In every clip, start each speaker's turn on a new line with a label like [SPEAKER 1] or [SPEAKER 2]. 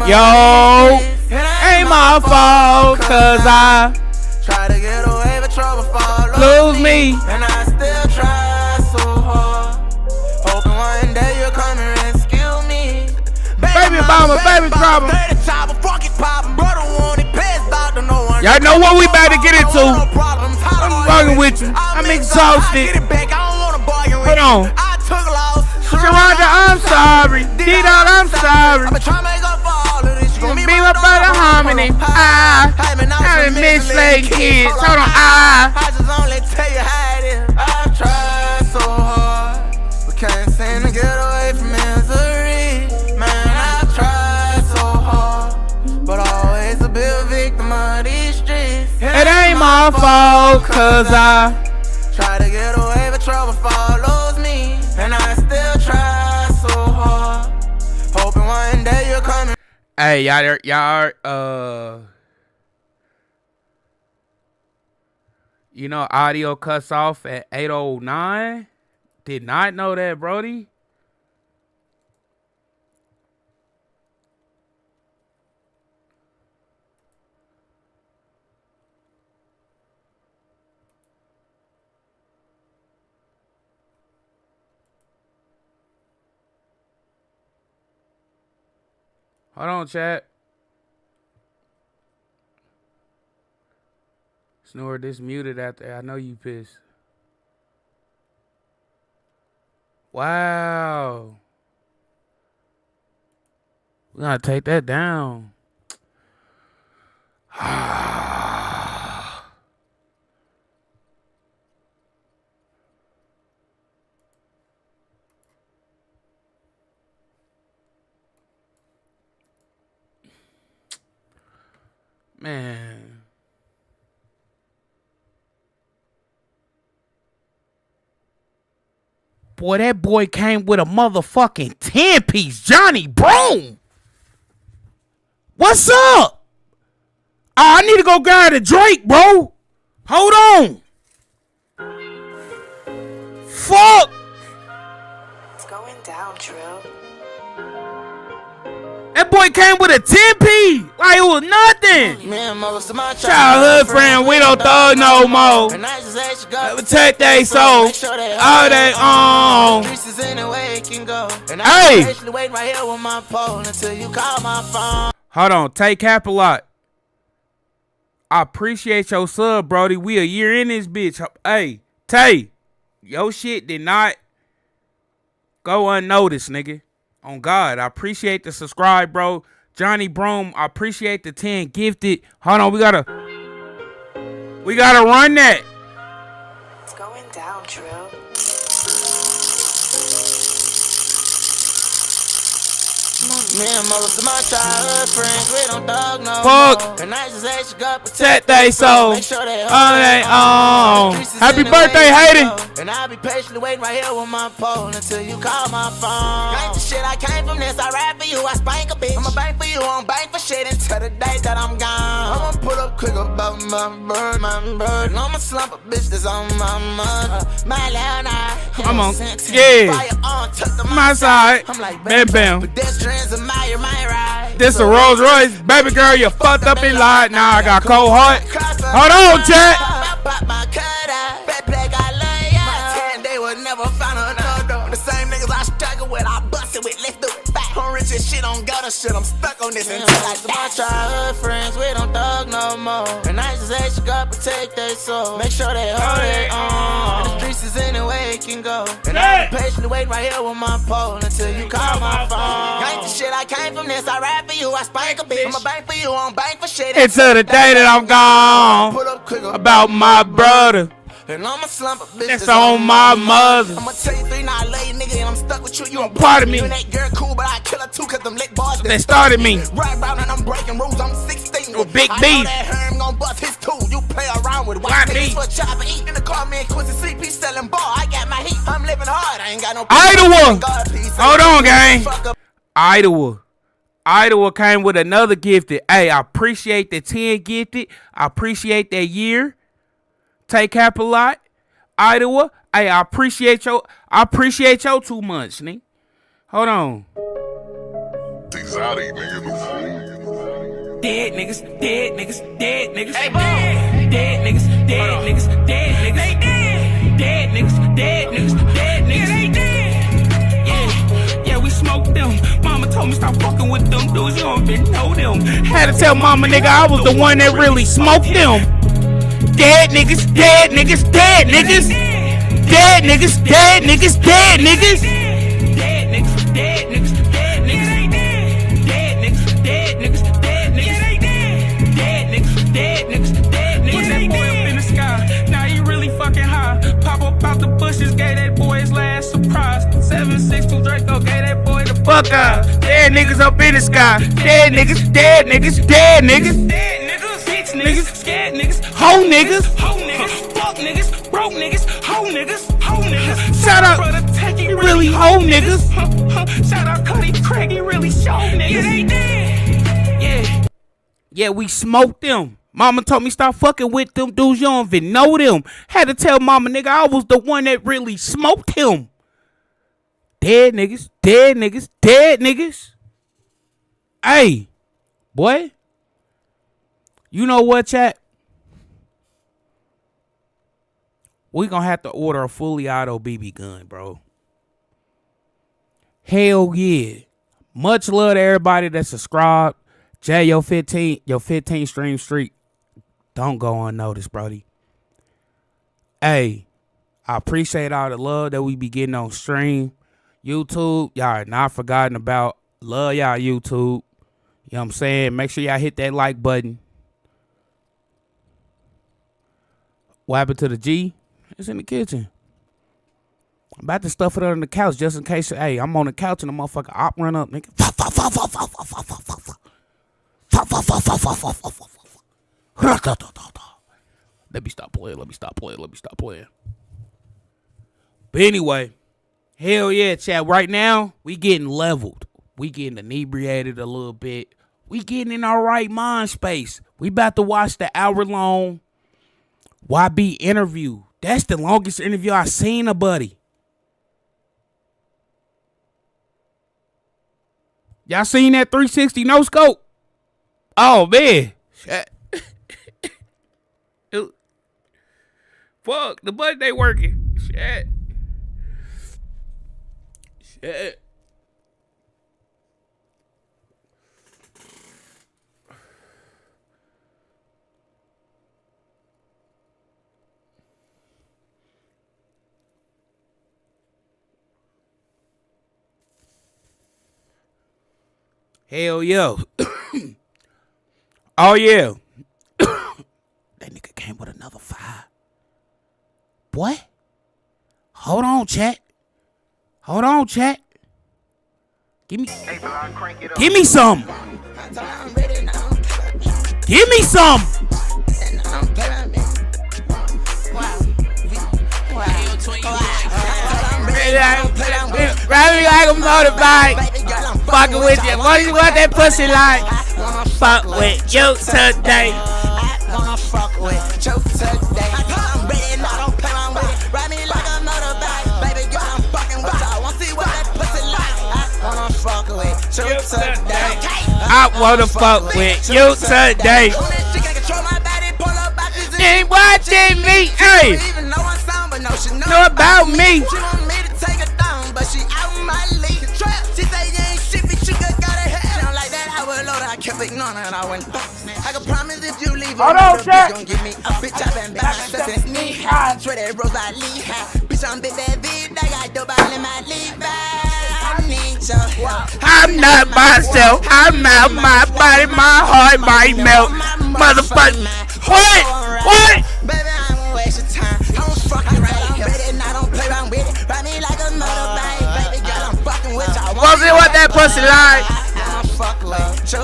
[SPEAKER 1] Yo, ain't my fault, cause I
[SPEAKER 2] try to get away, but trouble
[SPEAKER 1] lose me.
[SPEAKER 2] And I still try so hard, hoping one day you'll come and rescue me.
[SPEAKER 1] Baby mama, baby problem. Y'all know what we about to get into. I'm fucking with you. I'm exhausted. Hold on. Sharonda, I'm sorry. D-Dog, I'm sorry. Be my brother harmony. I misled kids. Hold on.
[SPEAKER 2] I just only tell you how it is. I've tried so hard, but can't seem to get away from misery. Man, I've tried so hard, but always a bit of victim of these streets.
[SPEAKER 1] It ain't my fault, cause I
[SPEAKER 2] try to get away, but trouble follows me. And I still try so hard, hoping one day you'll come.
[SPEAKER 1] Hey, y'all, you know, audio cuts off at 8:09. Did not know that, Brody. Hold on, chat. Snore, this muted out there. I know you pissed. Wow. We gotta take that down. Man. Boy, that boy came with a motherfucking 10-piece. Johnny Broom. What's up? I need to go grab a Drake, bro. Hold on. Fuck.
[SPEAKER 3] It's going down, Trill.
[SPEAKER 1] That boy came with a 10-piece. Like it was nothing. Childhood friend, we don't thug no more. Protect they soul. All they own. Hey. Hold on. Take cap a lot. I appreciate your sub, Brody. We a year in this bitch. Hey, Tay. Your shit did not go unnoticed, nigga. On God, I appreciate the subscribe, bro. Johnny Broom, I appreciate the 10 gifted. Hold on, we gotta run that.
[SPEAKER 3] It's going down, Trill.
[SPEAKER 2] Me and most of my childhood friends, we don't thug no
[SPEAKER 1] Fuck.
[SPEAKER 2] more. And I just say you got
[SPEAKER 1] protect they soul.
[SPEAKER 2] Make sure they
[SPEAKER 1] all they own. Happy birthday, Hayden.
[SPEAKER 2] And I'll be patiently waiting right here with my pole until you call my phone. Ain't the shit I came from this, I rap for you, I spank a bitch. I'ma bank for you, I don't bank for shit until the day that I'm gone. I'ma pull up quick about my bird. And I'ma slump a bitch that's on my mother. My loud eye.
[SPEAKER 1] I'm on, yeah. My side.
[SPEAKER 2] I'm like,
[SPEAKER 1] bam, bam.
[SPEAKER 2] Pedestrians admire my ride.
[SPEAKER 1] This a Rolls Royce. Baby girl, you fucked up and lied. Now I got cold heart. Hold on, chat.
[SPEAKER 2] Never found another. The same niggas I struggle with, I busted with, let's do it back. I'm rich as shit on gutter shit, I'm stuck on this until I die. My childhood friends, we don't thug no more. And I just say you gotta protect their soul. Make sure they hold it on. The streets is any way it can go. And I'll be patiently waiting right here with my pole until you call my phone. Ain't the shit I came from this, I rap for you, I spank a bitch. I'ma bank for you, I don't bank for shit.
[SPEAKER 1] Until the day that I'm gone. About my brother.
[SPEAKER 2] And I'ma slump a bitch
[SPEAKER 1] that's on my mother.
[SPEAKER 2] I'ma tell you 3 now late nigga and I'm stuck with you. You a
[SPEAKER 1] part of me.
[SPEAKER 2] You and that girl cool, but I kill her too, cause them lit bars
[SPEAKER 1] that started me.
[SPEAKER 2] Right round and I'm breaking rules, I'm 16
[SPEAKER 1] with big beef.
[SPEAKER 2] I know that Herm gon' bust his tool. You play around with white niggas for a chop and eat. In the car, me and Quincy CP selling ball. I got my heat, I'm living hard. I ain't got no
[SPEAKER 1] Idaho. Hold on, gang. Idaho came with another gifted. Hey, I appreciate the 10 gifted. I appreciate that year. Take cap a lot. Idaho. Hey, I appreciate your 2 months, nigga. Hold on.
[SPEAKER 4] Exotic nigga, the fool.
[SPEAKER 2] Dead niggas, dead niggas, dead niggas. Hey, dead niggas, dead niggas, dead niggas. They dead. Dead niggas, dead niggas, dead niggas. They dead. Yeah, we smoked them. Mama told me stop fucking with them dudes. You don't even know them.
[SPEAKER 1] Had to tell mama, nigga, I was the one that really smoked them. Dead niggas, dead niggas, dead niggas. Dead niggas, dead niggas, dead niggas.
[SPEAKER 2] Dead niggas, dead niggas, dead niggas. They dead. Dead niggas, dead niggas, dead niggas. They dead. Dead niggas, dead niggas, dead niggas. Put that boy up in the sky. Now he really fucking high. Pop up out the bushes, gave that boy his last surprise. 762 Draco gave that boy the
[SPEAKER 1] Fuck up. Dead niggas up in the sky. Dead niggas, dead niggas, dead niggas.
[SPEAKER 2] dead niggas, bitch niggas, scared niggas,
[SPEAKER 1] Hoe niggas.
[SPEAKER 2] hoe niggas, fuck niggas, broke niggas, hoe niggas, hoe niggas.
[SPEAKER 1] Shout out,
[SPEAKER 2] Brother Techie
[SPEAKER 1] really hoe niggas.
[SPEAKER 2] Shout out Cuddy Craig, he really showed niggas. They dead. Yeah.
[SPEAKER 1] Yeah, we smoked them. Mama told me stop fucking with them dudes. You don't even know them. Had to tell mama, nigga, I was the one that really smoked him. Dead niggas, dead niggas, dead niggas. Hey, boy. You know what, chat? We gonna have to order a fully auto BB gun, bro. Hell yeah. Much love to everybody that subscribed. Jay, your 15 stream streak. Don't go unnoticed, brody. Hey, I appreciate all the love that we be getting on stream. YouTube, y'all are not forgotten about. Love y'all, YouTube. You know what I'm saying? Make sure y'all hit that like button. What happened to the G? It's in the kitchen. I'm about to stuff it under the couch just in case. Hey, I'm on the couch and the motherfucker op run up, nigga. Let me stop playing. But anyway, hell yeah, chat. Right now, we getting leveled. We getting inebriated a little bit. We getting in our right mind space. We about to watch the hour-long YB interview. That's the longest interview I seen a buddy. Y'all seen that 360 no scope? Oh man. Fuck, the button ain't working. Shit. Hell yeah. Oh yeah. That nigga came with another 5. Boy. Hold on, chat. Give me some. Give me some. Ride me like a motorbike. Fucking with you. What you want that pussy like? Fuck with you today.
[SPEAKER 2] Gonna fuck with you today. I'm ready and I don't play around with it. Ride me like a motorbike. Baby girl, I'm fucking with you. I want to see what that pussy like. I wanna fuck with you today.
[SPEAKER 1] I wanna fuck with you today.
[SPEAKER 2] She can control my body, pull up boxes and
[SPEAKER 1] Ain't watching me, hey.
[SPEAKER 2] even know I sound, but no, she
[SPEAKER 1] Know about me.
[SPEAKER 2] She want me to take her down, but she out my league. She say you ain't shit, but you got her head. Sound like that, I would load her. I kept ignoring her and I went. I can promise if you leave her,
[SPEAKER 1] Hold on,
[SPEAKER 2] bitch
[SPEAKER 1] Jack.
[SPEAKER 2] gon' give me a bitch. I've been back since knee high. Swear that rose I leave high. Bitch, I'm big that beat. I got dope out in my leave bag. I need your help.
[SPEAKER 1] I'm not myself. I'm out my body. My heart might melt. Motherfucker. What?
[SPEAKER 2] Baby, I won't waste your time. I'm fucking right. I'm ready and I don't play around with it. Ride me like a motorbike. Baby girl, I'm fucking with you.
[SPEAKER 1] What's it? What that pussy like?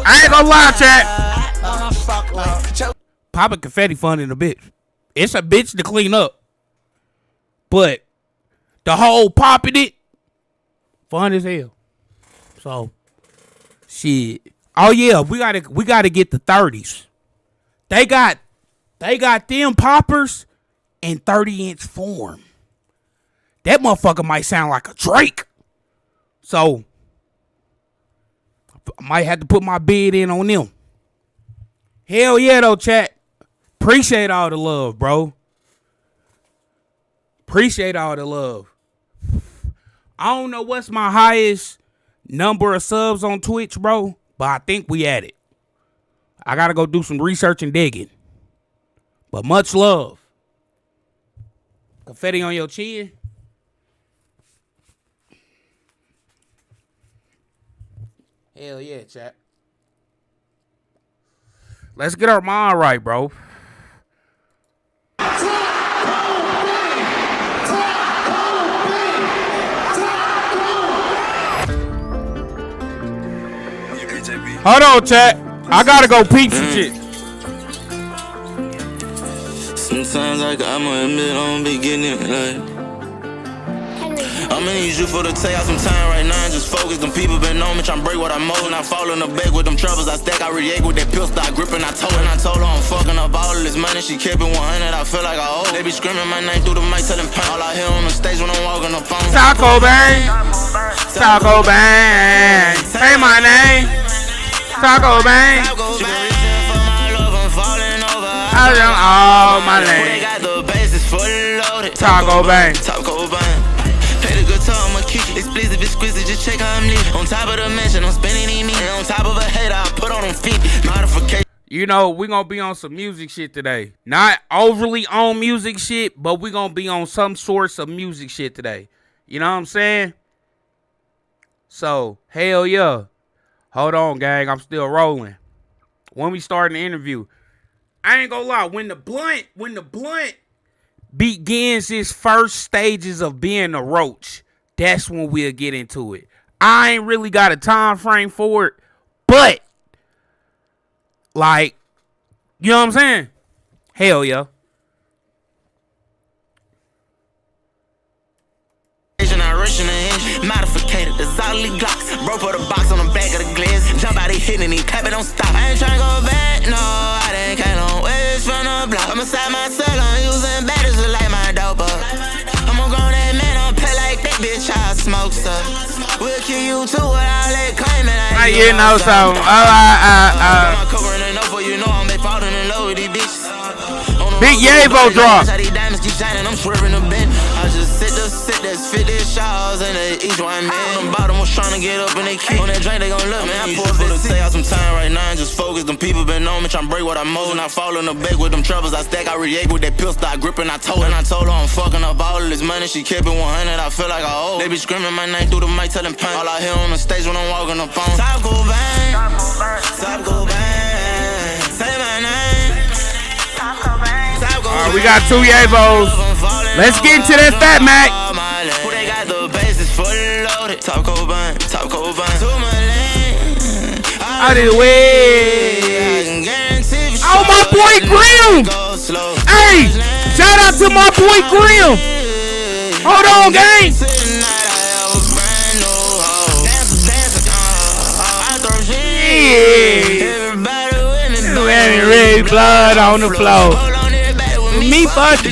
[SPEAKER 1] I ain't gonna lie, chat. Popping confetti fun in a bitch. It's a bitch to clean up. But the whole popping it, fun as hell. So, shit. Oh yeah, we gotta get the 30s. They got them poppers in 30-inch form. That motherfucker might sound like a Drake. So, might have to put my bid in on them. Hell yeah, though, chat. Appreciate all the love, bro. Appreciate all the love. I don't know what's my highest number of subs on Twitch, bro, but I think we at it. I gotta go do some research and digging. But much love. Confetti on your chin. Hell yeah, chat. Let's get our mind right, bro. Hold on, chat. I gotta go peep some shit.
[SPEAKER 2] Sometimes I'ma admit I don't be getting it, like I'ma need you for to take out some time right now and just focus. Them people been on me, tryna break what I mold. And I fall in the bag with them troubles I stack. I react with that pill start gripping. I told her I'm fucking up all of this money. She kept it 100, I feel like I owe. They be screaming my name through the mic, telling pain. All I hear on the stage when I'm walking up on
[SPEAKER 1] Taco Bang. Taco Bang. Say my name. Taco Bang.
[SPEAKER 2] She been reaching for my love, I'm falling over.
[SPEAKER 1] I done all my lane.
[SPEAKER 2] They got the bases fully loaded.
[SPEAKER 1] Taco Bang.
[SPEAKER 2] Taco Bang. Pay the guitar, I'ma kick it. Explicit, exquisite, just check how I'm living. On top of the mansion, I'm spending in me. And on top of a hater, I put on them 50. Modification.
[SPEAKER 1] You know, we gonna be on some music shit today. Not overly on music shit, but we gonna be on some sorts of music shit today. You know what I'm saying? So, hell yeah. Hold on, gang. I'm still rolling. When we start the interview, I ain't gonna lie. When the blunt begins its first stages of being a roach, that's when we'll get into it. I ain't really got a time frame for it, but like, you know what I'm saying? Hell yeah.
[SPEAKER 2] Modificated, the solid glocks. Bro put a box on the back of the glass. Jump out, he hitting, he clap it, don't stop. I ain't tryna go back, no. I didn't count on ways from the block. I'm inside my cell, I'm using batteries to light my dope up. I'm a grown ass man, I'm pay like that bitch, I smoke stuff. We'll kill you too without that claiming.
[SPEAKER 1] You know something.
[SPEAKER 2] I'm covering enough for you know I'm falling in love with these bitches.
[SPEAKER 1] Big Yavo drop.
[SPEAKER 2] I'm swerving the bend. I just sit that's 50 shots and each one man. On the bottom was trying to get up and they keep on that drink, they gon' look, man. I pour for to take out some time right now and just focus. Them people been on me, tryna break what I mold. And I fall in the bag with them troubles I stack. I react with that pill start gripping. I told her I'm fucking up all of this money. She kept it 100, I feel like I owe. They be screaming my name through the mic, telling pain. All I hear on the stage when I'm walking up on Taco Bang, Taco Bang. Say my name.
[SPEAKER 1] We got 2 Yavos. Let's get into that Fat Mac.
[SPEAKER 2] They got the bases fully loaded. Taco Bang, Taco Bang.
[SPEAKER 1] Out of the way. Oh, my boy Grim. Hey, shout out to my boy Grim. Hold on, gang. Yeah. Red blood on the floor. Me fucking.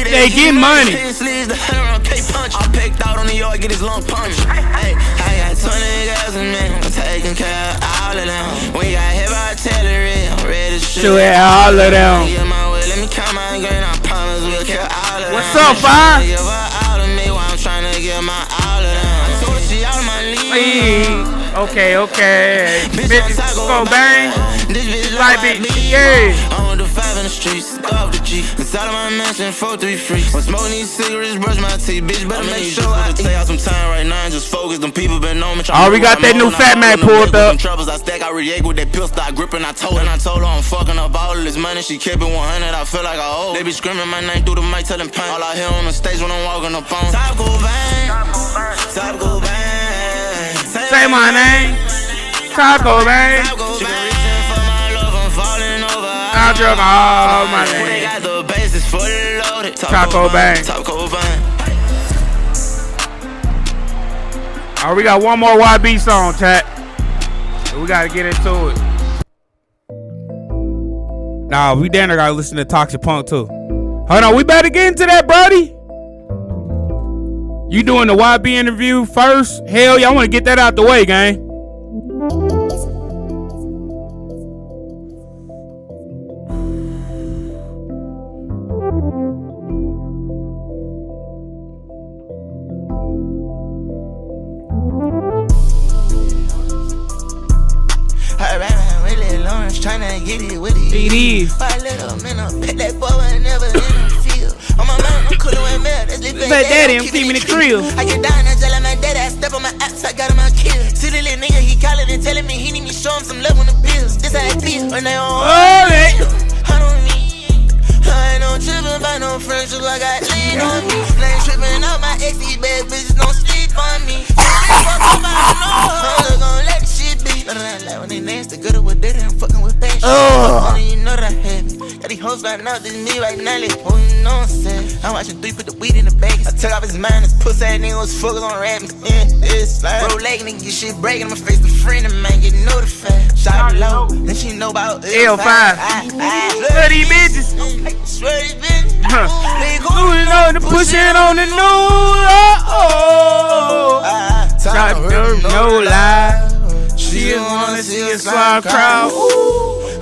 [SPEAKER 1] They get money.
[SPEAKER 2] I picked out on the yard, get his long punch. Hey, I got 20 guys and man, I'm taking care of all of them. We got heavy artillery, I'm ready to shoot
[SPEAKER 1] at all of them.
[SPEAKER 2] Get my way, let me count my grain, I promise we'll kill all of them.
[SPEAKER 1] What's up, Fire?
[SPEAKER 2] Give her all of me while I'm trying to get my all of them. I told her she out of my league.
[SPEAKER 1] Okay. Bitches go bang.
[SPEAKER 2] This bitch
[SPEAKER 1] Like
[SPEAKER 2] like
[SPEAKER 1] bitch,
[SPEAKER 2] me.
[SPEAKER 1] yeah.
[SPEAKER 2] I'm with the 5 in the streets, off the G. Inside of my mansion, 4-3 freaks. I'm smoking these cigarettes, brush my teeth, bitch. Better make sure I take out some time right now and just focus. Them people been on me.
[SPEAKER 1] Oh, we got that new Fat Mac pulled up.
[SPEAKER 2] Troubles I stack, I react with that pill start gripping. I told her I'm fucking up all of this money. She kept it 100, I feel like I owe. They be screaming my name through the mic, telling pain. All I hear on the stage when I'm walking up on Taco Bang, Taco Bang.
[SPEAKER 1] Say my name. Taco Bang.
[SPEAKER 2] She been reaching for my love, I'm falling over.
[SPEAKER 1] I drunk all my
[SPEAKER 2] They
[SPEAKER 1] name.
[SPEAKER 2] got the bases fully loaded.
[SPEAKER 1] Taco Bang.
[SPEAKER 2] Taco Bang.
[SPEAKER 1] Oh, we got one more YB song, chat. So we gotta get into it. Nah, we damn near gotta listen to Toxic Punk too. Hold on, we better get into that, Brody. You doing the YB interview first? Hell yeah, I wanna get that out the way, gang.
[SPEAKER 2] get it with it.
[SPEAKER 1] It is.
[SPEAKER 2] I let him in a pet that boy and never in a field. On my mind, I'm coolin' with mail. That's lit
[SPEAKER 1] Fat daddy, I'm keeping it real.
[SPEAKER 2] I get down and tell my daddy, I step on my apps, I got him out kill. See the little nigga, he callin' and telling me he need me show him some love on the bills. This how it feel when they on.
[SPEAKER 1] Oh, that.
[SPEAKER 2] I don't need. I ain't no trippin' by no friendship, I got lean on me. And I ain't trippin' out my ex, these bad bitches don't sleep on me. I'm just gon' let the shit be. Like when they nasty, good with that, I'm fucking with passion. Only you know that I have it. Got these hoes right now, this is me right now. Oh, you know what I'm saying? I'm watching 3 put the weed in the bag. I took off his mind, his pussy ass nigga was focused on rapping. It's like bro legging and get shit breaking. My face the friend of mine, get notified. Shot low, then she know about
[SPEAKER 1] L5. Swear these bitches.
[SPEAKER 2] Swear these bitches.
[SPEAKER 1] Moving on the pushing on the news. Shot no lie. She just wanna see a slime crowd.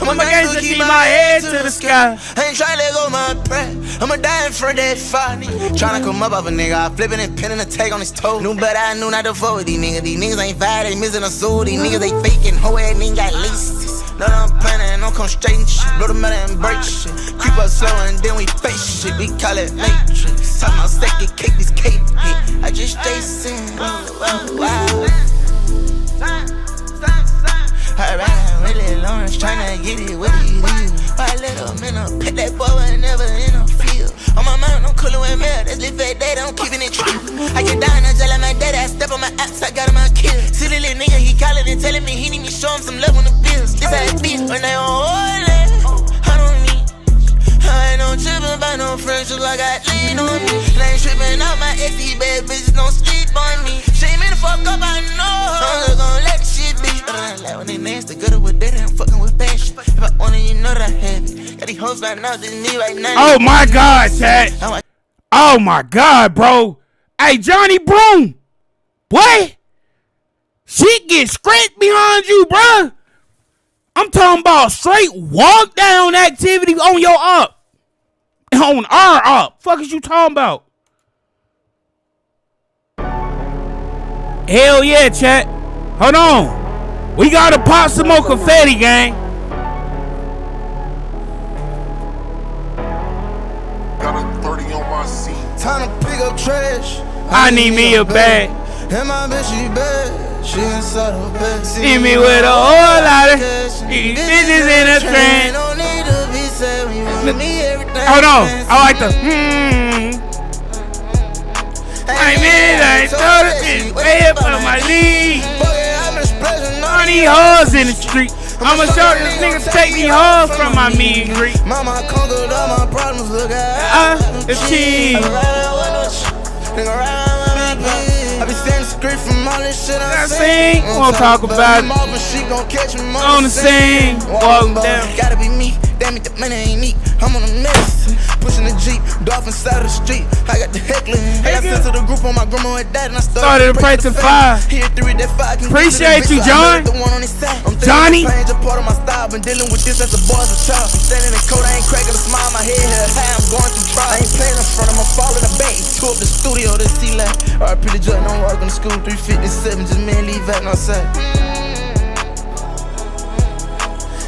[SPEAKER 1] I'ma gangsta keep my head to the sky.
[SPEAKER 2] I ain't tryna let go my pride. I'ma die in front of that fire. Tryna come up off a nigga. I flipping and pinning a tag on his toe. Knew better, I knew not to fuck with these niggas. These niggas ain't fire, they missing a soul. These niggas, they faking. Hoe ass nigga got leases. No, I'm planning, don't come straight and shit. Blow the metal and break shit. Creep up slow and then we face shit. We call it matrix. Talking about second cake, this cake hit. I just stay singing. Wow. I'm really alone, tryna get it with it. I let him in a pet that boy and never in a field. On my mind, I'm coolin' with mail. That's lit fat data, I'm keeping it true. I get down and tell my daddy, I step on my apps, I got him out kill. See the little nigga, he callin' and telling me he need me show him some love on the bills. This how it feel when they on oil. I don't need. I ain't no trippin' by no friendship, I got lean on me. And I ain't trippin' out my ex, these bad bitches don't sleep on me. Shame me the fuck up, I know. I'm just gon' let the shit be. Like when they nasty, good with that, I'm fucking with passion. If I want it, you know that I have it. Got these hoes right now, this is me right now.
[SPEAKER 1] Oh my God, chat. Oh my God, bro. Hey, Johnny Broom. Boy. Shit get scratched behind you, bro. I'm talking about straight walk down activity on your up. On our up. Fuck is you talking about? Hell yeah, chat. Hold on. We gotta pop some more confetti, gang.
[SPEAKER 4] Got a 30 on my seat.
[SPEAKER 2] Time to pick up trash.
[SPEAKER 1] I need me a bag.
[SPEAKER 2] And my bitch, she bad. She inside her bed.
[SPEAKER 1] See me with a whole lot of these bitches in a train.
[SPEAKER 2] Don't need to be sad when you want me everything.
[SPEAKER 1] Hold on. I like the I mean, I told her it's way up on my league. On these hoes in the street. I'ma show this niggas take these hoes from my meet and greet.
[SPEAKER 2] Mama conquered all my problems, look at
[SPEAKER 1] It's cheese.
[SPEAKER 2] I be standing straight from all this shit
[SPEAKER 1] I sing, won't talk about it. On the scene, walk down.
[SPEAKER 2] Gotta be me, damn it, the money ain't neat. I'm on a mess, pushing the Jeep, dolphin side of the street. I got the heckling. I got sent to the group on my grandma and dad, and I started to pray to 5. Here 3 that 5.
[SPEAKER 1] Appreciate you, John. Johnny.
[SPEAKER 2] Change a part of my style, been dealing with this as a boy, as a child. I'm standing in the cold, I ain't cracking a smile, my head held high, I'm going through trial. I ain't playing in front of my fall in the bank. Two up the studio, this T-Line. Alright, pretty judge, don't work on the school, 357, just me and leave out outside.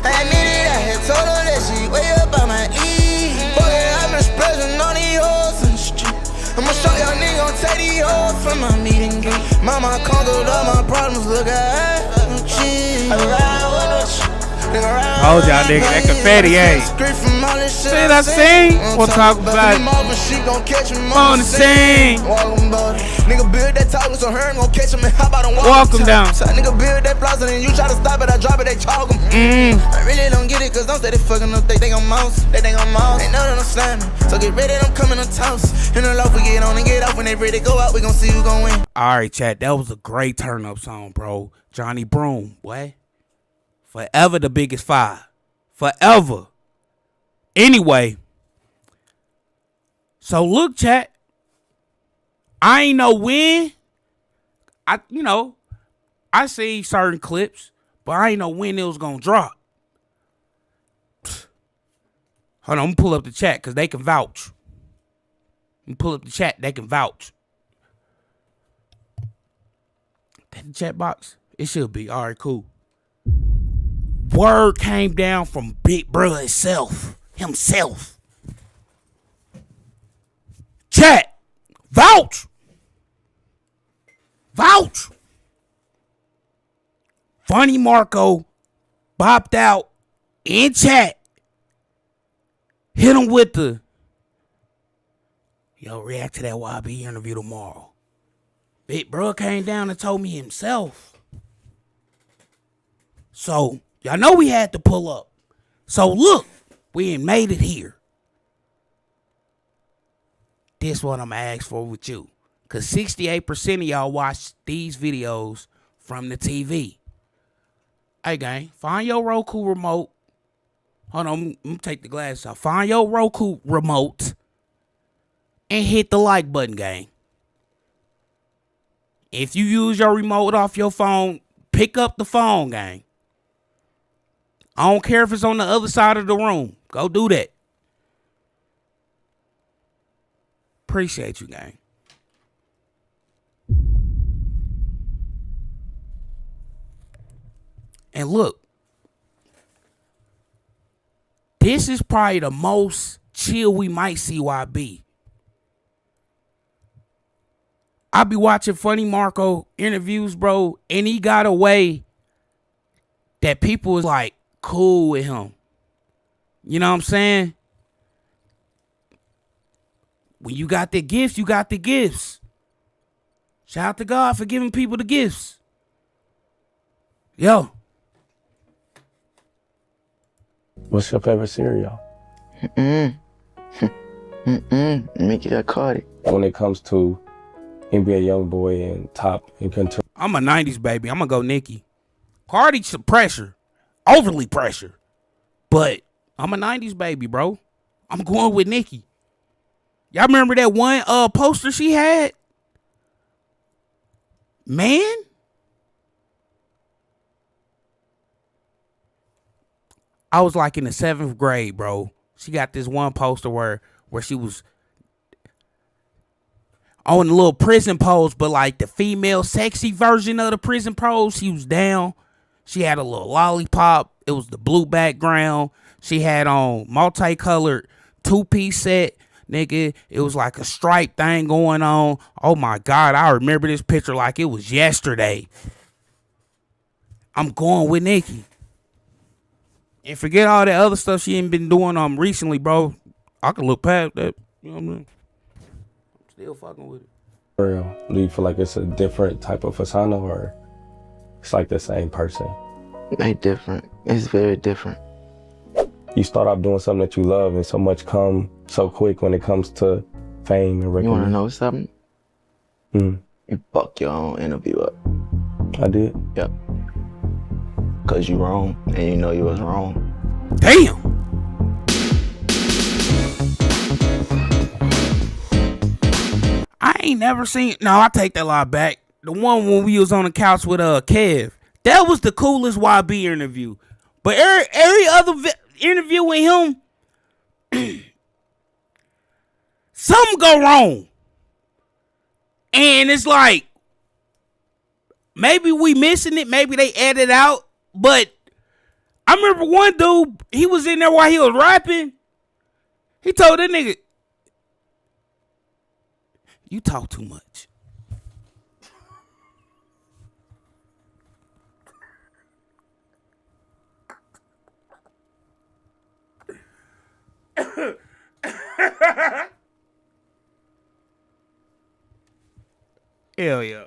[SPEAKER 2] I admit it, I had told her that she way up on my E. Boy, I've been splashing on these hoes in the street. I'ma show y'all niggas gon' take these hoes from my meeting gate. Mama conquered all my problems, look at her, cheese. I ride with her.
[SPEAKER 1] Told y'all niggas that confetti ain't. Shit I sing, we'll talk about it. On the scene.
[SPEAKER 2] Nigga build that talking so her ain't gon' catch him and hop out and
[SPEAKER 1] walk him down.
[SPEAKER 2] Nigga build that plaza and you try to stop it, I drop it, they chalk him. I really don't get it cause don't say they fucking up, they think I'm mouse. They think I'm mouse, ain't none of them slamming. So get ready, I'm coming to toss. In the loaf we get on and get off, when they ready to go out, we gon' see who gon' win.
[SPEAKER 1] Alright, chat, that was a great turn up song, bro. Johnny Broom, boy. Forever the biggest 5. Forever. Anyway. So look, chat. I ain't know when. I see certain clips, but I ain't know when it was gonna drop. Hold on, I'm gonna pull up the chat because they can vouch. Pull up the chat, they can vouch. That the chat box? It should be. Alright, cool. Word came down from Big Bro himself. Chat, vouch. Funny Marco bopped out in chat. Hit him with the, yo, react to that YB interview tomorrow. Big Bro came down and told me himself. So, y'all know we had to pull up. So, look, we ain't made it here. This what I'm going to ask for with you. Because 68% of y'all watch these videos from the TV. Hey, gang, find your Roku remote. Hold on, I'm going to take the glass off. Find your Roku remote and hit the like button, gang. If you use your remote off your phone, pick up the phone, gang. I don't care if it's on the other side of the room. Go do that. Appreciate you, gang. And look, this is probably the most chill we might see YB. I be watching Funny Marco interviews, bro, and he got a way that people was like cool with him. You know what I'm saying? When you got the gifts, you got the gifts. Shout out to God for giving people the gifts. Yo.
[SPEAKER 5] What's your favorite cereal?
[SPEAKER 6] Mickey got caught it.
[SPEAKER 5] When it comes to NBA Youngboy and top and country.
[SPEAKER 1] I'm a 90s baby. I'm going to go Nicki. Cardi's some pressure. Overly pressure. But I'm a 90s baby, bro. I'm going with Nicki. Y'all remember that one poster she had? Man? I was like in the 7th grade, bro. She got this one poster where she was on a little prison pose, but like the female sexy version of the prison pose. She was down. She had a little lollipop. It was the blue background. She had on multicolored 2-piece set. Nigga, it was like a stripe thing going on. Oh my God, I remember this picture like it was yesterday. I'm going with Nicki. And forget all that other stuff she ain't been doing recently, bro. I can look past that. You know what I mean? I'm still fucking with it.
[SPEAKER 5] Real. Do you feel like it's a different type of persona or it's like the same person?
[SPEAKER 6] They different. It's very different.
[SPEAKER 5] You start off doing something that you love and so much come so quick when it comes to fame and
[SPEAKER 6] You
[SPEAKER 5] recognition.
[SPEAKER 6] wanna know something? You fuck your own interview up.
[SPEAKER 5] I did.
[SPEAKER 6] Yep. Cause you wrong and you know you was wrong.
[SPEAKER 1] Damn. I ain't never seen. No, I take that lie back. The one when we was on the couch with Kev. That was the coolest YB interview. But every other interview with him, something go wrong. And it's like, maybe we missing it. Maybe they edit out. But I remember one dude, he was in there while he was rapping. He told that nigga, you talk too much. Hell yeah.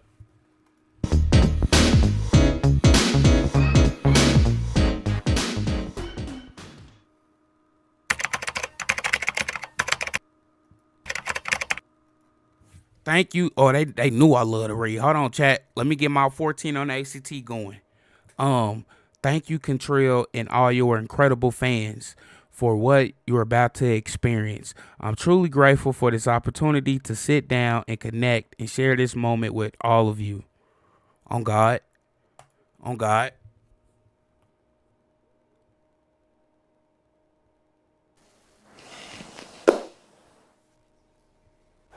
[SPEAKER 1] Thank you. Oh, they knew I love to read. Hold on, chat. Let me get my 14 on the ACT going. Thank you, Contrell, and all your incredible fans for what you're about to experience. I'm truly grateful for this opportunity to sit down and connect and share this moment with all of you. On God. On God.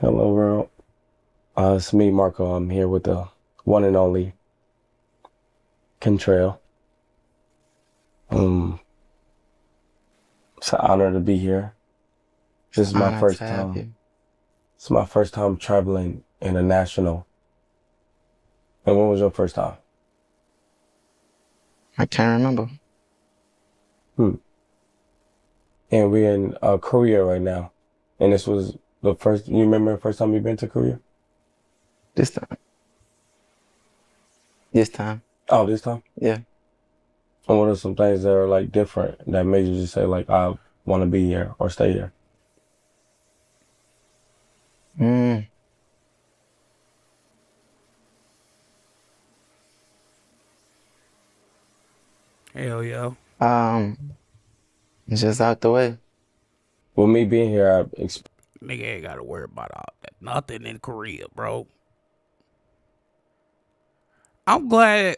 [SPEAKER 5] Hello, world. It's me, Marco. I'm here with the one and only Contrell. It's an honor to be here. This is my
[SPEAKER 6] Honor
[SPEAKER 5] first
[SPEAKER 6] to have
[SPEAKER 5] time.
[SPEAKER 6] you.
[SPEAKER 5] It's my first time traveling international. And when was your first time?
[SPEAKER 6] I can't remember.
[SPEAKER 5] And we're in Korea right now. And this was the first, you remember the first time you've been to Korea?
[SPEAKER 6] This time. This time.
[SPEAKER 5] Oh, this time?
[SPEAKER 6] Yeah.
[SPEAKER 5] And what are some things that are like different that made you just say like, I want to be here or stay here?
[SPEAKER 1] Hell yeah.
[SPEAKER 6] Just out the way.
[SPEAKER 5] With me being here,
[SPEAKER 1] Nigga ain't gotta worry about all that. Nothing in Korea, bro. I'm glad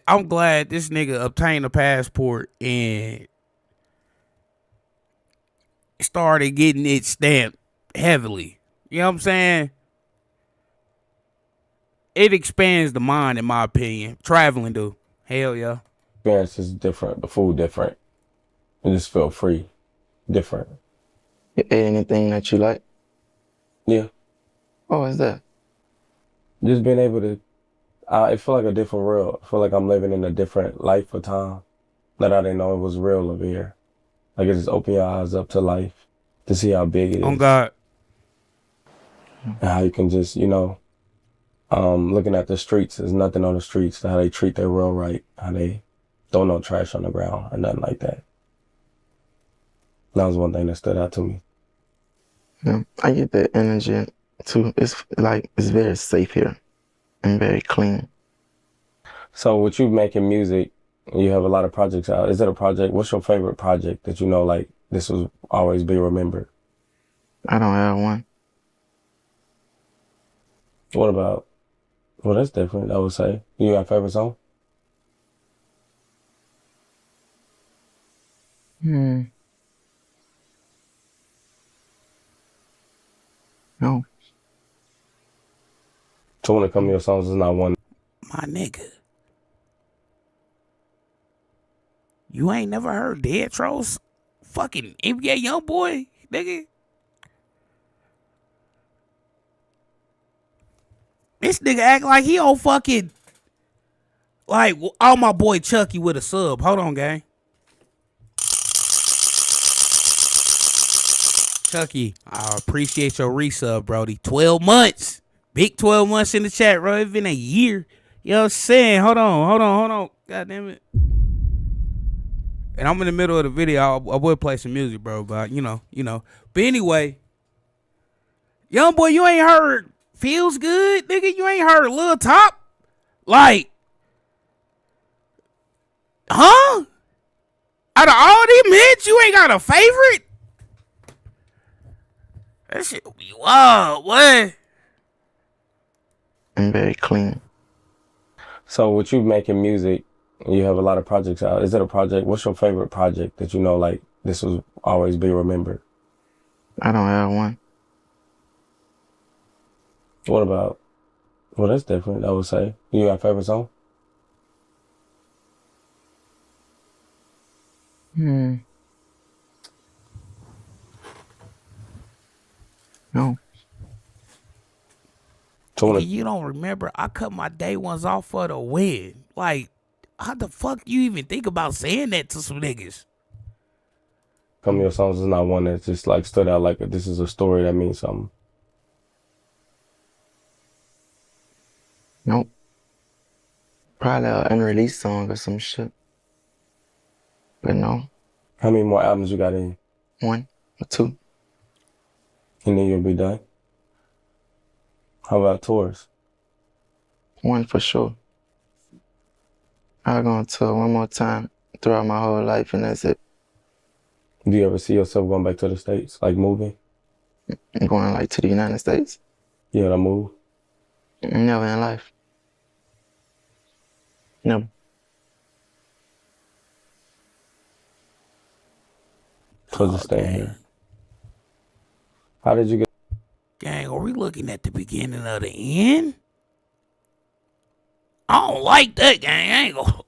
[SPEAKER 1] this nigga obtained a passport and started getting it stamped heavily. You know what I'm saying? It expands the mind, in my opinion. Traveling, do. Hell yeah.
[SPEAKER 5] experience is different, the food different. It just feel free, different.
[SPEAKER 6] You ate anything that you like?
[SPEAKER 5] Yeah,
[SPEAKER 6] What was that?
[SPEAKER 5] just being able to, it feel like a different world. I feel like I'm living in a different life or time that I didn't know it was real over here. Like it just open your eyes up to life, to see how big it is.
[SPEAKER 1] On God.
[SPEAKER 5] And how you can just, looking at the streets, there's nothing on the streets, how they treat their world right, how they throw no trash on the ground or nothing like that. That was one thing that stood out to me.
[SPEAKER 6] Yeah, I get that energy too. It's very safe here and very clean.
[SPEAKER 5] So with you making music, you have a lot of projects out. Is it a project? What's your favorite project that like this will always be remembered?
[SPEAKER 6] I don't have one.
[SPEAKER 5] What about, well, that's different, I would say. You got a favorite song?
[SPEAKER 6] No.
[SPEAKER 5] So when it comes to your songs, it's not one.
[SPEAKER 1] My nigga. You ain't never heard Dead Trolls? Fucking NBA Youngboy, nigga. This nigga act like he on fucking, like, all my boy Chucky with a sub. Hold on, gang. Chucky, I appreciate your resub, Brody. 12 months. Big 12 months in the chat, bro. It's been a year. You know what I'm saying? Hold on. God damn it. And I'm in the middle of the video. I would play some music, bro, but you know. But anyway, young boy, you ain't heard Feels Good, nigga. You ain't heard Lil Top? Like, huh? Out of all them hits, you ain't got a favorite? That shit be wild, what?
[SPEAKER 6] And very clean.
[SPEAKER 5] So with you making music, you have a lot of projects out. Is it a project? What's your favorite project that like this will always be remembered?
[SPEAKER 6] I don't have one.
[SPEAKER 5] What about, well, that's different, I would say. You got a favorite song?
[SPEAKER 6] No.
[SPEAKER 5] So when
[SPEAKER 1] You don't remember? I cut my day ones off for the win. Like, how the fuck you even think about saying that to some niggas?
[SPEAKER 5] come to your songs is not one that just like stood out like this is a story that means something.
[SPEAKER 6] Nope. Probably an unreleased song or some shit. But no.
[SPEAKER 5] How many more albums you got in?
[SPEAKER 6] 1 or 2.
[SPEAKER 5] And then you'll be done? How about tours?
[SPEAKER 6] 1 for sure. I'll go on tour one more time throughout my whole life, and that's it.
[SPEAKER 5] Do you ever see yourself going back to the States, like moving?
[SPEAKER 6] I'm going like to the United States.
[SPEAKER 5] You ever move?
[SPEAKER 6] Never in life. Never.
[SPEAKER 5] So just staying here. How did you get?
[SPEAKER 1] Gang, are we looking at the beginning of the end? I don't like that, gang. I ain't gonna.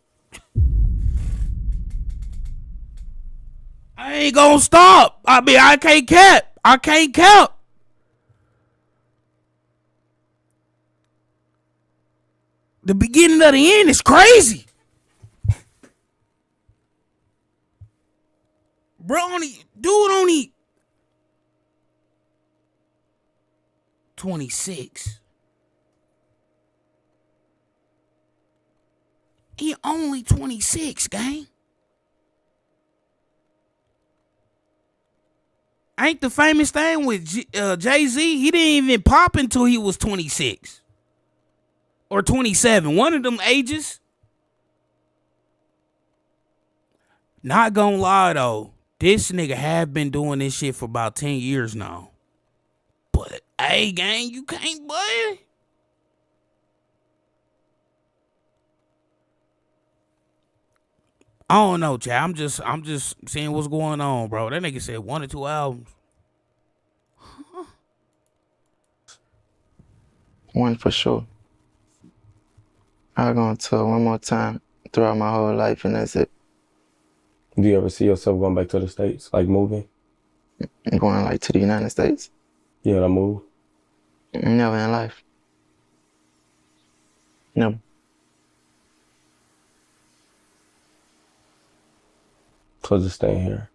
[SPEAKER 1] I ain't gonna stop. I mean, I can't cap. I can't cap. The beginning of the end is crazy. Bro, only 26. He only 26, gang. Ain't the famous thing with Jay-Z? He didn't even pop until he was 26. Or 27. One of them ages. Not gonna lie, though. This nigga have been doing this shit for about 10 years now. But, hey, gang, you can't, boy. I don't know, chat. I'm just seeing what's going on, bro. That nigga said 1 or 2 albums.
[SPEAKER 6] One for sure. I'm gonna tour one more time throughout my whole life, and that's it.
[SPEAKER 5] Do you ever see yourself going back to the States, like moving?
[SPEAKER 6] I'm going like to the United States.
[SPEAKER 5] You ever move?
[SPEAKER 6] Never in life. Never.
[SPEAKER 5] So just staying here.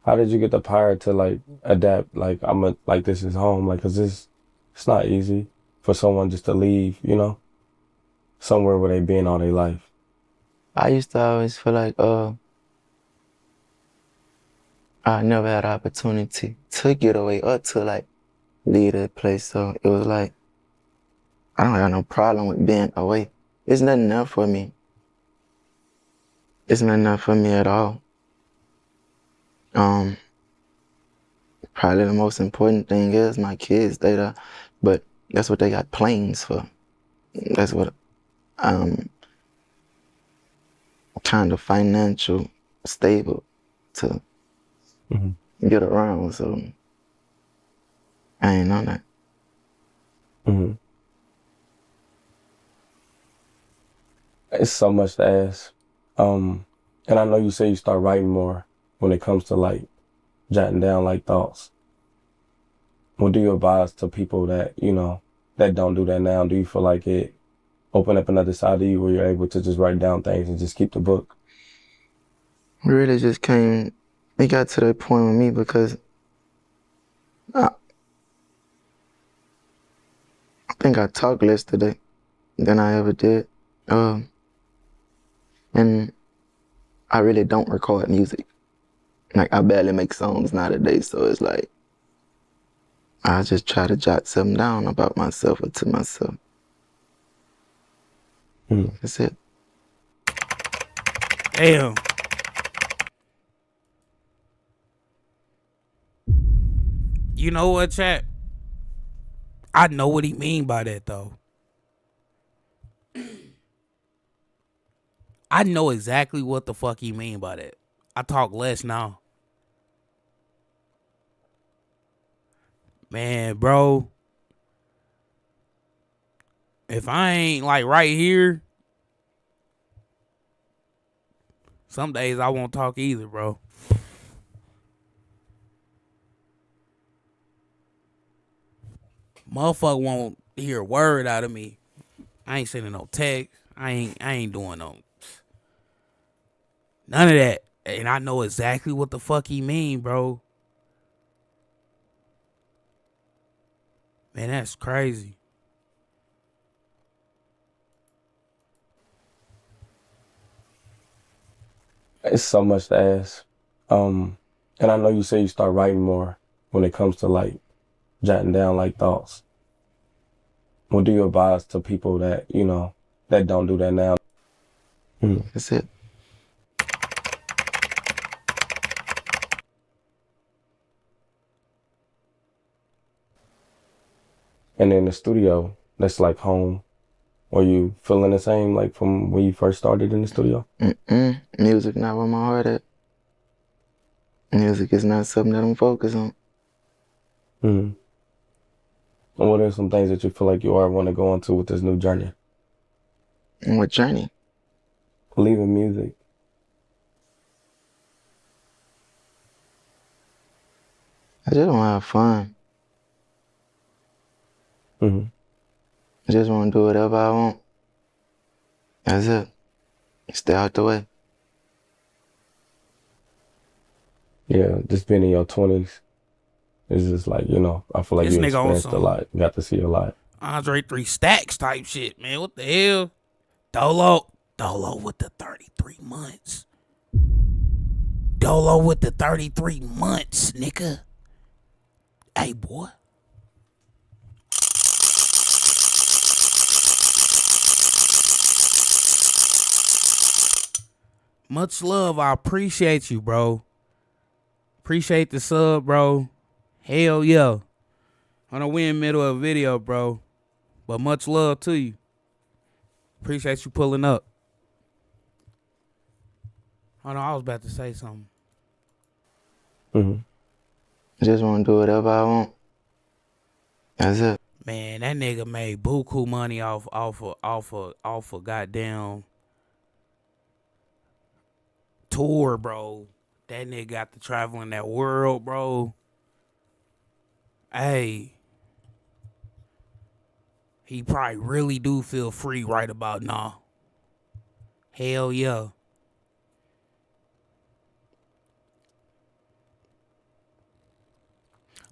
[SPEAKER 5] How did you get the power to like adapt? Like like this is home. Like, cause it's not easy for someone just to leave, you know, somewhere where they been all their life.
[SPEAKER 6] I used to always feel like I never had an opportunity to get away or to like leave that place. So it was like I don't have no problem with being away. It's nothing enough for me. It's not enough for me at all. Probably the most important thing is my kids. But that's what they got planes for. That's what kind of financial stable to get around. So I ain't on that.
[SPEAKER 5] It's so much to ask. And I know you say you start writing more when it comes to like jotting down like thoughts. What do you advise to people that, you know, that don't do that now? Do you feel like it opened up another side of you where you're able to just write down things and just keep the book?
[SPEAKER 6] It really just it got to that point with me because I think I talked less today than I ever did. And I really don't record music. Like, I barely make songs nowadays, so it's like I just try to jot something down about myself or to myself. That's it.
[SPEAKER 1] Damn. You know what, chat? I know what he mean by that, though. I know exactly what the fuck he mean by that. I talk less now. Man, bro. If I ain't like right here, some days I won't talk either, bro. Motherfucker won't hear a word out of me. I ain't sending no text. I ain't doing none of that. And I know exactly what the fuck he mean, bro. Man, that's crazy.
[SPEAKER 5] It's so much to ask. And I know you say you start writing more when it comes to like jotting down like thoughts. What do you advise to people that, you know, that don't do that now?
[SPEAKER 6] That's it.
[SPEAKER 5] And in the studio, that's like home. Are you feeling the same like from when you first started in the studio?
[SPEAKER 6] Music not where my heart at. Music is not something that I'm focused on.
[SPEAKER 5] And what are some things that you feel like you are want to go into with this new journey?
[SPEAKER 6] And what journey?
[SPEAKER 5] Leaving music.
[SPEAKER 6] I just want to have fun.
[SPEAKER 5] Mm-hmm.
[SPEAKER 6] I just want to do whatever I want. That's it. Stay out the way.
[SPEAKER 5] Yeah, just being in your 20s is just like, you know, I feel like
[SPEAKER 1] This
[SPEAKER 5] you
[SPEAKER 1] nigga on
[SPEAKER 5] experienced a
[SPEAKER 1] some
[SPEAKER 5] lot. You got to see a lot.
[SPEAKER 1] Andre 3 Stacks type shit, man. What the hell? Dolo with the 33 months. Dolo with the 33 months, nigga. Hey, boy. Much love. I appreciate you, bro. Appreciate the sub, bro. Hell yeah. I know we in the middle of a video, bro. But much love to you. Appreciate you pulling up. Oh no, I was about to say something.
[SPEAKER 5] Mm-hmm.
[SPEAKER 6] I just want to do whatever I want. That's it.
[SPEAKER 1] Man, that nigga made buku money off of goddamn tour, bro. That nigga got to traveling that world, bro. Hey. He probably really do feel free right about now. Hell yeah.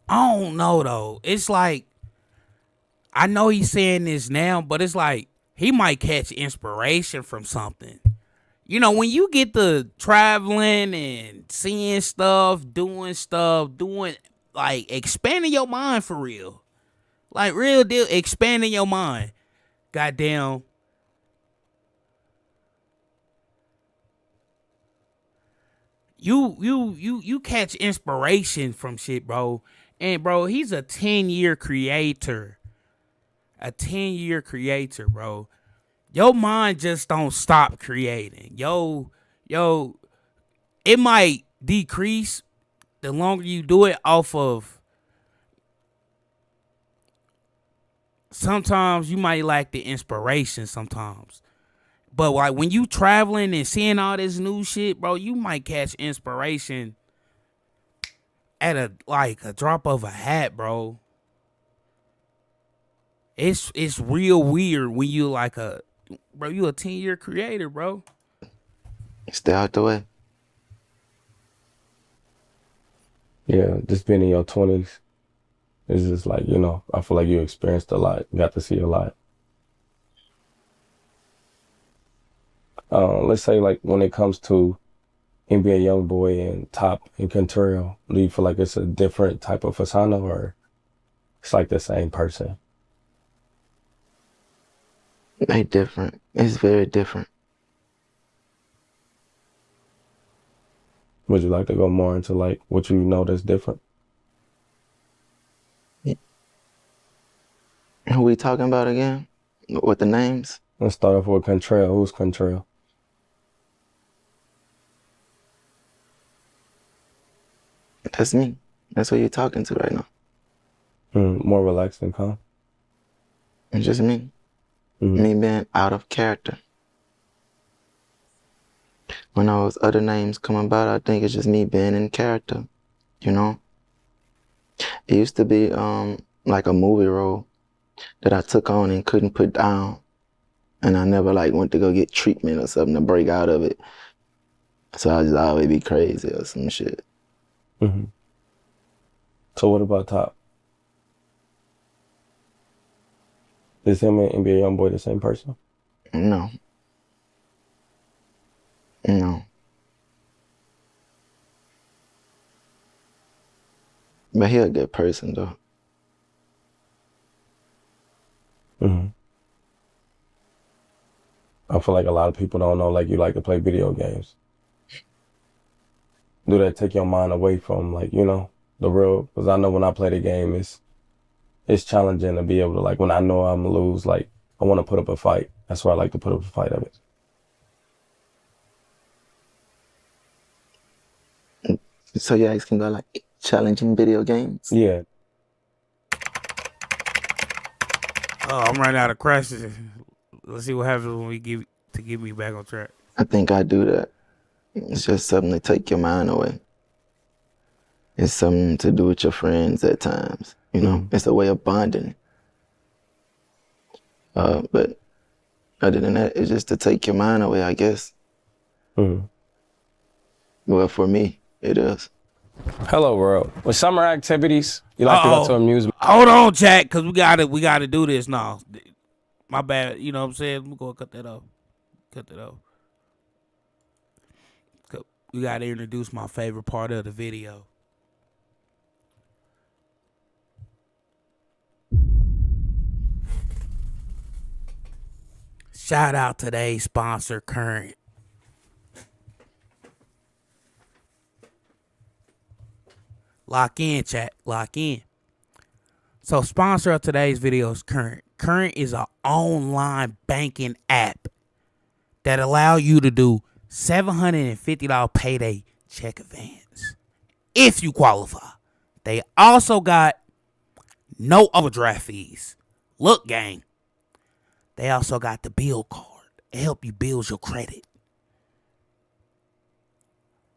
[SPEAKER 1] I don't know though. It's like, I know he's saying this now, but it's like he might catch inspiration from something. You know, when you get to traveling and seeing stuff, doing like expanding your mind for real. Like real deal, expanding your mind. Goddamn. You catch inspiration from shit, bro. And bro, he's a 10-year creator. A 10-year creator, bro. Your mind just don't stop creating. Yo, it might decrease the longer you do it off of. Sometimes you might lack the inspiration sometimes. But like when you traveling and seeing all this new shit, bro, you might catch inspiration at a drop of a hat, bro. It's real weird when you you a 10-year creator, bro.
[SPEAKER 6] Stay out the way.
[SPEAKER 5] Yeah, just being in your 20s is just like, you know, I feel like you experienced a lot. You got to see a lot. Let's say like when it comes to NBA Youngboy and Top and Contrail, do you feel like it's a different type of persona or it's like the same person?
[SPEAKER 6] They different. It's very different.
[SPEAKER 5] Would you like to go more into like what you know that's different?
[SPEAKER 6] Who we talking about again? With the names?
[SPEAKER 5] Let's start off with Contrail. Who's Contrail?
[SPEAKER 6] That's me. That's who you're talking to right now.
[SPEAKER 5] More relaxed and calm?
[SPEAKER 6] It's just me.
[SPEAKER 5] Mm-hmm.
[SPEAKER 6] Me being out of character. When those other names come about, I think it's just me being in character, you know? It used to be like a movie role that I took on and couldn't put down. And I never like went to go get treatment or something to break out of it. So I just always be crazy or some shit.
[SPEAKER 5] Mm-hmm. So what about Top? Is him and NBA Youngboy the same person?
[SPEAKER 6] No. No. But he a good person though.
[SPEAKER 5] Mm-hmm. I feel like a lot of people don't know like you like to play video games. Do that take your mind away from like, you know, the real? Because I know when I play the game, it's challenging to be able to like, when I know I'm gonna lose, like I want to put up a fight. That's why I like to put up a fight of it.
[SPEAKER 6] So you guys can go like challenging video games?
[SPEAKER 5] Yeah.
[SPEAKER 1] Oh, I'm running out of questions. Let's see what happens when we get me back on track.
[SPEAKER 6] I think I do that. It's just something to take your mind away. It's something to do with your friends at times. You know, it's a way of bonding. But other than that, it's just to take your mind away, I guess. Well, for me, it is.
[SPEAKER 5] Hello, world. With summer activities, you like to go to amusement?
[SPEAKER 1] Hold on, chat, cause we gotta do this now. My bad. You know what I'm saying? Let me go cut that off. Cut that off. We gotta introduce my favorite part of the video. Shout out to today's sponsor, Current. Lock in, chat. Lock in. So, sponsor of today's video is Current. Current is an online banking app that allow you to do $750 payday check advance if you qualify. They also got no overdraft fees. Look, gang. They also got the bill card. It help you build your credit.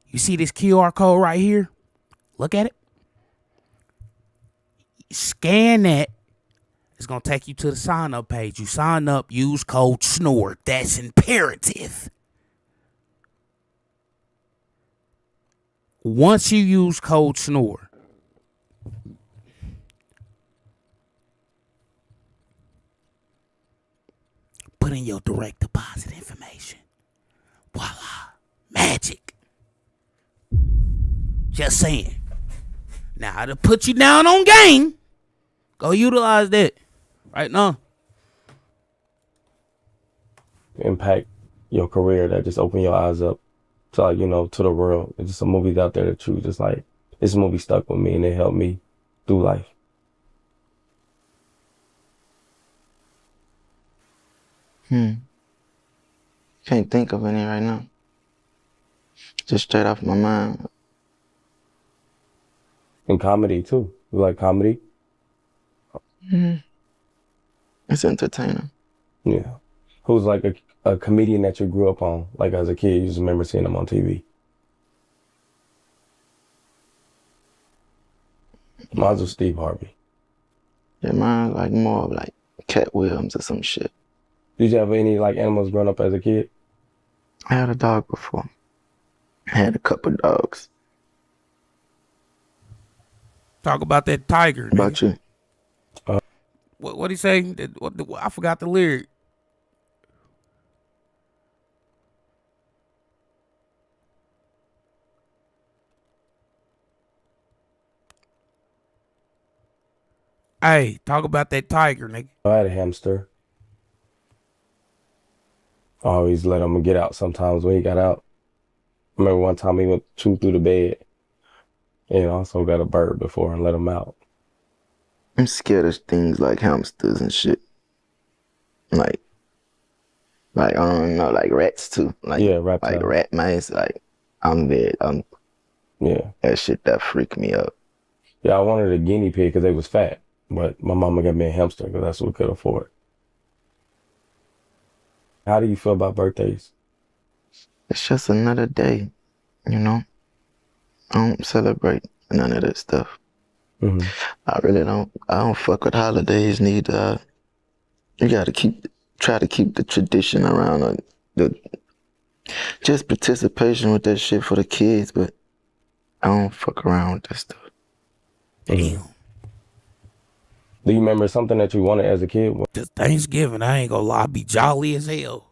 [SPEAKER 1] You see this QR code right here? Look at it. Scan that. It's going to take you to the sign up page. You sign up, use code SNORE. That's imperative. Once you use code SNORE, put in your direct deposit information. Voila. Magic. Just saying. Now, to put you down on game, go utilize that right now.
[SPEAKER 5] Impact your career, that just open your eyes up to, like, you know, to the world. It's just some movies out there that you just like, this movie stuck with me and it helped me through life.
[SPEAKER 6] Can't think of any right now. Just straight off my mind.
[SPEAKER 5] And comedy too. You like comedy?
[SPEAKER 6] It's entertaining.
[SPEAKER 5] Yeah. Who's like a comedian that you grew up on, like as a kid, you just remember seeing them on TV? Mine's was Steve Harvey.
[SPEAKER 6] Yeah, mine like more of like Cat Williams or some shit.
[SPEAKER 5] Did you have any like animals growing up as a kid?
[SPEAKER 6] I had a dog before. I had a couple dogs.
[SPEAKER 1] Talk about that tiger.
[SPEAKER 6] How about you?
[SPEAKER 1] What'd he say? I forgot the lyric. Hey, talk about that tiger, nigga.
[SPEAKER 5] I had a hamster. I always let him get out sometimes when he got out. I remember one time he went chew through the bed. And also got a bird before and let him out.
[SPEAKER 6] I'm scared of things like hamsters and shit. Like I don't know, like rats too. Like,
[SPEAKER 5] yeah, reptiles.
[SPEAKER 6] Like rat mice. Like
[SPEAKER 5] yeah,
[SPEAKER 6] that shit that freaked me out.
[SPEAKER 5] Yeah, I wanted a guinea pig because they was fat, but my mama got me a hamster because that's what we could afford. How do you feel about birthdays?
[SPEAKER 6] It's just another day, you know? I don't celebrate none of that stuff. I really don't. I don't fuck with holidays neither. You gotta try to keep the tradition around, just participation with that shit for the kids, but I don't fuck around with that stuff.
[SPEAKER 1] Damn.
[SPEAKER 5] Do you remember something that you wanted as a kid?
[SPEAKER 1] Just Thanksgiving, I ain't gonna lie, I be jolly as hell.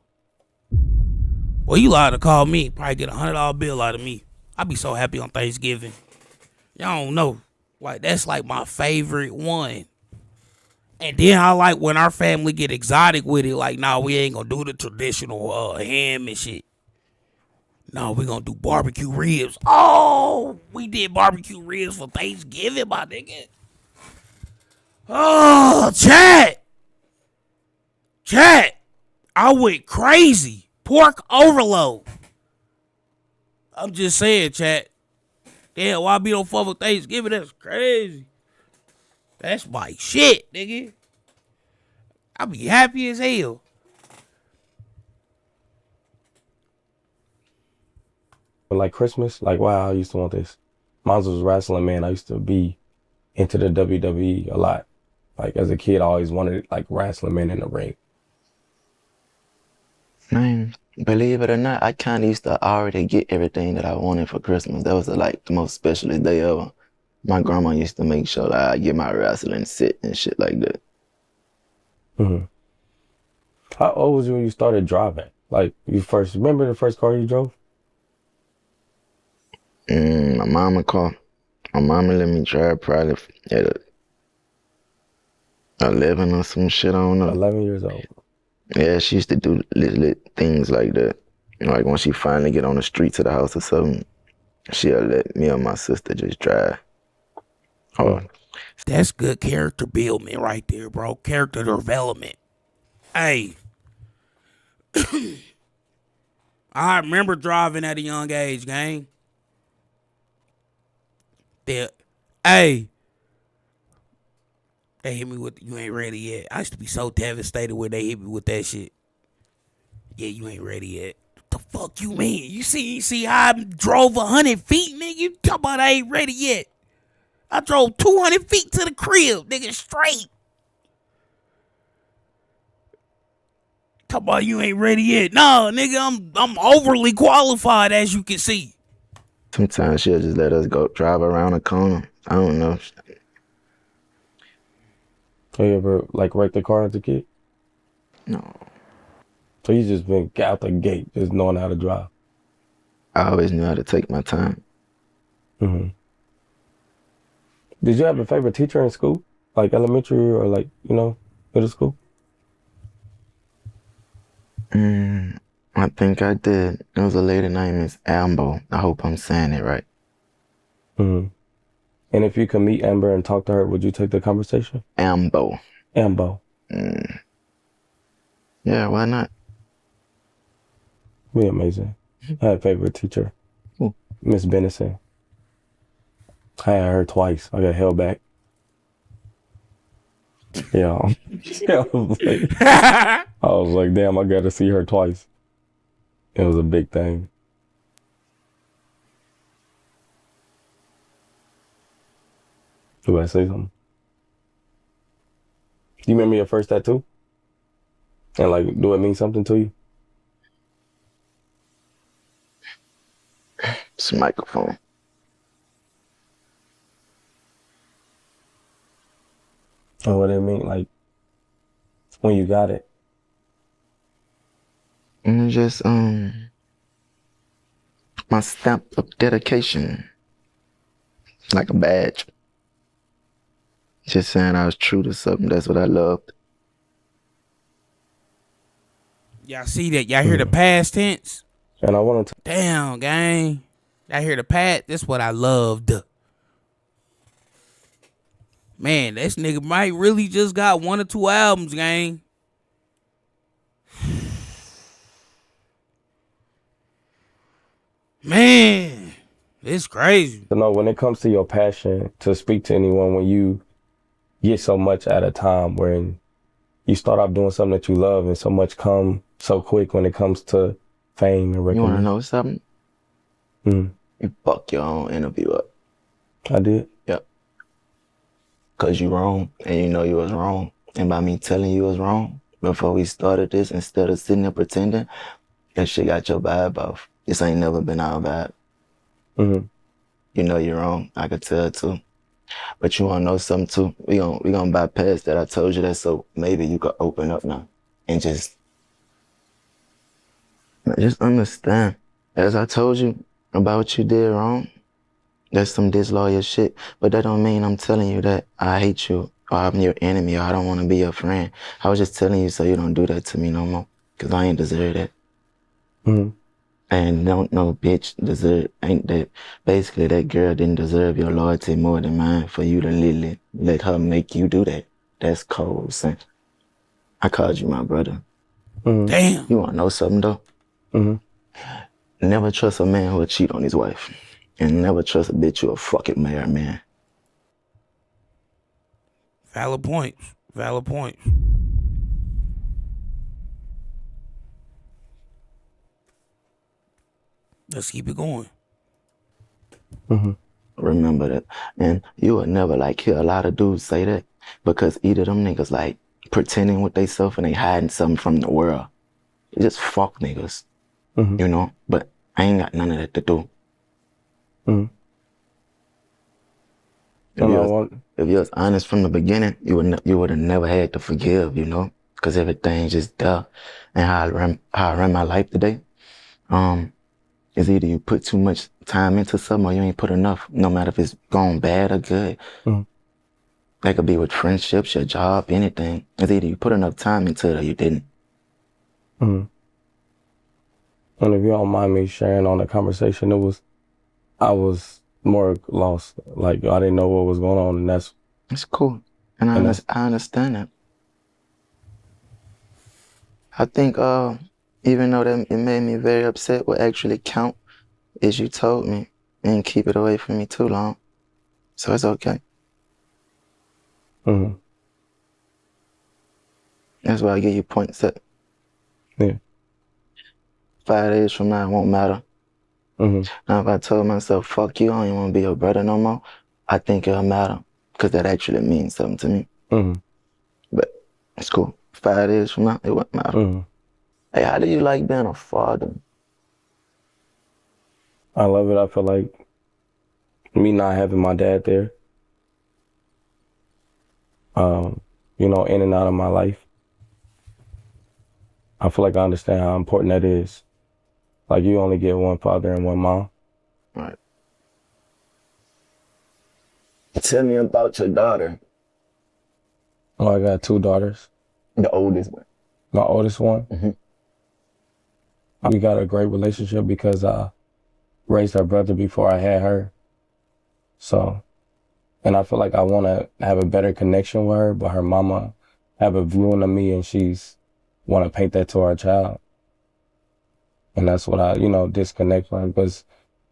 [SPEAKER 1] Well, you lied to call me, probably get $100 bill out of me. I be so happy on Thanksgiving. Y'all don't know. Like, that's like my favorite one. And then I like when our family get exotic with it. Like, nah, we ain't gonna do the traditional ham and shit. No, we gonna do barbecue ribs. Oh, we did barbecue ribs for Thanksgiving, my nigga. Oh, chat. I went crazy. Pork overload. I'm just saying, chat. Damn, why be don't fuck with Thanksgiving? That's crazy. That's my shit, nigga. I be happy as hell.
[SPEAKER 5] Like Christmas, like, wow, I used to want this. Mine was wrestling, man. I used to be into the WWE a lot. Like as a kid, I always wanted like wrestling, man, in the ring.
[SPEAKER 6] Man, believe it or not, I kind of used to already get everything that I wanted for Christmas. That was like the most specialest day ever. My grandma used to make sure that I get my wrestling set and shit like that.
[SPEAKER 5] Mm-hmm. How old was you when you started driving? Like you first, remember the first car you drove?
[SPEAKER 6] My mama car. My mama let me drive probably at 11 or some shit, I don't know.
[SPEAKER 5] 11 years old.
[SPEAKER 6] Yeah, she used to do lit things like that. Like when she finally get on the streets of the house or something, she'll let me or my sister just drive. Oh,
[SPEAKER 1] That's good character building right there, bro. Character development. Hey, I remember driving at a young age, gang. Hey, they hit me with you ain't ready yet. I used to be so devastated when they hit me with that shit. Yeah, you ain't ready yet. What the fuck you mean? You see how I drove 100 feet, nigga? You talking about I ain't ready yet? I drove 200 feet to the crib, nigga, straight. Talk about you ain't ready yet. No, nigga, I'm overly qualified, as you can see.
[SPEAKER 6] sometimes she'll just let us go drive around a corner. I don't know.
[SPEAKER 5] Have you ever like wrecked a car as a kid?
[SPEAKER 6] No,
[SPEAKER 5] So you just been out the gate, just knowing how to drive.
[SPEAKER 6] I always knew how to take my time.
[SPEAKER 5] Mm-hmm. Did you have a favorite teacher in school? Like elementary or like, middle school?
[SPEAKER 6] I think I did. It was a lady named Miss Ambo. I hope I'm saying it right.
[SPEAKER 5] Mm-hmm. And if you could meet Amber and talk to her, would you take the conversation?
[SPEAKER 6] Ambo.
[SPEAKER 5] Ambo.
[SPEAKER 6] Yeah, why not?
[SPEAKER 5] Be amazing. I had a favorite teacher.
[SPEAKER 6] Who?
[SPEAKER 5] Miss Benison. I had her twice. I got held back. Yeah. I was like, damn, I got to see her twice. It was a big thing. Do I say something? Do you remember your first tattoo? And like, do it mean something to you?
[SPEAKER 6] It's a microphone.
[SPEAKER 5] Or what it mean, like, when you got it?
[SPEAKER 6] And it's just my stamp of dedication. Like a badge. Just saying I was true to something. That's what I loved.
[SPEAKER 1] Y'all see that? Y'all hear the past tense?
[SPEAKER 5] And I wanted to.
[SPEAKER 1] Damn, gang. Y'all hear the past? That's what I loved. Man, this nigga might really just got 1 or 2 albums, gang. Man, it's crazy.
[SPEAKER 5] To know when it comes to your passion to speak to anyone, when you get so much at a time, when you start off doing something that you love and so much come so quick when it comes to fame and
[SPEAKER 6] You
[SPEAKER 5] recognition.
[SPEAKER 6] wanna know something? You fuck your own interview up.
[SPEAKER 5] I did.
[SPEAKER 6] Yep. Cause you wrong and you know you was wrong. And by me telling you was wrong, before we started this, instead of sitting there pretending, that shit got your vibe off. This ain't never been our vibe. You know you're wrong. I could tell too. But you wanna know something too? We gonna bypass that. I told you that, so maybe you could open up now and just understand. As I told you about what you did wrong, that's some disloyal shit. But that don't mean I'm telling you that I hate you or I'm your enemy or I don't want to be your friend. I was just telling you so you don't do that to me no more. Cause I ain't deserve that. And no bitch ain't that. Basically, that girl didn't deserve your loyalty more than mine for you to literally let her make you do that. That's cold, son. I called you my brother.
[SPEAKER 1] Damn.
[SPEAKER 6] You wanna know something though? Never trust a man who will cheat on his wife. And never trust a bitch who will fucking marry man.
[SPEAKER 1] Valid points. Valid points. Let's keep it going.
[SPEAKER 6] Remember that. And you would never like hear a lot of dudes say that because either them niggas like pretending with they self and they hiding something from the world. They just fuck niggas,
[SPEAKER 5] Mm-hmm.
[SPEAKER 6] you know? But I ain't got none of that to do.
[SPEAKER 5] Mm-hmm.
[SPEAKER 6] If you was honest from the beginning, you would have never had to forgive, you know? Cause everything's just there. And how I run my life today, is either you put too much time into something or you ain't put enough, no matter if it's gone bad or good.
[SPEAKER 5] Mm-hmm.
[SPEAKER 6] That could be with friendships, your job, anything. It's either you put enough time into it or you didn't.
[SPEAKER 5] Mm-hmm. And if you don't mind me sharing on the conversation, I was more lost. Like, I didn't know what was going on, and that's...
[SPEAKER 6] It's cool. And I understand that. I think, even though that it made me very upset, what actually count is you told me and keep it away from me too long. So it's okay.
[SPEAKER 5] Mm-hmm.
[SPEAKER 6] That's why I give you points that
[SPEAKER 5] Yeah.
[SPEAKER 6] 5 days from now, it won't matter.
[SPEAKER 5] Mm-hmm.
[SPEAKER 6] Now, if I told myself, fuck you, I don't even want to be your brother no more, I think it'll matter because that actually means something to me.
[SPEAKER 5] Mm-hmm.
[SPEAKER 6] But it's cool. 5 days from now, it won't matter.
[SPEAKER 5] Mm-hmm.
[SPEAKER 6] Hey, how do you like being a father?
[SPEAKER 5] I love it. I feel like me not having my dad there, you know, in and out of my life, I feel like I understand how important that is. Like, you only get one father and one mom.
[SPEAKER 6] Right. Tell me about your daughter.
[SPEAKER 5] Oh, I got 2 daughters.
[SPEAKER 6] The oldest one.
[SPEAKER 5] My oldest one.
[SPEAKER 6] Mm-hmm.
[SPEAKER 5] We got a great relationship because I raised her brother before I had her. So, and I feel like I want to have a better connection with her, but her mama have a view of me and she's want to paint that to our child. And that's what I, you know, disconnect from, because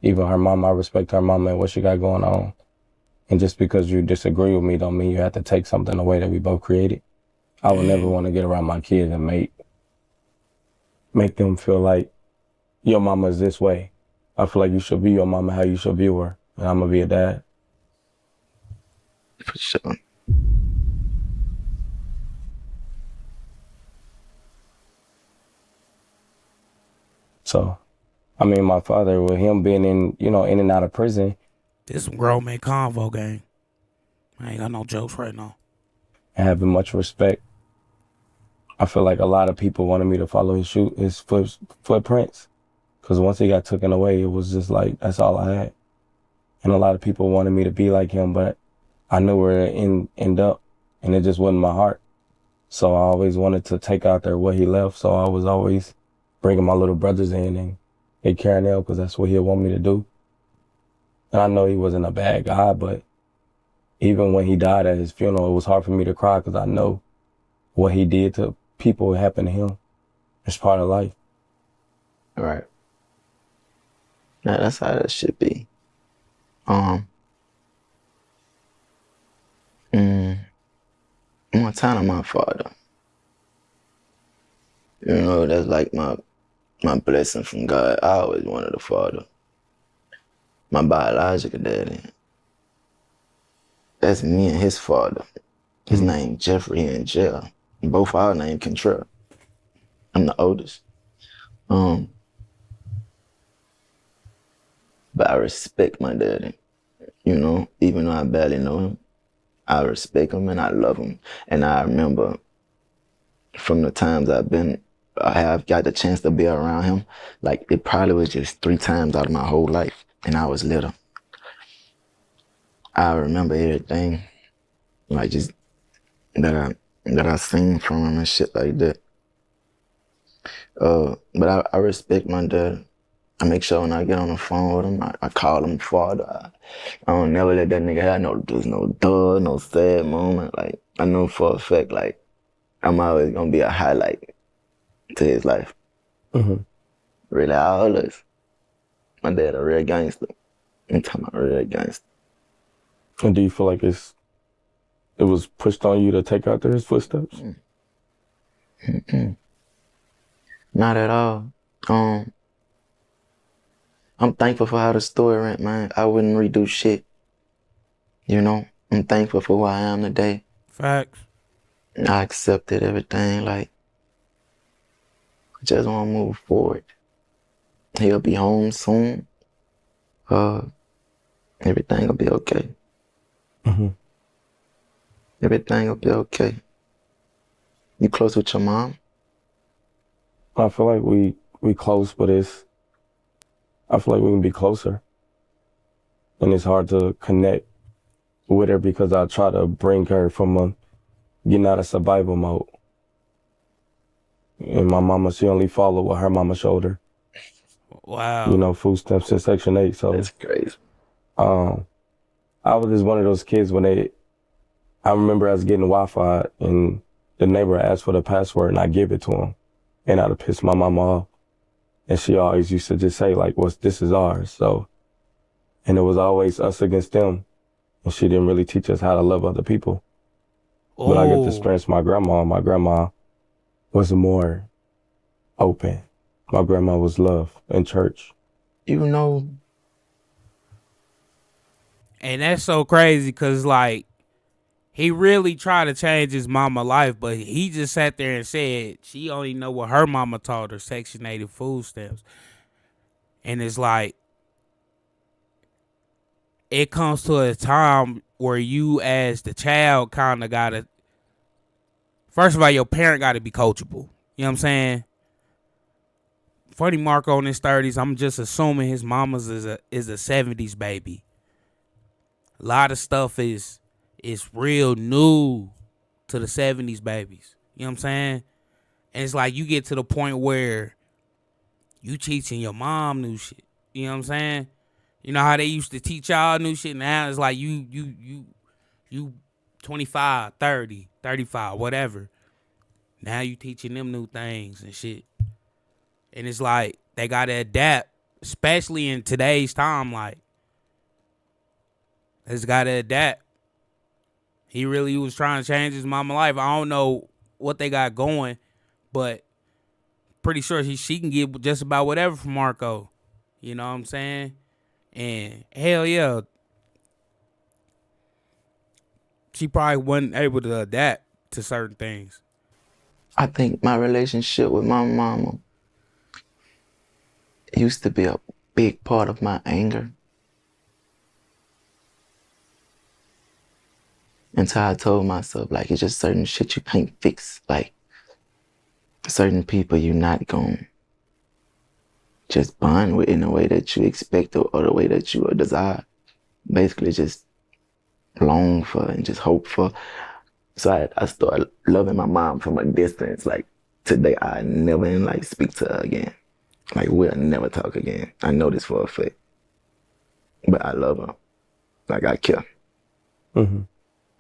[SPEAKER 5] even her mama, I respect her mama and what she got going on. And just because you disagree with me don't mean you have to take something away that we both created. I would never want to get around my kids and make them feel like your mama is this way. I feel like you should be your mama how you should view her, and I'm gonna be a dad.
[SPEAKER 6] For sure.
[SPEAKER 5] So, I mean, my father, with him being in, you know, in and out of prison,
[SPEAKER 1] This some grown man convo gang. I ain't got no jokes right now.
[SPEAKER 5] and having much respect, I feel like a lot of people wanted me to follow his footprints. Because once he got taken away, it was just like, that's all I had. And a lot of people wanted me to be like him, but I knew where it end up, and it just wasn't my heart. So I always wanted to take out there what he left. So I was always bringing my little brothers in and take care of them because that's what he'd want me to do. And I know he wasn't a bad guy, but even when he died at his funeral, it was hard for me to cry because I know what he did to people who happened to him. It's part of life.
[SPEAKER 6] Right. Now, that's how that should be. Montana, my father. You know, that's like my blessing from God. I always wanted a father. My biological daddy. That's me and his father. His name Jeffrey, he in jail. Both our name Contrell. I'm the oldest. But I respect my daddy. You know, even though I barely know him, I respect him and I love him. And I remember from the times I have got the chance to be around him, like it probably was just 3 times out of my whole life, and I was little. I remember everything, like just that I seen from him and shit like that. But I respect my dad. I make sure when I get on the phone with him, I call him father. I don't never let that nigga have no sad moment. Like, I know for a fact, like, I'm always gonna be a highlight to his life.
[SPEAKER 5] Mm-hmm.
[SPEAKER 6] Really, all of us. My dad a real gangster. I'm talking about a real gangster.
[SPEAKER 5] And do you feel like it was pushed on you to take out his footsteps?
[SPEAKER 6] Not at all. I'm thankful for how the story went, man. I wouldn't redo shit. You know, I'm thankful for who I am today.
[SPEAKER 1] Facts.
[SPEAKER 6] I accepted everything. Like, I just want to move forward. He'll be home soon. Everything will be okay.
[SPEAKER 5] Mm-hmm.
[SPEAKER 6] Everything will be okay. You close with your mom?
[SPEAKER 5] I feel like we close, but I feel like we can be closer. And it's hard to connect with her because I try to bring her from getting out of survival mode. And my mama, she only followed what her mama showed her.
[SPEAKER 1] Wow.
[SPEAKER 5] You know, food stamps in Section 8. So
[SPEAKER 6] That's crazy.
[SPEAKER 5] I was just one of those kids I remember us getting Wi-Fi and the neighbor asked for the password and I give it to him. And I'd have pissed my mama off. And she always used to just say like, this is ours. So, and it was always us against them. And she didn't really teach us how to love other people. But I get to experience my grandma. My grandma was more open. My grandma was love in church.
[SPEAKER 6] You know,
[SPEAKER 1] And that's so crazy because, like, he really tried to change his mama life, but he just sat there and said she only know what her mama taught her, Section 80 food stamps. And it's like, it comes to a time where you as the child kind of got to, first of all, your parent got to be coachable. You know what I'm saying? Funny Marco in his 30s, I'm just assuming his mama's is a 70s baby. A lot of stuff is real new to the 70s babies. You know what I'm saying? And it's like you get to the point where you teaching your mom new shit. You know what I'm saying? You know how they used to teach y'all new shit? Now it's like you 25, 30, 35, whatever. Now you teaching them new things and shit. And it's like they gotta adapt, especially in today's time. Like, they just gotta adapt. He really was trying to change his mama life. I don't know what they got going, but pretty sure she can get just about whatever from Marco. You know what I'm saying? And hell yeah, she probably wasn't able to adapt to certain things.
[SPEAKER 6] I think my relationship with my mama used to be a big part of my anger. Until I told myself, like, it's just certain shit you can't fix. Like, certain people you're not gonna just bond with in the way that you expect or the way that you desire. Basically just long for and just hope for. So I started loving my mom from a distance. Like, today I never like speak to her again. Like, we'll never talk again. I know this for a fact. But I love her. Like, I care.
[SPEAKER 5] Mm-hmm.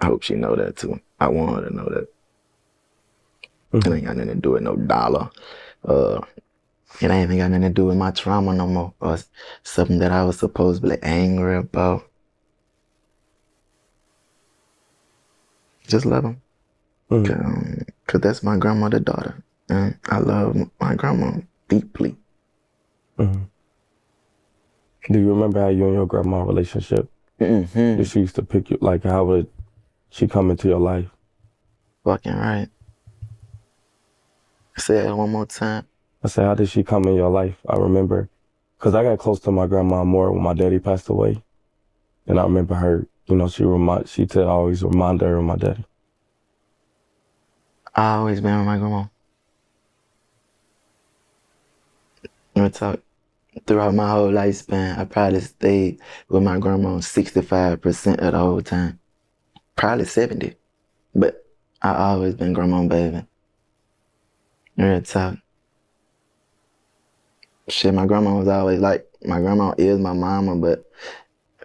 [SPEAKER 6] I hope she know that too. I want her to know that. Mm-hmm. It ain't got nothing to do with no dollar. It ain't even got nothing to do with my trauma no more. Or something that I was supposedly angry about. Just love him. Mm-hmm. Cause that's my grandmother's daughter. And I love my grandma deeply.
[SPEAKER 5] Mm-hmm. Do you remember how you and your grandma relationship?
[SPEAKER 6] Mm-hmm.
[SPEAKER 5] Did she used to pick you, like, how would she come into your life?
[SPEAKER 6] Fucking right. Say it one more time. I
[SPEAKER 5] said, how did she come in your life? I remember, because I got close to my grandma more when my daddy passed away. And I remember her, you know, she always remind her of my daddy. I always been with my grandma. Let me talk. Throughout my whole lifespan, I probably stayed with my grandma 65% of the whole time. Probably 70. But I always been grandma baby. Real talk. Shit, my grandma was always like, my grandma is my mama, but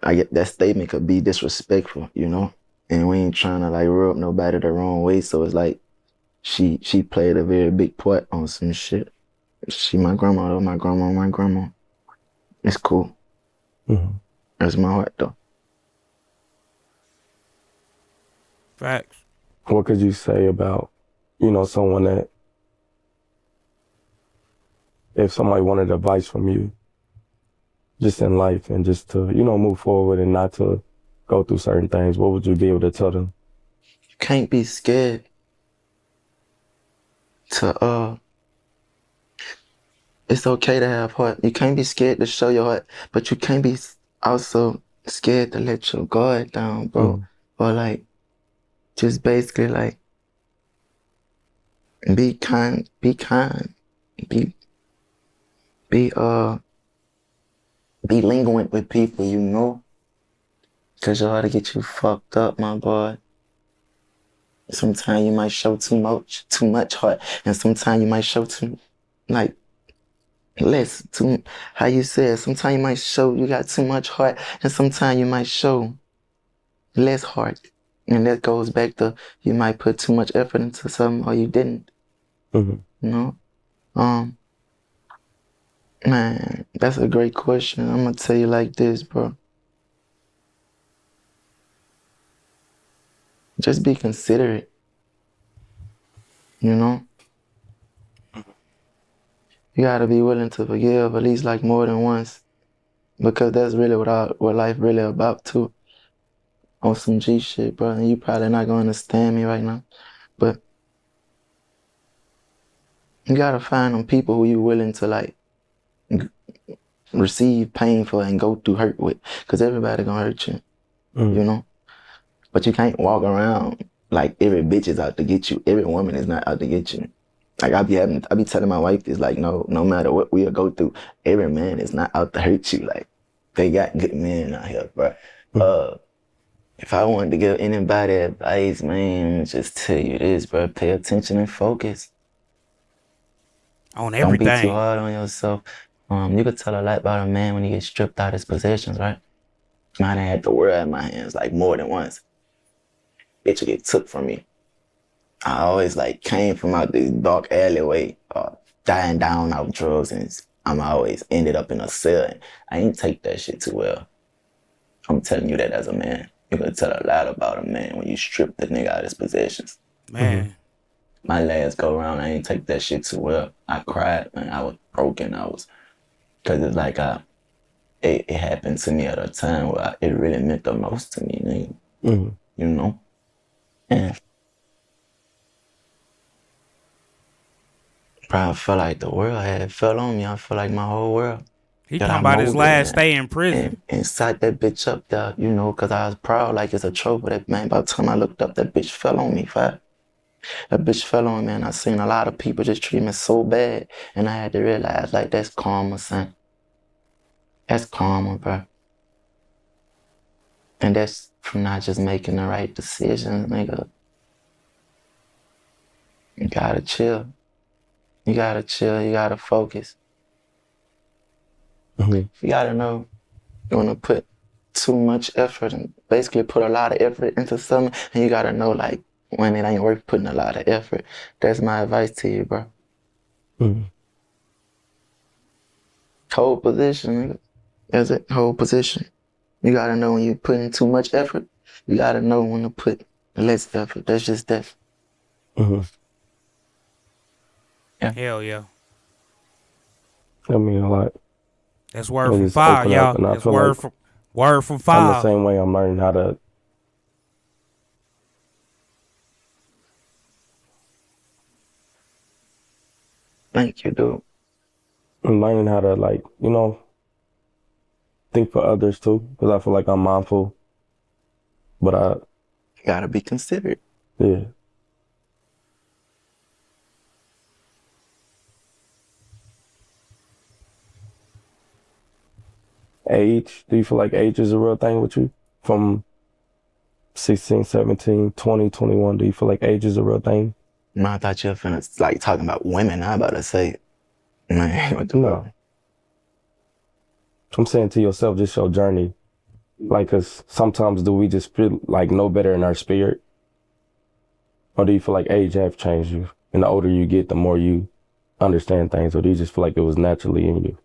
[SPEAKER 5] I get that statement could be disrespectful, you know? And we ain't trying to like rub nobody the wrong way, so it's like she played a very big part on some shit. She my grandma though, my grandma. It's cool. Mm-hmm. That's my heart though.
[SPEAKER 1] Facts.
[SPEAKER 5] What could you say about, you know, someone that, if somebody wanted advice from you, just in life and just to, you know, move forward and not to go through certain things, what would you be able to tell them?
[SPEAKER 6] You can't be scared to it's okay to have heart. You can't be scared to show your heart, but you can't be also scared to let your guard down, bro. Or like, just basically like, be kind, be lenient with people, you know? Cause you ought to get you fucked up, my boy. Sometimes you might show too much heart, and sometimes you might show how you said, sometimes you might show you got too much heart, and sometimes you might show less heart. And that goes back to, you might put too much effort into something or you didn't. You know? Man, that's a great question. I'm gonna tell you like this, bro. Just be considerate. You know? You gotta be willing to forgive at least like more than once. Because that's really what life really about too. On some G shit, bro. And you probably not gonna understand me right now. But you gotta find them people who you willing to like receive pain for and go through hurt with. Cause everybody gonna hurt you. You know? But you can't walk around like every bitch is out to get you. Every woman is not out to get you. Like I be telling my wife this, like, no matter what we'll go through, every man is not out to hurt you. Like, they got good men out here, bro. If I wanted to give anybody advice, man, just tell you this, bro. Pay attention and focus.
[SPEAKER 1] On everything.
[SPEAKER 6] Don't be too hard on yourself. You could tell a lot about a man when he gets stripped out his possessions, right? Mine had the world in my hands like more than once. Bitch would get took from me. I always like came from out this dark alleyway, dying down out drugs, and I'm always ended up in a cell. And I ain't take that shit too well. I'm telling you that as a man. You can tell a lot about a man when you strip the nigga out of his possessions.
[SPEAKER 1] Man.
[SPEAKER 6] My last go around, I ain't take that shit too well. I cried, man. I was broken. Cause it's like it happened to me at a time where it really meant the most to me, nigga. You know? And probably felt like the world had fell on me. I feel like my whole world.
[SPEAKER 1] He talking about his last stay in prison.
[SPEAKER 6] And sat that bitch up there, you know, because I was proud like it's a trophy. That man, by the time I looked up, that bitch fell on me, fat. That bitch fell on me, and I seen a lot of people just treat me so bad. And I had to realize, like, that's karma, son. That's karma, bro. And that's from not just making the right decisions, nigga. You gotta chill. You gotta chill, you gotta focus. You gotta know you wanna put too much effort and basically put a lot of effort into something, and you gotta know like when it ain't worth putting a lot of effort. That's my advice to you, bro. Hold position, nigga. That's it, hold position. You gotta know when you put in too much effort. You gotta know when to put less effort. That's just that.
[SPEAKER 1] Yeah. Hell yeah.
[SPEAKER 5] That mean a lot.
[SPEAKER 1] That's word from five, y'all. That's word from five.
[SPEAKER 5] I'm the same way. I'm learning how to.
[SPEAKER 6] Thank you, dude.
[SPEAKER 5] I'm learning how to, like, you know, think for others too, because I feel like I'm mindful. But you
[SPEAKER 6] gotta be considerate.
[SPEAKER 5] Yeah. Age, do you feel like age is a real thing with you? From 16, 17, 20, 21, do you feel like age is a real thing?
[SPEAKER 6] Man, I thought you were finna, like, talking about women. I about to say, man, what the fuck?
[SPEAKER 5] I'm saying to yourself, just your journey. Like, cause sometimes do we just feel like know better in our spirit? Or do you feel like age have changed you? And the older you get, the more you understand things, or do you just feel like it was naturally in you?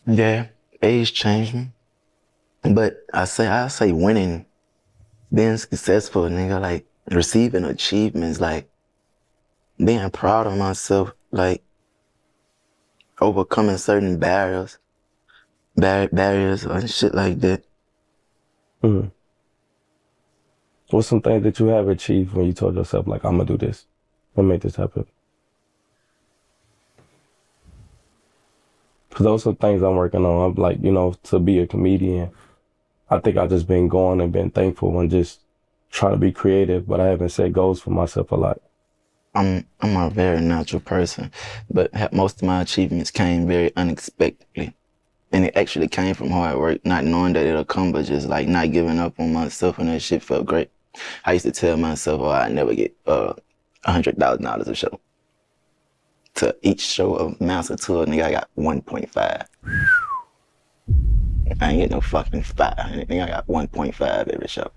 [SPEAKER 6] Yeah, age changed me. But I say winning, being successful, nigga, like receiving achievements, like being proud of myself, like overcoming certain barriers, barriers and shit like that.
[SPEAKER 5] Mm. What's some things that you have achieved when you told yourself, like, I'm gonna do this and make this happen? Because those are things I'm working on. I'm like, to be a comedian, I think I've just been going and been thankful and just trying to be creative, but I haven't set goals for myself a lot.
[SPEAKER 6] I'm a very natural person, but most of my achievements came very unexpectedly. And it actually came from hard work, not knowing that it'll come, but just like not giving up on myself, and that shit felt great. I used to tell myself, oh, I never get $100,000 a show. To each show of Master Tour, nigga, I got 1.5. I ain't get no fucking 5. Nigga, I got 1.5 every show.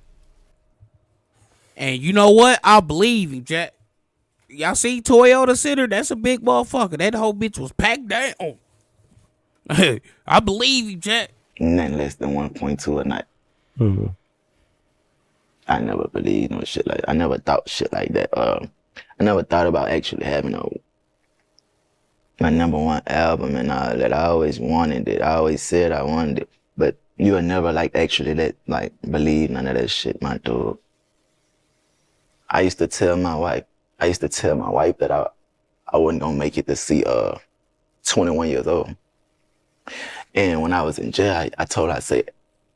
[SPEAKER 1] And you know what? I believe you, Jack. Y'all see Toyota Center? That's a big motherfucker. That whole bitch was packed down. I believe you, Jack.
[SPEAKER 6] Nothing less than 1.2 a night.
[SPEAKER 5] Mm-hmm.
[SPEAKER 6] I never believed no shit like that. I never thought shit like that. I never thought about actually having my number one album and all that. I always wanted it. I always said I wanted it. But you would never actually believe none of that shit, my dog. I used to tell my wife that I wasn't gonna make it to see 21 years old. And when I was in jail, I told her, I said,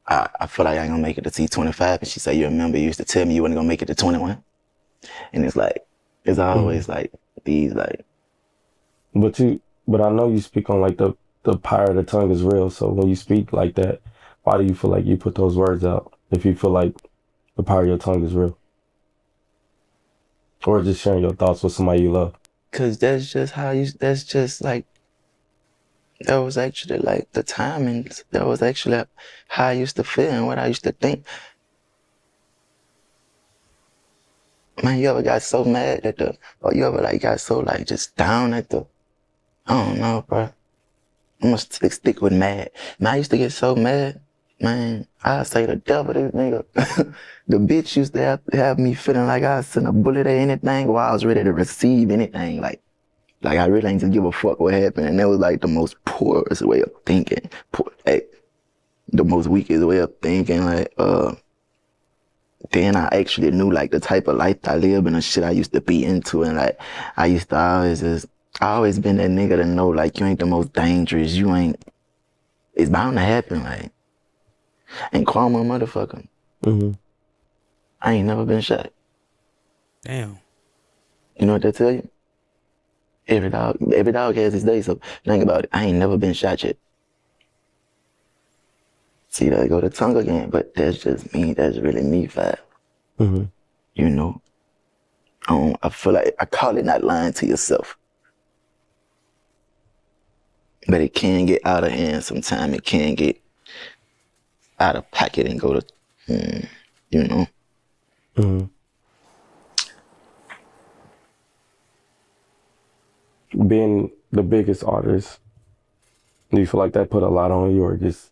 [SPEAKER 6] I feel like I ain't gonna make it to see 25. And she said, you remember you used to tell me you wasn't gonna make it to 21? And it's always these
[SPEAKER 5] But I know you speak on the power of the tongue is real. So when you speak like that, why do you feel like you put those words out if you feel like the power of your tongue is real? Or just sharing your thoughts with somebody you love?
[SPEAKER 6] Cause that was actually the timing. That was actually how I used to feel and what I used to think. Man, you ever got so mad or you ever got so just down at I don't know, bro. I'm gonna stick with mad. Man, I used to get so mad. Man, I say the devil, this nigga. The bitch used to have me feeling like I was sending a bullet at anything while I was ready to receive anything. Like I really ain't just give a fuck what happened. And that was the most poorest way of thinking. The most weakest way of thinking. Then I actually knew the type of life I live and the shit I used to be into. And I used to I always been that nigga to know you ain't the most dangerous. You ain't, it's bound to happen. And karma, motherfucker.
[SPEAKER 5] Mm-hmm.
[SPEAKER 6] I ain't never been shot.
[SPEAKER 1] Damn.
[SPEAKER 6] You know what they tell you? Every dog has his day, so think about it. I ain't never been shot yet. See, there go the tongue again, but that's just me. That's really me, Five.
[SPEAKER 5] Mm-hmm.
[SPEAKER 6] You know? I feel like I call it not lying to yourself. But it can get out of hand sometimes. It can get out of pocket and go to, you know?
[SPEAKER 5] Mm-hmm. Being the biggest artist, do you feel like that put a lot on you, or just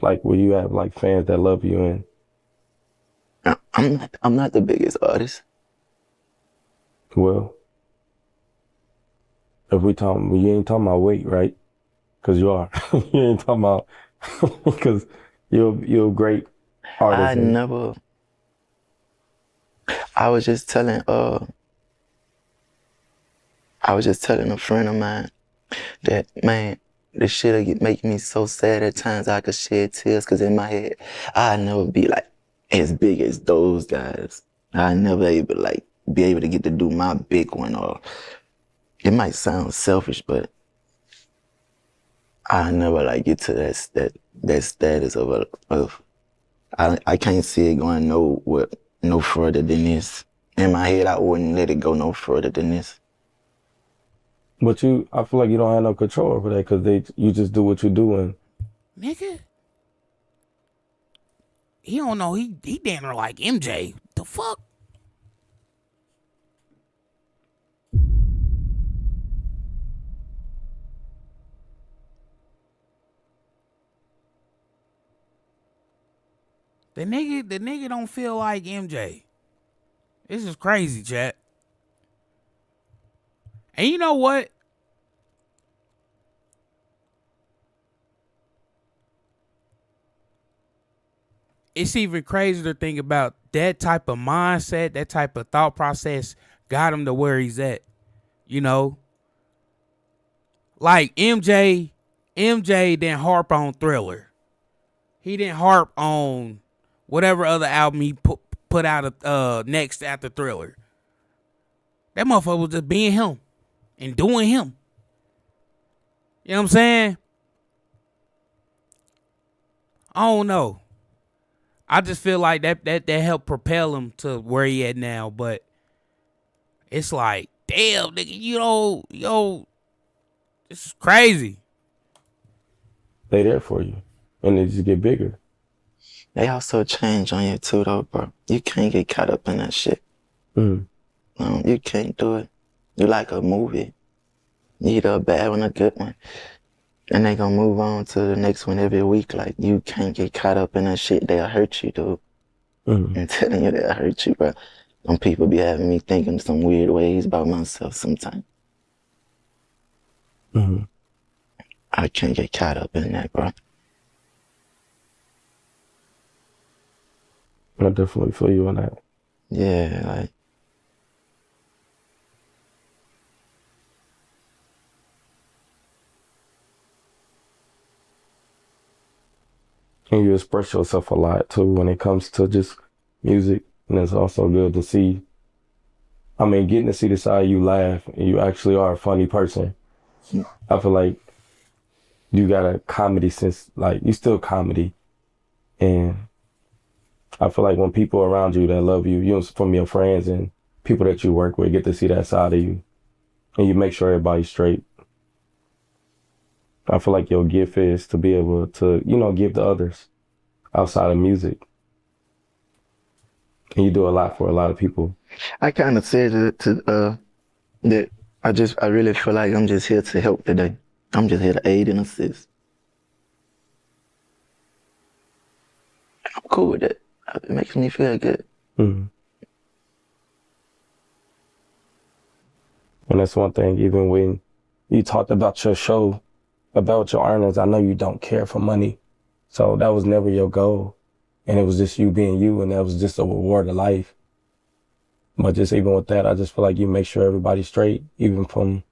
[SPEAKER 5] will you have fans that love you? And
[SPEAKER 6] I'm not the biggest artist.
[SPEAKER 5] Well, if you ain't talking about weight, right? Because you are. You ain't talking about because you're a great artist.
[SPEAKER 6] I was just telling a friend of mine that, man, this shit'll make me so sad at times I could shed tears, because in my head, I'd never be as big as those guys. I'd never be able to get to do my big one. Or it might sound selfish, but I never get to that status of I can't see it going no further than this. In my head, I wouldn't let it go no further than this.
[SPEAKER 5] But I feel like you don't have no control over that, because you just do what you do. And
[SPEAKER 1] Nigga. He don't know. He damn near like MJ. The fuck? The nigga don't feel like MJ. This is crazy, chat. And you know what? it's even crazier to think about that type of mindset, that type of thought process got him to where he's at. You know, like MJ didn't harp on Thriller. He didn't harp on whatever other album he put out next after Thriller. That motherfucker was just being him and doing him. You know what I'm saying? I don't know. I just feel like that helped propel him to where he at now. But it's like, damn, nigga, yo, this is crazy.
[SPEAKER 6] They there for you, and they just get bigger. They also change on you too, though, bro. You can't get caught up in that shit. No, you can't do it. You like a movie. You either a bad one or a good one. And they gonna move on to the next one every week. Like, you can't get caught up in that shit. They'll hurt you, dude. I'm telling you, they'll hurt you, bro. Some people be having me thinking some weird ways about myself sometimes. I can't get caught up in that, bro. I definitely feel you on that. Yeah, like. And you express yourself a lot too when it comes to just music. And it's also good to see, I mean, getting to see the side you laugh and you actually are a funny person. I feel like you got a comedy sense, like you still comedy. And I feel like when people around you that love you, you know, from your friends and people that you work with, get to see that side of you. And you make sure everybody's straight. I feel like your gift is to be able to, you know, give to others outside of music. And you do a lot for a lot of people. I kind of said that I really feel like I'm just here to help today. I'm just here to aid and assist. I'm cool with it. It makes me feel good. And that's one thing, even when you talked about your show, about your earnings, I know you don't care for money. So that was never your goal. And it was just you being you, and that was just a reward of life. But just even with that, I just feel like you make sure everybody's straight, even from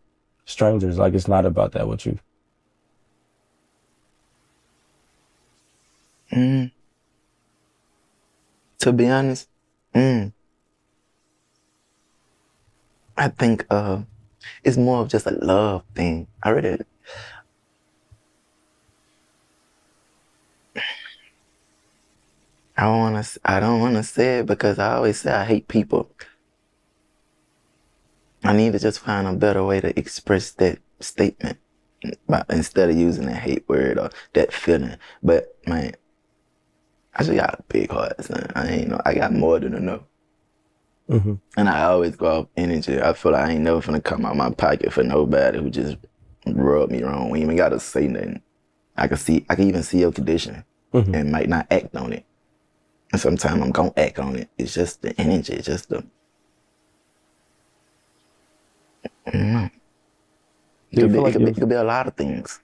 [SPEAKER 6] strangers. Like, it's not about that with you. To be honest, I think it's more of just a love thing. I don't wanna say it because I always say I hate people. I need to just find a better way to express that statement instead of using that hate word or that feeling. But man, I just got a big heart, son. I got more than enough. And I always go off energy. I feel like I ain't never finna come out my pocket for nobody who just rubbed me wrong. We even gotta say nothing. I can even see your condition and might not act on it. And sometimes I'm gonna act on it. It's just the energy, it's just the. I don't know. It could be a lot of things.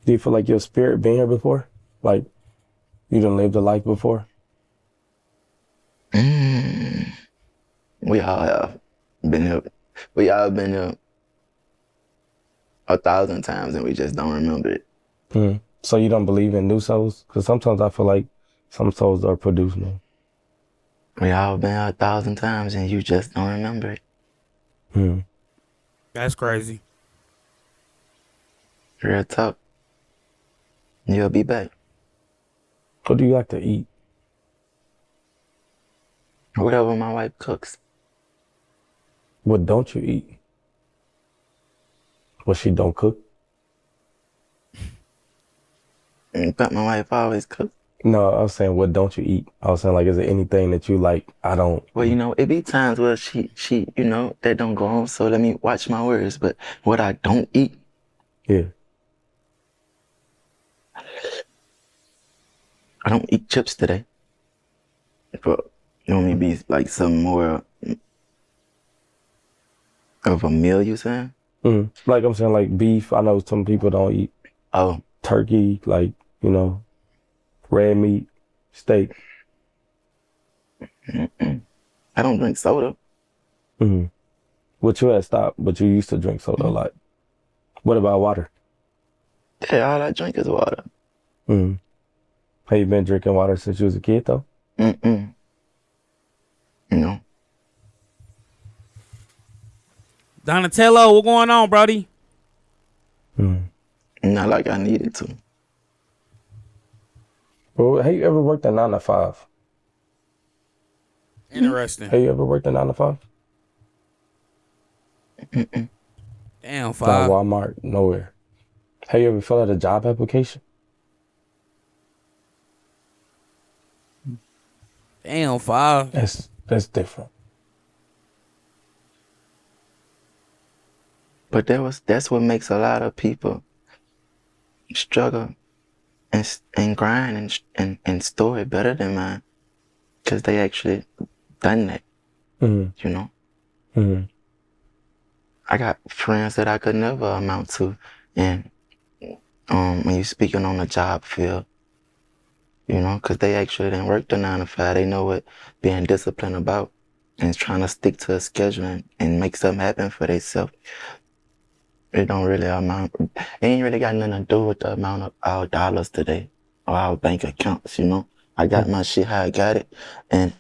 [SPEAKER 6] Do you feel like your spirit been here before? Like, you done lived a life before? We all have been here. We all been here 1,000 times and we just don't remember it. So you don't believe in new souls? Because sometimes I feel like some souls are produced now. We all been here 1,000 times and you just don't remember it.
[SPEAKER 1] That's crazy.
[SPEAKER 6] Real talk. You'll be back. What do you like to eat? Whatever my wife cooks. What don't you eat? What she don't cook? But my wife always cooks. No, I was saying, what don't you eat? I was saying, like, is there anything that you like, I don't? Well, you know, it be times where she, you know, that don't go on, so let me watch my words. But what I don't eat? Yeah. I don't eat chips today. But you want me to be like some more of a meal, you saying? Like I'm saying, like beef. I know some people don't eat turkey, like, you know,
[SPEAKER 5] red meat, steak.
[SPEAKER 6] I don't drink soda.
[SPEAKER 5] Mm-hmm. But you had stopped, but you used to drink soda a lot. What about water?
[SPEAKER 6] Yeah, all I drink is water.
[SPEAKER 5] Mm-hmm. Have you been drinking water since you was a kid, though?
[SPEAKER 6] Mm-mm. No.
[SPEAKER 1] Donatello, what going on, Brody?
[SPEAKER 6] Not like I needed to.
[SPEAKER 5] Well, have you ever worked a 9 to 5?
[SPEAKER 1] Interesting.
[SPEAKER 5] Have you ever worked a 9 to 5?
[SPEAKER 1] Damn,
[SPEAKER 5] Not
[SPEAKER 1] 5.
[SPEAKER 5] Walmart, nowhere. Have you ever filled out a job application?
[SPEAKER 1] Damn, 5.
[SPEAKER 5] That's different.
[SPEAKER 6] But that's what makes a lot of people struggle and grind and story better than mine. Because they actually done that,
[SPEAKER 5] Mm-hmm.
[SPEAKER 6] you know?
[SPEAKER 5] Mm-hmm.
[SPEAKER 6] I got friends that I could never amount to. And when you're speaking on the job field, you know, because they actually didn't work the 9 to 5. They know what being disciplined about and trying to stick to a schedule and make something happen for themselves. It don't really amount. It ain't really got nothing to do with the amount of our dollars today or our bank accounts, you know. I got my shit how I got it, and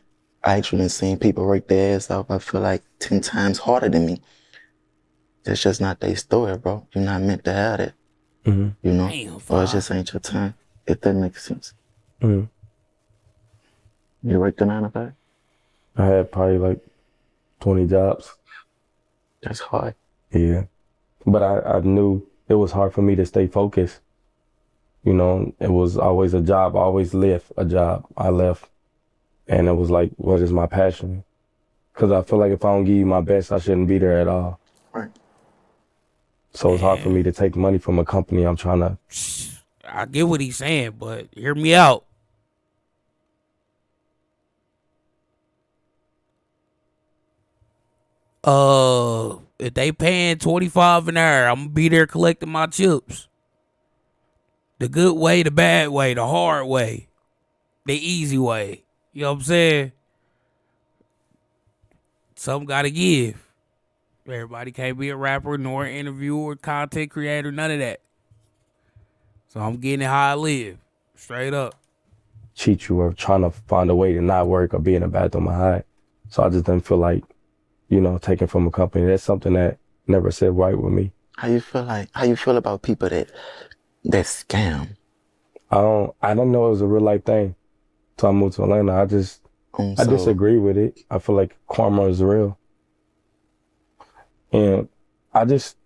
[SPEAKER 6] I actually seen people work their ass off. I feel like 10 times harder than me. It's just not their story, bro. You're not meant to have it,
[SPEAKER 5] Mm-hmm.
[SPEAKER 6] you know.
[SPEAKER 1] Damn,
[SPEAKER 6] Or it
[SPEAKER 1] 5.
[SPEAKER 6] just ain't your time. If that makes sense.
[SPEAKER 5] Mm-hmm.
[SPEAKER 6] You work the 9 to 5?
[SPEAKER 5] I had probably like 20 jobs.
[SPEAKER 6] That's hard.
[SPEAKER 5] Yeah. But I knew it was hard for me to stay focused. You know, it was always a job. I always left a job. I left. And it was like, what is my passion? Because I feel like if I don't give you my best, I shouldn't be there at all.
[SPEAKER 6] Right.
[SPEAKER 5] So it's hard for me to take money from a company I'm trying to.
[SPEAKER 1] I get what he's saying, but hear me out. If they paying 25 an hour, I'm gonna be there collecting my chips. The good way, the bad way, the hard way, the easy way. You know what I'm saying? Something gotta give. Everybody can't be a rapper, nor an interviewer, content creator, none of that. So I'm getting it how I live. Straight up.
[SPEAKER 5] Cheat you or trying to find a way to not work or be in the bathroom or hide. So I just didn't feel like, you know, taking from a company. That's something that never sit right with me.
[SPEAKER 6] How you feel about people that scam?
[SPEAKER 5] I don't know it was a real life thing. So I moved to Atlanta. I disagree with it. I feel like karma is real. And I just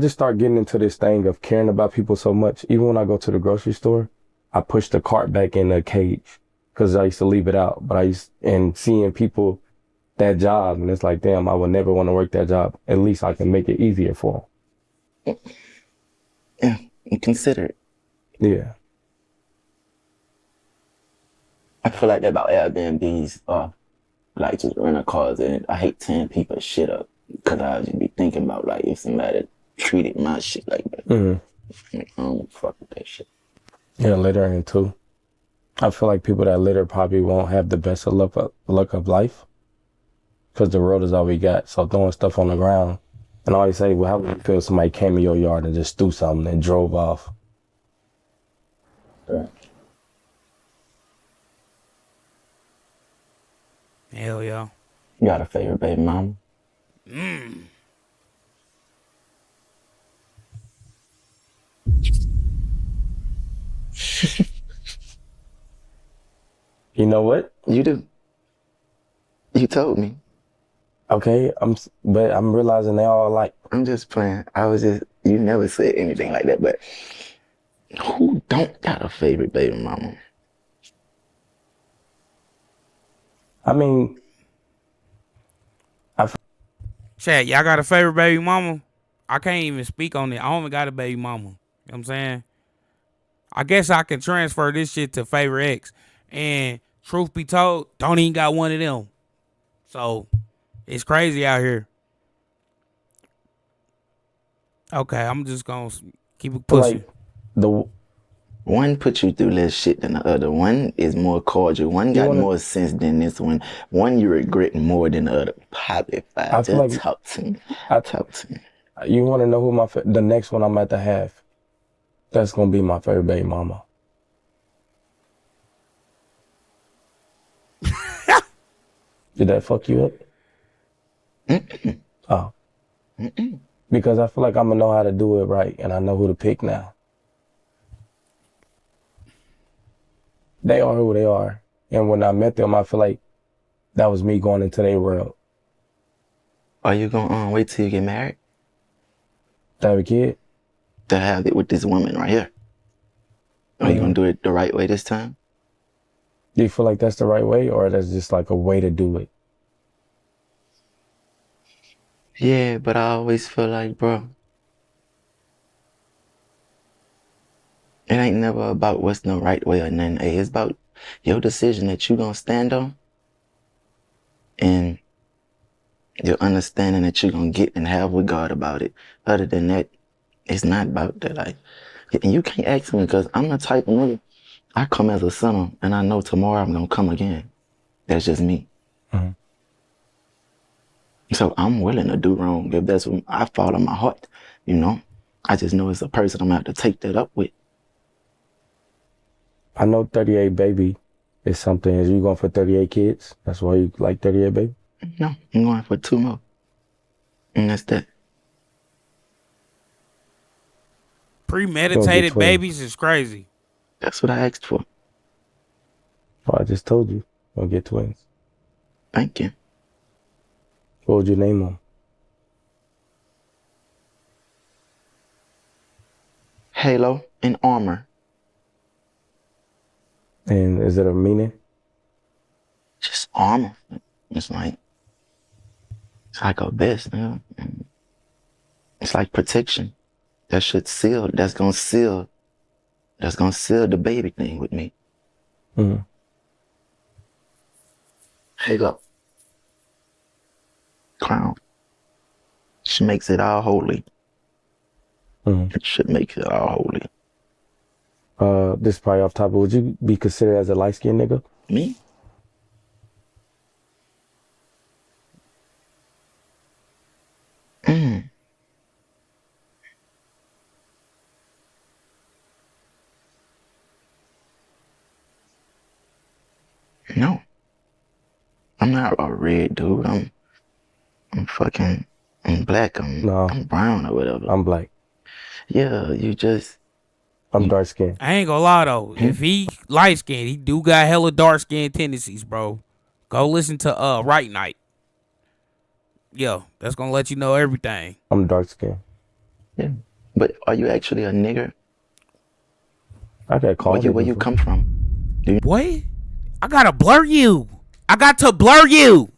[SPEAKER 5] start getting into this thing of caring about people so much. Even when I go to the grocery store, I push the cart back in the cage because I used to leave it out. But and seeing people that job, and it's like, damn, I would never want to work that job. At least I can make it easier for them.
[SPEAKER 6] Yeah, and consider it.
[SPEAKER 5] Yeah.
[SPEAKER 6] I feel like that about Airbnbs or like just rental cars, and I hate tearing people's shit up because I just be thinking about like if somebody treated my shit like that.
[SPEAKER 5] Mm-hmm.
[SPEAKER 6] I don't fuck with that shit.
[SPEAKER 5] Yeah, littering too. I feel like people that litter probably won't have the best of luck of life because the road is all we got. So throwing stuff on the ground, and I always say, well, how would you feel if somebody came in your yard and just threw something and drove off?
[SPEAKER 6] Right.
[SPEAKER 1] Hell yeah.
[SPEAKER 6] You got a favorite baby mama?
[SPEAKER 5] You know what?
[SPEAKER 6] You do. You told me.
[SPEAKER 5] Okay, but I'm realizing they all alike.
[SPEAKER 6] I'm just playing. You never said anything like that, but who don't got a favorite baby mama?
[SPEAKER 5] I mean,
[SPEAKER 1] Chad, y'all got a favorite baby mama? I can't even speak on it. I don't even got a baby mama. You know what I'm saying? I guess I can transfer this shit to favorite ex. And truth be told, don't even got one of them. So it's crazy out here. Okay, I'm just gonna keep it pushing.
[SPEAKER 5] like
[SPEAKER 6] One put you through less shit than the other. One is more cordial. One got more sense than this one. One you regret more than the other. Pop it,
[SPEAKER 5] I
[SPEAKER 6] five.
[SPEAKER 5] feel
[SPEAKER 6] Just
[SPEAKER 5] like
[SPEAKER 6] talk to me. Talk to me.
[SPEAKER 5] you want to know who the next one I'm at to have? That's gonna be my favorite baby mama. Did that fuck you up?
[SPEAKER 6] Mm-mm.
[SPEAKER 5] Oh.
[SPEAKER 6] Mm-mm.
[SPEAKER 5] Because I feel like I'm gonna know how to do it right, and I know who to pick now. They are who they are, and when I met them, I feel like that was me going into their world.
[SPEAKER 6] Are you gonna wait till you get married
[SPEAKER 5] To have a kid?
[SPEAKER 6] to have it with this woman right here? Are you gonna do it the right way this time?
[SPEAKER 5] Do you feel like that's the right way, or that's just like a way to do it?
[SPEAKER 6] Yeah, but I always feel like, bro, it ain't never about what's the right way or nothing. Hey, it's about your decision that you gonna stand on and your understanding that you gonna get and have with God about it. Other than that, it's not about that. Like, and you can't ask me because I'm the type of nigga, I come as a sinner and I know tomorrow I'm gonna come again. That's just me.
[SPEAKER 5] Mm-hmm.
[SPEAKER 6] So I'm willing to do wrong if that's what I follow my heart, you know? I just know it's a person I'm gonna have to take that up with.
[SPEAKER 5] I know 38 baby is something. Is you going for 38 kids? That's why you like 38 baby?
[SPEAKER 6] No, I'm going for 2 more. And that's that.
[SPEAKER 1] Premeditated babies is crazy.
[SPEAKER 6] That's what I asked for.
[SPEAKER 5] Well, I just told you. You'll get twins.
[SPEAKER 6] Thank you.
[SPEAKER 5] What would you name them?
[SPEAKER 6] Halo and Armor.
[SPEAKER 5] And is it a meaning?
[SPEAKER 6] Just armor. It's like a vest, man. It's like protection. That should seal. That's gonna seal the baby thing with me.
[SPEAKER 5] Mm-hmm.
[SPEAKER 6] Halo. Crown. She makes it all holy.
[SPEAKER 5] Mm-hmm.
[SPEAKER 6] It should make it all holy.
[SPEAKER 5] This is probably off topic. Would you be considered as a light-skinned nigga?
[SPEAKER 6] Me? No. I'm not a red dude. I'm black. I'm brown or whatever.
[SPEAKER 5] I'm black.
[SPEAKER 6] Yeah,
[SPEAKER 5] I'm dark skinned.
[SPEAKER 1] I ain't gonna lie though. If he light skinned, he do got hella dark skin tendencies, bro. Go listen to Right Night. Yo, that's gonna let you know everything.
[SPEAKER 5] I'm dark skinned.
[SPEAKER 6] Yeah. But are you actually a nigger?
[SPEAKER 5] I got called.
[SPEAKER 6] Where you come from?
[SPEAKER 1] What? I gotta blur you. I got to blur you.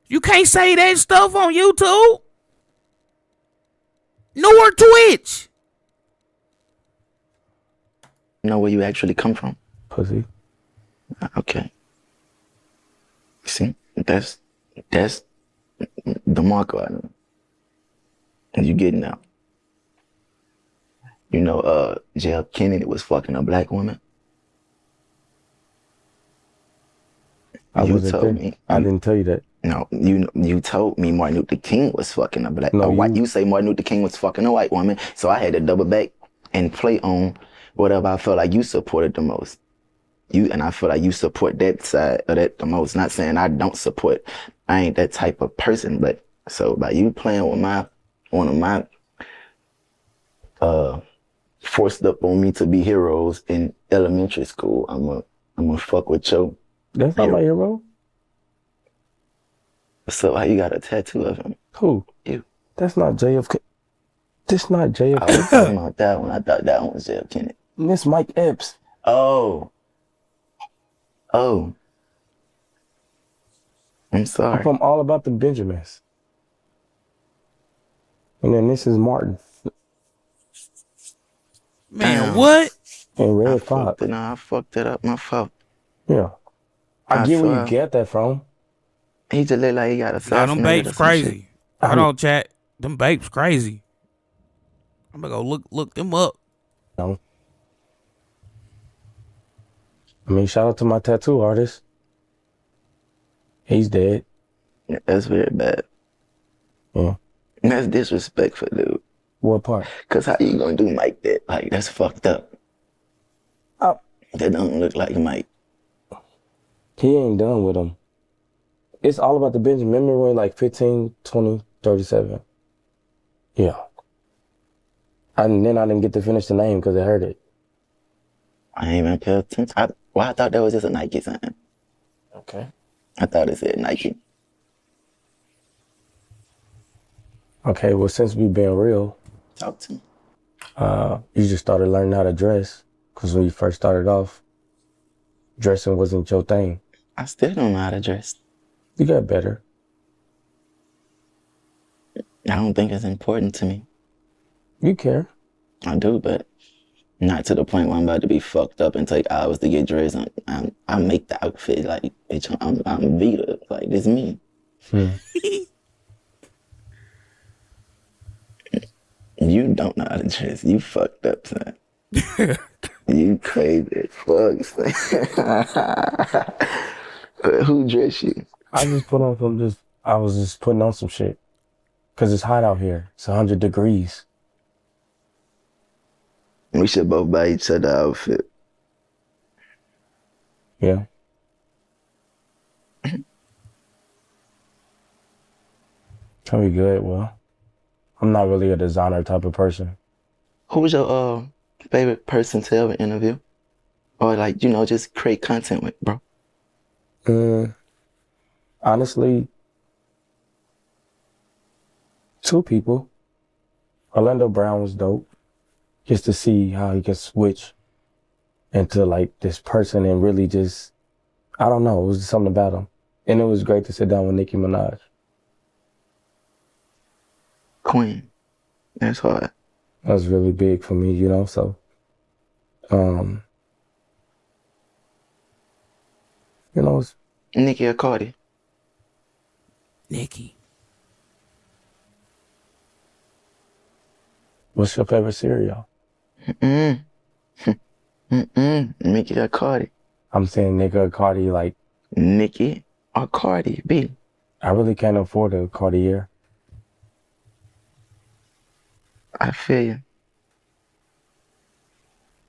[SPEAKER 1] You can't say that stuff on YouTube. Nor Twitch.
[SPEAKER 6] You know where you actually come from?
[SPEAKER 5] Pussy.
[SPEAKER 6] Okay. See, that's the marker. You getting out. You know, JF Kennedy was fucking a black woman.
[SPEAKER 5] I didn't tell you that.
[SPEAKER 6] No, you told me Martin Luther King was fucking a white. You say Martin Luther King was fucking a white woman, so I had to double back and play on whatever I felt like you supported the most. And I feel like you support that side of that the most. Not saying I don't support. I ain't that type of person, but so by you playing with one of my forced up on me to be heroes in elementary school, I'm gonna fuck with your.
[SPEAKER 5] That's not my hero.
[SPEAKER 6] So how you got a tattoo of him?
[SPEAKER 5] Who?
[SPEAKER 6] You.
[SPEAKER 5] That's not JFK. This not JFK.
[SPEAKER 6] I was talking about that one. I thought that one was JF Kennedy.
[SPEAKER 5] This Mike Epps.
[SPEAKER 6] Oh. I'm sorry.
[SPEAKER 5] I'm from All About the Benjamins. And then this is Martin.
[SPEAKER 1] Man, what?
[SPEAKER 5] And Red Fox.
[SPEAKER 6] I fucked it up. My fault.
[SPEAKER 5] Yeah. I get where you get that from.
[SPEAKER 6] He just look like he got a sauce.
[SPEAKER 1] Yeah, them babes crazy. Hold on, chat. Them babes crazy. I'm gonna go look them up.
[SPEAKER 5] No. I mean, shout out to my tattoo artist. He's dead.
[SPEAKER 6] Yeah, that's very bad.
[SPEAKER 5] Yeah.
[SPEAKER 6] That's disrespectful, dude.
[SPEAKER 5] What part?
[SPEAKER 6] Cause how you gonna do Mike that? Like, that's fucked up.
[SPEAKER 5] Oh.
[SPEAKER 6] That don't look like Mike.
[SPEAKER 5] He ain't done with him. It's all about the Benjamin. Remember when like 15, 20, 37? Yeah. And then I didn't get to finish the name because I heard it.
[SPEAKER 6] I ain't even pay attention. I thought that was just a Nike sign.
[SPEAKER 5] Okay.
[SPEAKER 6] I thought it said Nike.
[SPEAKER 5] Okay, well, since we being real,
[SPEAKER 6] Talk to me.
[SPEAKER 5] you just started learning how to dress. Because when you first started off, dressing wasn't your thing.
[SPEAKER 6] I still don't know how to dress.
[SPEAKER 5] You got better.
[SPEAKER 6] I don't think it's important to me.
[SPEAKER 5] You care.
[SPEAKER 6] I do, but not to the point where I'm about to be fucked up and take hours to get dressed. I make the outfit like, bitch, I'm Vita. Like, this me. You don't know how to dress. You fucked up, son. You crazy as fuck, son. Who dressed you?
[SPEAKER 5] I just put on some I was just putting on some shit. Because it's hot out here. It's 100 degrees.
[SPEAKER 6] We should both buy each other an outfit.
[SPEAKER 5] Yeah. That'd be good. Well, I'm not really a designer type of person.
[SPEAKER 6] Who was your favorite person to ever interview? Or like, you know, just create content with, bro?
[SPEAKER 5] Honestly, 2 people. Orlando Brown was dope. Just to see how he could switch into like this person and really just, I don't know, it was just something about him. And it was great to sit down with Nicki Minaj.
[SPEAKER 6] Queen. That's hard.
[SPEAKER 5] That was really big for me, you know, so. You know, it's
[SPEAKER 6] Nicki or Cardi?
[SPEAKER 1] Nicki.
[SPEAKER 5] What's your favorite cereal?
[SPEAKER 6] Nicki or Cardi?
[SPEAKER 5] I'm saying nigga or Cardi, like.
[SPEAKER 6] Nicki or Cardi B?
[SPEAKER 5] I really can't afford a Cartier.
[SPEAKER 6] I feel you.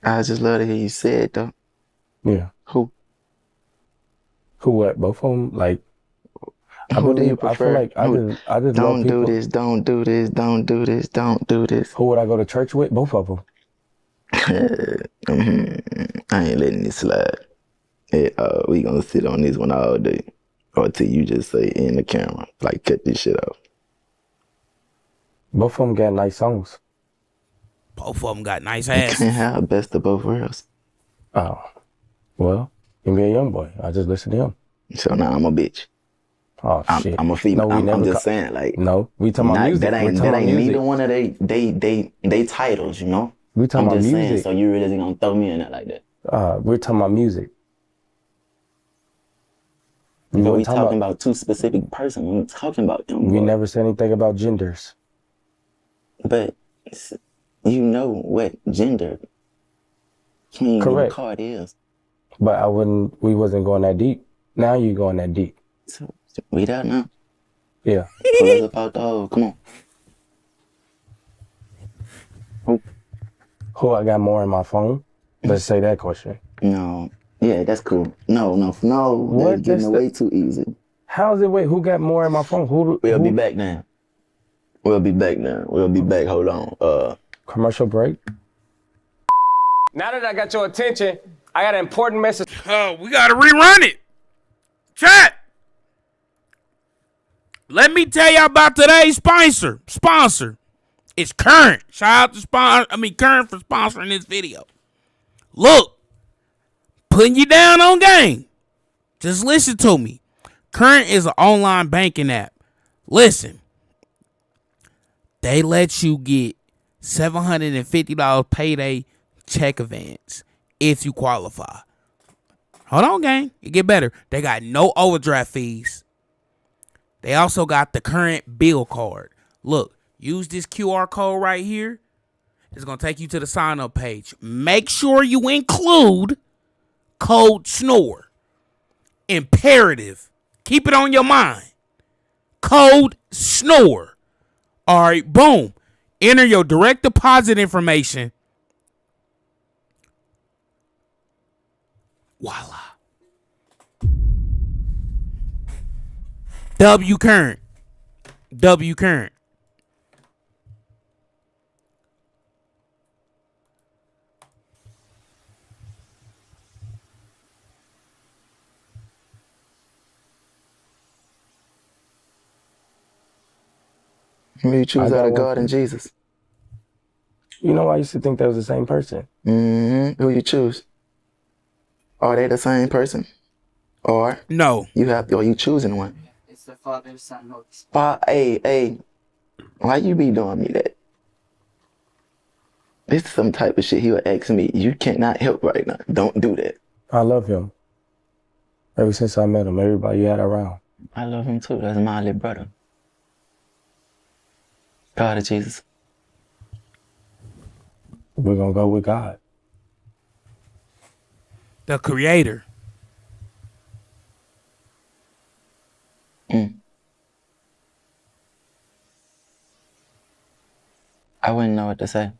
[SPEAKER 6] I just love to hear you say it, though.
[SPEAKER 5] Yeah.
[SPEAKER 6] Who?
[SPEAKER 5] Who what? Both of them? Like,
[SPEAKER 6] Who do you prefer?
[SPEAKER 5] I feel like I just
[SPEAKER 6] don't
[SPEAKER 5] love people.
[SPEAKER 6] do this, don't do this, don't do this, don't do this.
[SPEAKER 5] Who would I go to church with? Both of them.
[SPEAKER 6] I ain't letting this slide. Hey, we gonna sit on this one all day. Or till you just say in the camera, like cut this shit off.
[SPEAKER 5] Both of them got nice songs.
[SPEAKER 1] Both of them got nice
[SPEAKER 6] You
[SPEAKER 1] asses.
[SPEAKER 6] can't have best of both worlds.
[SPEAKER 5] Oh, well, give me a young boy. I just listen to him.
[SPEAKER 6] So now I'm a bitch.
[SPEAKER 5] Oh shit.
[SPEAKER 6] I'm a female.
[SPEAKER 5] No,
[SPEAKER 6] I'm just saying, like,
[SPEAKER 5] no, we talking about music.
[SPEAKER 6] That ain't
[SPEAKER 5] music.
[SPEAKER 6] neither one of they titles, you know.
[SPEAKER 5] We talking
[SPEAKER 6] I'm
[SPEAKER 5] about
[SPEAKER 6] just
[SPEAKER 5] music.
[SPEAKER 6] saying, so you really gonna throw me in there like that?
[SPEAKER 5] We're talking about music.
[SPEAKER 6] But we talking about 2 specific persons. We talking about them.
[SPEAKER 5] We never said anything about genders.
[SPEAKER 6] But you know what gender King and Card is.
[SPEAKER 5] But we wasn't going that deep. Now you going that deep.
[SPEAKER 6] So we don't know.
[SPEAKER 5] Yeah.
[SPEAKER 6] Pull us about the hole. Come on.
[SPEAKER 5] Who I got more in my phone? Let's say that question.
[SPEAKER 6] No. Yeah, that's cool. No.
[SPEAKER 5] What?
[SPEAKER 6] That's getting away too easy.
[SPEAKER 5] How's it? Wait, who got more in my phone?
[SPEAKER 6] We'll be back now. We'll be back. Hold on.
[SPEAKER 5] Commercial break.
[SPEAKER 7] Now that I got your attention, I got an important message.
[SPEAKER 1] Oh, we gotta rerun it. Chat. Let me tell y'all about today's sponsor. It's Current. Shout out to Current for sponsoring this video. Look, putting you down on game. Just listen to me. Current is an online banking app. Listen, they let you get $750 payday check advance if you qualify. Hold on, gang. It get better. They got no overdraft fees. They also got the Current bill card. Look, use this QR code right here, It's going to take you to the sign up page. Make sure you include code SNORE. Imperative. Keep it on your mind. Code SNORE. All right, boom. Enter your direct deposit information. Voila. W current. W current.
[SPEAKER 6] Who you choose
[SPEAKER 5] I got
[SPEAKER 6] out of
[SPEAKER 5] one
[SPEAKER 6] God
[SPEAKER 5] for
[SPEAKER 6] and
[SPEAKER 5] you.
[SPEAKER 6] Jesus?
[SPEAKER 5] You know, I used to think they was the same person.
[SPEAKER 6] Mm-hmm. Who you choose? Are they the same person? Or
[SPEAKER 1] No.
[SPEAKER 6] you choosing one?
[SPEAKER 8] It's the Father, Son, Holy Spirit.
[SPEAKER 6] Hey, why you be doing me that? This is some type of shit he would ask me. You cannot help right now. Don't do that.
[SPEAKER 5] I love him. Ever since I met him, everybody had around.
[SPEAKER 6] I love him too. That's my little brother. God of Jesus.
[SPEAKER 5] We're going to go with God.
[SPEAKER 1] The creator.
[SPEAKER 6] I wouldn't know what to say.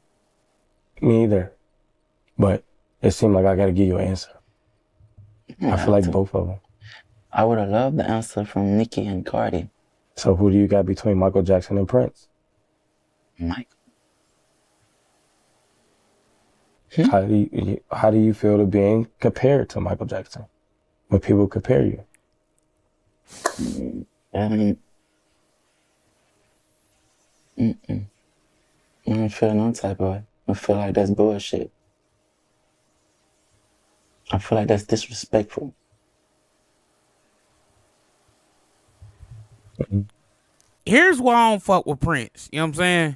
[SPEAKER 5] Me either. But it seemed like I got to give you an answer. I feel like both of them.
[SPEAKER 6] I would have loved the answer from Nicki and Cardi.
[SPEAKER 5] So who do you got between Michael Jackson and Prince?
[SPEAKER 6] Mike.
[SPEAKER 5] How do you feel to being compared to Michael Jackson when people compare you?
[SPEAKER 6] I mean, I don't feel no type of way. I feel like that's bullshit. I feel like that's disrespectful.
[SPEAKER 1] Here's why I don't fuck with Prince. You know what I'm saying?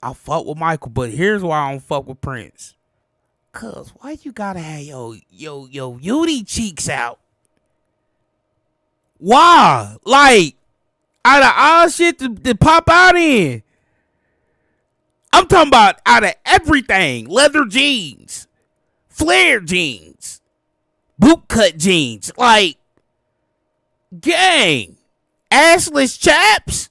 [SPEAKER 1] I fuck with Michael, but here's why I don't fuck with Prince. Cause why you gotta have your beauty cheeks out? Why? Like, out of all shit to pop out in. I'm talking about out of everything. Leather jeans, flare jeans, boot cut jeans. Like, gang, assless chaps.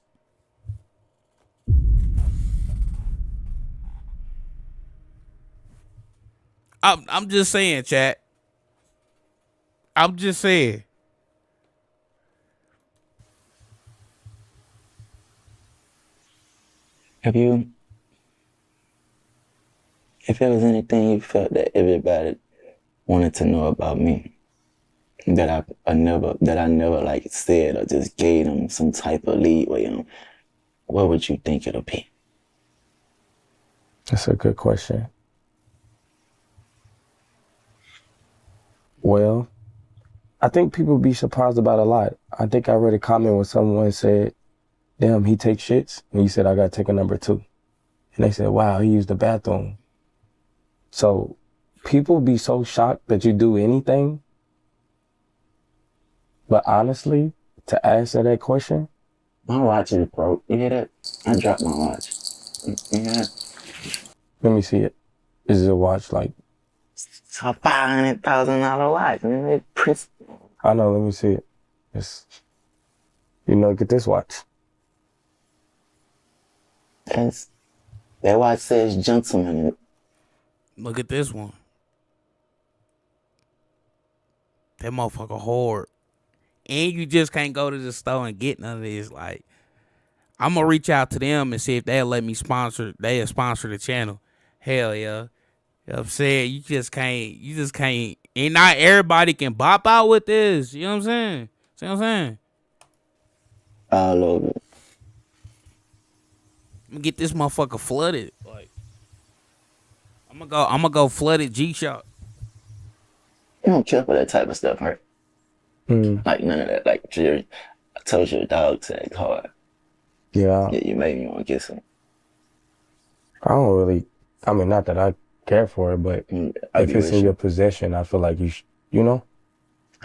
[SPEAKER 1] I'm just saying, chat. I'm just saying.
[SPEAKER 6] If there was anything you felt that everybody wanted to know about me, that I never like said or just gave them some type of leeway on, what would you think it'll be?
[SPEAKER 5] That's a good question. Well, I think people be surprised about a lot. I think I read a comment where someone said, damn, he takes shits. And he said, I got to take a number 2. And they said, wow, he used the bathroom. So people be so shocked that you do anything. But honestly, to answer that question.
[SPEAKER 6] My watch is broke. You hear that? I dropped my watch. You hear that?
[SPEAKER 5] Let me see it. Is it a watch like?
[SPEAKER 6] It's a $500,000 watch.
[SPEAKER 5] I know, let me see it. It's, look at this watch.
[SPEAKER 6] That watch says gentleman.
[SPEAKER 1] Look at this one. That motherfucker hard. And you just can't go to the store and get none of this. Like, I'm gonna reach out to them and see if they'll let me sponsor the channel. Hell yeah. You know what I'm saying? You just can't, and not everybody can bop out with this. You know what I'm saying? See what I'm saying?
[SPEAKER 6] All over.
[SPEAKER 1] I'm gonna get this motherfucker flooded. Like, I'm gonna go flooded G-Shock.
[SPEAKER 6] You don't care for that type of stuff, right? Like none of that. Like Jerry, I told you, dog tags hard.
[SPEAKER 5] Yeah.
[SPEAKER 6] You made me want to get some.
[SPEAKER 5] I don't really, not that I care for it, but if it's in your possession, I feel like
[SPEAKER 6] I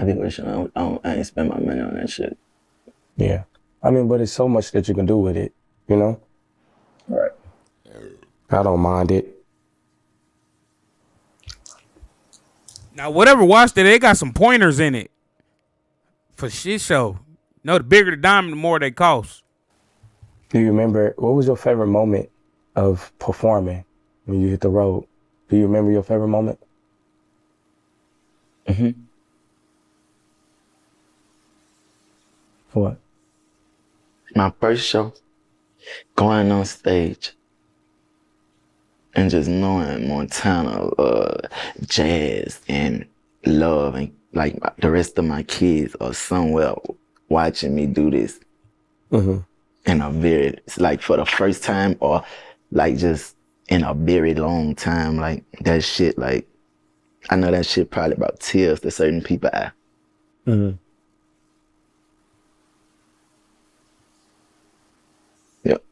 [SPEAKER 6] be wishing I ain't spend my money on that shit.
[SPEAKER 5] Yeah. But it's so much that you can do with it,
[SPEAKER 6] Right.
[SPEAKER 5] I don't mind it.
[SPEAKER 1] Now, whatever watched it, they got some pointers in it for shit show. No, the bigger the diamond, the more they cost.
[SPEAKER 5] Do you remember, what was your favorite moment of performing when you hit the road? Do you remember your favorite moment?
[SPEAKER 6] Mm-hmm.
[SPEAKER 5] What?
[SPEAKER 6] My first show, going on stage and just knowing Montana, jazz and love, and like the rest of my kids are somewhere watching me do this.
[SPEAKER 5] Mm-hmm.
[SPEAKER 6] In a very, it's like for the first time, or like just in a very long time, like that shit, like I know that shit probably brought tears to certain people.
[SPEAKER 5] Mm-hmm.
[SPEAKER 6] Yep.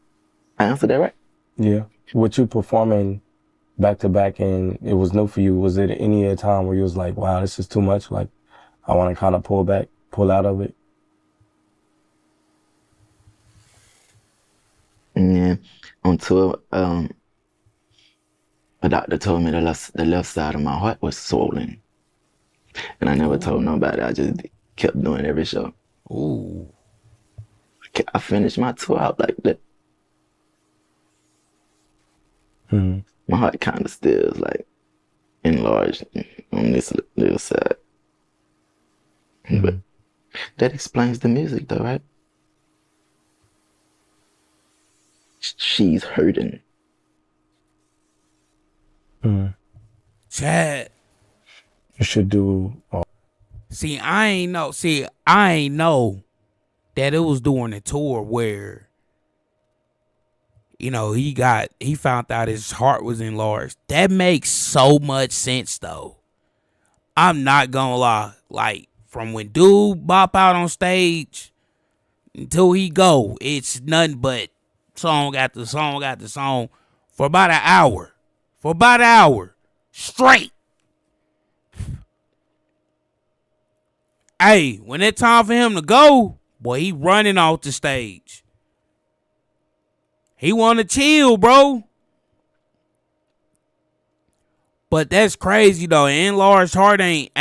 [SPEAKER 6] I answered that right?
[SPEAKER 5] Yeah. With you performing back to back and it was new for you, was it any other time where you was like, wow, this is too much? Like, I want to kind of pull out of it?
[SPEAKER 6] Yeah. On tour, the doctor told me the left side of my heart was swollen. And I never told nobody. I just kept doing every show.
[SPEAKER 1] Ooh.
[SPEAKER 6] I finished my tour out like that.
[SPEAKER 5] Mm-hmm.
[SPEAKER 6] My heart kind of still is like enlarged on this little side.
[SPEAKER 5] Mm-hmm.
[SPEAKER 6] But that explains the music though, right? She's hurting.
[SPEAKER 5] Mm-hmm.
[SPEAKER 1] Chad.
[SPEAKER 5] You should do.
[SPEAKER 1] See, I ain't know that it was during the tour where, you know, he found out his heart was enlarged. That makes so much sense though. I'm not gonna lie. Like, from when dude bop out on stage until he go, it's nothing but song after song after song for about an hour. Straight. Hey, when it's time for him to go, boy, he running off the stage. He want to chill, bro. But that's crazy though. Enlarged heart ain't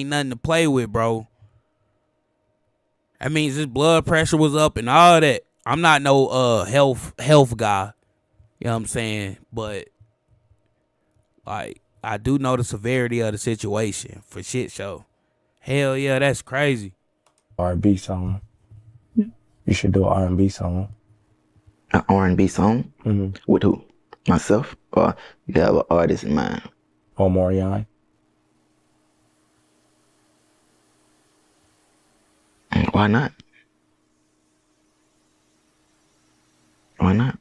[SPEAKER 1] nothing to play with, bro. That means his blood pressure was up and all that. I'm not no health guy. You know what I'm saying? But like, I do know the severity of the situation for shit show. Hell yeah, that's crazy.
[SPEAKER 5] R&B song. Yeah. You should do an R&B song.
[SPEAKER 6] An R&B song?
[SPEAKER 5] Mm-hmm.
[SPEAKER 6] With who? Myself? Or you have an artist in mind?
[SPEAKER 5] Omarion.
[SPEAKER 6] Why not? Why not?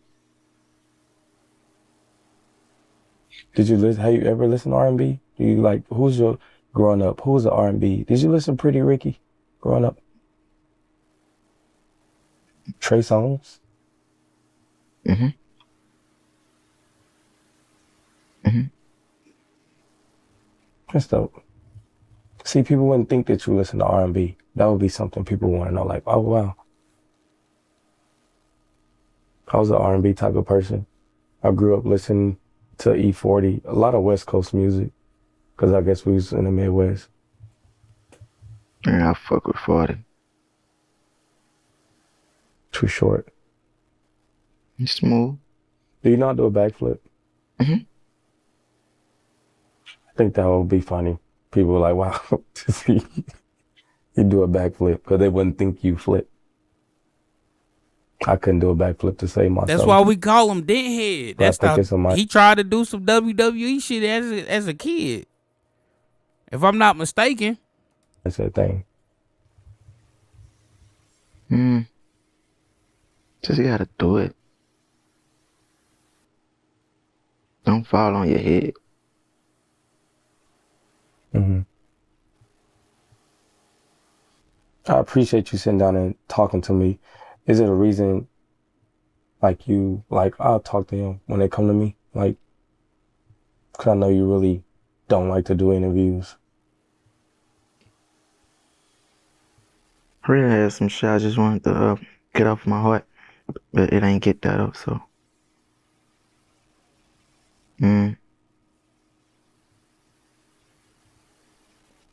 [SPEAKER 5] Have you ever listened to R&B? Do you like, who's your, growing up, who was the R&B? Did you listen to Pretty Ricky growing up? Trey Songz?
[SPEAKER 6] Mm-hmm. Mm-hmm.
[SPEAKER 5] That's dope. See, people wouldn't think that you listen to R&B. That would be something people want to know, like, oh, wow. I was an R&B type of person. I grew up listening to E40, a lot of West Coast music, because I guess we was in the Midwest.
[SPEAKER 6] Yeah, I fuck with 40.
[SPEAKER 5] Too short.
[SPEAKER 6] It's smooth.
[SPEAKER 5] Do you know how to do a backflip?
[SPEAKER 6] Mm-hmm.
[SPEAKER 5] I think that would be funny. People are like, wow, to see you do a backflip, because they wouldn't think you flip. I couldn't do a backflip to save myself.
[SPEAKER 1] That's why we call him Denthead.
[SPEAKER 5] That's
[SPEAKER 1] he tried to do some WWE shit as a kid. If I'm not mistaken.
[SPEAKER 5] That's that thing.
[SPEAKER 6] Just gotta do it. Don't fall on your head.
[SPEAKER 5] Mm-hmm. I appreciate you sitting down and talking to me. Is it a reason, like, I'll talk to him when they come to me? Like, because I know you really don't like to do interviews.
[SPEAKER 6] I really had some shit I just wanted to get off my heart, but it ain't get that up, so. Mm.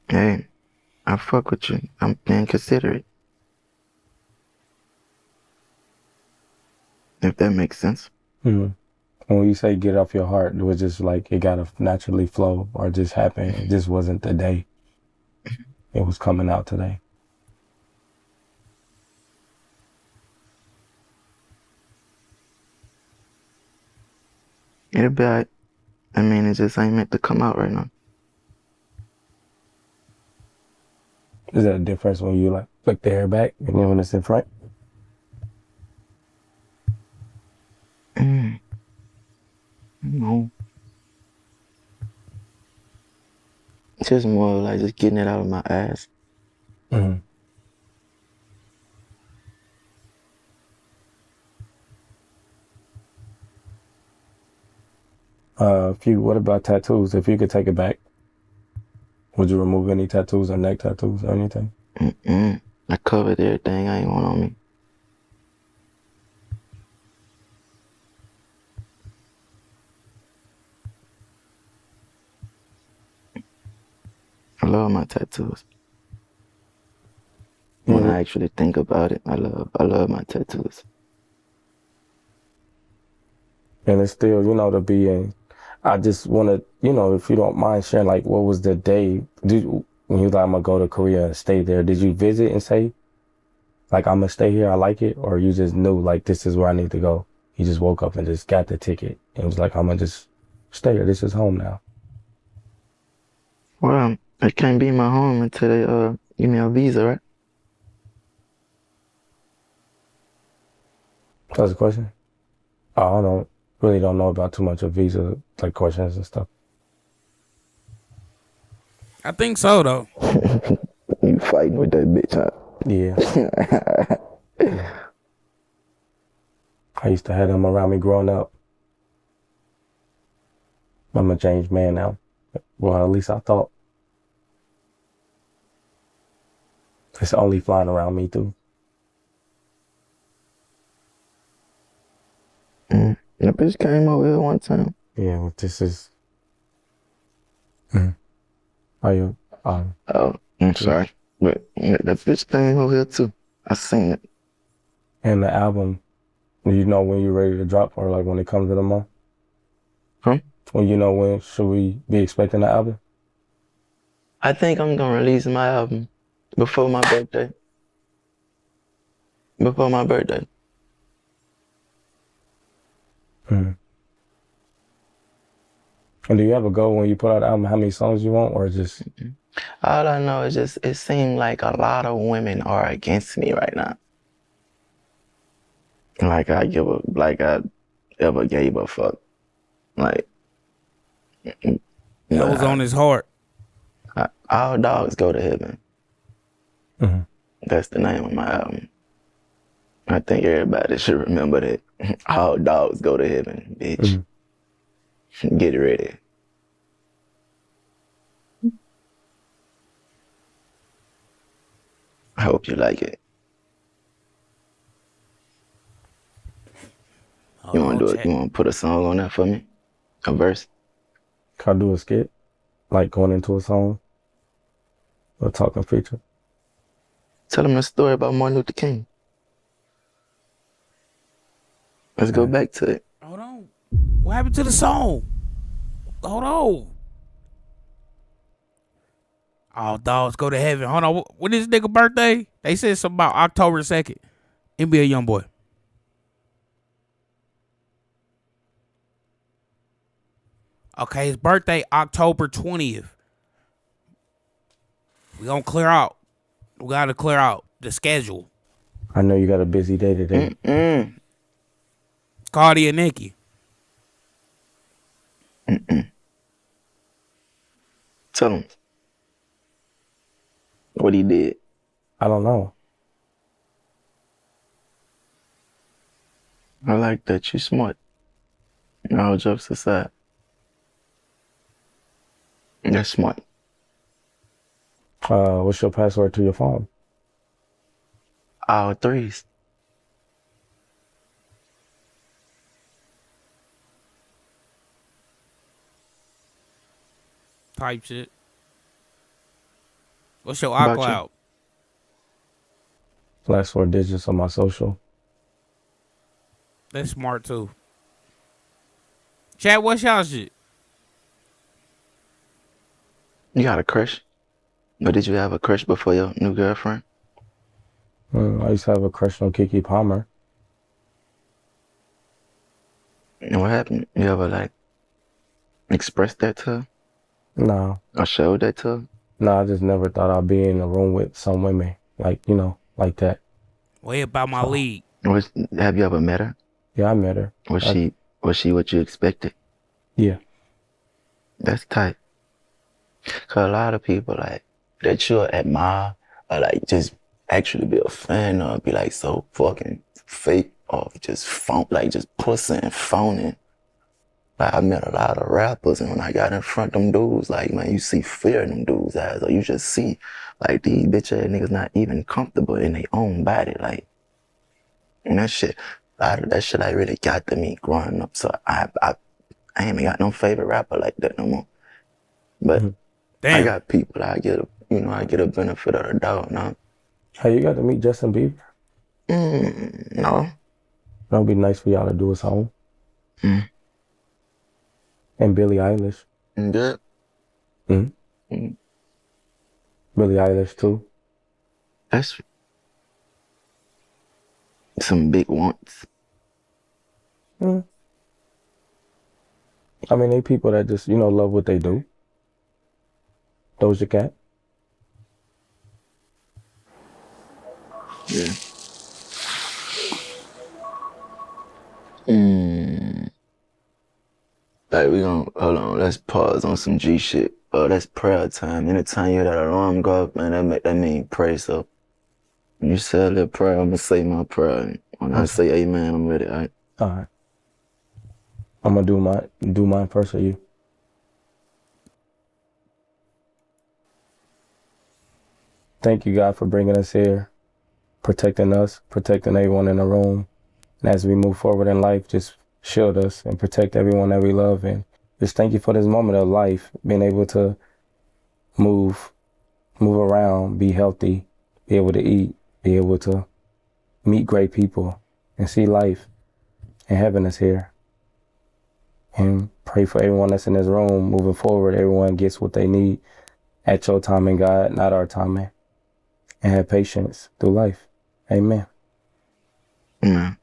[SPEAKER 6] Hey, I fuck with you. I'm being considerate. If that makes sense.
[SPEAKER 5] Mm. When you say get off your heart, it was just like it gotta naturally flow or just happen. It just wasn't the day. It was coming out today.
[SPEAKER 6] It'll be alright. I mean, it just ain't meant to come out right now.
[SPEAKER 5] Is that a difference when you like flick the hair back and then when it's in front?
[SPEAKER 6] No. It's just more like just getting it out of my ass.
[SPEAKER 5] Mm-hmm. What about tattoos? If you could take it back, would you remove any tattoos or neck tattoos or anything?
[SPEAKER 6] I covered everything I ain't want on me. I love my tattoos. When I actually think about it, I love my tattoos.
[SPEAKER 5] And it's still, to be in. I just want to, if you don't mind sharing, like, what was the day? When you like, I'm gonna go to Korea and stay there, did you visit and say, like, I'm gonna stay here, I like it, or you just knew, like, this is where I need to go? You just woke up and just got the ticket and was like, I'm gonna just stay here. This is home now.
[SPEAKER 6] Well, it can't be my home until they give me a visa, right?
[SPEAKER 5] That's the question. I really don't know about too much of visa like questions and stuff.
[SPEAKER 1] I think so though.
[SPEAKER 6] You fighting with that bitch, huh?
[SPEAKER 5] Yeah. I used to have them around me growing up. I'm a changed man now. Well, at least I thought. It's only flying around me too.
[SPEAKER 6] That bitch came over here one time.
[SPEAKER 5] Yeah, well, this is. Are you?
[SPEAKER 6] Oh, I'm sorry. But that bitch came over here too. I seen it.
[SPEAKER 5] And the album, you know when you're ready to drop or like when it comes to the month?
[SPEAKER 6] Huh?
[SPEAKER 5] When should we be expecting the album?
[SPEAKER 6] I think I'm gonna release my album before my birthday. Before my birthday.
[SPEAKER 5] And do you have a goal when you put out the album, how many songs you want, or just?
[SPEAKER 6] All I know is just it seems like a lot of women are against me right now. Like I ever gave a fuck. Like
[SPEAKER 1] That was on his heart.
[SPEAKER 6] All dogs go to heaven.
[SPEAKER 5] Mm-hmm.
[SPEAKER 6] That's the name of my album. I think everybody should remember that. All dogs go to heaven, bitch.
[SPEAKER 5] Mm-hmm.
[SPEAKER 6] Get ready. I hope you like it. You want to do it? You want to put a song on that for me? A verse?
[SPEAKER 5] Can I do a skit? Like going into a song? Or talking feature?
[SPEAKER 6] Tell them the story about Martin Luther King. Let's go back to it.
[SPEAKER 1] Hold on. What happened to the song? Hold on. All dogs go to heaven. Hold on. When is this nigga birthday? They said something about October 2nd. NBA young boy. Okay, his birthday October 20th. We gonna clear out. We gotta clear out the schedule.
[SPEAKER 5] I know you got a busy day today.
[SPEAKER 1] Cardi and Nicki.
[SPEAKER 6] Tell him what he did.
[SPEAKER 5] I don't know.
[SPEAKER 6] I like that. You smart. All jokes aside. That's smart.
[SPEAKER 5] What's your password to your phone?
[SPEAKER 6] All threes.
[SPEAKER 1] Type shit. What's your
[SPEAKER 6] About you?
[SPEAKER 1] iCloud?
[SPEAKER 5] Last 4 digits on my social.
[SPEAKER 1] That's smart too. Chat, what's y'all shit?
[SPEAKER 6] You got a crush? Or did you have a crush before your new girlfriend?
[SPEAKER 5] I used to have a crush on Kiki Palmer.
[SPEAKER 6] And what happened? You ever like expressed that to her?
[SPEAKER 5] No.
[SPEAKER 6] Or showed that to her?
[SPEAKER 5] No, I just never thought I'd be in a room with some women. Like, you know, like that.
[SPEAKER 1] Way about my league.
[SPEAKER 6] Have you ever met her?
[SPEAKER 5] Yeah, I met her.
[SPEAKER 6] Was she what you expected?
[SPEAKER 5] Yeah.
[SPEAKER 6] That's tight. Cause a lot of people like that you'll admire or like just actually be a fan of be like so fucking fake or just just pussy and phoning. Like I met a lot of rappers and when I got in front of them dudes, like man, you see fear in them dudes' eyes or you just see like these bitch ass niggas not even comfortable in their own body. Like and that shit like really got to me growing up. So I ain't even got no favorite rapper like that no more. But
[SPEAKER 1] Damn.
[SPEAKER 6] I got people that I get a benefit of the doubt now.
[SPEAKER 5] Hey, you got to meet Justin Bieber?
[SPEAKER 6] No.
[SPEAKER 5] That'd be nice for y'all to do a song.
[SPEAKER 6] Mm.
[SPEAKER 5] And Billie Eilish.
[SPEAKER 6] Good.
[SPEAKER 5] Billie Eilish too.
[SPEAKER 6] That's some big wants.
[SPEAKER 5] I mean, they people that just, love what they do. Doja Cat.
[SPEAKER 6] Yeah. Like we hold on, let's pause on some G shit. That's prayer time. Anytime you hear that alarm go up, man, that mean pray. So when you say a little prayer, I'm gonna say my prayer. When I say amen, I'm ready, all right?
[SPEAKER 5] All right. I'm gonna do mine first for you. Thank you, God, for bringing us here, protecting us, protecting everyone in the room. And as we move forward in life, just shield us and protect everyone that we love. And just thank you for this moment of life, being able to move around, be healthy, be able to eat, be able to meet great people and see life. And heaven is here. And pray for everyone that's in this room moving forward. Everyone gets what they need at your timing, God, not our timing. And have patience through life. Amen.
[SPEAKER 6] Mm.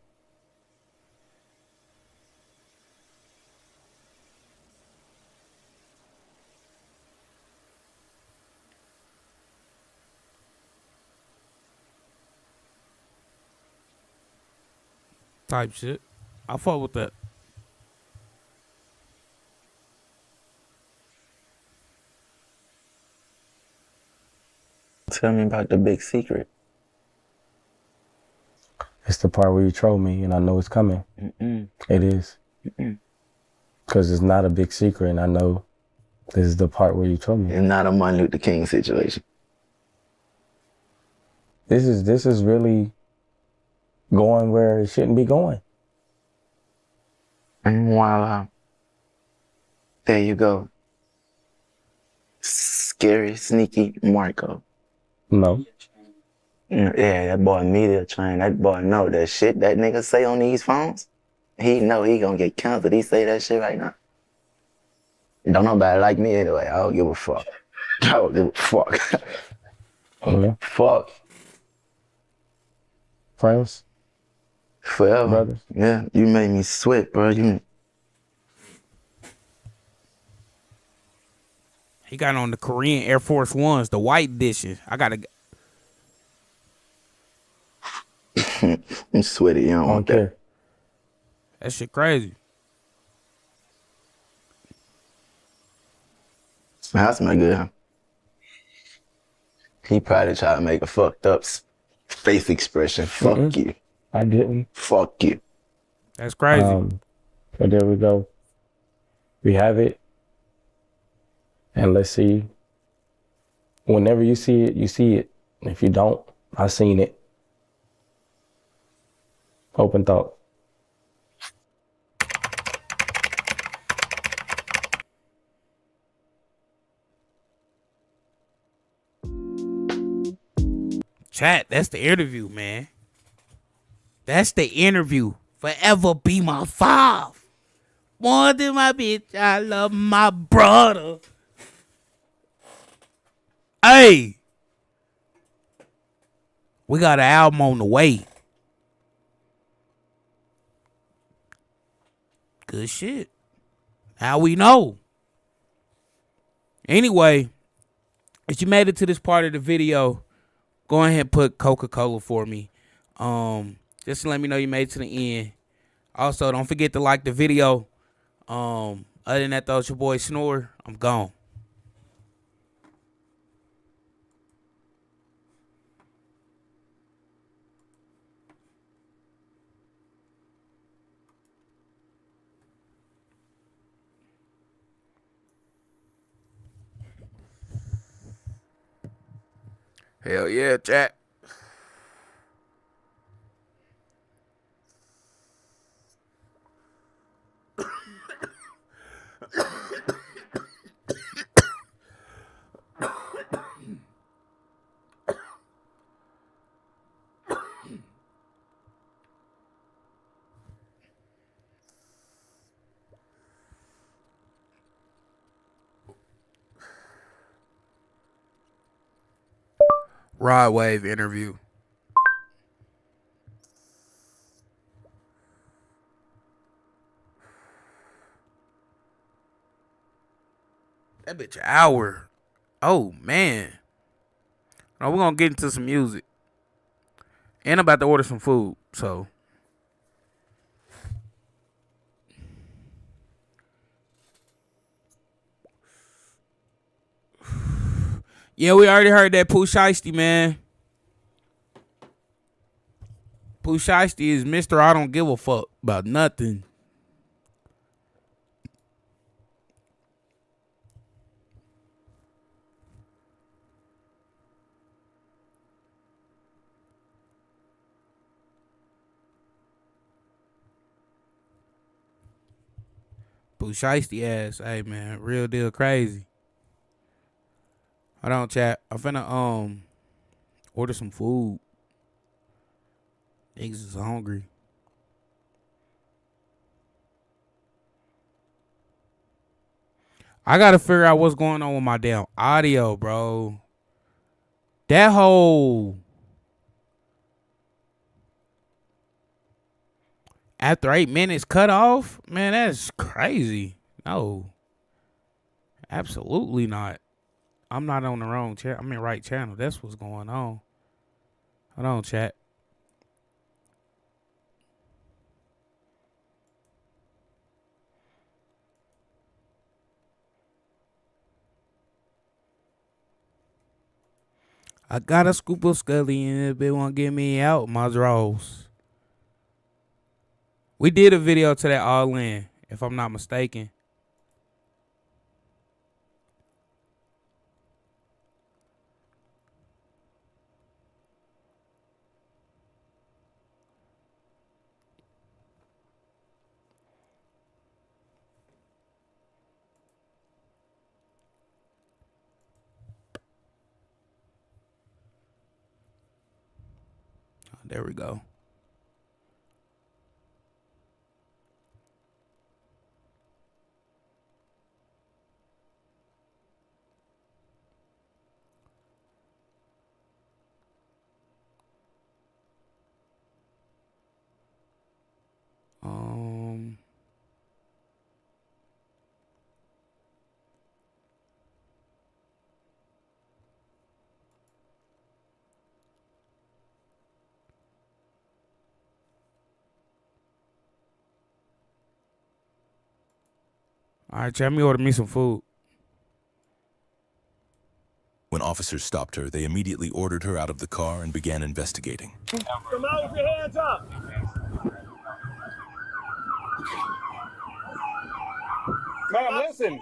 [SPEAKER 1] Type shit. I fuck with that.
[SPEAKER 6] Tell me about the big secret.
[SPEAKER 5] It's the part where you troll me and I know it's coming. It is. Because it's not a big secret and I know this is the part where you troll me.
[SPEAKER 6] It's not a Martin Luther King situation.
[SPEAKER 5] This is really going where it shouldn't be going.
[SPEAKER 6] And voila. There you go. Scary, sneaky Marco.
[SPEAKER 5] No.
[SPEAKER 6] Yeah, that boy media trained. That boy know that shit that nigga say on these phones. He know he gonna get canceled. He say that shit right now. Don't nobody like me anyway. I don't give a fuck. I don't give a fuck. Fuck.
[SPEAKER 5] Friends?
[SPEAKER 6] Forever.
[SPEAKER 5] Brothers?
[SPEAKER 6] Yeah, you made me sweat, bro.
[SPEAKER 1] He got on the Korean Air Force Ones, the white edition. I gotta.
[SPEAKER 6] I'm sweaty. You don't want that.
[SPEAKER 1] That shit crazy.
[SPEAKER 6] That's my good. Huh? He probably tried to make a fucked up face expression. Fuck you.
[SPEAKER 5] I didn't.
[SPEAKER 6] Fuck you.
[SPEAKER 1] That's crazy.
[SPEAKER 5] But there we go. We have it. And let's see. Whenever you see it, you see it. If you don't, I seen it. Open thought.
[SPEAKER 1] Chat, that's the interview, man. That's the interview. Forever be my five. More than my bitch, I love my brother. Hey. We got an album on the way. Good shit. Now we know. Anyway, if you made it to this part of the video, go ahead and put Coca-Cola for me. Just to let me know you made it to the end. Also, don't forget to like the video. Other than that, though, it's your boy Snore. I'm gone. Hell yeah, chat. Rod Wave interview. That bitch an hour. Oh, man. Now we're going to get into some music. And I'm about to order some food, so. Yeah, we already heard that Pooh Shiesty, man. Pooh Shiesty is Mr. I don't give a fuck about nothing. Pooh Shiesty ass. Hey, man, real deal crazy. Hold on, chat. I'm finna order some food. Niggas is hungry. I gotta figure out what's going on with my damn audio, bro. That whole after 8 minutes cut off, man, that's crazy. No, absolutely not. I'm not on the wrong channel. I'm in the right channel. That's what's going on. Hold on, chat. I got a scoop of Scully and if they won't get me out my drawers. We did a video to that all in, if I'm not mistaken. There we go. All right, chat, let me order me some food.
[SPEAKER 9] When officers stopped her, they immediately ordered her out of the car and began investigating.
[SPEAKER 7] Come out with your hands up. Ma'am, listen.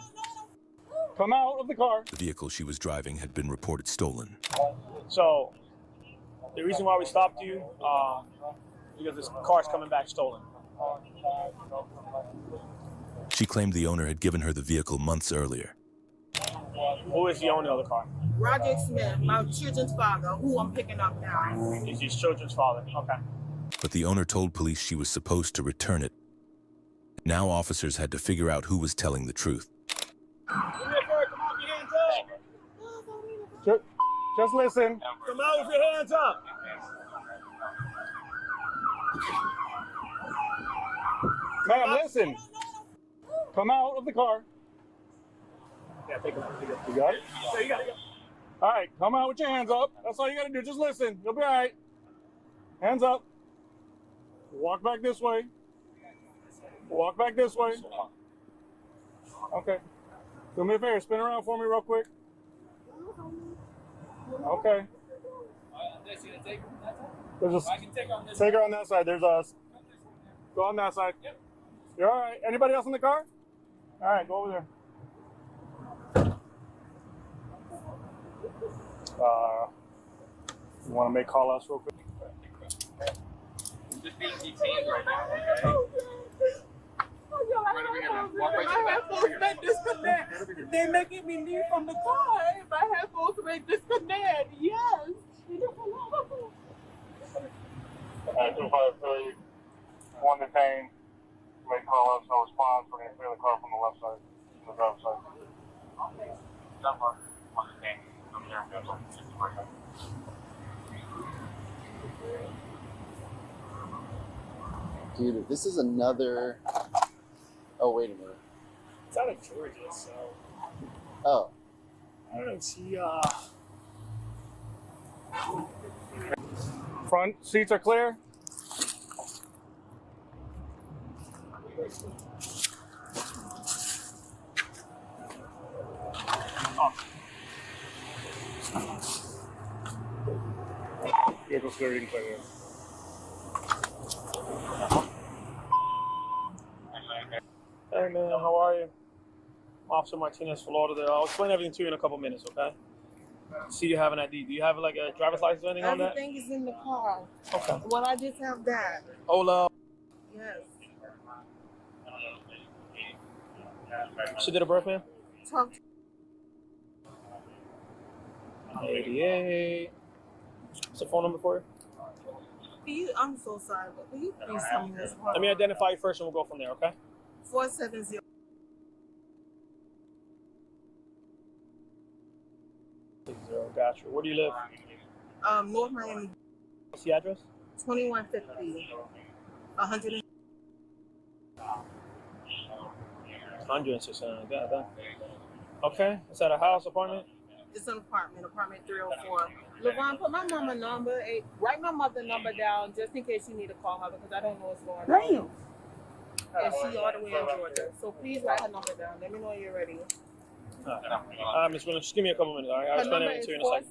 [SPEAKER 7] Come out of the car.
[SPEAKER 9] The vehicle she was driving had been reported stolen.
[SPEAKER 7] So, the reason why we stopped you, because this car's coming back stolen.
[SPEAKER 9] She claimed the owner had given her the vehicle months earlier.
[SPEAKER 7] Who is the owner of the car?
[SPEAKER 10] Roger Smith, my children's father, who I'm picking up now.
[SPEAKER 7] He's his children's father. Okay.
[SPEAKER 9] But the owner told police she was supposed to return it. Now officers had to figure out who was telling the truth.
[SPEAKER 7] Come on, your hands up.
[SPEAKER 11] Just listen.
[SPEAKER 7] Come out with your hands up.
[SPEAKER 11] Ma'am, listen. Come out of the car.
[SPEAKER 7] Yeah, take him out.
[SPEAKER 11] You got it?
[SPEAKER 7] Yeah, you got it.
[SPEAKER 11] All right, come out with your hands up. That's all you got to do. Just listen. You'll be all right. Hands up. Walk back this way. Walk back this way. Okay. Do me a favor. Spin around for me real quick. Okay. Take her on that side. There's us. Go on that side. You're all right. Anybody else in the car? All right, go over there. You want to make call outs real quick?
[SPEAKER 12] I'm just being detained right now, okay?
[SPEAKER 10] They're making me leave from the car. If I have both ways disconnect, yes.
[SPEAKER 11] 253, one detained. Make call outs, no response. We're going to clear the car from the left side, from the driver's side.
[SPEAKER 12] One detained. I'm here.
[SPEAKER 6] Dude, this is another. Oh, wait a minute.
[SPEAKER 7] It's out of Georgia, so.
[SPEAKER 6] Oh.
[SPEAKER 7] I don't know. She,
[SPEAKER 11] Front seats are clear. Vehicle clear, clear.
[SPEAKER 7] Hey man, how are you? Officer Martinez, Florida. There. I'll explain everything to you in a couple minutes, okay? See, you have an ID. Do you have like a driver's license or anything on that?
[SPEAKER 10] Everything is in the car.
[SPEAKER 7] Okay.
[SPEAKER 10] Well, I just have that.
[SPEAKER 7] Hola.
[SPEAKER 10] Yes.
[SPEAKER 7] She did a birth, man?
[SPEAKER 10] Talk to
[SPEAKER 7] 88. What's the phone number for you?
[SPEAKER 10] I'm so sorry, but will you please tell me this?
[SPEAKER 7] Let me identify you first and we'll go from there, okay?
[SPEAKER 10] 470.
[SPEAKER 7] Gotcha. Where do you live?
[SPEAKER 10] North Miami.
[SPEAKER 7] What's the address?
[SPEAKER 10] 2150. 100.
[SPEAKER 7] 106. Okay. Is that a house, apartment?
[SPEAKER 10] It's an apartment 304. LeVon, put my mama number, write my mother number down just in case you need to call her because I don't know what's going on. And she's all the way in Georgia. So please write her number down. Let me know when you're ready.
[SPEAKER 7] Miss Williams, just give me a couple minutes. All right, I'll
[SPEAKER 10] Her
[SPEAKER 7] explain
[SPEAKER 10] number
[SPEAKER 7] everything
[SPEAKER 10] is
[SPEAKER 7] to you in a second.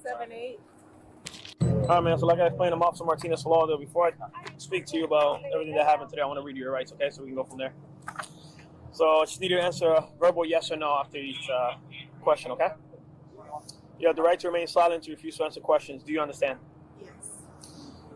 [SPEAKER 10] 478.
[SPEAKER 7] All right, man. So like I explained, I'm Officer Martinez Florida. Before I speak to you about everything that happened today, I want to read you your rights, okay? So we can go from there. So I just need you to answer a verbal yes or no after each question, okay? You have the right to remain silent to refuse to answer questions. Do you understand?
[SPEAKER 10] Yes.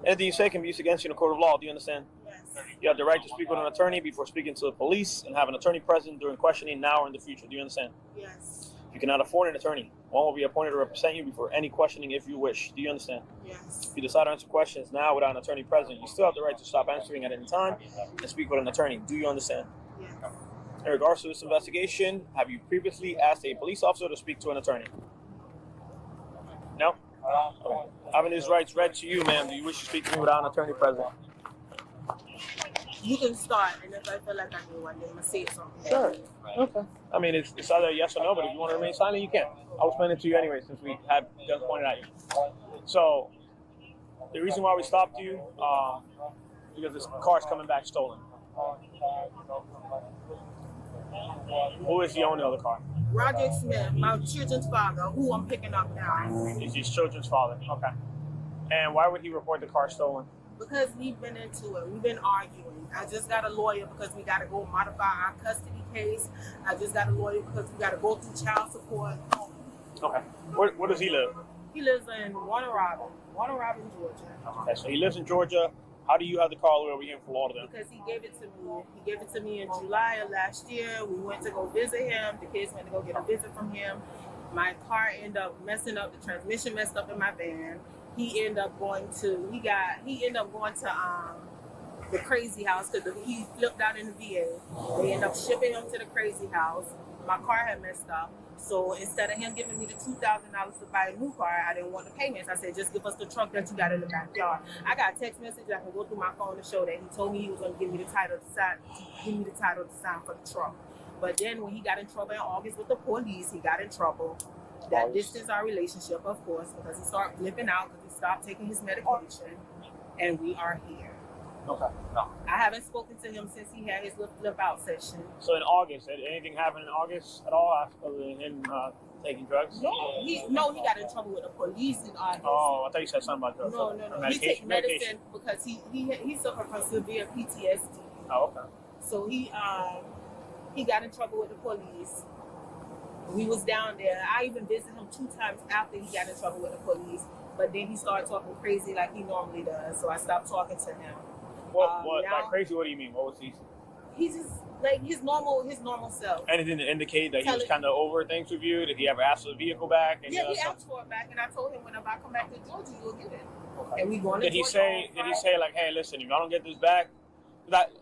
[SPEAKER 7] Anything you say can be used against you in a court of law. Do you understand?
[SPEAKER 10] Yes.
[SPEAKER 7] You have the right to speak with an attorney before speaking to the police and have an attorney present during questioning now or in the future. Do you understand?
[SPEAKER 10] Yes.
[SPEAKER 7] You cannot afford an attorney. One will be appointed to represent you before any questioning if you wish. Do you understand?
[SPEAKER 10] Yes.
[SPEAKER 7] If you decide to answer questions now without an attorney present, you still have the right to stop answering at any time and speak with an attorney. Do you understand?
[SPEAKER 10] Yes.
[SPEAKER 7] In regards to this investigation, have you previously asked a police officer to speak to an attorney? No? Okay. Having these rights read to you, ma'am, do you wish to speak to me without an attorney present?
[SPEAKER 10] You can start, and if I feel like I need one, then I'm going to say something.
[SPEAKER 7] Sure. Okay. I mean, it's either yes or no, but if you want to remain silent, you can. I'll explain it to you anyway, since we had guns pointed at you. So, the reason why we stopped you, because this car's coming back stolen. Who is the owner of the car?
[SPEAKER 10] Roger Smith, my children's father, who I'm picking up now.
[SPEAKER 7] He's his children's father. Okay. And why would he report the car stolen?
[SPEAKER 10] Because we've been into it. We've been arguing. I just got a lawyer because we got to go modify our custody case. I just got a lawyer because we got to go through child support.
[SPEAKER 7] Okay. Where does he live?
[SPEAKER 10] He lives in Warner Robin, Georgia.
[SPEAKER 7] Okay, so he lives in Georgia. How do you have the car all the way over here in Florida?
[SPEAKER 10] Because he gave it to me. He gave it to me in July of last year. We went to go visit him. The kids went to go get a visit from him. My car ended up messing up. The transmission messed up in my van. He ended up going to the crazy house because he flipped out in the VA. They ended up shipping him to the crazy house. My car had messed up. So instead of him giving me the $2,000 to buy a new car, I didn't want the payments. I said, just give us the truck that you got in the backyard. I got a text message. I can go through my phone to show that he told me he was going to give me the title to sign for the truck. But then when he got in trouble in August with the police, he got in trouble. That distanced our relationship, of course, because he started flipping out because he stopped taking his medication. And we are here.
[SPEAKER 7] Okay. No.
[SPEAKER 10] I haven't spoken to him since he had his little flip out session.
[SPEAKER 7] So in August, did anything happen in August at all other than him taking drugs?
[SPEAKER 10] No, he got in trouble with the police in August.
[SPEAKER 7] Oh, I thought you said something about drugs.
[SPEAKER 10] No. He takes medicine because he suffered from severe PTSD.
[SPEAKER 7] Oh, okay.
[SPEAKER 10] So he got in trouble with the police. We was down there. I even visited him 2 times after he got in trouble with the police. But then he started talking crazy like he normally does. So I stopped talking to him.
[SPEAKER 7] What like crazy? What do you mean? What was he?
[SPEAKER 10] He's just like his normal self.
[SPEAKER 7] Anything to indicate that he was kind of over things with you? Did he ever ask for the vehicle back? And,
[SPEAKER 10] he asked for it back, and I told him whenever I come back to Georgia, you'll get it. Okay. And we going to
[SPEAKER 7] Did he say like, hey, listen, if I don't get this back, that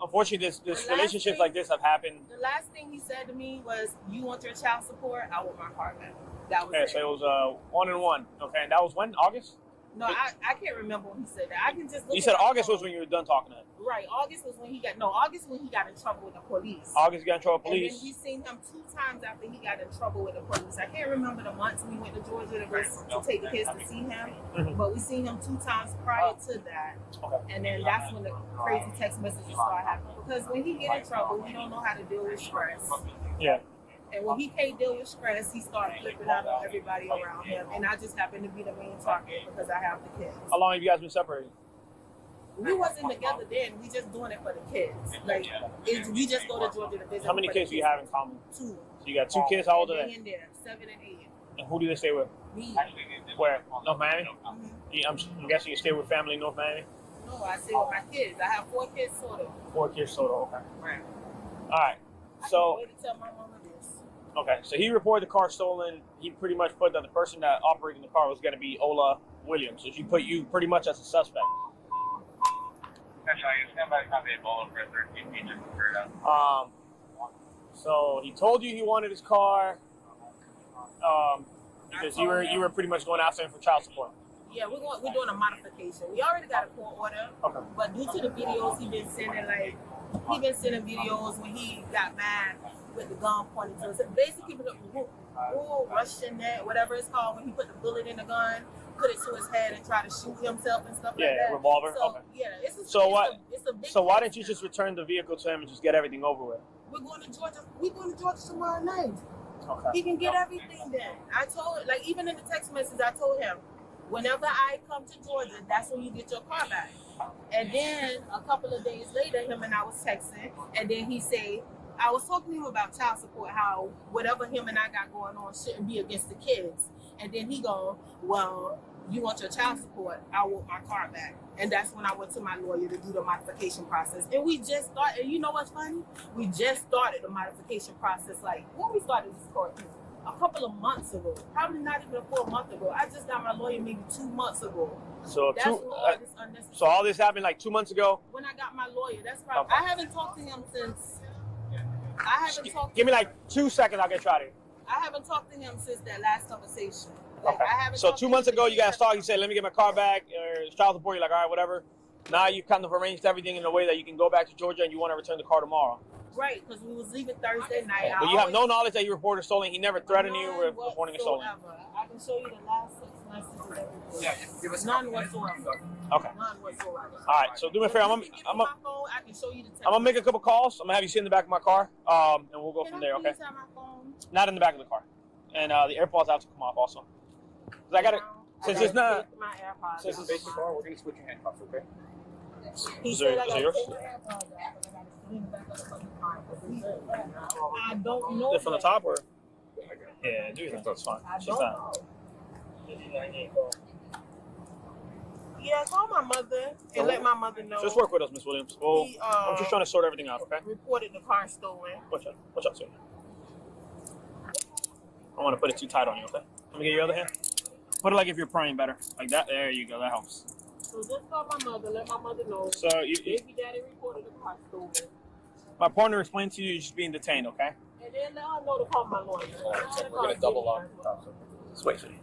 [SPEAKER 7] unfortunately this relationships like this have happened.
[SPEAKER 10] The last thing he said to me was, "You want your child support? I want my car back." That was it.
[SPEAKER 7] So it was 1 and 1. Okay, and that was when? August?
[SPEAKER 10] No, I can't remember when he said that. I can just look.
[SPEAKER 7] You said August was when you were done talking to him.
[SPEAKER 10] Right. August when he got in trouble with the police.
[SPEAKER 7] August got in trouble with police.
[SPEAKER 10] And then we seen him 2 times after he got in trouble with the police. I can't remember the months we went to Georgia to take the kids to see him. But we seen him 2 times prior to that.
[SPEAKER 7] Okay.
[SPEAKER 10] And then that's when the crazy text messages started happening. Because when he get in trouble, he don't know how to deal with stress.
[SPEAKER 7] Yeah.
[SPEAKER 10] And when he can't deal with stress, he started flipping out on everybody around him. And I just happen to be the main target because I have the kids.
[SPEAKER 7] How long have you guys been separated?
[SPEAKER 10] We wasn't together then. We just doing it for the kids. Like, we just go to Georgia to visit.
[SPEAKER 7] How many kids do you have in common?
[SPEAKER 10] 2.
[SPEAKER 7] So you got 2 kids. How old are they?
[SPEAKER 10] In there, 7 and 8.
[SPEAKER 7] And who do they stay with?
[SPEAKER 10] Me.
[SPEAKER 7] Where? North Miami? I'm guessing you stay with family in North Miami?
[SPEAKER 10] No, I stay with my kids. I have 4 kids total.
[SPEAKER 7] 4 kids total, okay.
[SPEAKER 10] Right.
[SPEAKER 7] All right. So.
[SPEAKER 10] I can't wait to tell my mama this.
[SPEAKER 7] Okay, so he reported the car stolen. He pretty much put that the person that operated the car was going to be Ola Williams. So she put you pretty much as a suspect. So he told you he wanted his car because you were pretty much going after him for child support.
[SPEAKER 10] Yeah, we're doing a modification. We already got a court order. Okay. But due to the videos he been sending videos when he got mad with the gun pointed to us. Basically, the Russian net, whatever it's called, when he put the bullet in the gun, put it to his head and try to shoot himself and stuff like that.
[SPEAKER 7] Yeah, revolver.
[SPEAKER 10] So,
[SPEAKER 7] okay.
[SPEAKER 10] Yeah,
[SPEAKER 7] So why didn't you just return the vehicle to him and just get everything over with?
[SPEAKER 10] We're going to Georgia. We're going to Georgia tomorrow night.
[SPEAKER 7] Okay.
[SPEAKER 10] He can get everything then. I told, like, even in the text message, I told him, whenever I come to Georgia, that's when you get your car back. And then a couple of days later, him and I was texting, and then he said, I was talking to him about child support, how whatever him and I got going on shouldn't be against the kids. And then he go, well, you want your child support, I want my car back. And that's when I went to my lawyer to do the modification process. And we just started, and you know what's funny? We just started the modification process, like, when we started this court case, a couple of months ago, probably not even a full month ago. I just got my lawyer maybe 2 months ago.
[SPEAKER 7] So so all this happened like 2 months ago?
[SPEAKER 10] When I got my lawyer, that's probably, I haven't talked to him since,
[SPEAKER 7] Give me like 2 seconds, I'll get you out of here.
[SPEAKER 10] I haven't talked to him since that last conversation.
[SPEAKER 7] Okay. So 2 months ago, you guys talked. You said, "Let me get my car back," or child support. You're like, "All right, whatever." Now you kind of arranged everything in a way that you can go back to Georgia and you want to return the car tomorrow.
[SPEAKER 10] Right, because we was leaving Thursday night.
[SPEAKER 7] But you have no knowledge that you reported stolen. He never threatened you with reporting it stolen.
[SPEAKER 10] I can show you the last 6 messages. Give us none whatsoever.
[SPEAKER 7] Okay.
[SPEAKER 10] None whatsoever.
[SPEAKER 7] All right. So do me a favor. I'm gonna make a couple calls. I'm gonna have you sit in the back of my car, and we'll go from there. Okay. Not in the back of the car, and the AirPods have to come off also. Cause I gotta. Since it's not.
[SPEAKER 12] Since it's basic car, we're gonna switch your handcuffs, okay?
[SPEAKER 7] Is it yours?
[SPEAKER 10] I don't know.
[SPEAKER 7] Is it from the top or? Yeah, do you think that's fine? She's not.
[SPEAKER 10] Yeah, call my mother and let my mother know.
[SPEAKER 7] Just work with us, Miss Williams. Well, I'm just trying to sort everything out, okay?
[SPEAKER 10] Reported the car stolen.
[SPEAKER 7] Watch out, sir. don't want to put it too tight on you, okay? Let me get your other hand. Put it like if you're praying better. Like that. There you go. That helps.
[SPEAKER 10] So just call my mother. Let my mother know.
[SPEAKER 7] So
[SPEAKER 10] baby daddy reported the car stolen.
[SPEAKER 7] My partner explained to you you're just being detained, okay?
[SPEAKER 10] And then let her know to call my lawyer.
[SPEAKER 12] So we're gonna double lock.
[SPEAKER 7] Just wait for you.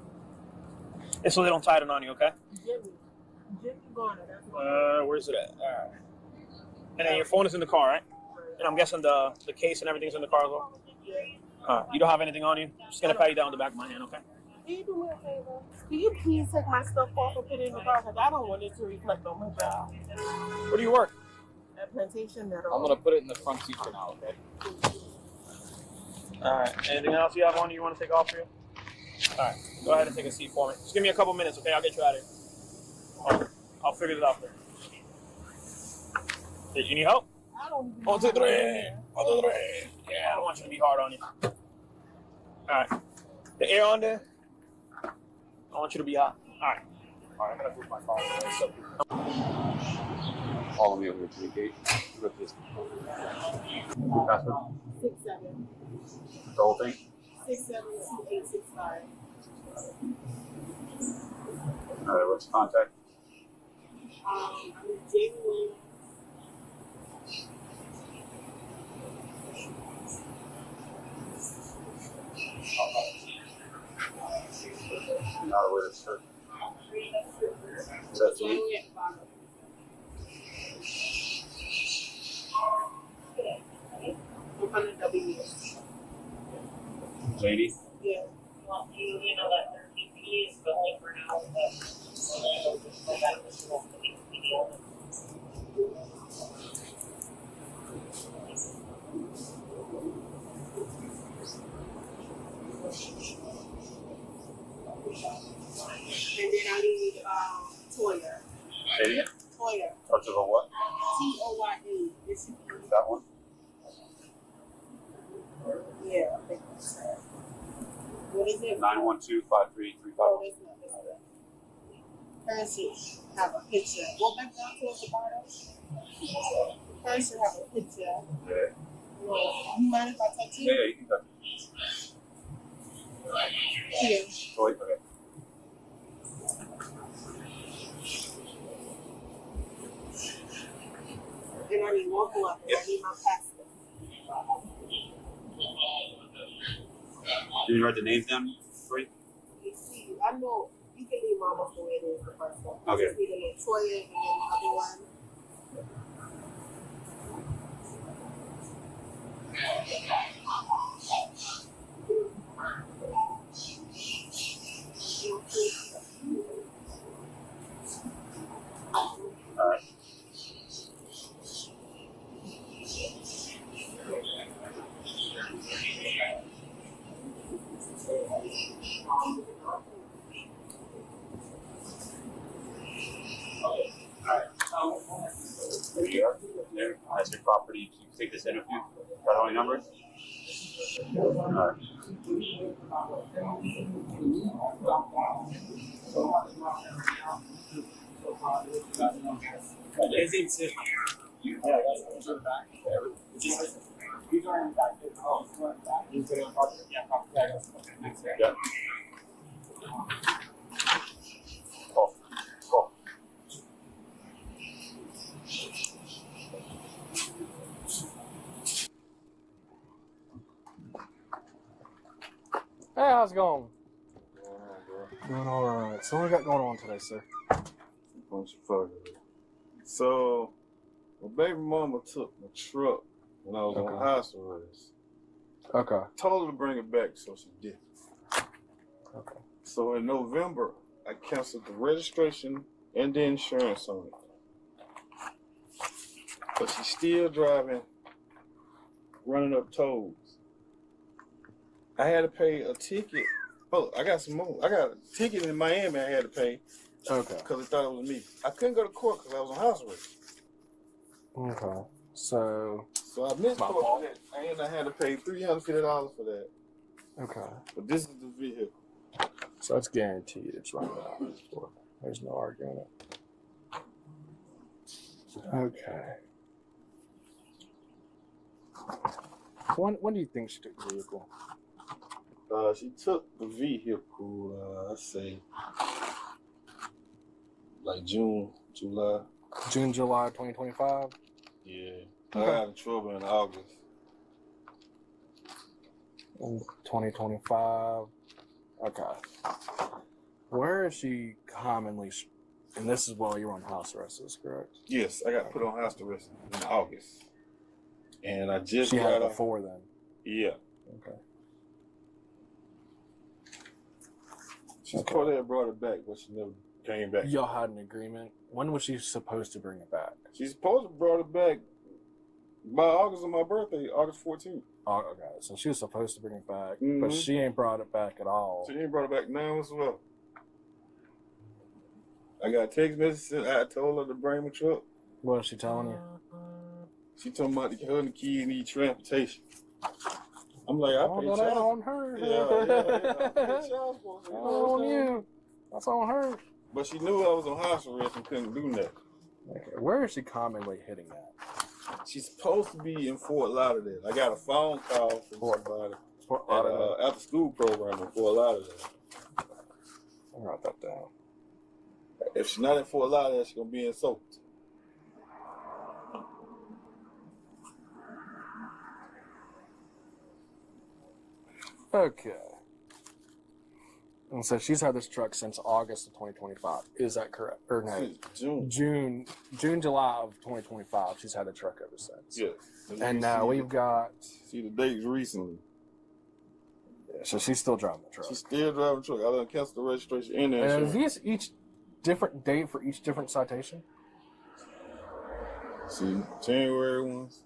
[SPEAKER 7] It's so they don't tie it on you, okay?
[SPEAKER 10] Jimmy Garner. That's what.
[SPEAKER 7] Where's it at? All right. And then your phone is in the car, right? And I'm guessing the case and everything's in the car as well. You don't have anything on you? I'm just gonna pat you down the back of my hand, okay?
[SPEAKER 10] Can you do me a favor? Can you please take my stuff off and put it in the car? Because I don't want it to reflect on my job.
[SPEAKER 7] Where do you work?
[SPEAKER 10] At Plantation Meadow.
[SPEAKER 12] I'm gonna put it in the front seat for now, okay?
[SPEAKER 7] All right. Anything else you have on you want to take off for you? All right. Go ahead and take a seat for me. Just give me a couple minutes, okay? I'll get you out of here. I'll figure this out for you. You need help?
[SPEAKER 10] I don't even
[SPEAKER 7] 1, 2, 3. 1, 2, 3. Yeah, I don't want you to be hard on you. All right. The air on there. I want you to be hot. All right. All right, I'm gonna move my phone.
[SPEAKER 12] Follow me over to the gate. With this. Password.
[SPEAKER 10] 67.
[SPEAKER 12] The whole thing?
[SPEAKER 10] 672865.
[SPEAKER 12] All right, what's the contact?
[SPEAKER 10] Jamie Williams.
[SPEAKER 12] Not aware of sir. Is that you? Lady?
[SPEAKER 10] Yeah.
[SPEAKER 13] Well, you know that their EP is going for now, but
[SPEAKER 10] And then I need Toya.
[SPEAKER 12] Say it again?
[SPEAKER 10] Toya.
[SPEAKER 12] Starts with a what?
[SPEAKER 10] Toya. This is
[SPEAKER 12] That one?
[SPEAKER 10] yeah, I think that's that. What is it?
[SPEAKER 12] 912-5335.
[SPEAKER 10] Oh, that's not that. Hers should have a picture. Go back down towards the bottom. Hers should have a picture.
[SPEAKER 12] Yeah.
[SPEAKER 10] Well, you mind if I touch you?
[SPEAKER 12] Yeah, you can touch it.
[SPEAKER 10] Here.
[SPEAKER 12] Oh, wait, okay.
[SPEAKER 10] And I need one more.
[SPEAKER 12] Yes.
[SPEAKER 10] I need my passport.
[SPEAKER 12] Did you write the names down for you?
[SPEAKER 10] I know you can leave mama the way it is the first one. I
[SPEAKER 12] Okay.
[SPEAKER 10] just need a little Toya and then the other one.
[SPEAKER 12] All right. There you are. There. That's your property. You can take this in with you. Got all your numbers? All right. Yeah. Oh. Oh.
[SPEAKER 11] Hey, how's it going? Doing all right. So what we got going on today, sir?
[SPEAKER 14] Bunch of fuckers. So, my baby mama took my truck when I was on house arrest.
[SPEAKER 11] Okay.
[SPEAKER 14] Told her to bring it back, so she did.
[SPEAKER 11] Okay.
[SPEAKER 14] So in November, I canceled the registration and the insurance on it. But she's still driving, running up tolls. I had to pay a ticket. Oh, I got some more. I got a ticket in Miami I had to pay.
[SPEAKER 11] Okay.
[SPEAKER 14] Because they thought it was me. I couldn't go to court because I was on house arrest.
[SPEAKER 11] Okay. So
[SPEAKER 14] I missed
[SPEAKER 11] my
[SPEAKER 14] court
[SPEAKER 11] fault.
[SPEAKER 14] for that. And I had to pay $350 for that.
[SPEAKER 11] Okay.
[SPEAKER 14] But this is the vehicle.
[SPEAKER 11] So it's guaranteed it's running out. There's no arguing it. Okay. When do you think she took the vehicle?
[SPEAKER 14] She took the vehicle, let's say, like June, July.
[SPEAKER 15] June, July 2025?
[SPEAKER 14] Yeah.
[SPEAKER 15] Okay.
[SPEAKER 14] I got in trouble in August.
[SPEAKER 15] 2025. Okay. Where is she commonly, and this is while you're on house arrest, is correct?
[SPEAKER 14] Yes, I got put on house arrest in August. And I just
[SPEAKER 15] She
[SPEAKER 14] got
[SPEAKER 15] had it
[SPEAKER 14] off.
[SPEAKER 15] before then?
[SPEAKER 14] Yeah.
[SPEAKER 15] Okay.
[SPEAKER 14] She probably had brought it back, but she never came back.
[SPEAKER 15] Y'all had an agreement. When was she supposed to bring it back?
[SPEAKER 14] She's supposed to brought it back by August of my birthday, August 14th.
[SPEAKER 15] Oh, okay. So she was supposed to bring it back,
[SPEAKER 14] Mhm.
[SPEAKER 15] but she ain't brought it back at all.
[SPEAKER 14] She ain't brought it back now as well. I got a text message. I told her to bring my truck.
[SPEAKER 15] What is she telling you?
[SPEAKER 14] She told me about her and the kid need transportation. I'm like, I pay
[SPEAKER 15] that
[SPEAKER 14] child.
[SPEAKER 15] on her.
[SPEAKER 14] Yeah. I pay child support.
[SPEAKER 15] That's on you. That's on her.
[SPEAKER 14] But she knew I was on house arrest and couldn't do nothing.
[SPEAKER 15] Okay. Where is she commonly hitting at?
[SPEAKER 14] She's supposed to be in Fort Lauderdale. I got a phone call from somebody at after school program in Fort Lauderdale.
[SPEAKER 15] I'll write that down.
[SPEAKER 14] If she's not in Fort Lauderdale, she's gonna be in Soap.
[SPEAKER 15] Okay. And so she's had this truck since August of 2025. Is that correct? Or no? June, July of 2025. She's had the truck ever since.
[SPEAKER 14] Yes.
[SPEAKER 15] And now we've got.
[SPEAKER 14] See the dates recently.
[SPEAKER 15] Yeah, so she's still driving the truck.
[SPEAKER 14] She's still driving the truck. I done canceled the registration and the
[SPEAKER 15] And
[SPEAKER 14] insurance.
[SPEAKER 15] is these each different date for each different citation?
[SPEAKER 14] See, January ones.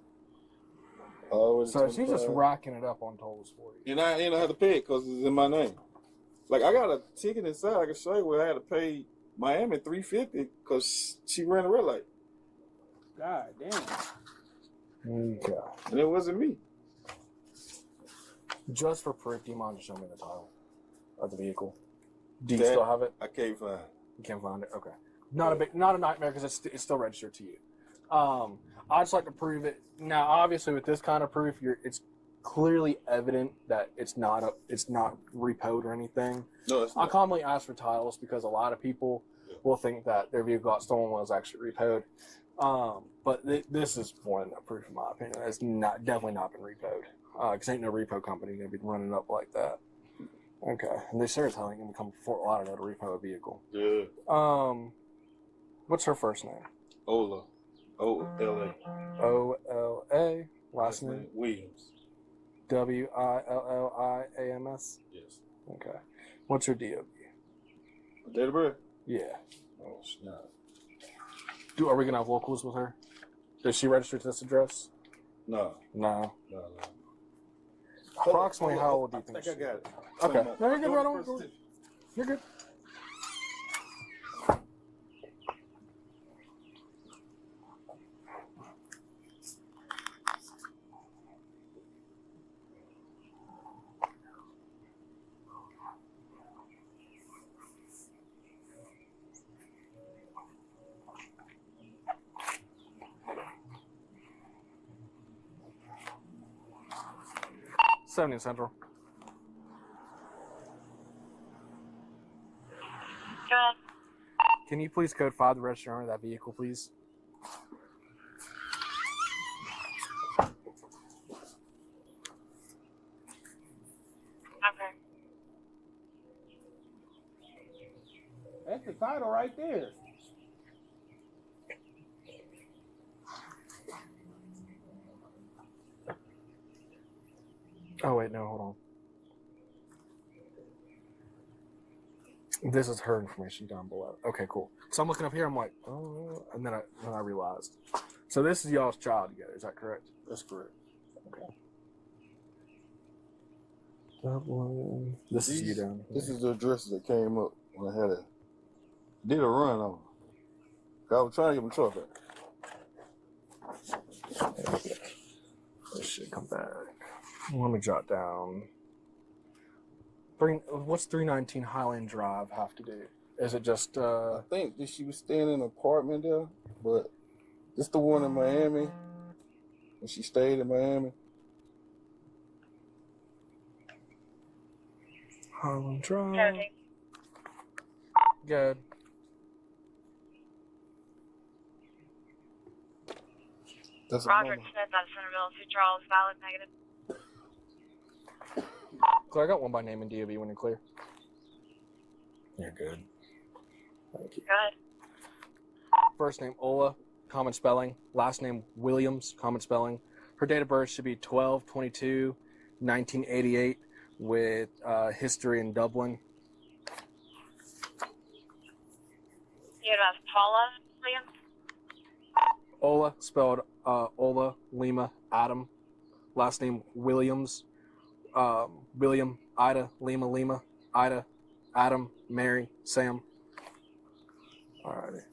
[SPEAKER 15] So she's just racking it up on tolls for you.
[SPEAKER 14] And I have to pay it because it's in my name. Like, I got a ticket inside. I can show you where I had to pay Miami $350 because she ran a red light.
[SPEAKER 1] God damn.
[SPEAKER 15] Okay.
[SPEAKER 14] And it wasn't me.
[SPEAKER 15] Just for proof, do you mind to show me the title of the vehicle? Do you
[SPEAKER 14] That,
[SPEAKER 15] still have it?
[SPEAKER 14] I can't find it.
[SPEAKER 15] You can't find it? Okay. Not a nightmare because it's still registered to you. I just like to prove it. Now, obviously, with this kind of proof, it's clearly evident that it's not repoed or anything.
[SPEAKER 14] No, it's not.
[SPEAKER 15] I commonly ask for titles because a lot of people will think that their vehicle got stolen when it was actually repoed. But this is more than enough proof, in my opinion. It's definitely not been repoed. Because ain't no repo company gonna be running up like that. Okay, and they sure as hell ain't gonna come to Fort Lauderdale to repo a vehicle.
[SPEAKER 14] Yeah.
[SPEAKER 15] What's her first name?
[SPEAKER 14] Ola. O-L-A.
[SPEAKER 15] O-L-A. Last name?
[SPEAKER 14] Williams.
[SPEAKER 15] W-I-L-L-I-A-M-S?
[SPEAKER 14] Yes.
[SPEAKER 15] Okay. What's her DOB?
[SPEAKER 14] Date of birth?
[SPEAKER 15] Yeah.
[SPEAKER 14] Oh, snap.
[SPEAKER 15] Are we gonna have locals with her? Is she registered to this address?
[SPEAKER 14] No.
[SPEAKER 15] No.
[SPEAKER 14] No.
[SPEAKER 15] Approximately how old do you think?
[SPEAKER 14] I think I got it.
[SPEAKER 15] Okay. No, you're good. Right on. You're good. Central.
[SPEAKER 13] Go ahead.
[SPEAKER 15] Can you please code 5 the registered owner of that vehicle, please?
[SPEAKER 13] Okay.
[SPEAKER 1] That's the title right there.
[SPEAKER 15] Oh, wait, no, hold on. This is her information down below. Okay, cool. So I'm looking up here, I'm like, oh, and then I realized. So this is y'all's child together, is that correct?
[SPEAKER 14] That's correct.
[SPEAKER 15] Okay. This is you down here.
[SPEAKER 14] This is the address that came up when I did a run on. I was trying to get my truck back.
[SPEAKER 15] This should come back. Let me jot down. What's 319 Highland Drive have to do? Is it just
[SPEAKER 14] I think that she was staying in an apartment there, but this the one in Miami. When she stayed in Miami.
[SPEAKER 15] Harlem Drive. Good.
[SPEAKER 16] Roderick Smith out of Centerville, 2 Charles, valid, negative.
[SPEAKER 15] Claire, I got one by name and DOB when you're clear. You're good. Thank you.
[SPEAKER 16] Good.
[SPEAKER 15] First name Ola, common spelling. Last name Williams, common spelling. Her date of birth should be 12/22/1988 with history in Dublin.
[SPEAKER 16] You have Paula Williams?
[SPEAKER 15] Ola, spelled Ola, Lima, Adam. Last name Williams. William, Ida, Lima, Lima, Ida, Adam, Mary, Sam. Alrighty.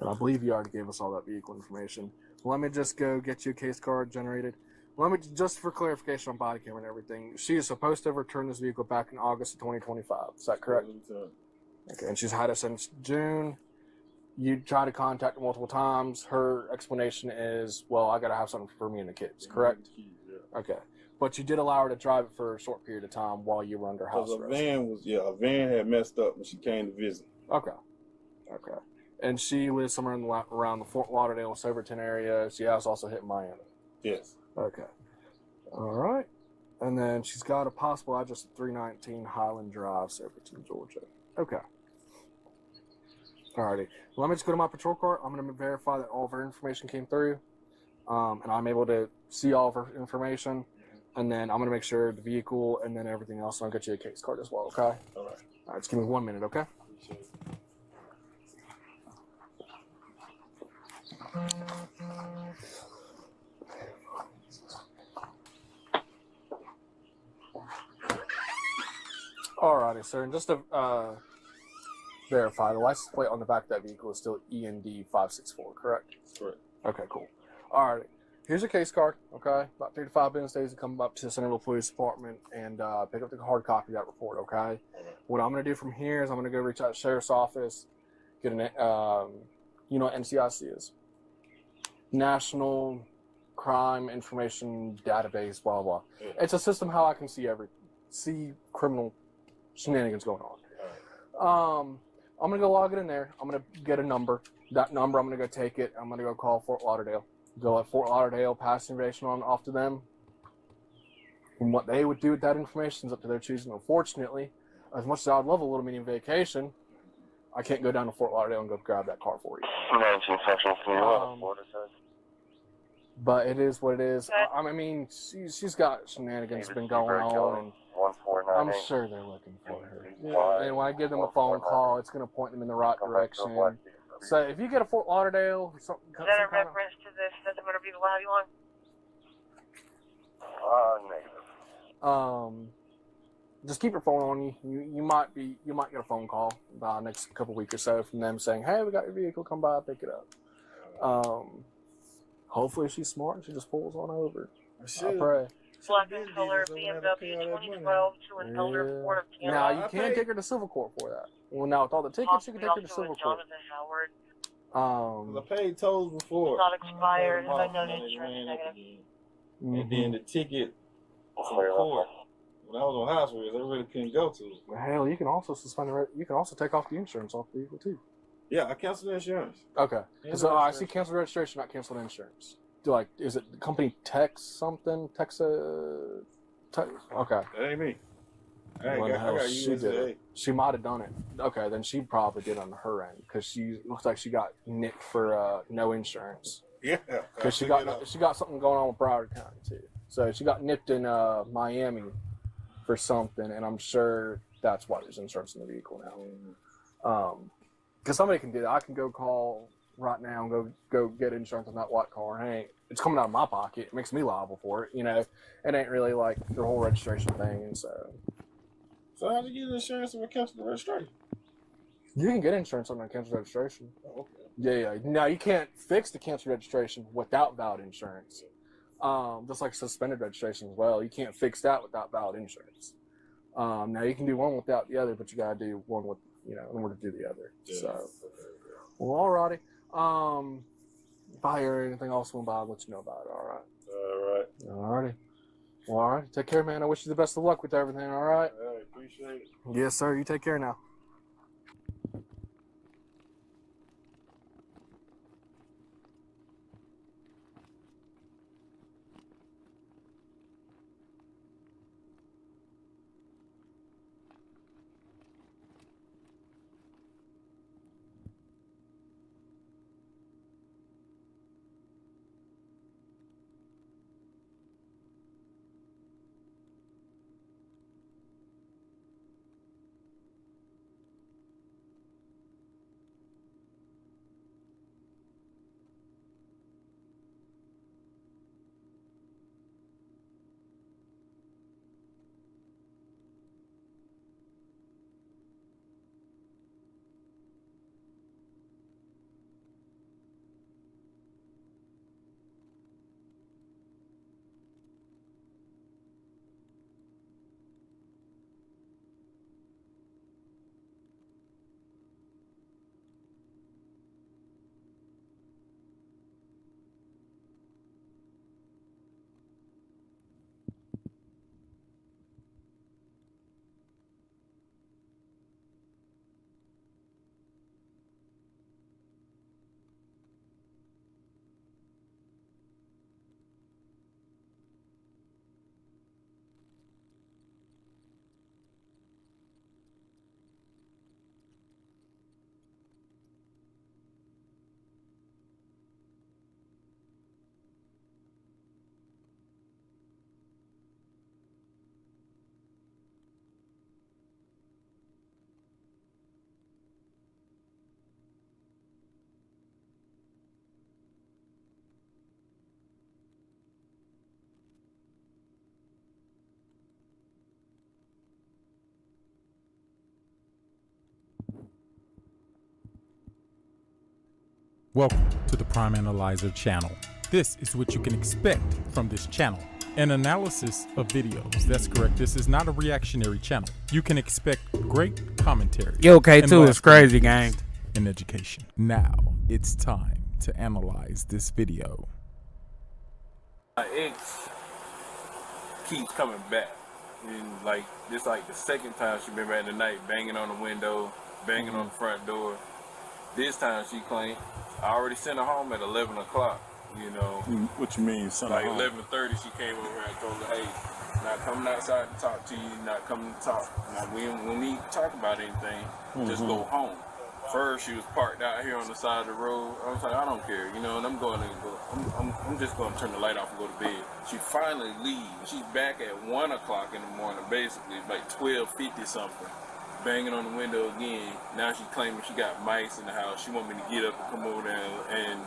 [SPEAKER 15] And I believe you already gave us all that vehicle information. Let me just go get you a case card generated. Let me, just for clarification on body camera and everything, she is supposed to have returned this vehicle back in August of 2025. Is that correct? Okay, and she's had it since June. You tried to contact her multiple times. Her explanation is, well, I got to have something for me and the kids, correct? Okay. But you did allow her to drive it for a short period of time while you were under house arrest.
[SPEAKER 14] A van had messed up when she came to visit.
[SPEAKER 15] Okay. Okay. And she lives somewhere in around the Fort Lauderdale, Silverton area. She has also hit Miami.
[SPEAKER 14] Yes.
[SPEAKER 15] Okay. All right. And then she's got a possible address at 319 Highland Drive, Silverton, Georgia. Okay. Alrighty. Let me just go to my patrol car. I'm going to verify that all of her information came through. And I'm able to see all of her information. And then I'm going to make sure the vehicle and then everything else. And I'll get you a case card as well, okay?
[SPEAKER 14] All right.
[SPEAKER 15] All right, just give me 1 minute, okay?
[SPEAKER 14] Appreciate it.
[SPEAKER 15] Alrighty, sir. And just to verify, the license plate on the back of that vehicle is still END564, correct?
[SPEAKER 14] Correct.
[SPEAKER 15] Okay, cool. Alrighty. Here's your case card, okay? About 3 to 5 business days to come up to the Centerville Police Department and pick up the hard copy of that report, okay?
[SPEAKER 14] Right.
[SPEAKER 15] What I'm going to do from here is I'm going to go reach out to the Sheriff's Office, get an, you know what NCIC is? National Crime Information Database, blah, blah. Yeah. It's a system how I can see criminal shenanigans going on. Right. I'm going to go log it in there. I'm going to get a number. That number, I'm going to go take it. I'm going to go call Fort Lauderdale. Go at Fort Lauderdale, pass the information on off to them. And what they would do with that information is up to their choosing. Unfortunately, as much as I'd love a little mini vacation, I can't go down to Fort Lauderdale and go grab that car for you.
[SPEAKER 17] 19 Central, Florida says.
[SPEAKER 15] But it is what it is. I mean, she's got shenanigans been going on, and I'm sure they're looking for her. Yeah. And when I give them a phone call, it's going to point them in the right direction. So if you get a Fort Lauderdale or something,
[SPEAKER 16] is that a reference to this? Does the motor vehicle have you on?
[SPEAKER 17] Negative.
[SPEAKER 15] Just keep your phone on you. You might get a phone call by next couple weeks or so from them saying, "Hey, we got your vehicle. Come by, pick it up." Hopefully she's smart and she just pulls on over. I pray.
[SPEAKER 16] Black and color BMW 2012 to an elder Ford of Tampa.
[SPEAKER 15] Now you can't take her to civil court for that. Well, now with all the tickets, you can take her to civil court.
[SPEAKER 14] I paid tolls before.
[SPEAKER 16] It's not expired. If I know the insurance negative.
[SPEAKER 14] And then the ticket from court. When I was on house arrest, I really couldn't go to it.
[SPEAKER 15] Hell, you can also suspend the. You can also take off the insurance off the vehicle too.
[SPEAKER 14] Yeah, I canceled the insurance.
[SPEAKER 15] Okay. So I see canceled registration, not canceled insurance. Is it the company Tex something? Okay.
[SPEAKER 14] That ain't me. I got
[SPEAKER 15] she did it. She might have done it. Okay, then she probably did on her end because she looks like she got nicked for no insurance.
[SPEAKER 14] Yeah.
[SPEAKER 15] Because she got something going on with Broward County too. So she got nipped in Miami for something, and I'm sure that's why there's insurance in the vehicle now. Because somebody can do that. I can go call right now and go get insurance on that white car. And it's coming out of my pocket. It makes me liable for it. You know, it ain't really like the whole registration thing. And so
[SPEAKER 14] how do you get insurance if I cancel the registration?
[SPEAKER 15] You can get insurance on a canceled registration.
[SPEAKER 14] Oh, okay.
[SPEAKER 15] Yeah. Now you can't fix the canceled registration without valid insurance. Just like suspended registration as well. You can't fix that without valid insurance. Now you can do one without the other, but you gotta do one with, in order to do the other. Yeah. So, well, alrighty. If I hear anything else from Bob, I'll let you know about it. All right.
[SPEAKER 14] All right.
[SPEAKER 15] Alrighty. Well, all right. Take care, man. I wish you the best of luck with everything. All right.
[SPEAKER 14] All right. Appreciate it.
[SPEAKER 15] Yes, sir. You take care now.
[SPEAKER 18] Welcome to the Prime Analyzer channel. This is what you can expect from this channel. An analysis of videos. That's correct. This is not a reactionary channel. You can expect great commentary.
[SPEAKER 1] Yo, K2 is crazy, gang.
[SPEAKER 18] And education. Now it's time to analyze this video.
[SPEAKER 19] My ex keeps coming back. And like this like the second time she been back tonight, banging on the window, banging on the front door. This time she claimed I already sent her home at 11 o'clock, you know.
[SPEAKER 11] What you mean, sent her
[SPEAKER 19] like
[SPEAKER 11] home?
[SPEAKER 19] 11:30 she came over here and told her, hey, not coming outside to talk to you, not coming to talk. Now, when we talk about anything, just go home. First, she was parked out here on the side of the road. I was like, I don't care, you know, and I'm just going to turn the light off and go to bed. She finally leaves. She's back at 1 o'clock in the morning, basically, like 12:50 something. Banging on the window again. Now she's claiming she got mice in the house. She want me to get up and come over there and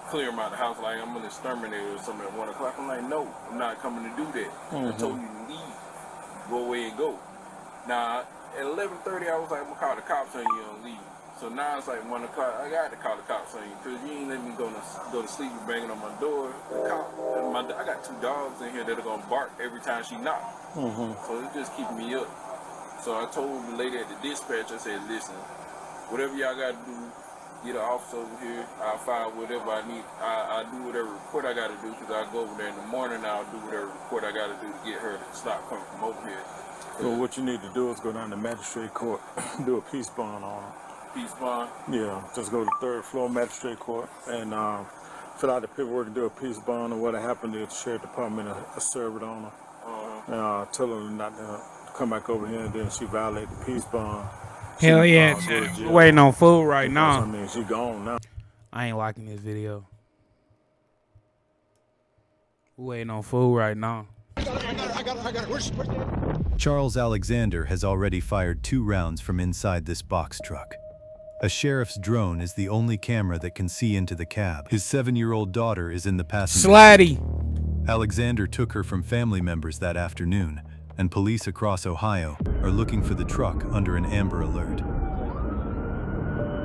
[SPEAKER 19] clear them out of the house like I'm an exterminator or something at 1 o'clock. I'm like, no, I'm not coming to do that. I told you to leave. Go away and go. Now, at 11:30, I was like, I'm going to call the cops on you and leave. So now it's like 1 o'clock. I got to call the cops on you because you ain't let me go to sleep and banging on my door. I got 2 dogs in here that are going to bark every time she knocks. So it's just keeping me up. So I told the lady at the dispatch, I said, listen, whatever y'all got to do, get an officer over here, I'll file whatever I need. I'll do whatever report I got to do because I'll go over there in the morning, I'll do whatever report I got to do to get her to stop coming from over here.
[SPEAKER 11] So what you need to do is go down to magistrate court, do a peace bond on her.
[SPEAKER 19] Peace bond?
[SPEAKER 11] Yeah, just go to 3rd floor magistrate court and fill out the paperwork and do a peace bond, and what happened is the sheriff department serve it on her. Tell her not to come back over here, and then she violated the peace bond.
[SPEAKER 1] Hell yeah, we're waiting on food right now.
[SPEAKER 11] I mean, she gone now.
[SPEAKER 1] I ain't liking this video. We're waiting on food right now.
[SPEAKER 20] Charles Alexander has already fired 2 rounds from inside this box truck. A sheriff's drone is the only camera that can see into the cab. His 7-year-old daughter is in the passenger seat. Alexander took her from family members that afternoon, and police across Ohio are looking for the truck under an Amber Alert.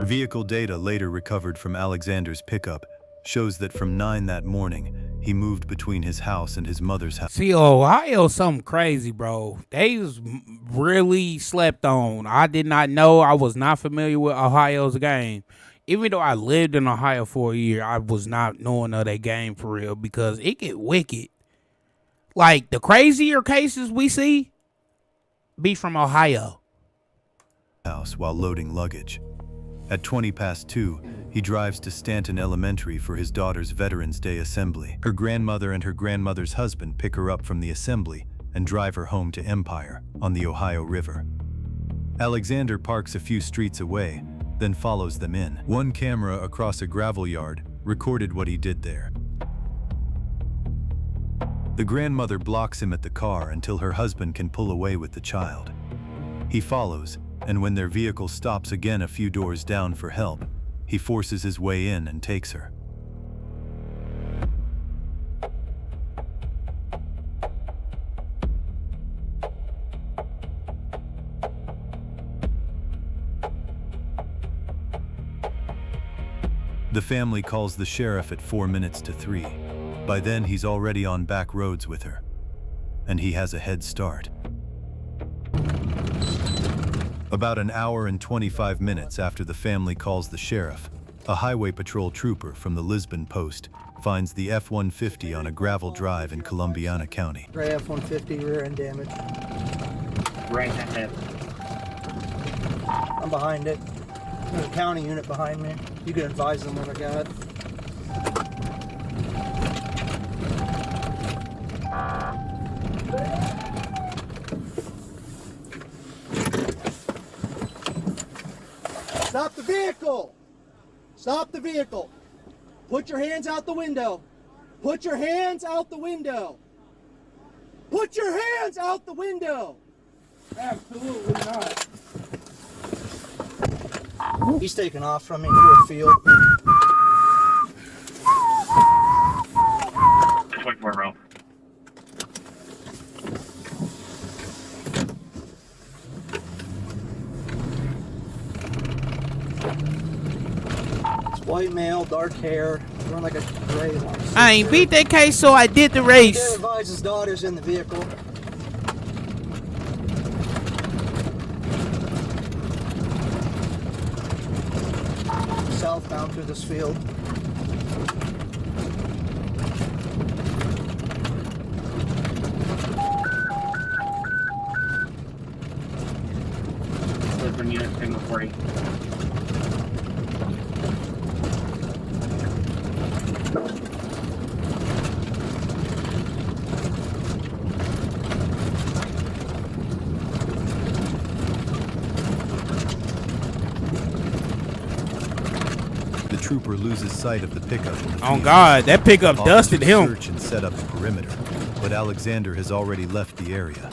[SPEAKER 20] Vehicle data later recovered from Alexander's pickup shows that from 9 that morning, he moved between his house and his mother's house.
[SPEAKER 1] See, Ohio, something crazy, bro. They was really slept on. I did not know. I was not familiar with Ohio's game. Even though I lived in Ohio for a year, I was not knowing of that game for real because it get wicked. Like, the crazier cases we see, be from Ohio.
[SPEAKER 20] House while loading luggage. At 2:20, he drives to Stanton Elementary for his daughter's Veterans Day assembly. Her grandmother and her grandmother's husband pick her up from the assembly and drive her home to Empire on the Ohio River. Alexander parks a few streets away, then follows them in. One camera across a gravel yard recorded what he did there. The grandmother blocks him at the car until her husband can pull away with the child. He follows, and when their vehicle stops again a few doors down for help, he forces his way in and takes her. The family calls the sheriff at 3:04. By then, he's already on back roads with her, and he has a head start. About an hour and 25 minutes after the family calls the sheriff, a highway patrol trooper from the Lisbon post finds the F-150 on a gravel drive in Columbiana County.
[SPEAKER 21] Gray F-150, rear end damage.
[SPEAKER 8] Right ahead.
[SPEAKER 21] I'm behind it. There's a county unit behind me. You can advise them what I got. Stop the vehicle! Stop the vehicle! Put your hands out the window! Put your hands out the window! Put your hands out the window! Absolutely not. He's taking off from me through a field.
[SPEAKER 8] 24 row.
[SPEAKER 21] White male, dark hair, wearing like a gray long suit.
[SPEAKER 1] I ain't beat that case, so I did the race.
[SPEAKER 21] He advised his daughter's in the vehicle. Southbound through this field.
[SPEAKER 8] Lisbon unit signal 40.
[SPEAKER 20] The trooper loses sight of the pickup in the
[SPEAKER 1] Oh
[SPEAKER 20] field.
[SPEAKER 1] God, that pickup dusted
[SPEAKER 20] Officers
[SPEAKER 1] him.
[SPEAKER 20] search and set up the perimeter, but Alexander has already left the area.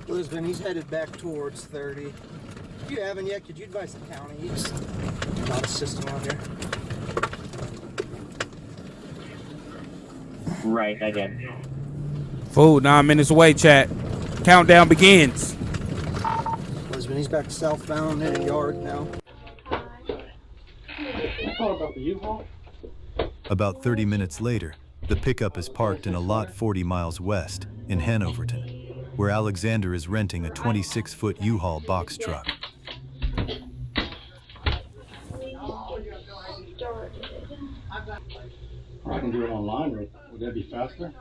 [SPEAKER 21] Lisbon, he's headed back towards 30. If you haven't yet, could you advise the county? He's not assisting out here.
[SPEAKER 8] Right, I did.
[SPEAKER 1] Fool, 9 minutes away, chat. Countdown begins.
[SPEAKER 21] Lisbon, he's back southbound in a yard now.
[SPEAKER 20] About 30 minutes later, the pickup is parked in a lot 40 miles west in Hanoverton, where Alexander is renting a 26-foot U-Haul box truck.
[SPEAKER 22] I can do it online. Would that be faster?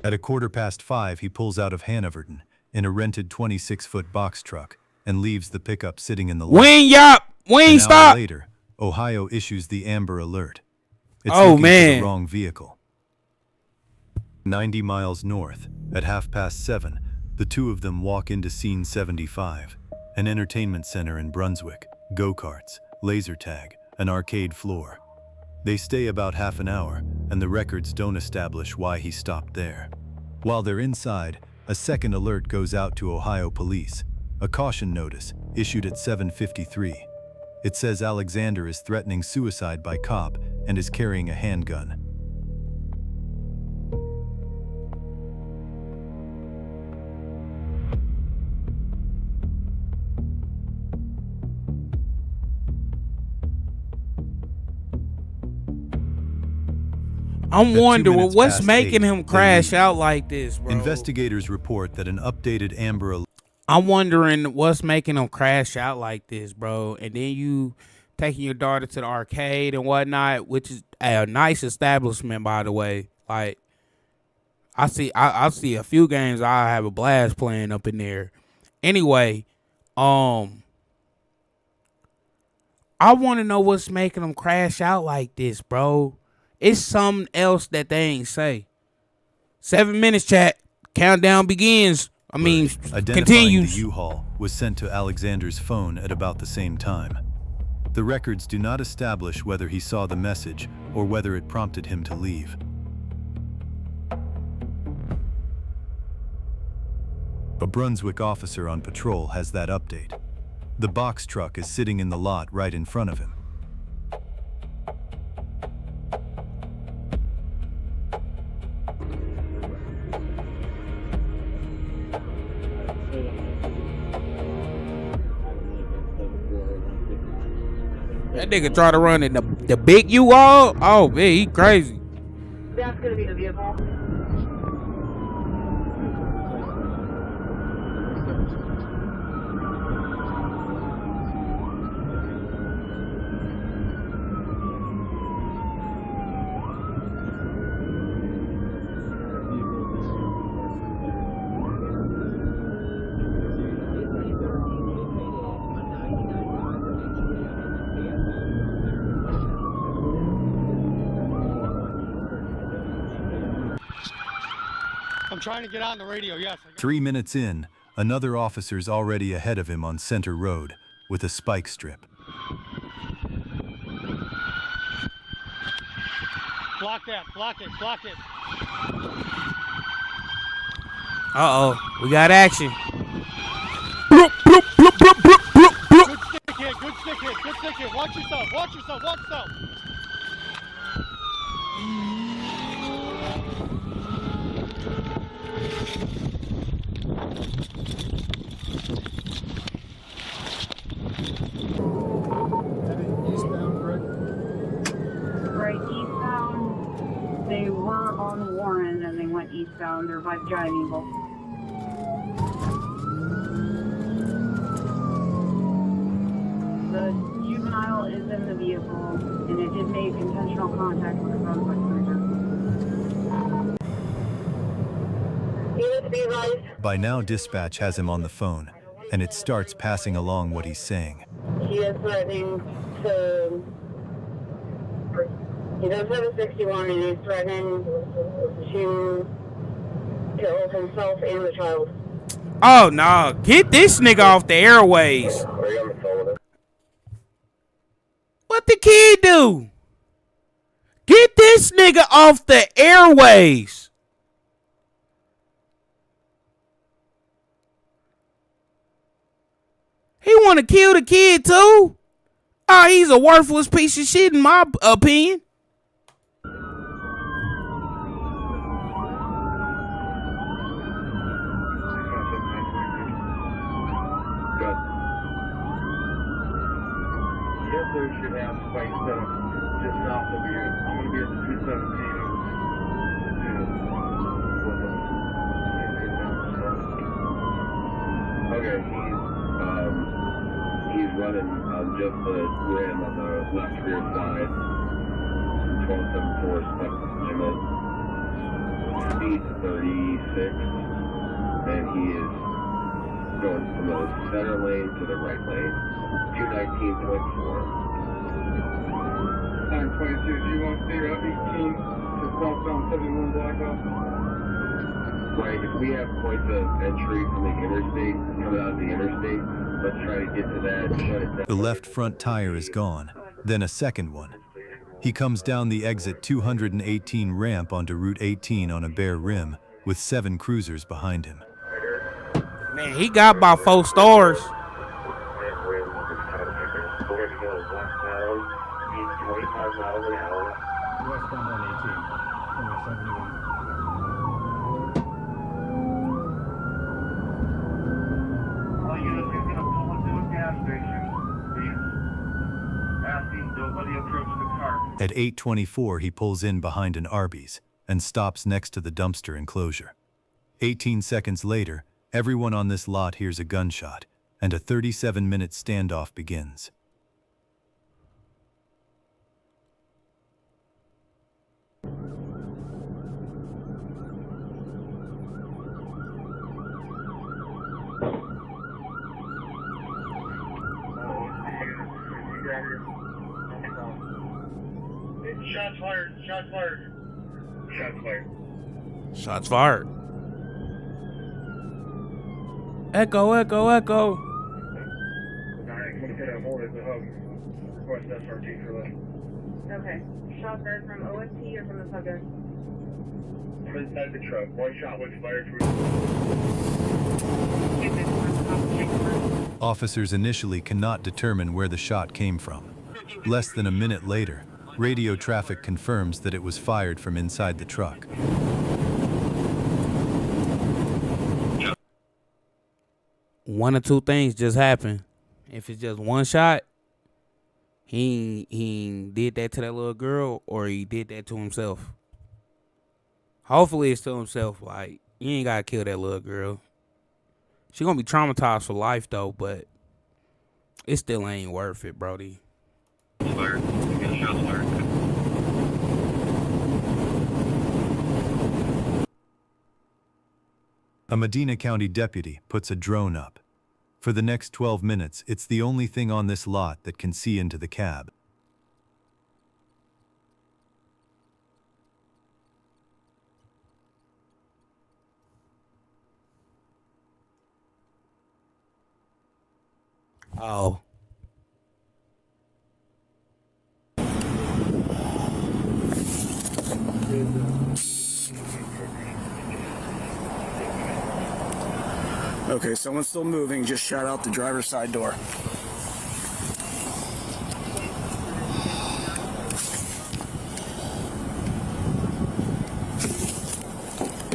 [SPEAKER 20] At 5:15, he pulls out of Hanoverton in a rented 26-foot box truck and leaves the pickup sitting in the lot.
[SPEAKER 1] Wing,
[SPEAKER 20] An
[SPEAKER 1] stop!
[SPEAKER 20] hour later, Ohio issues the Amber Alert. It's
[SPEAKER 1] Oh,
[SPEAKER 20] looking for
[SPEAKER 1] man.
[SPEAKER 20] the wrong vehicle. 90 miles north, at 7:30, the two of them walk into Scene 75, an entertainment center in Brunswick, go-karts, laser tag, an arcade floor. They stay about half an hour, and the records don't establish why he stopped there. While they're inside, a second alert goes out to Ohio police, a caution notice issued at 7:53. It says Alexander is threatening suicide by cop and is carrying a handgun.
[SPEAKER 1] I'm
[SPEAKER 20] At 2
[SPEAKER 1] wondering
[SPEAKER 20] minutes
[SPEAKER 1] what's
[SPEAKER 20] past
[SPEAKER 1] making
[SPEAKER 20] 8,
[SPEAKER 1] him
[SPEAKER 20] they
[SPEAKER 1] crash
[SPEAKER 20] leave.
[SPEAKER 1] out like this, bro.
[SPEAKER 20] Investigators report that an updated Amber Alert.
[SPEAKER 1] I'm wondering what's making him crash out like this, bro. And then you taking your daughter to the arcade and whatnot, which is a nice establishment, by the way. Like, I see a few games I have a blast playing up in there. Anyway, I want to know what's making them crash out like this, bro. It's something else that they ain't say. 7 minutes, chat. Countdown begins.
[SPEAKER 20] Identifying
[SPEAKER 1] Continues.
[SPEAKER 20] the U-Haul was sent to Alexander's phone at about the same time. The records do not establish whether he saw the message or whether it prompted him to leave. A Brunswick officer on patrol has that update. The box truck is sitting in the lot right in front of him.
[SPEAKER 1] That nigga try to run in the big U-Haul? Oh, man, he crazy.
[SPEAKER 16] That's gonna be the vehicle.
[SPEAKER 21] I'm trying to get on the radio, yes.
[SPEAKER 20] 3 minutes in, another officer's already ahead of him on Center Road with a spike strip.
[SPEAKER 21] Block that, block it, block it.
[SPEAKER 1] Uh-oh, we got action.
[SPEAKER 21] Good stick hit, good stick hit, good stick hit. Watch yourself, watch yourself, watch yourself.
[SPEAKER 16] Right, eastbound. They were on Warren and they went eastbound. They're by Giant Eagle. The juvenile is in the vehicle and it did make intentional contact with the Brunswick cruiser.
[SPEAKER 20] By now, dispatch has him on the phone, and it starts passing along what he's saying.
[SPEAKER 16] He is threatening to. He does have a 61 and he's threatening to kill himself and the child.
[SPEAKER 1] Oh, no. Get this nigga off the airways. What the kid do? Get this nigga off the airways. He want to kill the kid too? Oh, he's a worthless piece of shit in my opinion.
[SPEAKER 3] Should have spikes set up just south of you. I'm going to be at the 217. Okay, he's running just the rim on the left rear side. 1274 spec limit. Speed 36, and he is going from the center lane to the right lane. 219.4. 922, do you want to steer up 18 to southbound 71 Blackout? Right, if we have points of entry from the interstate, coming out of the interstate, let's try to get to that, shut it down.
[SPEAKER 20] The left front tire is gone, then a second one. He comes down the exit 218 ramp onto Route 18 on a bare rim with 7 cruisers behind him.
[SPEAKER 1] Man, he got about 4 stars.
[SPEAKER 20] At 8:24, he pulls in behind an Arby's and stops next to the dumpster enclosure. 18 seconds later, everyone on this lot hears a gunshot, and a 37-minute standoff begins.
[SPEAKER 12] fired. Shots fired. Shots fired.
[SPEAKER 1] Shots fired. Echo, echo, echo.
[SPEAKER 12] Alright, I'm gonna put a hold as a hub. Request SRT for that.
[SPEAKER 16] Okay. Shots fired from OSP or from the subject?
[SPEAKER 12] I'm inside the truck. One shot was fired from.
[SPEAKER 20] Officers initially cannot determine where the shot came from. Less than a minute later, radio traffic confirms that it was fired from inside the truck.
[SPEAKER 1] One or two things just happened. If it's just one shot, he did that to that little girl, or he did that to himself. Hopefully it's to himself. Like, you ain't gotta kill that little girl. She gonna be traumatized for life though, but it still ain't worth it, Brody.
[SPEAKER 12] Fired. Shots fired.
[SPEAKER 20] A Medina County deputy puts a drone up. For the next 12 minutes, it's the only thing on this lot that can see into the cab.
[SPEAKER 1] Oh.
[SPEAKER 15] Okay, someone's still moving. Just shot out the driver's side door.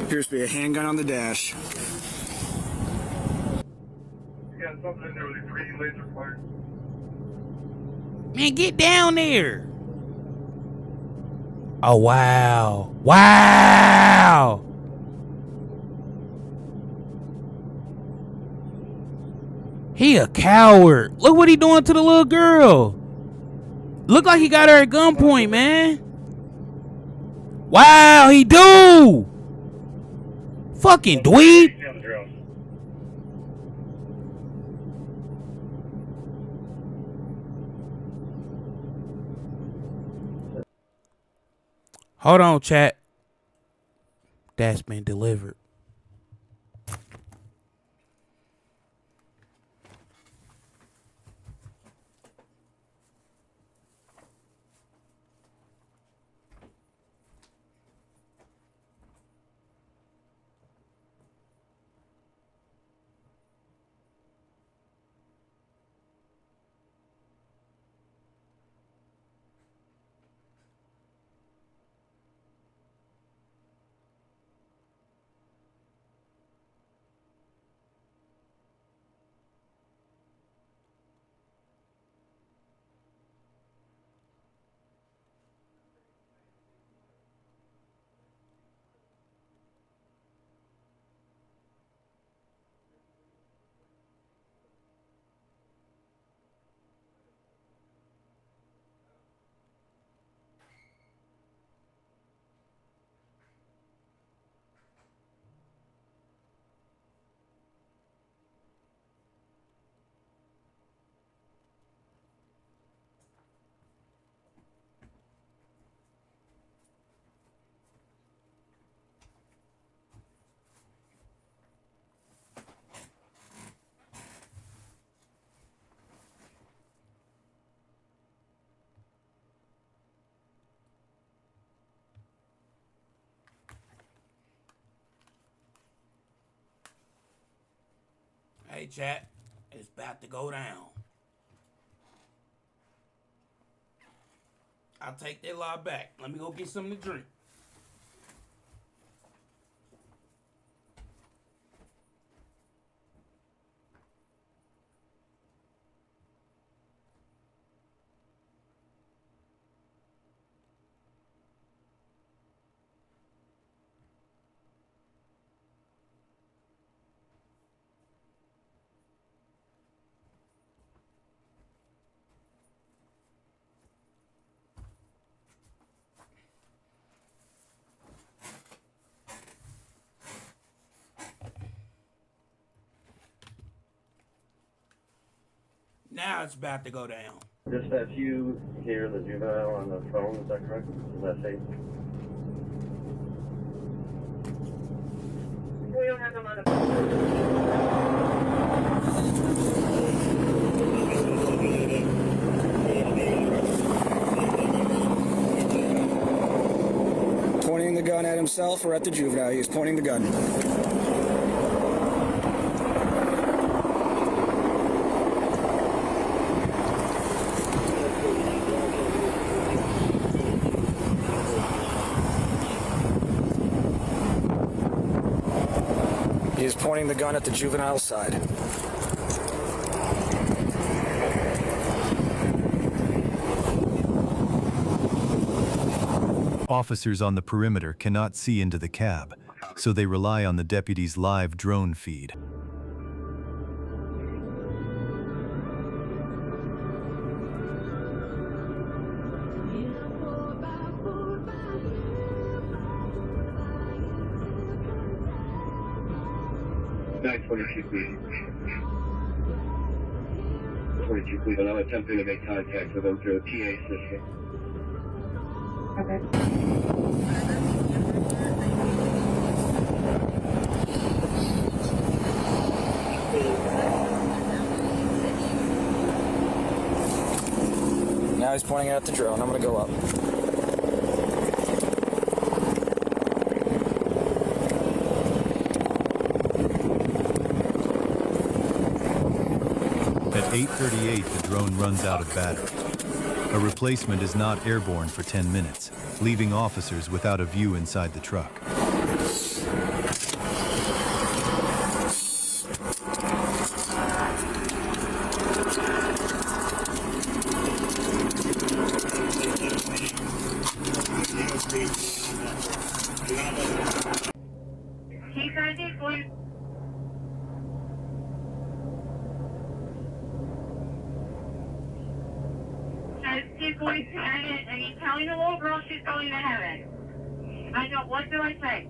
[SPEAKER 15] Appears to be a handgun on the dash.
[SPEAKER 12] Yeah, something in there with a green laser fire.
[SPEAKER 1] Man, get down there. Oh, wow. Wow. He a coward. Look what he doing to the little girl. Look like he got her at gunpoint, man. Wow, he do. Fucking dweeb. Hold on, chat. That's been delivered. Hey, chat. It's about to go down. I'll take that lie back. Let me go get something to drink. Now it's about to go down.
[SPEAKER 3] Dispatch, you hear the juvenile on the phone, is that correct? Is that safe?
[SPEAKER 16] We don't have them on the phone.
[SPEAKER 2] Pointing the gun at himself or at the juvenile? He was pointing the gun. He is pointing the gun at the juvenile's side.
[SPEAKER 20] Officers on the perimeter cannot see into the cab, so they rely on the deputy's live drone feed.
[SPEAKER 3] Back 22, please. 22, please. And I'm attempting to make contact with them through the PA system.
[SPEAKER 16] Okay.
[SPEAKER 2] Now he's pointing at the drone. I'm gonna go up.
[SPEAKER 20] At 8:38, the drone runs out of battery. A replacement is not airborne for 10 minutes, leaving officers without a view inside the truck.
[SPEAKER 16] He said he's going. Says he's going to heaven, and he's telling the little girl she's going to heaven. I know. What do I say?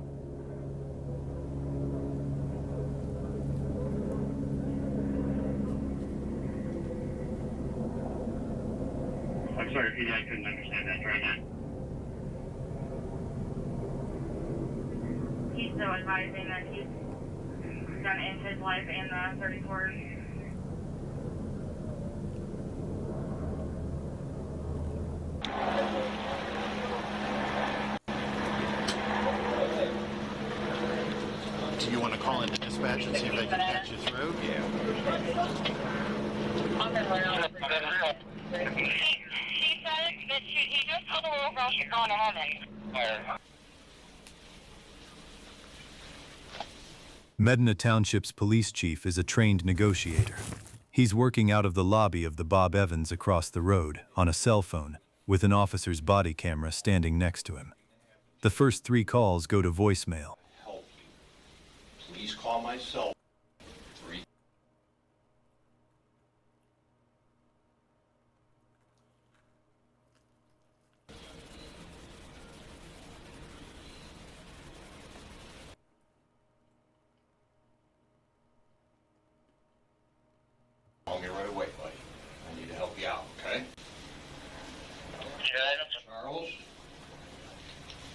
[SPEAKER 12] I'm sorry, PD, I couldn't understand that right now.
[SPEAKER 16] He's still advising that he's gonna end his life in the 34.
[SPEAKER 4] Do you want to call into dispatch and see if they can patch you through? Yeah.
[SPEAKER 16] She said that he just told the little girl she's going to heaven.
[SPEAKER 20] Medina Township's police chief is a trained negotiator. He's working out of the lobby of the Bob Evans across the road on a cell phone with an officer's body camera standing next to him. The first 3 calls go to voicemail.
[SPEAKER 4] Please call my cell. 3. Call me right away, buddy. I need to help you out, okay? Charles?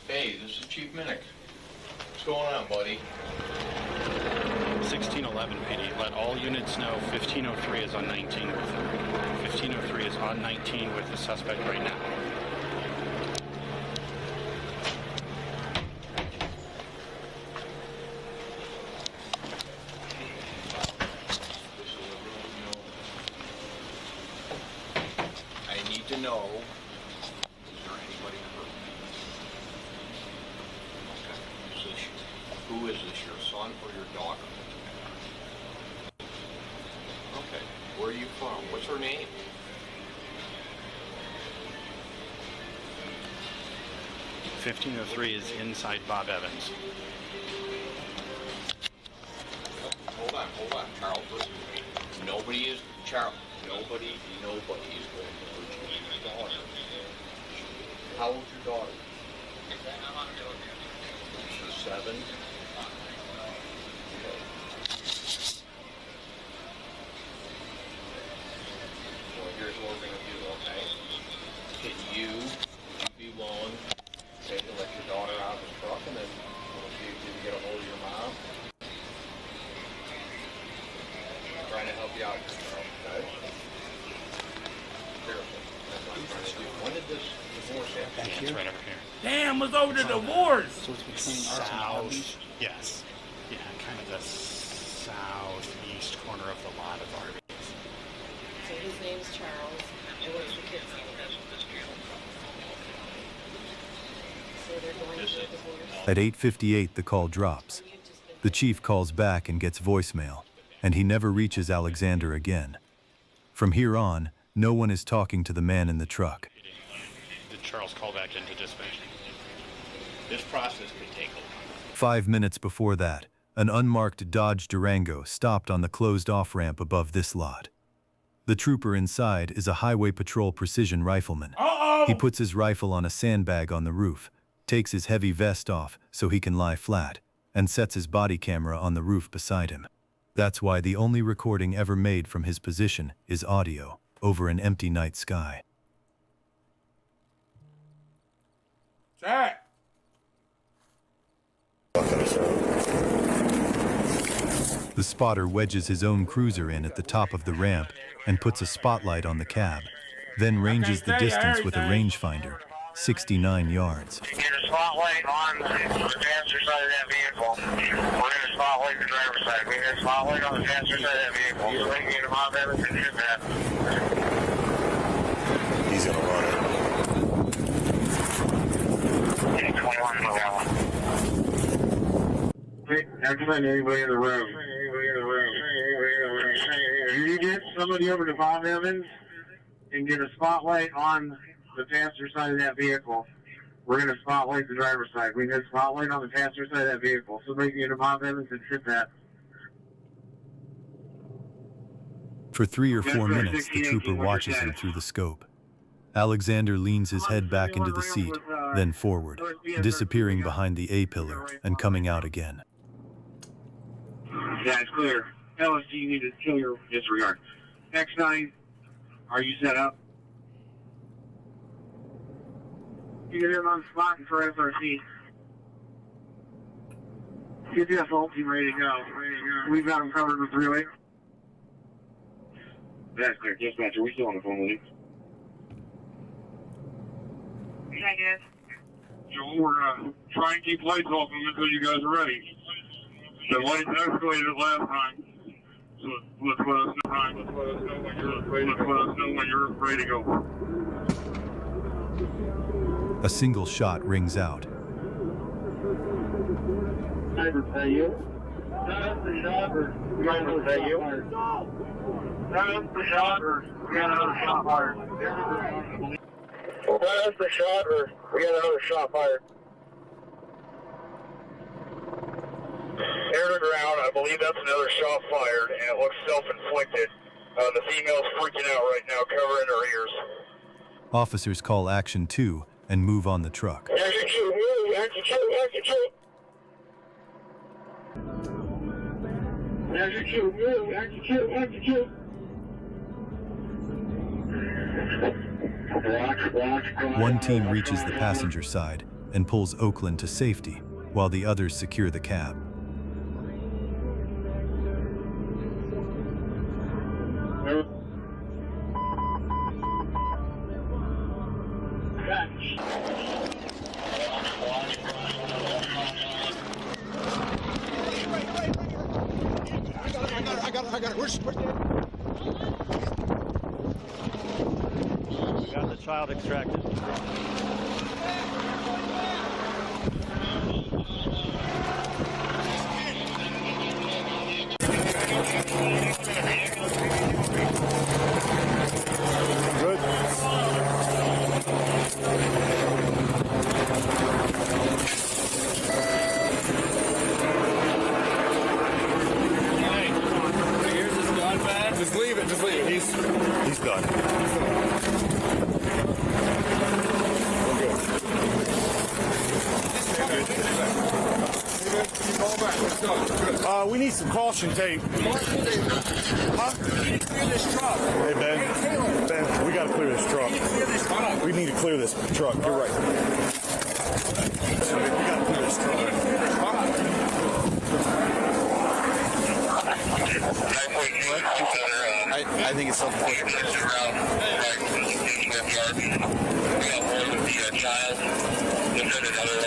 [SPEAKER 4] Hey, this is Chief Minnick. What's going on, buddy?
[SPEAKER 23] 1611 PD, let all units know 1503 is on 19 with him. 1503 is on 19 with the suspect right now.
[SPEAKER 4] I need to know, is there anybody hurt? Okay. Who is this, your son or your daughter? Okay. Where are you from? What's her name?
[SPEAKER 23] .1503 is inside Bob Evans.
[SPEAKER 4] Hold on, Charles, listen to me. Nobody is, Charles, nobody is going to hurt you. How old's your daughter? She's 7. Well, here's what we're going to do,
[SPEAKER 1] was over the divorce.
[SPEAKER 23] So it's between south. Yes. Yeah, kind of the southeast corner of the lot of RVs.
[SPEAKER 10] So his name's Charles, and what's the kid's name? So they're going to the divorce.
[SPEAKER 20] At 8:58, the call drops. The chief calls back and gets voicemail, and he never reaches Alexander again. From here on, no one is talking to the man in the truck.
[SPEAKER 23] Did Charles call back into dispatch? This process could take a while.
[SPEAKER 20] 5 minutes before that, an unmarked Dodge Durango stopped on the closed off-ramp above this lot. The trooper inside is a highway patrol precision rifleman. He puts his rifle on a sandbag on the roof, takes his heavy vest off so he can lie flat, and sets his body camera on the roof beside him. That's why the only recording ever made from his position is audio, over an empty night sky.
[SPEAKER 1] Jack.
[SPEAKER 20] The spotter wedges his own cruiser in at the top of the ramp and puts a spotlight on the cab, then ranges the distance with a rangefinder, 69 yards.
[SPEAKER 17] Get a spotlight on the passenger side of that vehicle. We're going to spotlight the driver's side. We get a spotlight on the passenger side of that vehicle. So they can get him out there and shoot that. He's going to run it. 21 for that one. Hey, excellent. Anybody in the room? Can you get somebody over to Bob Evans and get a spotlight on the passenger side of that vehicle? We're going to spotlight the driver's side. We get a spotlight on the passenger side of that vehicle. So they can get to Bob Evans and fit that.
[SPEAKER 20] For 3 or 4 minutes, the trooper watches him through the scope. Alexander leans his head back into the seat, then forward, disappearing behind the A-pillar and coming out again.
[SPEAKER 17] Yeah, it's clear. LSD, you need to kill your disregard. X9, are you set up? You get him on spot for SRC. Get the assault team ready to go. We've got him covered with relay. That's clear. Dispatcher, we still on the phone with you?
[SPEAKER 16] I guess.
[SPEAKER 17] So we're trying to keep lights off them until you guys are ready. The lights escalated last time. So let's let us know when you're ready to go.
[SPEAKER 20] A single shot rings out.
[SPEAKER 17] Driver, is that you? That's the driver. Driver, is that you? That's the driver. We got another shot fired. That's the driver. We got another shot fired. Air to ground, I believe that's another shot fired, and it looks self-inflicted. The female's freaking out right now, covering her ears.
[SPEAKER 20] Officers call Action 2 and move on the truck.
[SPEAKER 17] Execute, move, execute, execute. Execute, move, execute, execute.
[SPEAKER 20] One team reaches the passenger side and pulls Oakland to safety, while the others secure the cab.
[SPEAKER 17] I got it. Where's
[SPEAKER 5] We got the child extracted.
[SPEAKER 17] Good.
[SPEAKER 11] Just leave it. He's done. We need some caution tape. Huh? We need to clear this truck. Hey, Ben, we got to clear this truck. We need to clear this truck. You're right. We got to clear this truck.
[SPEAKER 6] I think it's self-inflicted.
[SPEAKER 17] We got more than the child. There's another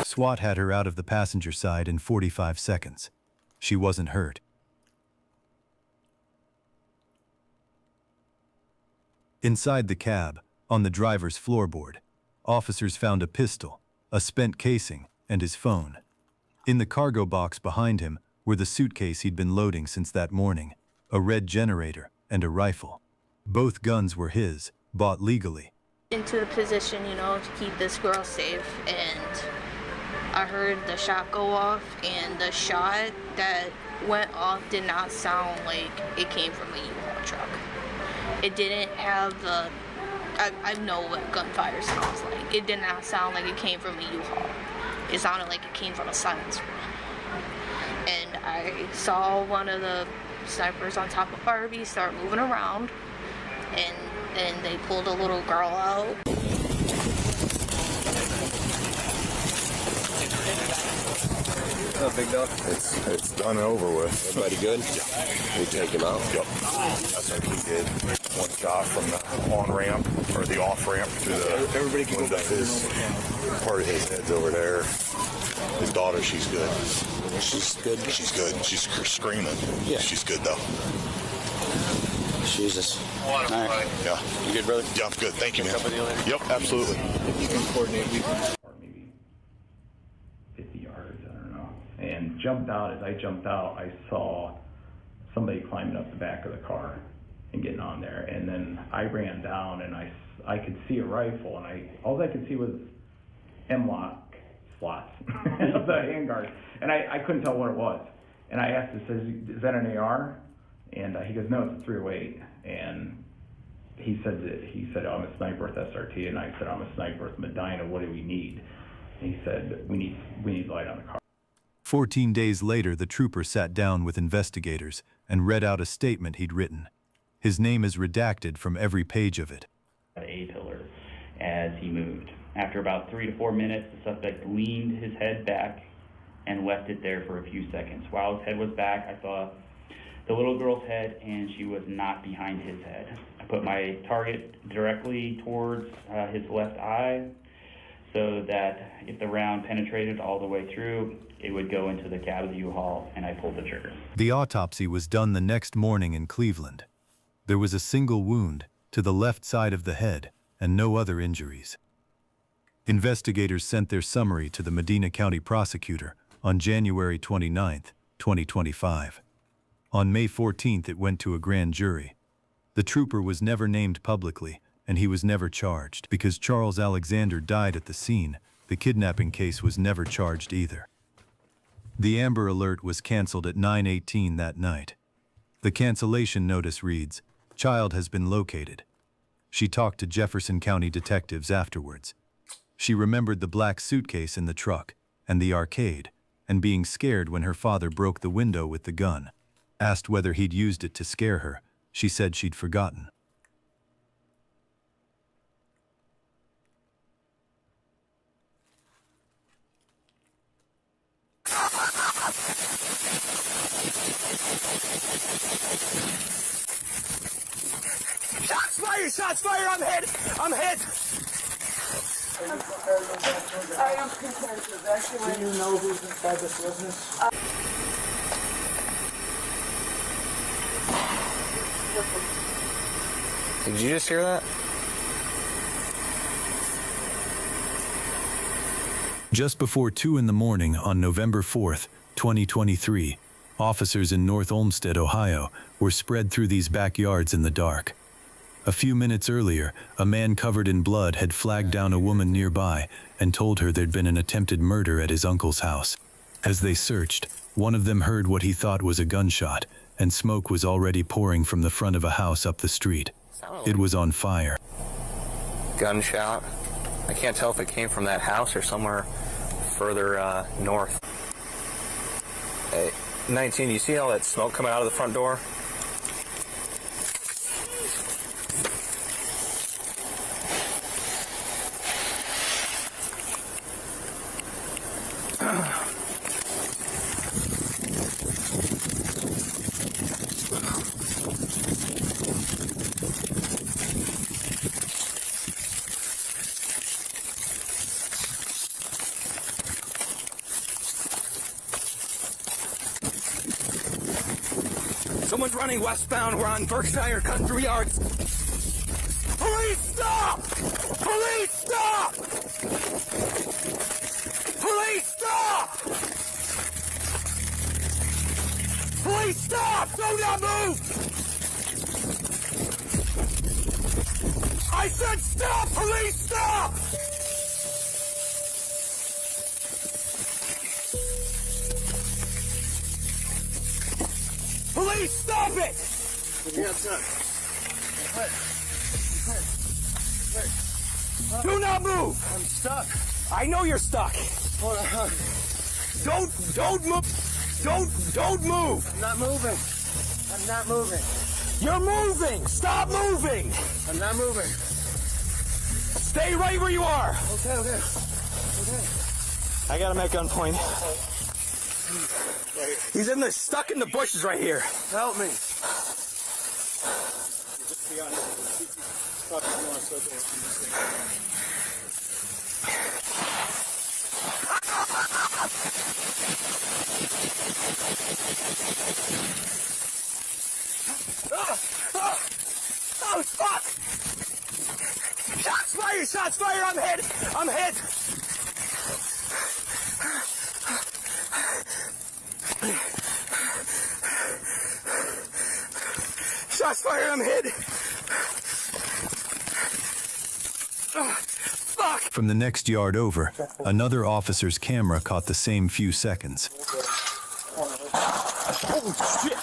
[SPEAKER 20] SWAT had her out of the passenger side in 45 seconds. She wasn't hurt. Inside the cab, on the driver's floorboard, officers found a pistol, a spent casing, and his phone. In the cargo box behind him were the suitcase he'd been loading since that morning, a red generator, and a rifle. Both guns were his, bought legally.
[SPEAKER 5] Into the position, you know, to keep this girl safe, and I heard the shot go off, and the shot that went off did not sound like it came from a U-Haul truck. It didn't have the, I know what gunfire sounds like. It did not sound like it came from a U-Haul. It sounded like it came from a silencer. And I saw one of the snipers on top of RV start moving around, and then they pulled a little girl out.
[SPEAKER 7] What's up, big dog? It's done and over with. Everybody good? Yeah. We take him out? Yep. That's what he did. One shot from the on-ramp, or the off-ramp to the everybody can window. Part of his head's over there. His daughter, she's good. She's good? She's good. She's screaming. Yeah. She's good, though.
[SPEAKER 6] Jesus. All right.
[SPEAKER 7] Yeah.
[SPEAKER 6] You good, brother?
[SPEAKER 7] Yeah, I'm good. Thank you, man. Yep, absolutely.
[SPEAKER 6] You can coordinate.
[SPEAKER 9] Maybe 50 yards, I don't know. And jumped out. As I jumped out, I saw somebody climbing up the back of the car and getting on there. And then I ran down, and I could see a rifle, and all I could see was M-lock slots of the handguard. And I couldn't tell what it was. And I asked, is that an AR? And he goes, no, it's a 308. And he said, I'm a sniper with SRT. And I said, I'm a sniper with Medina. What do we need? And he said, we need light on the car.
[SPEAKER 20] 14 days later, the trooper sat down with investigators and read out a statement he'd written. His name is redacted from every page of it.
[SPEAKER 24] A-pillar as he moved. After about 3 to 4 minutes, the suspect leaned his head back and left it there for a few seconds. While his head was back, I saw the little girl's head, and she was not behind his head. I put my target directly towards his left eye so that if the round penetrated all the way through, it would go into the cab of the U-Haul, and I pulled the trigger.
[SPEAKER 20] The autopsy was done the next morning in Cleveland. There was a single wound to the left side of the head and no other injuries. Investigators sent their summary to the Medina County prosecutor on January 29, 2025. On May 14th, it went to a grand jury. The trooper was never named publicly, and he was never charged. Because Charles Alexander died at the scene, the kidnapping case was never charged either. The Amber Alert was canceled at 9:18 that night. The cancellation notice reads, "Child has been located." She talked to Jefferson County detectives afterwards. She remembered the black suitcase in the truck and the arcade, and being scared when her father broke the window with the gun. Asked whether he'd used it to scare her, she said she'd forgotten.
[SPEAKER 21] Shots fired! Shots fired! I'm hit! I'm hit!
[SPEAKER 10] I am contented, actually.
[SPEAKER 21] Do you know who's inside this residence?
[SPEAKER 6] Did you just hear that?
[SPEAKER 20] Just before 2 in the morning on November 4th, 2023, officers in North Olmsted, Ohio, were spread through these backyards in the dark. A few minutes earlier, a man covered in blood had flagged down a woman nearby and told her there'd been an attempted murder at his uncle's house. As they searched, one of them heard what he thought was a gunshot, and smoke was already pouring from the front of a house up the street. It was on fire.
[SPEAKER 6] Gunshot. I can't tell if it came from that house or somewhere further north. Hey, 19, you see all that smoke coming out of the front door?
[SPEAKER 13] Someone's running westbound. We're on Berkshire Country Yards. Police, stop! Police, stop! Police, stop! Police, stop! Do not move! I said stop! Police, stop! Police, stop it! Do not move!
[SPEAKER 21] I'm stuck.
[SPEAKER 13] I know you're stuck.
[SPEAKER 21] Hold on.
[SPEAKER 13] Don't move. Don't move.
[SPEAKER 21] I'm not moving. I'm not moving.
[SPEAKER 13] You're moving. Stop moving.
[SPEAKER 21] I'm not moving.
[SPEAKER 13] Stay right where you are.
[SPEAKER 21] Okay.
[SPEAKER 13] I got him at gunpoint. He's stuck in the bushes right here.
[SPEAKER 21] Help me.
[SPEAKER 13] Oh, fuck! Shots fired! Shots fired! I'm hit! I'm hit! Shots fired! I'm hit! Fuck!
[SPEAKER 20] From the next yard over, another officer's camera caught the same few seconds.
[SPEAKER 13] Holy shit!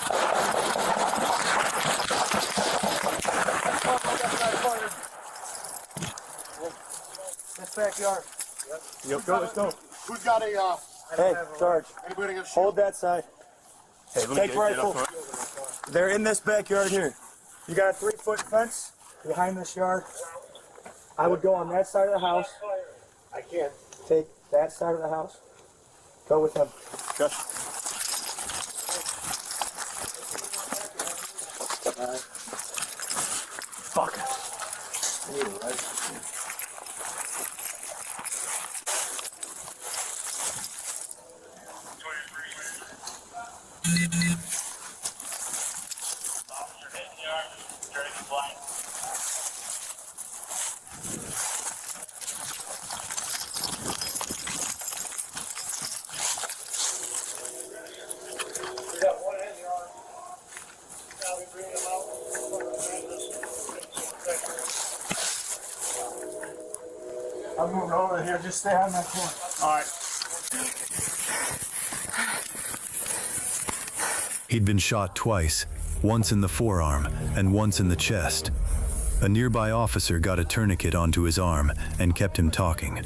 [SPEAKER 21] This backyard.
[SPEAKER 11] Yep, go, let's go. Who's got a,
[SPEAKER 21] Hey, Sarge.
[SPEAKER 11] anybody got a
[SPEAKER 21] Hold that side.
[SPEAKER 11] Hey, let me
[SPEAKER 21] Take
[SPEAKER 11] get
[SPEAKER 21] rifle.
[SPEAKER 11] up
[SPEAKER 21] They're in this backyard here. You got a 3-foot fence behind this yard. I would go on that side of the house.
[SPEAKER 11] I can't.
[SPEAKER 21] Take that side of the house. Go with him.
[SPEAKER 11] Okay.
[SPEAKER 21] Fuck. I'm moving over here. Just stay on that corner.
[SPEAKER 11] All right.
[SPEAKER 20] He'd been shot twice, once in the forearm and once in the chest. A nearby officer got a tourniquet onto his arm and kept him talking.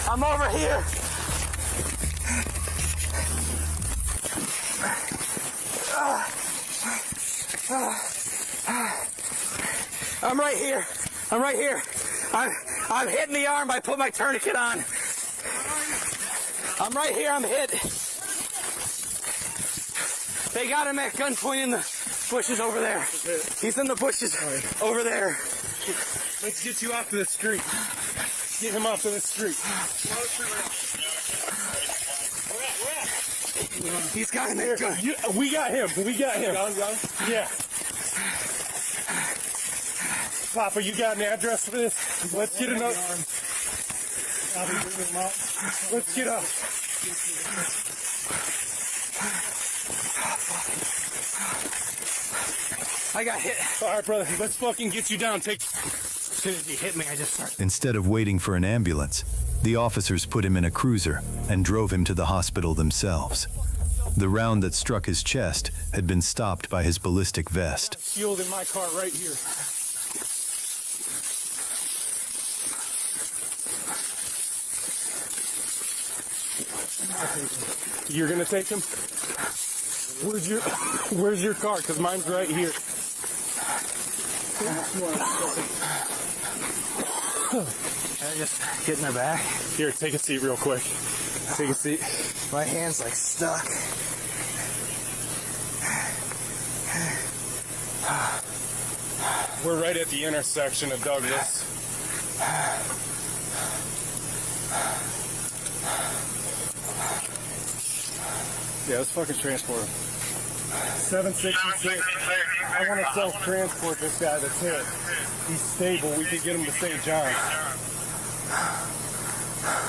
[SPEAKER 13] I'm over here. I'm right here. I'm right here. I'm hit in the arm. I put my tourniquet on. I'm right here. I'm hit. They got him at gunpoint in the bushes over there. He's in the bushes over there.
[SPEAKER 11] Let's get you off to the street. Get him off to the street.
[SPEAKER 13] He's got him there.
[SPEAKER 11] We got him. We got him. Yeah. Papa, you got an address for this? Let's get another. I'll be bringing him out. Let's get up.
[SPEAKER 13] I got hit.
[SPEAKER 11] All right, brother. Let's fucking get you down. As soon as he hit me, I just started.
[SPEAKER 20] Instead of waiting for an ambulance, the officers put him in a cruiser and drove him to the hospital themselves. The round that struck his chest had been stopped by his ballistic vest.
[SPEAKER 11] Shield in my car right here. You're gonna take him? Where's your car? Cause mine's right here.
[SPEAKER 6] Can I just get in their back?
[SPEAKER 11] Here, take a seat real quick. Take a seat.
[SPEAKER 6] My hand's like stuck.
[SPEAKER 11] We're right at the intersection of Douglas. Yeah, let's fucking transport him. 766. I want to self-transport this guy that's hit. He's stable. We can get him to St. John's.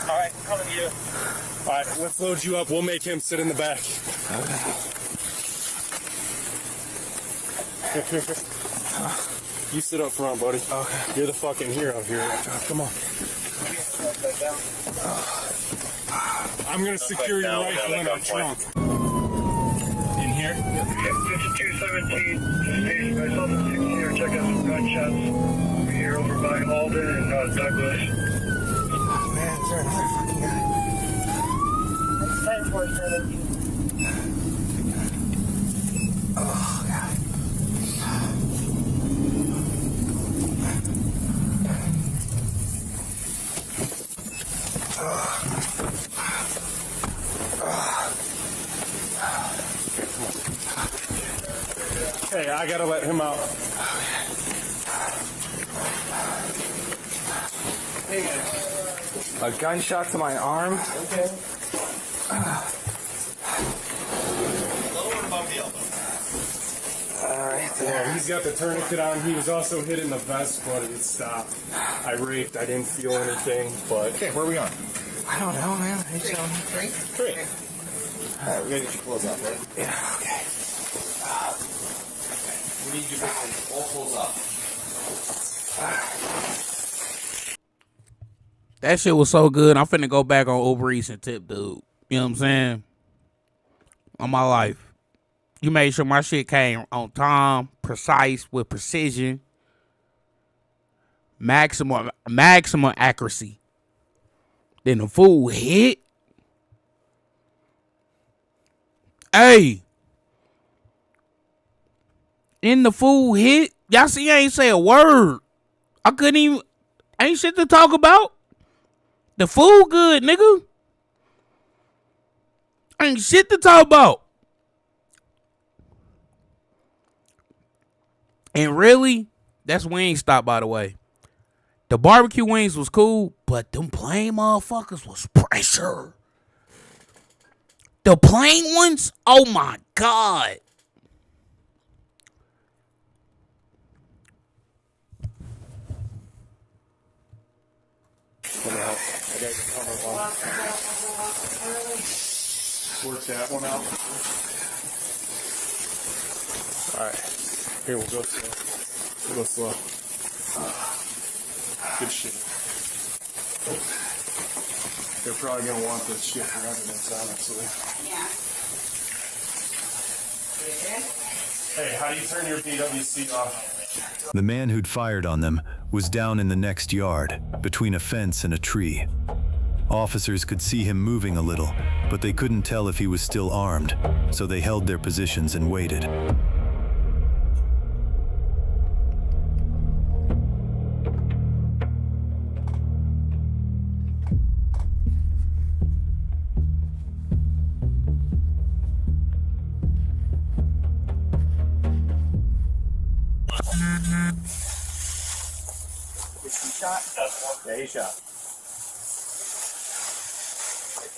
[SPEAKER 17] All right, I'm coming to you.
[SPEAKER 11] All right, let's load you up. We'll make him sit in the back. Here. You sit up front, buddy. Okay. You're the fucking hero here. Come on. I'm gonna secure your rifle in our trunk. In here?
[SPEAKER 17] 5217 to station. I saw the 16er check out some gunshots. We're here over by Alden and Douglas.
[SPEAKER 6] Oh man, is there another fucking guy?
[SPEAKER 17] 1047.
[SPEAKER 6] Oh god.
[SPEAKER 11] Hey, I gotta let him out.
[SPEAKER 6] A gunshot to my arm.
[SPEAKER 11] Okay.
[SPEAKER 6] Alright,
[SPEAKER 11] Yeah, he's got the tourniquet on. He was also hit in the vest, but it stopped. I raped. I didn't feel anything, but...
[SPEAKER 7] Okay, where are we on?
[SPEAKER 6] I don't know, man. Hey, John.
[SPEAKER 7] Great. Alright, we gotta get your clothes off, right?
[SPEAKER 6] Yeah, okay.
[SPEAKER 4] We need you to all close up.
[SPEAKER 1] That shit was so good. I'm finna go back on Uber Eats and tip, dude. You know what I'm saying? On my life. You made sure my shit came on time, precise, with precision. Maximum accuracy. Then the fool hit. Hey. In the fool hit. Y'all see I ain't say a word. Ain't shit to talk about. The food good, nigga. Ain't shit to talk about. And really, that's Wingstop, by the way. The barbecue wings was cool, but them plain motherfuckers was pressure. The plain ones, oh my God.
[SPEAKER 11] Let me help. I got your cover one. Work that one out. Alright. Here, we'll go slow. We'll go slow. Good shit. They're probably going to want this shit for evidence, honestly. Yeah. Hey, how do you turn your BWC off?
[SPEAKER 20] The man who'd fired on them was down in the next yard, between a fence and a tree. Officers could see him moving a little, but they couldn't tell if he was still armed, so they held their positions and waited.
[SPEAKER 12] Shot? Yeah, he shot.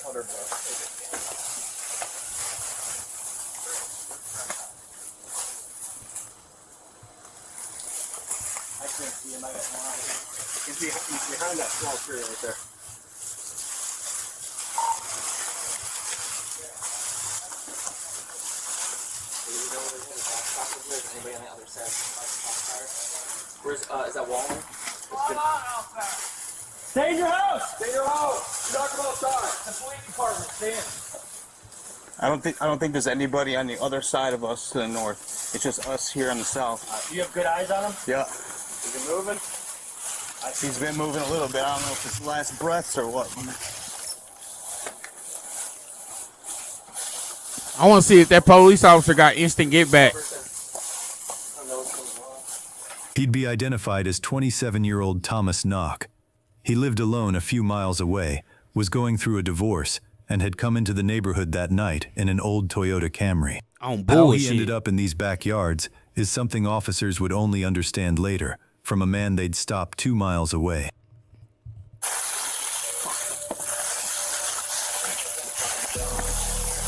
[SPEAKER 12] I can't see him. I got one eye. He's behind that small tree right there.
[SPEAKER 6] Anybody on the other side? Where's is that Walmart?
[SPEAKER 17] Stay in your house! Stay in your house! You're not going outside. The police department, stay in.
[SPEAKER 8] I don't think there's anybody on the other side of us to the north. It's just us here on the south.
[SPEAKER 17] You have good eyes on him?
[SPEAKER 8] Yeah.
[SPEAKER 17] Is he moving?
[SPEAKER 8] He's been moving a little bit. I don't know if it's last breaths or what.
[SPEAKER 1] I want to see if that police officer got instant get back.
[SPEAKER 20] He'd be identified as 27-year-old Thomas Knock. He lived alone a few miles away, was going through a divorce, and had come into the neighborhood that night in an old Toyota Camry.
[SPEAKER 1] On
[SPEAKER 20] How he
[SPEAKER 1] bullshit.
[SPEAKER 20] ended up in these backyards is something officers would only understand later from a man they'd stopped 2 miles away.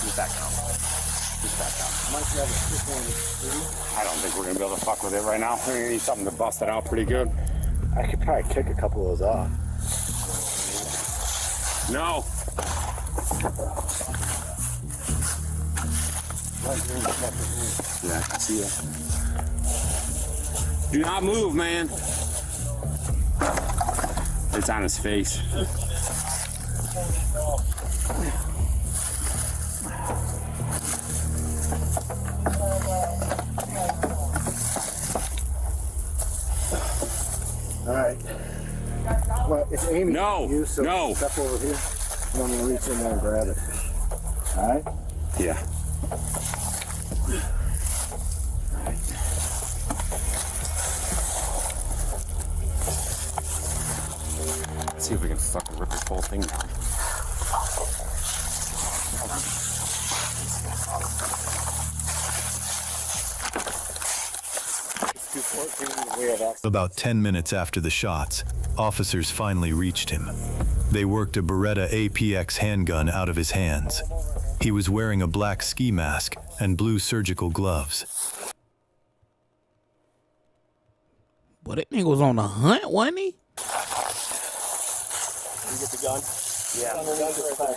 [SPEAKER 12] Just back down. Just back down. I don't think we're going to be able to fuck with it right now. We're going to need something to bust it out pretty good.
[SPEAKER 7] I could probably kick a couple of those off.
[SPEAKER 12] No. Yeah, I can see it. Do not move, man. It's on his face.
[SPEAKER 7] All right. Well, it's Amy.
[SPEAKER 12] No.
[SPEAKER 7] You, so
[SPEAKER 12] No.
[SPEAKER 7] step over here. And I'm gonna reach in there and grab it. All right.
[SPEAKER 12] Yeah. Let's see if we can fucking rip this whole thing down.
[SPEAKER 20] About 10 minutes after the shots, officers finally reached him. They worked a Beretta APX handgun out of his hands. He was wearing a black ski mask and blue surgical gloves.
[SPEAKER 1] But that nigga was on a hunt, wasn't he?
[SPEAKER 8] You get the gun?
[SPEAKER 7] Yeah.
[SPEAKER 8] The gun's right there.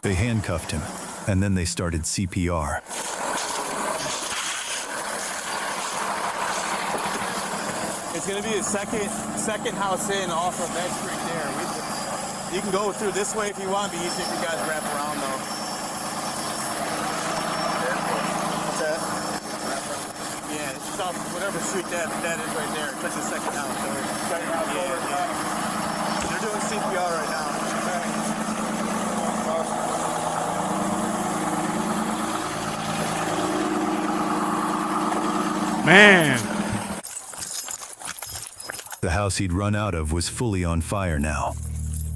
[SPEAKER 20] They handcuffed him, and then they started CPR.
[SPEAKER 8] It's gonna be the second house in off of that street there. You can go through this way if you want, but you think you guys wrap around though. What's that? Yeah, it's off whatever street that is right there. That's the second house. So yeah. They're doing CPR right now.
[SPEAKER 1] Man.
[SPEAKER 20] The house he'd run out of was fully on fire now.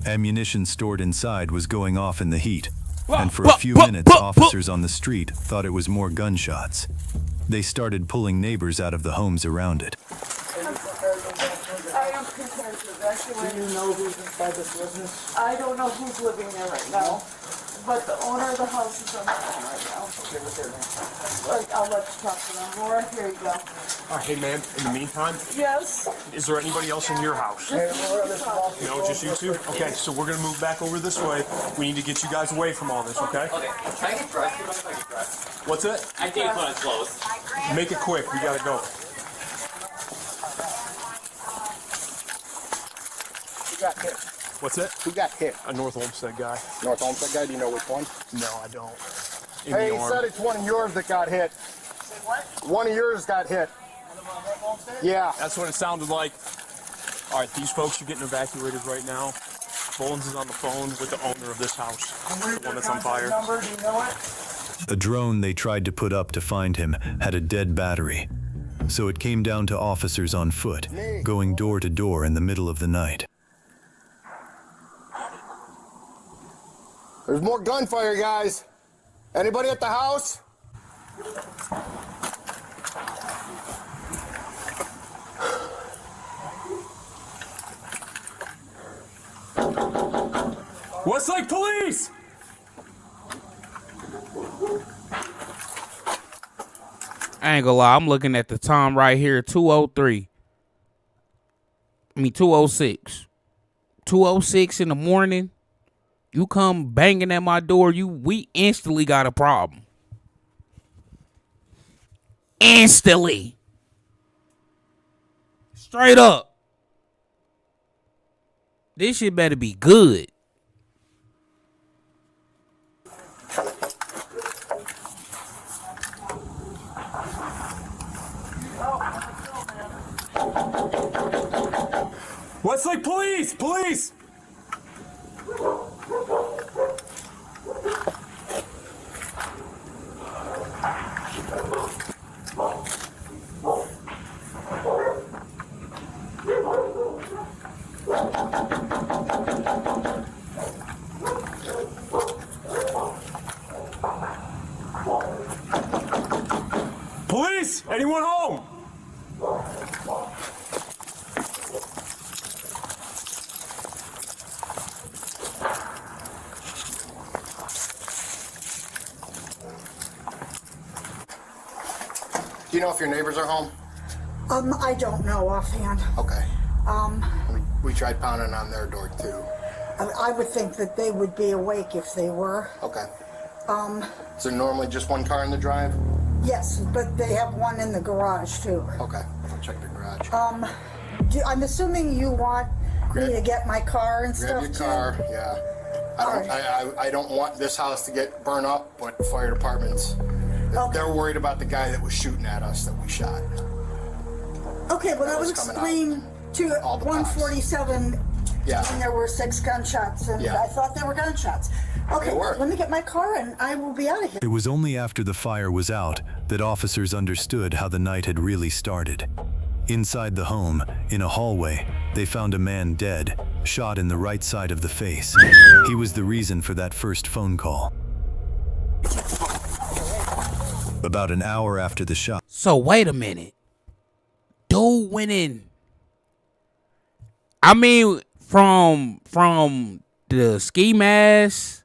[SPEAKER 20] Ammunition stored inside was going off in the heat, and for a few minutes officers on the street thought it was more gunshots. They started pulling neighbors out of the homes around it.
[SPEAKER 21] I am prepared to evacuate. Do you know who's inside this business? I don't know who's living there right now, but the owner of the house is on the phone right now. Okay, what's their name? I'll let you talk to them. Laura, here you go.
[SPEAKER 14] Hey, ma'am, in the meantime,
[SPEAKER 21] Yes?
[SPEAKER 14] is there anybody else in your house? No, just you two? Okay, so we're going to move back over this way. We need to get you guys away from all this, okay?
[SPEAKER 18] Okay, can I get dressed? Do you mind if I get dressed?
[SPEAKER 14] What's that?
[SPEAKER 18] I think when it's closed.
[SPEAKER 14] Make it quick. We got to go.
[SPEAKER 7] Who got hit?
[SPEAKER 14] What's that?
[SPEAKER 7] Who got hit?
[SPEAKER 14] A North Olmsted guy.
[SPEAKER 7] North Olmsted guy? Do you know which one?
[SPEAKER 14] No, I don't.
[SPEAKER 7] Hey, he said it's one of yours that got hit.
[SPEAKER 21] What?
[SPEAKER 7] One of yours got hit. Yeah.
[SPEAKER 14] That's what it sounded like. All right, these folks are getting evacuated right now. Bones is on the phone with the owner of this house, the one that's on fire.
[SPEAKER 21] Number, do you know it?
[SPEAKER 20] A drone they tried to put up to find him had a dead battery, so it came down to officers on foot, going door to door in the middle of the night.
[SPEAKER 7] There's more gunfire, guys. Anybody at the house?
[SPEAKER 14] Westlake Police!
[SPEAKER 1] I ain't gonna lie, I'm looking at the time right here, 2:03. 2:06. 2:06 in the morning. You come banging at my door, we instantly got a problem. Instantly. Straight up. This shit better be good.
[SPEAKER 13] Westlake, police! Police! Police! Anyone home?
[SPEAKER 3] Do you know if your neighbors are home?
[SPEAKER 15] I don't know offhand.
[SPEAKER 3] Okay.
[SPEAKER 15] Um,
[SPEAKER 3] We tried pounding on their door too.
[SPEAKER 15] I would think that they would be awake if they were.
[SPEAKER 3] Okay.
[SPEAKER 15] Um,
[SPEAKER 3] Is there normally just one car in the drive?
[SPEAKER 15] yes, but they have one in the garage too.
[SPEAKER 3] Okay. I'll check the garage.
[SPEAKER 15] I'm assuming you want me to get my car and
[SPEAKER 3] Grab
[SPEAKER 15] stuff
[SPEAKER 3] your
[SPEAKER 15] too?
[SPEAKER 3] car, yeah. I don't want this house to get burned up, but fire departments, they're worried about the guy that was shooting at us that we shot.
[SPEAKER 15] Okay, well that was
[SPEAKER 3] was coming
[SPEAKER 15] explained to
[SPEAKER 3] All the
[SPEAKER 15] 147
[SPEAKER 3] Yeah.
[SPEAKER 15] when there were 6 gunshots, and
[SPEAKER 3] Yeah.
[SPEAKER 15] I thought they were gunshots. Okay,
[SPEAKER 3] They were.
[SPEAKER 15] let me get my car and I will be out of here.
[SPEAKER 20] It was only after the fire was out that officers understood how the night had really started. Inside the home, in a hallway, they found a man dead, shot in the right side of the face. He was the reason for that first phone call. About an hour after the shot.
[SPEAKER 1] So wait a minute. Dude went in. I mean, from the ski mask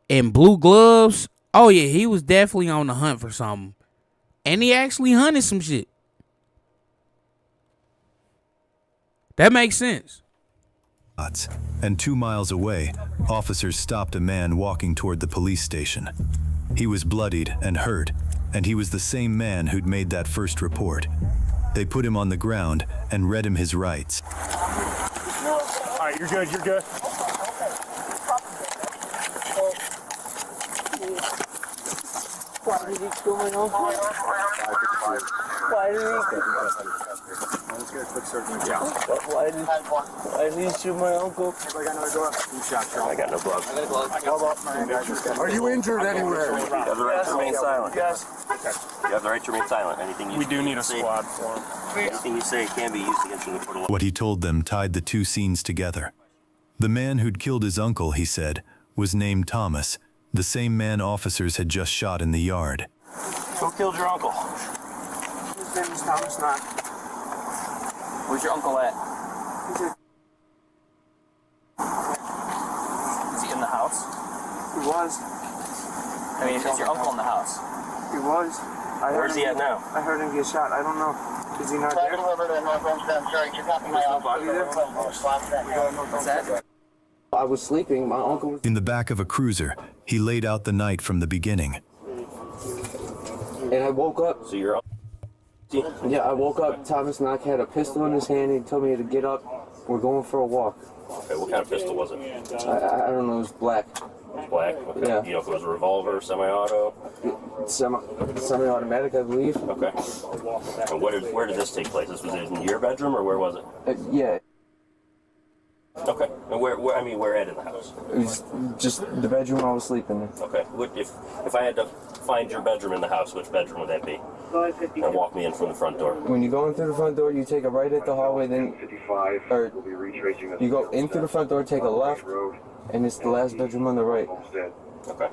[SPEAKER 1] and blue gloves. Oh yeah, he was definitely on the hunt for something. And he actually hunted some shit. That makes sense.
[SPEAKER 20] And 2 miles away, officers stopped a man walking toward the police station. He was bloodied and hurt, and he was the same man who'd made that first report. They put him on the ground and read him his rights.
[SPEAKER 11] All right, you're good, you're good.
[SPEAKER 19] Why did he kill my uncle? Why did he shoot my uncle?
[SPEAKER 11] I got another glove. I got no glove. Are you injured anywhere?
[SPEAKER 18] You have the right to remain silent.
[SPEAKER 19] Yes.
[SPEAKER 18] You have the right to remain silent. Anything you
[SPEAKER 14] We do need a
[SPEAKER 18] say-
[SPEAKER 14] squad for him.
[SPEAKER 18] Anything you say can be used against you in the court of law.
[SPEAKER 20] What he told them tied the two scenes together. The man who'd killed his uncle, he said, was named Thomas, the same man officers had just shot in the yard.
[SPEAKER 18] Who killed your uncle?
[SPEAKER 19] His name is Thomas Knock.
[SPEAKER 18] Where's your uncle at?
[SPEAKER 19] Is he in the house? He was.
[SPEAKER 18] I mean, is your uncle in the house?
[SPEAKER 19] He was.
[SPEAKER 18] Where's he at now?
[SPEAKER 19] I heard him get shot. I don't know. Is he not there? There's nobody there? What's that? I was sleeping. My uncle was...
[SPEAKER 20] In the back of a cruiser, he laid out the night from the beginning.
[SPEAKER 19] And I woke up.
[SPEAKER 18] So you're...
[SPEAKER 19] Yeah, I woke up. Thomas Knock had a pistol in his hand. He told me to get up. We're going for a walk.
[SPEAKER 18] Okay, what kind of pistol was it?
[SPEAKER 19] I don't know. It was black.
[SPEAKER 18] Black? Okay.
[SPEAKER 19] Yeah.
[SPEAKER 18] Do you know if it was a revolver, semi-auto?
[SPEAKER 19] Semi-automatic, I believe.
[SPEAKER 18] Okay. And where did this take place? This was in your bedroom, or where was it?
[SPEAKER 19] Yeah.
[SPEAKER 18] Okay. And where at in the house?
[SPEAKER 19] It was just the bedroom I was sleeping in.
[SPEAKER 18] Okay. If I had to find your bedroom in the house, which bedroom would that be? And walk me in from the front door.
[SPEAKER 19] When you go in through the front door, you take a right at the hallway, then you go in through the front door, take a left, and it's the last bedroom on the right.
[SPEAKER 18] Okay.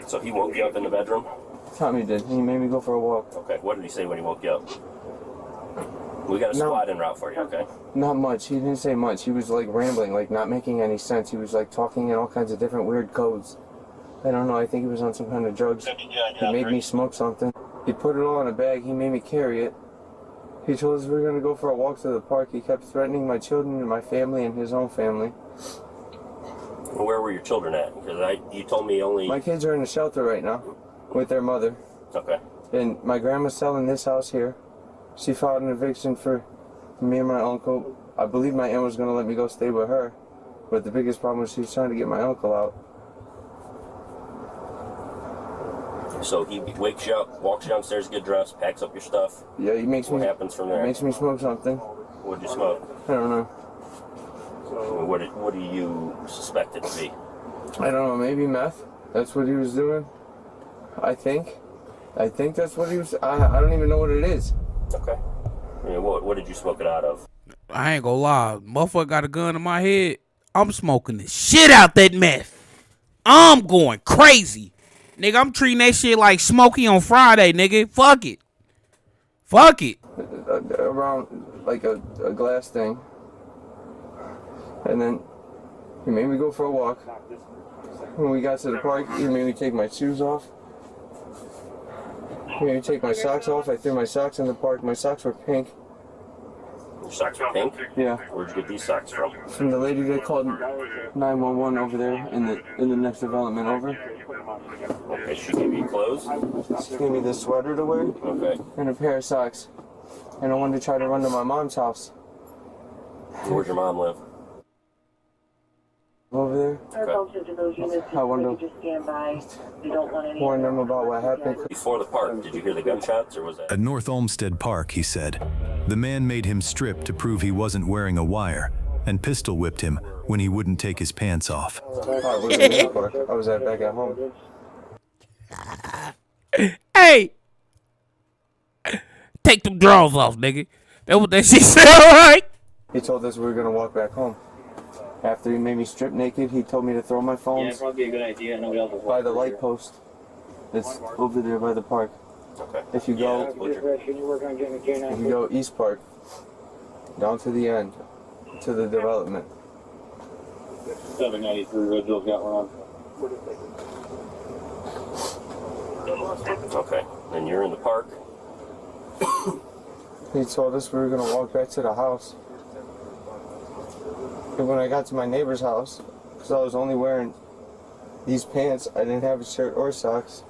[SPEAKER 18] So he woke you up in the bedroom?
[SPEAKER 19] Tommy did. He made me go for a walk.
[SPEAKER 18] Okay. What did he say when he woke you up? We got a squad en route for you, okay?
[SPEAKER 19] Not much. He didn't say much. He was like rambling, like not making any sense. He was like talking in all kinds of different weird codes. I don't know. I think he was on some kind of drugs. He made me smoke something. He put it all in a bag. He made me carry it. He told us we were going to go for a walk to the park. He kept threatening my children and my family and his own family.
[SPEAKER 18] Where were your children at? Because you told me only...
[SPEAKER 19] My kids are in a shelter right now with their mother.
[SPEAKER 18] Okay.
[SPEAKER 19] And my grandma's selling this house here. She filed an eviction for me and my uncle. I believe my aunt was going to let me go stay with her. But the biggest problem was she was trying to get my uncle out.
[SPEAKER 18] So he wakes you up, walks you downstairs, get dressed, packs up your stuff.
[SPEAKER 19] Yeah, he makes
[SPEAKER 18] what
[SPEAKER 19] me...
[SPEAKER 18] happens from there?
[SPEAKER 19] He makes me smoke something.
[SPEAKER 18] What'd you smoke?
[SPEAKER 19] I don't know.
[SPEAKER 18] What do you suspect it to be?
[SPEAKER 19] I don't know, maybe meth. That's what he was doing. I think that's what he was. I don't even know what it is.
[SPEAKER 18] Okay. I mean, what did you smoke it out of?
[SPEAKER 1] I ain't gonna lie. Motherfucker got a gun in my head. I'm smoking the shit out that meth. I'm going crazy. Nigga, I'm treating that shit like Smokey on Friday, nigga. Fuck it. Fuck it.
[SPEAKER 19] Around like a glass thing. And then he made me go for a walk. When we got to the park, he made me take my shoes off. He made me take my socks off. I threw my socks in the park. My socks were pink.
[SPEAKER 18] Your socks are pink?
[SPEAKER 19] Yeah.
[SPEAKER 18] Where'd you get these socks from?
[SPEAKER 19] From the lady that called 911 over there in the next development over.
[SPEAKER 18] Okay, she gave you clothes?
[SPEAKER 19] She gave me this sweater to wear.
[SPEAKER 18] Okay.
[SPEAKER 19] And a pair of socks. And I wanted to try to run to my mom's house.
[SPEAKER 18] Where'd your mom live?
[SPEAKER 19] Over there. I wanted to warn them about what happened.
[SPEAKER 18] Before the park, did you hear the gunshots, or was that?
[SPEAKER 20] At North Olmsted Park, he said, the man made him strip to prove he wasn't wearing a wire and pistol whipped him when he wouldn't take his pants off.
[SPEAKER 19] I wasn't in the park. I was back at home.
[SPEAKER 1] Hey! Take them drawers off, nigga. That's what that shit said, right?
[SPEAKER 19] He told us we were going to walk back home. After he made me strip naked, he told me to throw my phones
[SPEAKER 18] Yeah, probably a good idea. Nobody else will
[SPEAKER 19] by the light post. It's over there by the park.
[SPEAKER 18] Okay.
[SPEAKER 19] If you go East Park, down to the end, to the development.
[SPEAKER 18] 793 Ridgeville's got one on. Okay. And you're in the park?
[SPEAKER 19] He told us we were going to walk back to the house. And when I got to my neighbor's house, because I was only wearing these pants, I didn't have a shirt or socks.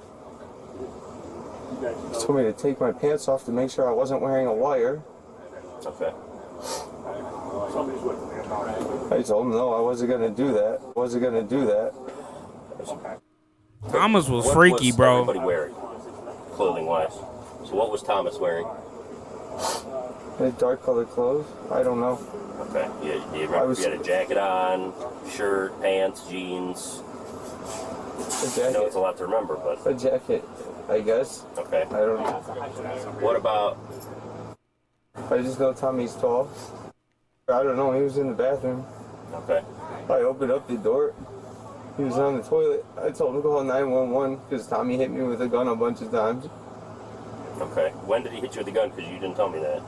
[SPEAKER 19] He told me to take my pants off to make sure I wasn't wearing a wire.
[SPEAKER 18] Okay.
[SPEAKER 19] I told him no, I wasn't going to do that.
[SPEAKER 1] Thomas was
[SPEAKER 18] What
[SPEAKER 1] freaky,
[SPEAKER 18] was
[SPEAKER 1] bro.
[SPEAKER 18] everybody wearing, clothing-wise? So what was Thomas wearing?
[SPEAKER 19] Dark colored clothes? I don't know.
[SPEAKER 18] Okay. You had a jacket on, shirt, pants, jeans.
[SPEAKER 19] A jacket.
[SPEAKER 18] I know it's a lot to remember, but...
[SPEAKER 19] A jacket, I guess.
[SPEAKER 18] Okay.
[SPEAKER 19] I don't know.
[SPEAKER 18] What about...
[SPEAKER 19] I just know Tommy's tall. I don't know, he was in the bathroom.
[SPEAKER 18] Okay.
[SPEAKER 19] I opened up the door. He was on the toilet. I told him to call 911 because Tommy hit me with a gun a bunch of times.
[SPEAKER 18] Okay. When did he hit you with the gun? Because you didn't tell me that.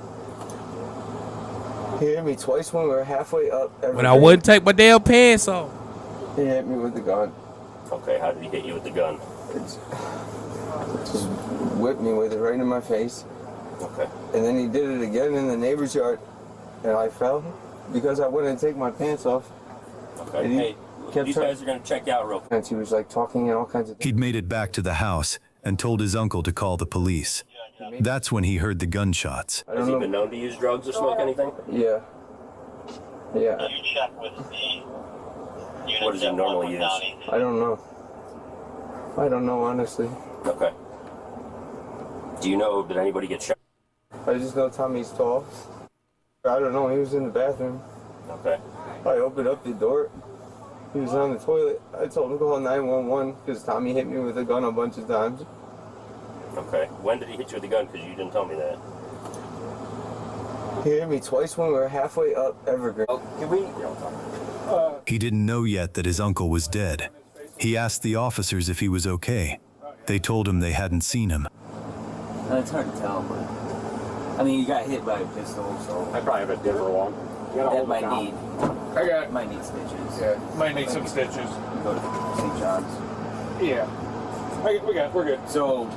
[SPEAKER 19] He hit me twice when we were halfway up.
[SPEAKER 1] When I wouldn't take my damn pants off.
[SPEAKER 19] He hit me with the gun.
[SPEAKER 18] Okay, how did he hit you with the gun?
[SPEAKER 19] It just whipped me with it right in my face.
[SPEAKER 18] Okay.
[SPEAKER 19] And then he did it again in the neighbor's yard. And I fell because I wouldn't take my pants off.
[SPEAKER 18] Okay.
[SPEAKER 19] And
[SPEAKER 18] Hey, these guys are going to check you out real quick.
[SPEAKER 19] And he was like talking and all kinds of things.
[SPEAKER 20] He'd made it back to the house and told his uncle to call the police. That's when he heard the gunshots.
[SPEAKER 18] Has he been known to use drugs or smoke anything?
[SPEAKER 19] Yeah. Yeah.
[SPEAKER 18] You check with the what does he normally use?
[SPEAKER 19] I don't know. I don't know, honestly.
[SPEAKER 18] Okay. Do you know, did anybody get shot?
[SPEAKER 19] I just know Tommy's tall. I don't know, he was in the bathroom.
[SPEAKER 18] Okay.
[SPEAKER 19] I opened up the door. He was on the toilet. I told him to call 911 because Tommy hit me with a gun a bunch of times.
[SPEAKER 18] Okay. When did he hit you with the gun? Because you didn't tell me that.
[SPEAKER 19] He hit me twice when we were halfway up Evergreen.
[SPEAKER 20] He didn't know yet that his uncle was dead. He asked the officers if he was okay. They told him they hadn't seen him.
[SPEAKER 2] It's hard to tell, but I mean, you got hit by a pistol, so
[SPEAKER 11] I probably have a different one.
[SPEAKER 2] that might need.
[SPEAKER 11] I got.
[SPEAKER 2] Might need stitches.
[SPEAKER 11] Yeah, might need some stitches.
[SPEAKER 2] Go to St. John's.
[SPEAKER 11] Yeah, we're good.
[SPEAKER 2] So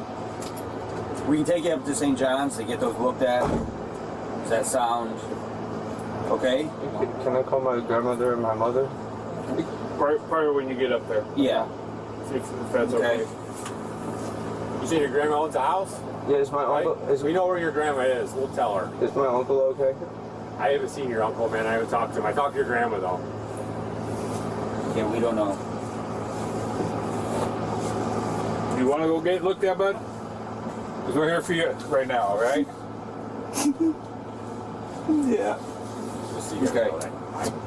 [SPEAKER 2] we can take you up to St. John's to get those looked at. Does that sound okay?
[SPEAKER 19] Can I call my grandmother and my mother?
[SPEAKER 11] Probably when you get up there.
[SPEAKER 2] Yeah.
[SPEAKER 11] See if that's okay. You see your grandma owns a house?
[SPEAKER 19] Yeah, is my uncle...
[SPEAKER 11] We know where your grandma is. We'll tell her.
[SPEAKER 19] Is my uncle okay?
[SPEAKER 11] I haven't seen your uncle, man. I haven't talked to him. I talked to your grandma, though.
[SPEAKER 2] Yeah, we don't know.
[SPEAKER 11] You want to go get looked at, bud? Because we're here for you right now, all right?
[SPEAKER 19] Yeah.
[SPEAKER 11] We'll see you guys.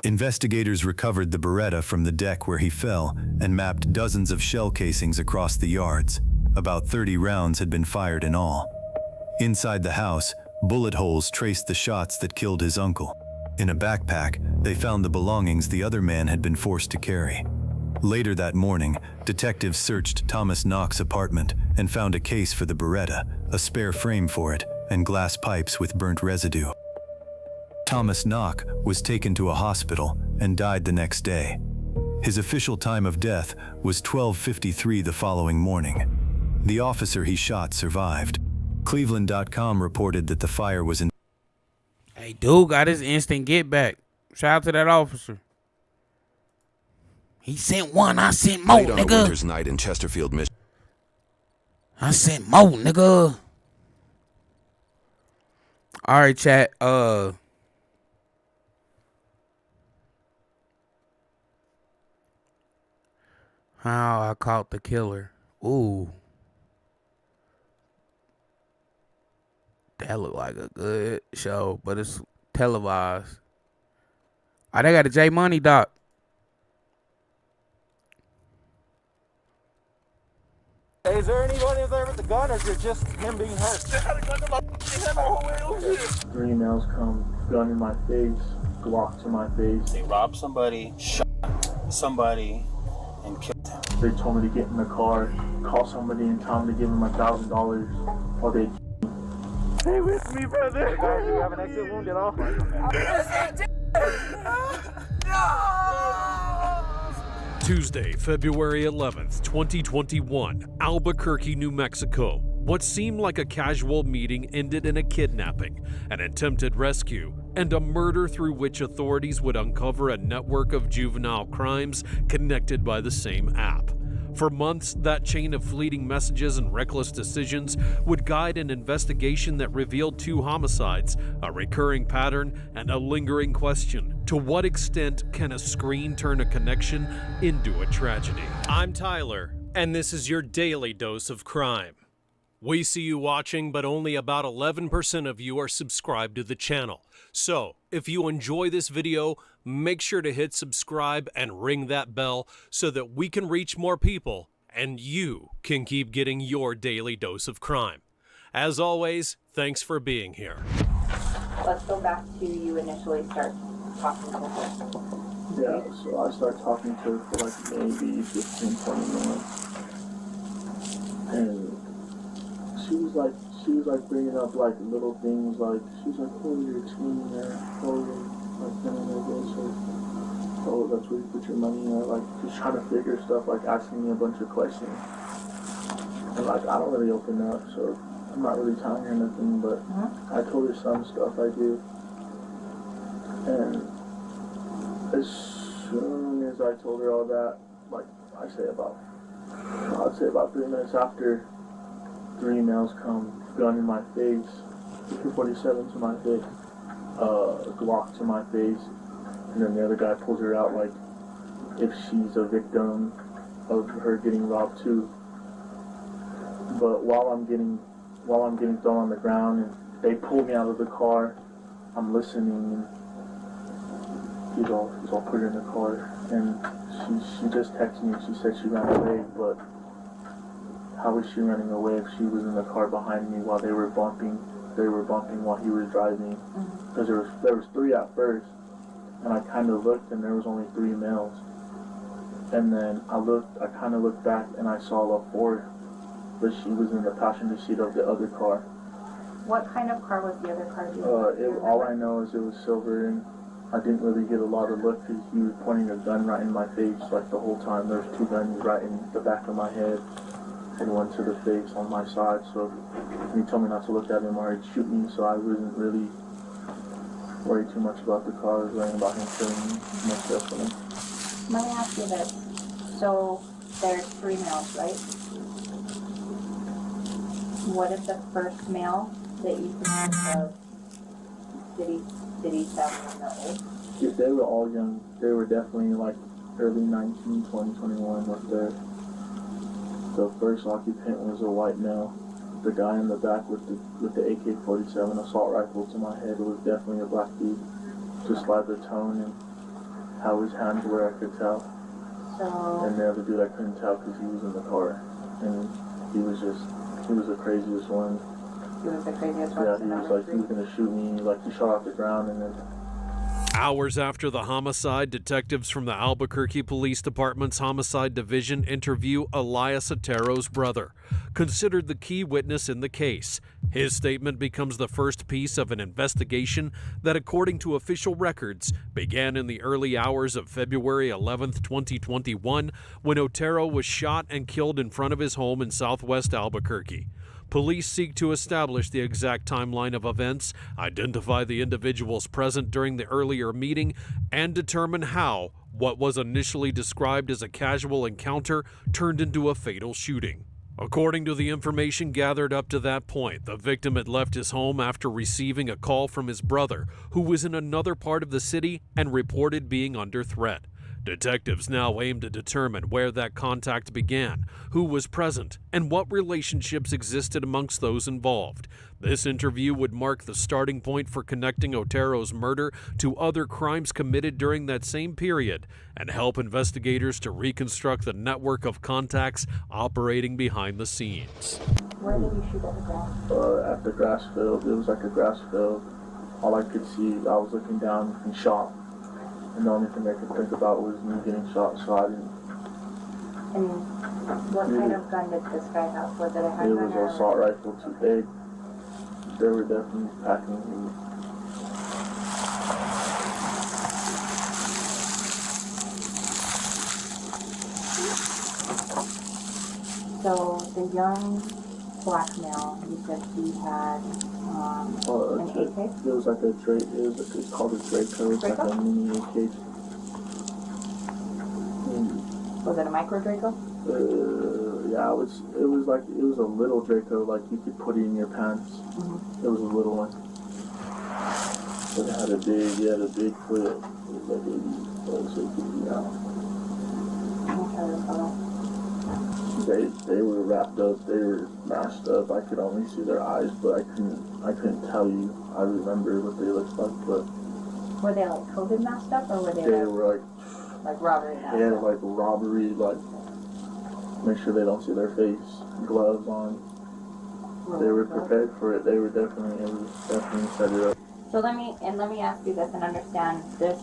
[SPEAKER 20] Investigators recovered the Beretta from the deck where he fell and mapped dozens of shell casings across the yards. About 30 rounds had been fired in all. Inside the house, bullet holes traced the shots that killed his uncle. In a backpack, they found the belongings the other man had been forced to carry. Later that morning, detectives searched Thomas Knox's apartment and found a case for the Beretta, a spare frame for it, and glass pipes with burnt residue. Thomas Knox was taken to a hospital and died the next day. His official time of death was 12:53 the following morning. The officer he shot survived. Cleveland.com reported that the fire was in.
[SPEAKER 1] Hey, dude got his instant get back. Shout out to that officer. He sent one, I sent more,
[SPEAKER 5] Late on a
[SPEAKER 1] nigga.
[SPEAKER 5] winter's night in Chesterfield, Michigan.
[SPEAKER 1] I sent more, nigga. All right, chat. How I caught the killer. Ooh. That looked like a good show, but it's televised. Oh, they got a J Money doc.
[SPEAKER 8] Hey, is there anybody there with the gun, or is it just him being hurt?
[SPEAKER 21] 3 males come, gun in my face, Glock to my face.
[SPEAKER 8] They robbed somebody, shot somebody, and killed him.
[SPEAKER 21] They told me to get in the car, call somebody in town to give them $1,000 while they.
[SPEAKER 8] Stay with me, brother. Hey guys, do you have an exit wound at all?
[SPEAKER 16] Tuesday, February 11th, 2021, Albuquerque, New Mexico. What seemed like a casual meeting ended in a kidnapping, an attempted rescue, and a murder through which authorities would uncover a network of juvenile crimes connected by the same app. For months, that chain of fleeting messages and reckless decisions would guide an investigation that revealed 2 homicides, a recurring pattern, and a lingering question. To what extent can a screen turn a connection into a tragedy? I'm Tyler, and this is your daily dose of crime. We see you watching, but only about 11% of you are subscribed to the channel. So, if you enjoy this video, make sure to hit subscribe and ring that bell so that we can reach more people and you can keep getting your daily dose of crime. As always, thanks for being here.
[SPEAKER 22] Let's go back to you initially start talking to her.
[SPEAKER 21] Yeah, so I started talking to her for like maybe 15, 20 minutes. And she was like bringing up like little things, like she's like, oh, you're a tweener, oh, like oh, that's where you put your money in, like just trying to figure stuff, like asking me a bunch of questions. And like I don't really open up, so I'm not really telling her nothing, but I told her some stuff I do. And as soon as I told her all that, like I'd say about 3 minutes after, 3 males come, gun in my face, 247 to my face, Glock to my face, and then the other guy pulls her out like if she's a victim of her getting robbed too. But while I'm getting thrown on the ground and they pull me out of the car, I'm listening and he's all put her in the car, and she just texted me and she said she ran away, but how was she running away if she was in the car behind me while they were bumping while he was driving? Because there was 3 at first, and I kind of looked and there was only 3 males. And then I kind of looked back and I saw a 4, but she was in the passenger seat of the other car.
[SPEAKER 22] What kind of car was the other car?
[SPEAKER 21] All I know is it was silver, and I didn't really get a lot of look because he was pointing a gun right in my face like the whole time. There was 2 guns right in the back of my head and one to the face on my side, so he told me not to look at him or he'd shoot me, so I wasn't really worried too much about the car. I was worrying about him killing me, most definitely.
[SPEAKER 22] Let me ask you this. So there's 3 males, right? What if the first male that you think of, did he sound know?
[SPEAKER 21] Yeah, they were all young. They were definitely like early 19, 20, 21 up there. The first occupant was a white male. The guy in the back with the AK-47 assault rifle to my head was definitely a black dude. Just by the tone and
[SPEAKER 5] how his hands were, I could tell.
[SPEAKER 22] So.
[SPEAKER 5] And the other dude I couldn't tell because he was in the car. And he was the craziest one.
[SPEAKER 22] He was the craziest one?
[SPEAKER 5] Yeah, he was like, he was going to shoot me. Like, he shot off the ground and then...
[SPEAKER 16] Hours after the homicide, detectives from the Albuquerque Police Department's Homicide Division interview Elias Otero's brother, considered the key witness in the case. His statement becomes the first piece of an investigation that, according to official records, began in the early hours of February 11, 2021, when Otero was shot and killed in front of his home in southwest Albuquerque. Police seek to establish the exact timeline of events, identify the individuals present during the earlier meeting, and determine how what was initially described as a casual encounter turned into a fatal shooting. According to the information gathered up to that point, the victim had left his home after receiving a call from his brother, who was in another part of the city and reported being under threat. Detectives now aim to determine where that contact began, who was present, and what relationships existed amongst those involved. This interview would mark the starting point for connecting Otero's murder to other crimes committed during that same period and help investigators to reconstruct the network of contacts operating behind the scenes.
[SPEAKER 22] Where did you shoot at the ground?
[SPEAKER 5] At the grass field. It was like a grass field. All I could see, I was looking down and shot. And the only thing I could think about was me getting shot, so I didn't...
[SPEAKER 22] And what kind of gun did this guy have? Was it a handgun?
[SPEAKER 5] It was an assault rifle too big. They were definitely packing me.
[SPEAKER 22] So the young black male, you said he had an AK?
[SPEAKER 5] It was like a Drake, it's called a Draco. It's like a mini AK.
[SPEAKER 22] Was it a micro Draco?
[SPEAKER 5] Yeah, it was a little Draco, like you could put it in your pants. It was a little one. But it had a big clip. It was like 80, so it could be out. They were wrapped up, they were mashed up. I could only see their eyes, but I couldn't tell you. I remember what they looked like, but...
[SPEAKER 22] Were they like COVID masked up, or were they
[SPEAKER 5] were
[SPEAKER 22] like robbery masked
[SPEAKER 5] yeah,
[SPEAKER 22] up?
[SPEAKER 5] like robbery, like make sure they don't see their face, gloves on. They were prepared for it. It was definitely set it up.
[SPEAKER 22] So let me ask you this and understand this.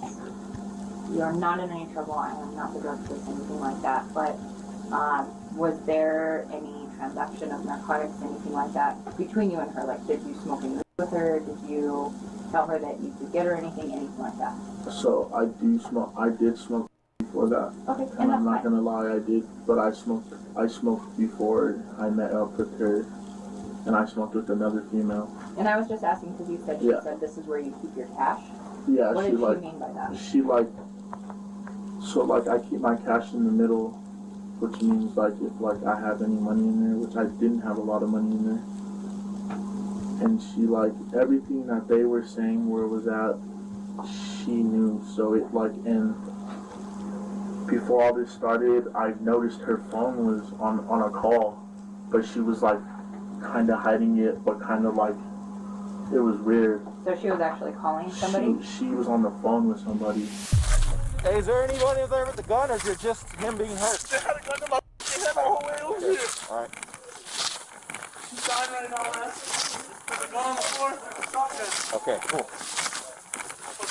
[SPEAKER 22] You're not in any trouble. I am not the drug police, anything like that. But was there any transaction of narcotics, anything like that, between you and her? Like, did you smoke any with her? Did you tell her that you could get her anything like that?
[SPEAKER 5] So I did smoke before that.
[SPEAKER 22] Okay,
[SPEAKER 5] and I'm not gonna lie, I did. But I smoked before I met up with her, and I smoked with another female.
[SPEAKER 22] And I was just asking because you said she said this is where you keep your cash.
[SPEAKER 5] Yeah,
[SPEAKER 22] what
[SPEAKER 5] she
[SPEAKER 22] did
[SPEAKER 5] like
[SPEAKER 22] she mean by that?
[SPEAKER 5] she like so like I keep my cash in the middle, which means like if like I have any money in there, which I didn't have a lot of money in there. And she like everything that they were saying where it was at, she knew. So it like and before all this started, I noticed her phone was on a call, but she was like kind of hiding it, but kind of like it was weird.
[SPEAKER 22] So she was actually calling somebody?
[SPEAKER 5] She was on the phone with somebody.
[SPEAKER 8] Hey, is there anybody there with the gun, or is it just him being hurt? They had a gun in my head my whole way over here.
[SPEAKER 3] All right.
[SPEAKER 8] He's dying right now, man. There's a gun on the floor, there's a shotgun.
[SPEAKER 3] Okay, cool.
[SPEAKER 8] But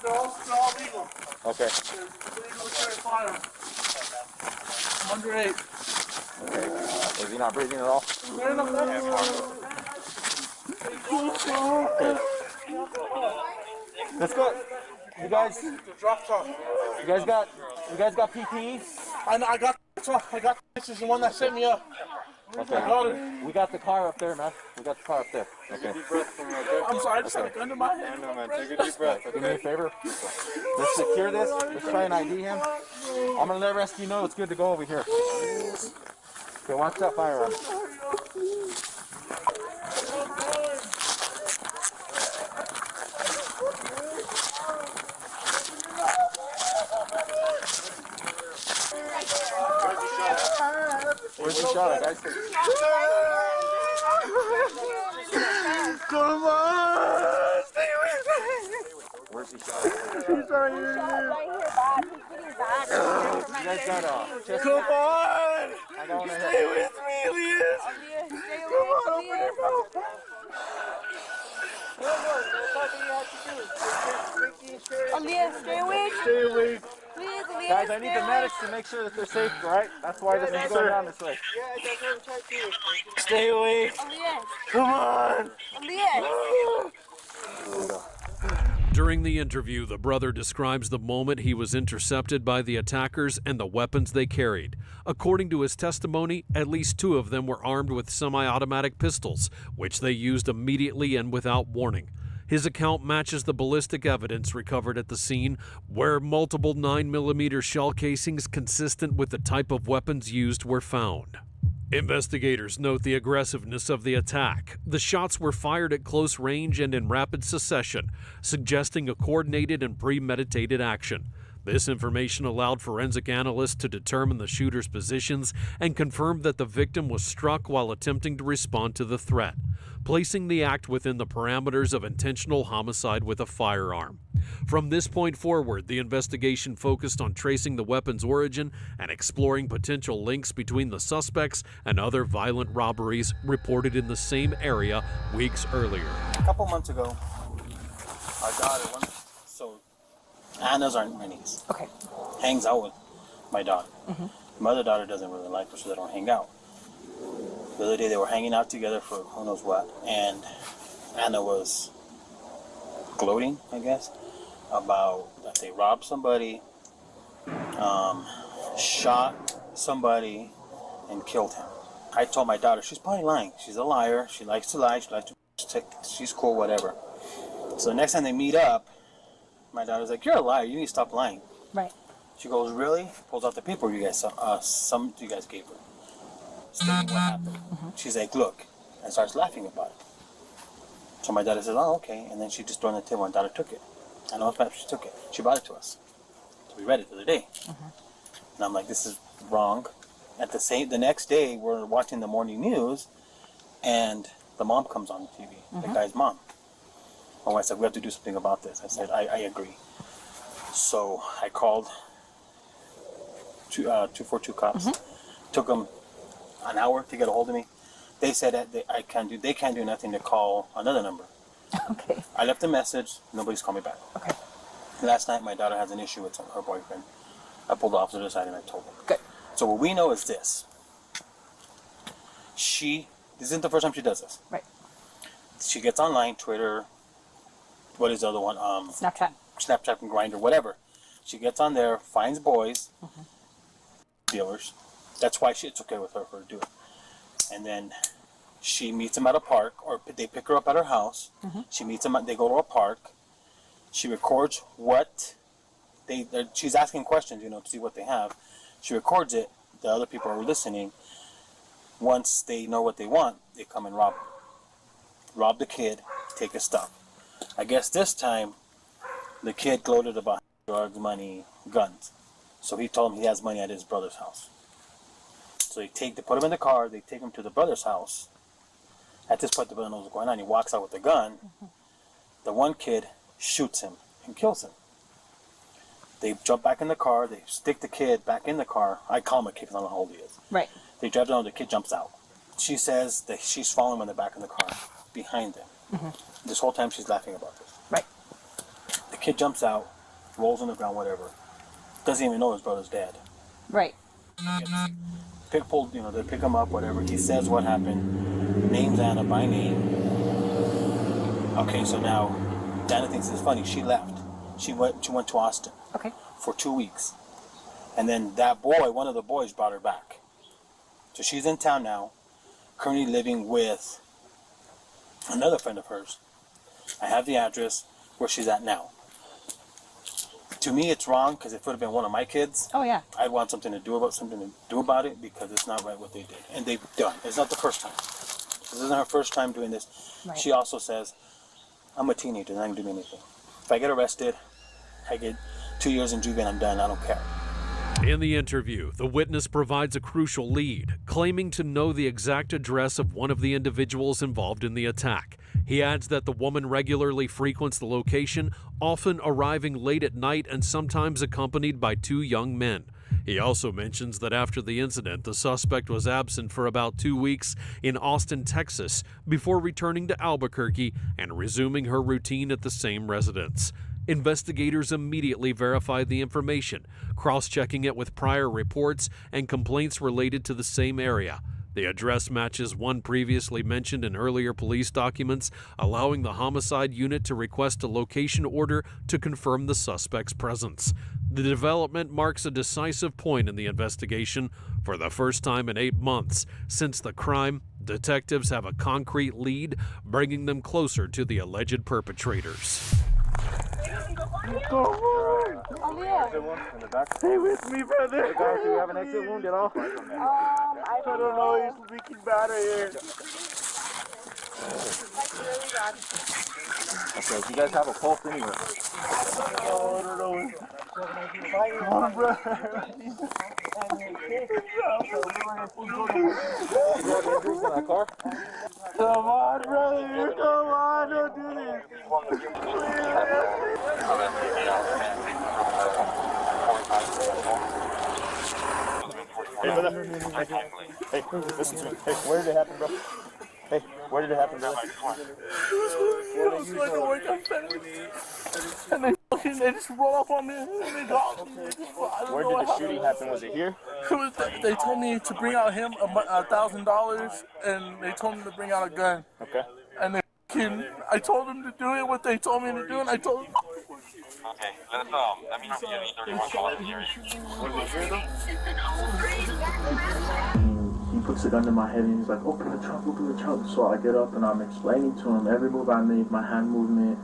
[SPEAKER 8] they're all legal.
[SPEAKER 3] Okay.
[SPEAKER 8] They're legal to carry firearms. I'm underage.
[SPEAKER 3] Okay. Is he not breathing at all?
[SPEAKER 8] They're in the
[SPEAKER 3] Okay.
[SPEAKER 8] Let's go. You guys, drop top. You guys got PPE? I got this is the one that set me up.
[SPEAKER 3] Okay. We got the car up there, man. We got the car up there. Okay.
[SPEAKER 8] I'm sorry, I just had a gun in my hand.
[SPEAKER 3] No, man, take a deep breath. Okay. Do me a favor. Let's secure this. Let's try and ID him. I'm gonna let rescue know it's good to go over here. Okay, watch that firearm. Where's the shot at, guys?
[SPEAKER 8] Come on! Stay with me!
[SPEAKER 3] Where's he shot?
[SPEAKER 8] He's right here.
[SPEAKER 3] You guys got chest.
[SPEAKER 13] Come on!
[SPEAKER 3] I got one right
[SPEAKER 13] Stay
[SPEAKER 3] here.
[SPEAKER 13] with me, Elias! Come on, open your mouth!
[SPEAKER 9] Elias, stay away.
[SPEAKER 3] Stay away.
[SPEAKER 9] Please, Elias,
[SPEAKER 3] Guys, I
[SPEAKER 9] stay
[SPEAKER 3] need the
[SPEAKER 9] away.
[SPEAKER 3] medics to make sure that they're safe, right? That's why this is going down this way.
[SPEAKER 13] Stay away!
[SPEAKER 9] Elias.
[SPEAKER 13] Come on!
[SPEAKER 9] Elias.
[SPEAKER 16] During the interview, the brother describes the moment he was intercepted by the attackers and the weapons they carried. According to his testimony, at least 2 of them were armed with semi-automatic pistols, which they used immediately and without warning. His account matches the ballistic evidence recovered at the scene, where multiple 9mm shell casings consistent with the type of weapons used were found. Investigators note the aggressiveness of the attack. The shots were fired at close range and in rapid succession, suggesting a coordinated and premeditated action. This information allowed forensic analysts to determine the shooter's positions and confirmed that the victim was struck while attempting to respond to the threat, placing the act within the parameters of intentional homicide with a firearm. From this point forward, the investigation focused on tracing the weapon's origin and exploring potential links between the suspects and other violent robberies reported in the same area weeks earlier.
[SPEAKER 2] A couple months ago, our daughter, Anna's my niece.
[SPEAKER 9] Okay.
[SPEAKER 2] Hangs out with my daughter.
[SPEAKER 9] Mm-hmm.
[SPEAKER 2] My other daughter doesn't really like her, so they don't hang out. The other day they were hanging out together for who knows what, and Anna was gloating, I guess, about that they robbed somebody, shot somebody, and killed him. I told my daughter, she's probably lying. She's a liar. She likes to lie. She's cool, whatever. So the next time they meet up, my daughter's like, "You're a liar. You need to stop lying."
[SPEAKER 9] Right.
[SPEAKER 2] She goes, "Really?" Pulls out the paper you guys some you guys gave her. Stating what happened. She's like, "Look," and starts laughing about it. So my daughter says, "Oh, okay." And then she just threw it on the table, and daughter took it. I know she took it. She brought it to us. So we read it the other day. And I'm like, "This is wrong." The next day, we're watching the morning news, and the mom comes on the TV. The guy's mom. My wife said, "We have to do something about this." I said, I agree. So I called 242 cops. Took them an hour to get a hold of me. They said that they can't do nothing to call another number.
[SPEAKER 9] Okay.
[SPEAKER 2] I left a message. Nobody's called me back.
[SPEAKER 9] Okay.
[SPEAKER 2] Last night, my daughter has an issue with her boyfriend. I pulled off to the side and I told her.
[SPEAKER 9] Good.
[SPEAKER 2] So what we know is this. This isn't the first time she does this.
[SPEAKER 9] Right.
[SPEAKER 2] She gets online, Twitter, what is the other one?
[SPEAKER 9] Snapchat
[SPEAKER 2] and Grindr, whatever. She gets on there, finds boys, dealers. That's why it's okay with her to do it. And then she meets them at a park, or they pick her up at her house. She meets them. They go to a park. She records what she's asking questions, to see what they have. She records it. The other people are listening. Once they know what they want, they come and rob the kid, take his stuff. I guess this time, the kid gloated about drugs, money, guns. So he told him he has money at his brother's house. So they put him in the car, they take him to the brother's house. At this point, the brother knows what's going on. He walks out with a gun. The one kid shoots him and kills him. They jump back in the car, they stick the kid back in the car. I call him a kid because I don't know how old he is.
[SPEAKER 9] Right.
[SPEAKER 2] They drive down, the kid jumps out. She says that she's following him in the back of the car, behind them. This whole time she's laughing about this.
[SPEAKER 9] Right.
[SPEAKER 2] The kid jumps out, rolls on the ground, whatever. Doesn't even know his brother's dead.
[SPEAKER 9] Right.
[SPEAKER 2] They pick him up, whatever. He says what happened, names Anna by name. Okay, so now Anna thinks it's funny. She left. She went to Austin.
[SPEAKER 9] Okay.
[SPEAKER 2] For 2 weeks. And then that boy, one of the boys, brought her back. So she's in town now, currently living with another friend of hers. I have the address where she's at now. To me, it's wrong because it would have been one of my kids.
[SPEAKER 9] Oh yeah.
[SPEAKER 2] I'd want something to do about it because it's not right what they did, and they've done. It's not the first time. This isn't her first time doing this.
[SPEAKER 9] Right.
[SPEAKER 2] She also says, "I'm a teenager and I didn't do anything. If I get arrested, I get 2 years in juvie and I'm done. I don't care."
[SPEAKER 16] In the interview, the witness provides a crucial lead, claiming to know the exact address of one of the individuals involved in the attack. He adds that the woman regularly frequents the location, often arriving late at night and sometimes accompanied by 2 young men. He also mentions that after the incident, the suspect was absent for about 2 weeks in Austin, Texas, before returning to Albuquerque and resuming her routine at the same residence. Investigators immediately verified the information, cross-checking it with prior reports and complaints related to the same area. The address matches one previously mentioned in earlier police documents, allowing the homicide unit to request a location order to confirm the suspect's presence. The development marks a decisive point in the investigation. For the first time in 8 months since the crime, detectives have a concrete lead, bringing them closer to the alleged perpetrators.
[SPEAKER 3] In the back. Stay with me, brother. Hey guys, do we have an exit wound at all?
[SPEAKER 8] I don't know. It's leaking bad right here.
[SPEAKER 3] Okay, do you guys have a pulse anywhere?
[SPEAKER 8] Oh, I don't know. Come on, brother. Come on, brother. Come on, don't do this.
[SPEAKER 3] Hey, brother. Hey, listen to me. Hey, where did it happen, bro? Hey, where did it happen, brother?
[SPEAKER 8] It was like a wake up and they just roll up on me and they got me.
[SPEAKER 3] Where did the shooting happen? Was it here?
[SPEAKER 8] They told me to bring out him $1,000 and they told me to bring out a gun.
[SPEAKER 3] Okay.
[SPEAKER 8] And I told them to do it what they told me to do, and I told them.
[SPEAKER 4] Okay, let me know if you have any 31 calls in the area.
[SPEAKER 5] He puts the gun in my head and he's like, open the trunk. So I get up and I'm explaining to him every move I made, my hand movement.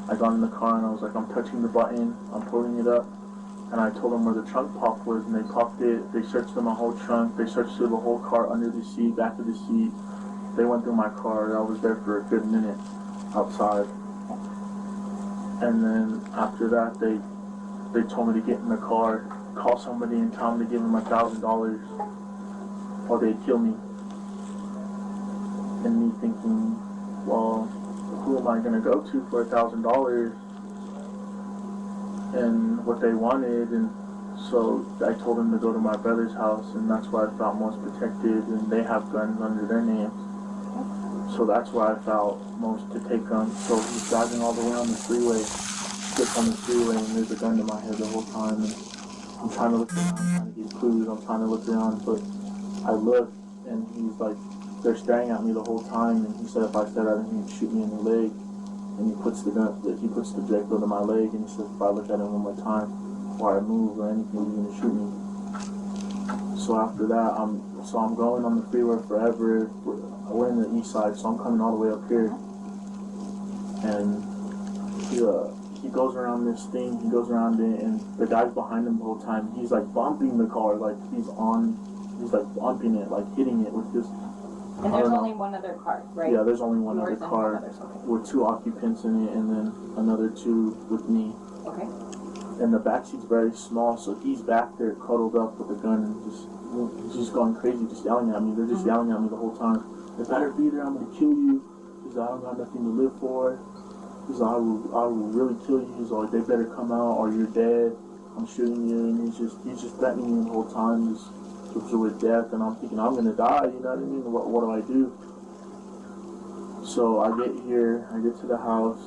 [SPEAKER 5] I got in the car and I was like, I'm touching the button, I'm pulling it up. And I told them where the trunk pop was and they popped it. They searched through my whole trunk. They searched through the whole car, under the seat, back of the seat. They went through my car. I was there for a good minute outside. And then after that, they told me to get in the car, call somebody and tell them to give them $1,000 or they'd kill me. And me thinking, well, who am I going to go to for $1,000? And what they wanted, and so I told them to go to my brother's house, and that's why I felt most protected, and they have guns under their names. So that's why I felt most to take them. So he's driving all the way on the freeway, gets on the freeway, and there's a gun to my head the whole time. And I'm trying to look around, I'm trying to get clues, I'm trying to look around, but I look, and he's like, they're staring at me the whole time, and he said if I said that, he would shoot me in the leg. And he puts the Draco to my leg, and he says if I look at him one more time, or I move or anything, he's gonna shoot me. So after that, I'm going on the freeway forever. We're in the east side, so I'm coming all the way up here. And he goes around this thing, he goes around it, and the guy's behind him the whole time. He's like bumping the car, like he's like bumping it, like hitting it with this.
[SPEAKER 22] And there's only one other car, right?
[SPEAKER 5] Yeah, there's only one other car with 2 occupants in it, and then another 2 with me.
[SPEAKER 22] Okay.
[SPEAKER 5] And the backseat's very small, so he's back there cuddled up with a gun and just going crazy, just yelling at me. They're just yelling at me the whole time. They better be there, I'm gonna kill you. He's like, I don't got nothing to live for. He's like, I will really kill you. He's like, they better come out or you're dead. I'm shooting you. And he's just threatening me the whole time, just with death. And I'm thinking, I'm gonna die, you know what I mean? What do I do? So I get here, I get to the house,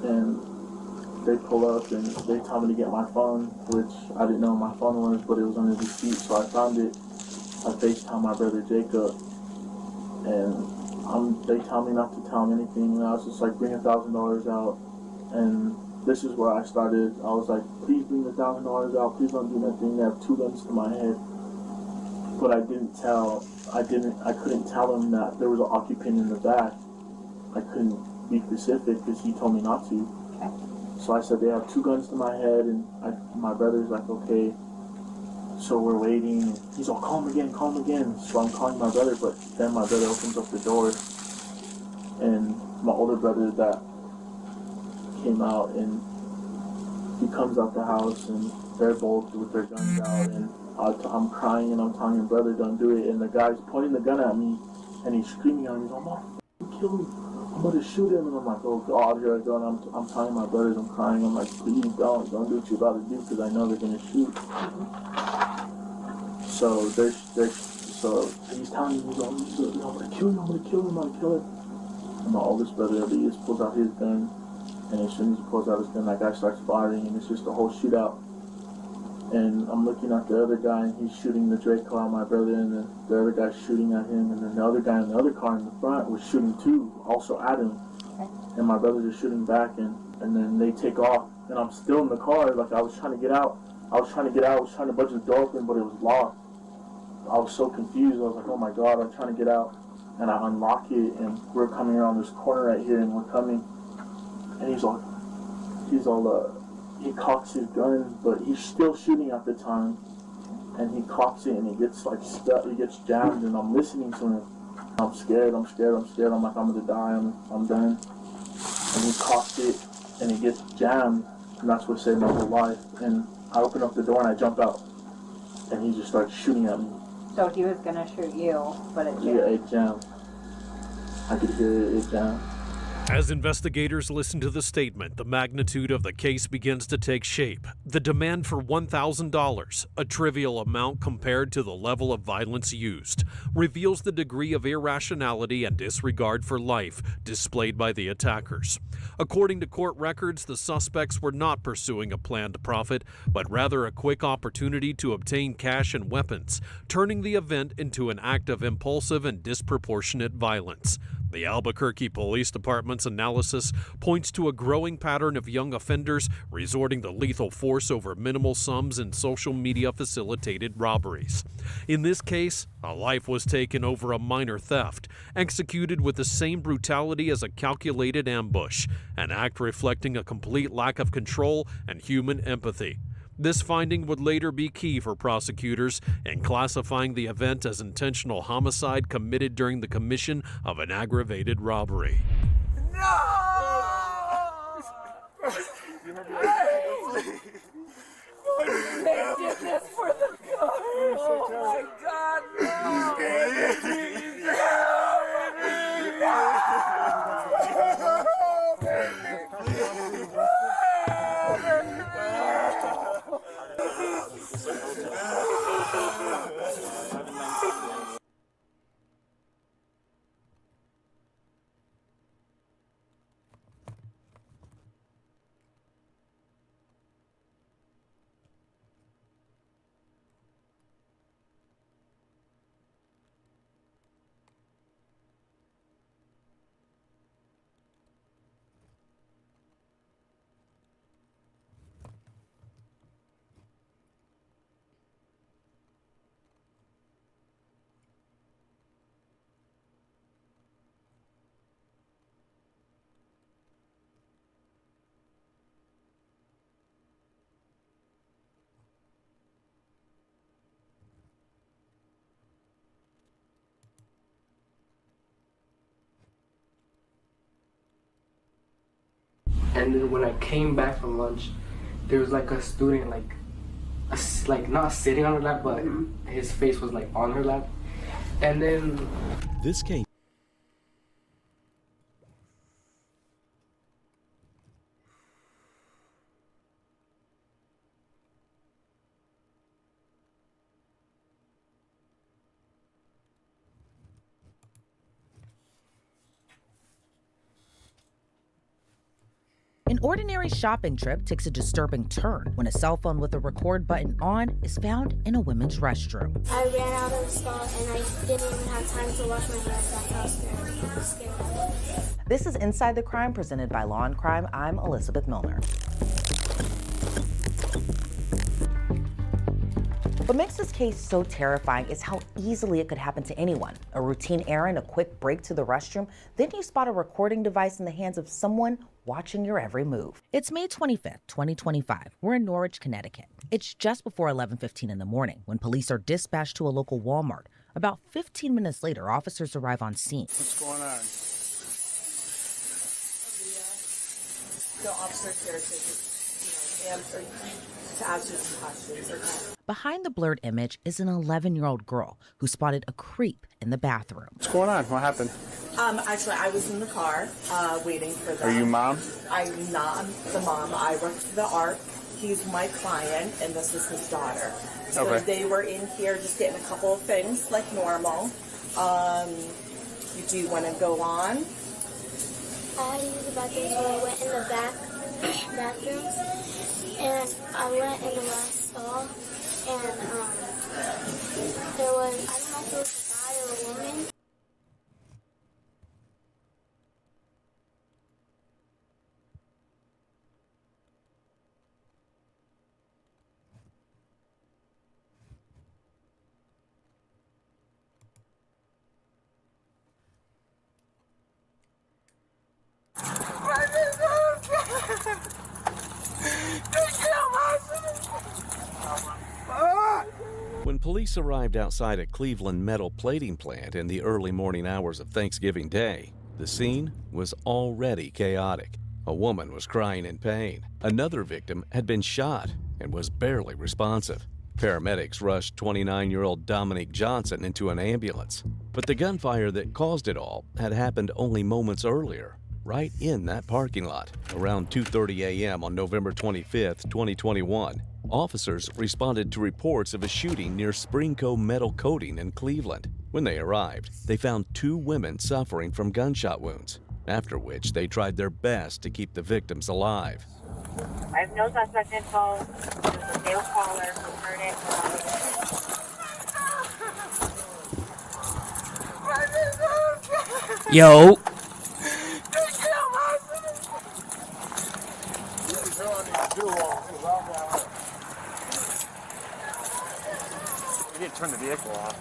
[SPEAKER 5] and they pull up and they tell me to get my phone, which I didn't know my phone was, but it was under the seat, so I found it. I FaceTime my brother Jacob, and they tell me not to tell him anything, and I was just like, bring $1,000 out, and this is where I started. I was like, please bring the $1,000 out, please don't do nothing. They have 2 guns to my head, but I couldn't tell him that there was an occupant in the back. I couldn't be specific because he told me not to. So I said they have 2 guns to my head, and my brother's like, okay. So we're waiting, and he's all, call him again. So I'm calling my brother, but then my brother opens up the door, and my older brother that came out, and he comes out the house, and they're both with their guns out, and I'm crying and I'm telling your brother, don't do it. And the guy's pointing the gun at me, and he's screaming at me, I'm gonna kill him. I'm gonna shoot him. And I'm like, oh God, here I go. And I'm telling my brothers, I'm crying. I'm like, please don't do what you're about to do, because I know they're gonna shoot. So so he's telling me, I'm gonna kill him. I'm gonna kill him. I'm gonna kill him. And my oldest brother, Elias, pulls out his gun, and as soon as he pulls out his gun, that guy starts firing, and it's just a whole shootout. And I'm looking at the other guy, and he's shooting the Draco at my brother, and then the other guy's shooting at him, and then the other guy in the other car in the front was shooting too, also at him. And my brothers are shooting back, and then they take off, and I'm still in the car, like I was trying to get out. I was trying to budge the door open, but it was locked. I was so confused. I was like, oh my God, I'm trying to get out. And I unlock it, and we're coming around this corner right here, and we're coming, and he cocks his gun, but he's still shooting at the time, and he cocks it, and it gets like stuck, it gets jammed, and I'm listening to him. I'm scared. I'm like, I'm gonna die. I'm done. And he cocks it, and it gets jammed, and that's what saved my whole life. And I open up the door and I jump out, and he just starts shooting at me.
[SPEAKER 22] So he was gonna shoot you, but it jammed.
[SPEAKER 5] Yeah, it jammed. I could hear it jammed.
[SPEAKER 16] As investigators listen to the statement, the magnitude of the case begins to take shape. The demand for $1,000, a trivial amount compared to the level of violence used, reveals the degree of irrationality and disregard for life displayed by the attackers. According to court records, the suspects were not pursuing a planned profit, but rather a quick opportunity to obtain cash and weapons, turning the event into an act of impulsive and disproportionate violence. The Albuquerque Police Department's analysis points to a growing pattern of young offenders resorting to lethal force over minimal sums in social media-facilitated robberies. In this case, a life was taken over a minor theft, executed with the same brutality as a calculated ambush, an act reflecting a complete lack of control and human empathy. This finding would later be key for prosecutors in classifying the event as intentional homicide committed during the commission of an aggravated robbery.
[SPEAKER 13] They did this for the car. Oh my God,
[SPEAKER 6] And then when I came back from lunch, there was like a student, like not sitting on her lap, but his face was like on her lap. And then
[SPEAKER 20] this case.
[SPEAKER 10] An ordinary shopping trip takes a disturbing turn when a cell phone with a record button on is found in a women's restroom.
[SPEAKER 23] I ran out of the stall and I didn't even have time to wash my hands. That's how scared.
[SPEAKER 10] This is Inside the Crime, presented by Law and Crime. I'm Elizabeth Milner. What makes this case so terrifying is how easily it could happen to anyone. A routine errand, a quick break to the restroom, then you spot a recording device in the hands of someone watching your every move. It's May 25th, 2025. We're in Norwich, Connecticut. It's just before 11:15 in the morning when police are dispatched to a local Walmart. About 15 minutes later, officers arrive on scene.
[SPEAKER 11] What's going on?
[SPEAKER 24] The officer caretaker.
[SPEAKER 7] answer, to answer some questions, okay?
[SPEAKER 10] Behind the blurred image is an 11-year-old girl who spotted a creep in the bathroom.
[SPEAKER 8] What's going on? What happened?
[SPEAKER 7] Actually, I was in the car waiting for them.
[SPEAKER 8] Are you mom?
[SPEAKER 7] I'm not the mom. I work for the ARC. He's my client, and this is his daughter. So
[SPEAKER 8] Okay.
[SPEAKER 7] they were in here just getting a couple of things like normal. Do you want to go on?
[SPEAKER 23] I used the bathroom, so I went in the bathrooms, and I went in the last stall, and there was, I don't know if it was a guy or a woman.
[SPEAKER 12] When police arrived outside a Cleveland metal plating plant in the early morning hours of Thanksgiving Day, the scene was already chaotic. A woman was crying in pain. Another victim had been shot and was barely responsive. Paramedics rushed 29-year-old Dominique Johnson into an ambulance. But the gunfire that caused it all had happened only moments earlier, right in that parking lot. Around 2:30 a.m. on November 25, 2021, officers responded to reports of a shooting near Springco Metal Coating in Cleveland. When they arrived, they found 2 women suffering from gunshot wounds, after which they tried their best to keep the victims alive.
[SPEAKER 17] I have no suspect info. There's a male caller who heard it.
[SPEAKER 1] Yo.
[SPEAKER 8] We need to turn the vehicle off.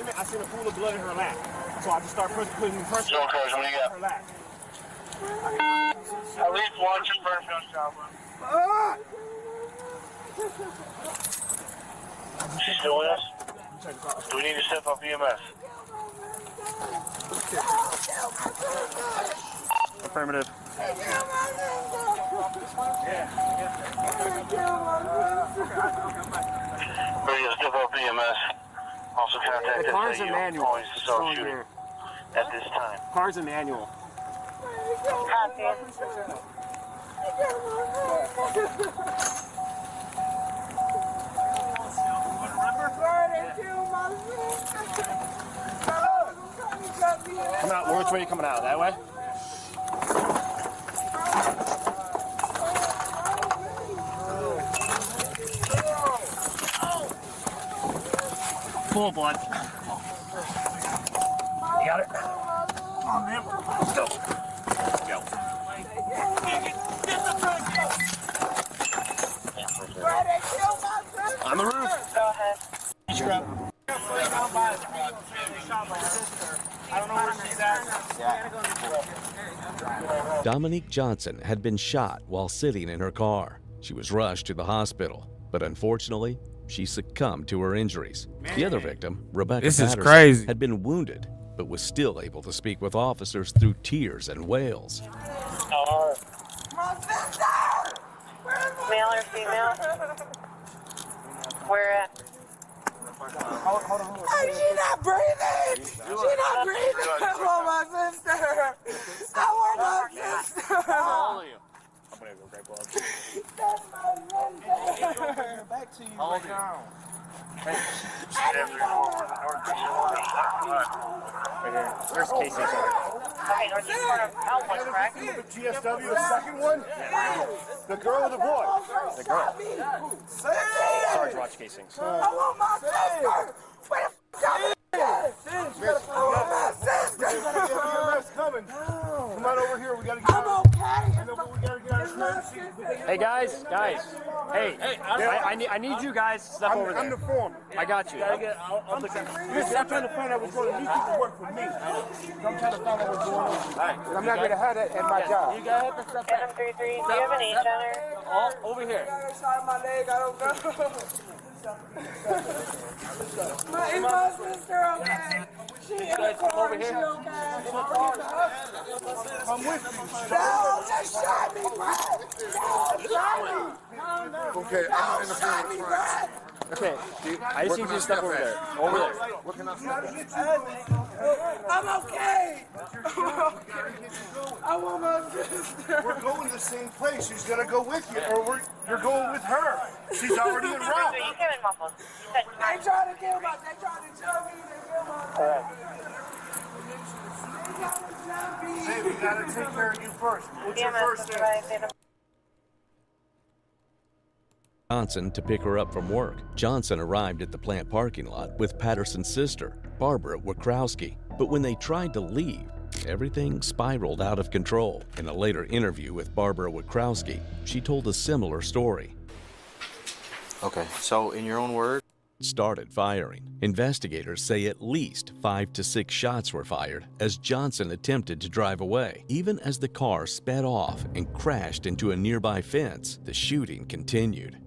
[SPEAKER 8] I seen a pool of blood in her lap, so I just start putting pressure on her lap.
[SPEAKER 4] At least one just burn gunshot wound. She's still with us? Do we need to step up EMS?
[SPEAKER 8] Affirmative.
[SPEAKER 4] Ready to step up EMS. Also contact
[SPEAKER 8] The car's a
[SPEAKER 4] SAU.
[SPEAKER 8] manual.
[SPEAKER 4] Always to start shooting at this time.
[SPEAKER 8] Car's a manual. Come out. Which way are you coming out? That way? Full of blood. You got it? Come on, man. Let's go. Go. On the roof.
[SPEAKER 17] Go ahead.
[SPEAKER 8] I don't know where she's at.
[SPEAKER 12] Dominique Johnson had been shot while sitting in her car. She was rushed to the hospital, but unfortunately, she succumbed to her injuries. The other victim, Rebecca Patterson, had been wounded, but was still able to speak with officers through tears and wails.
[SPEAKER 17] Male or female? Where at?
[SPEAKER 24] She's not breathing! She's not breathing! I want my sister! I want my sister!
[SPEAKER 8] How old are you? I'm gonna go grab blood.
[SPEAKER 24] That's my sister!
[SPEAKER 8] Back to you. How old are you? Hey,
[SPEAKER 24] I don't know.
[SPEAKER 8] right here. There's Casey.
[SPEAKER 17] Okay, northeast corner of Elmwood, correct?
[SPEAKER 8] GSW, the second one? The girl or the boy? The girl. Sarge, watch casings.
[SPEAKER 24] I want my sister! Where the f*** I want my sister!
[SPEAKER 8] EMS coming. Come on over here. We gotta get out.
[SPEAKER 24] I'm okay.
[SPEAKER 8] I know, but we gotta get out of
[SPEAKER 14] Hey guys. Hey, I need you guys to step over there.
[SPEAKER 8] I'm the foreman.
[SPEAKER 14] I got you.
[SPEAKER 8] I'm trying to find out what's going on. These people work for me. I'm trying to find out what's going on. I'm not going to have that at my job.
[SPEAKER 14] You got it. Step back.
[SPEAKER 17] 733, do you have an age on her?
[SPEAKER 14] All over here.
[SPEAKER 24] Shot my leg, I don't know. My sister, okay? She in the car, she okay?
[SPEAKER 8] I'm with you.
[SPEAKER 24] No, just shot me, bro. No, shot me.
[SPEAKER 8] Okay, I'm in the
[SPEAKER 24] Shot me, bro.
[SPEAKER 14] Okay, dude, I just need you to step over there. Over there.
[SPEAKER 8] What can I say?
[SPEAKER 24] I'm okay. I want my sister.
[SPEAKER 8] We're going to the same place. She's going to go with you, or you're going with her. She's already en route.
[SPEAKER 17] You came in muffled.
[SPEAKER 24] They trying to kill me. They trying to kill me. They kill my
[SPEAKER 8] Hey, we got to take care of you first. What's your first name?
[SPEAKER 12] Johnson to pick her up from work. Johnson arrived at the plant parking lot with Patterson's sister, Barbara Wakrowski. But when they tried to leave, everything spiraled out of control. In a later interview with Barbara Wakrowski, she told a similar story.
[SPEAKER 3] Okay, so in your own words,
[SPEAKER 12] started firing. Investigators say at least 5 to 6 shots were fired as Johnson attempted to drive away. Even as the car sped off and crashed into a nearby fence, the shooting continued.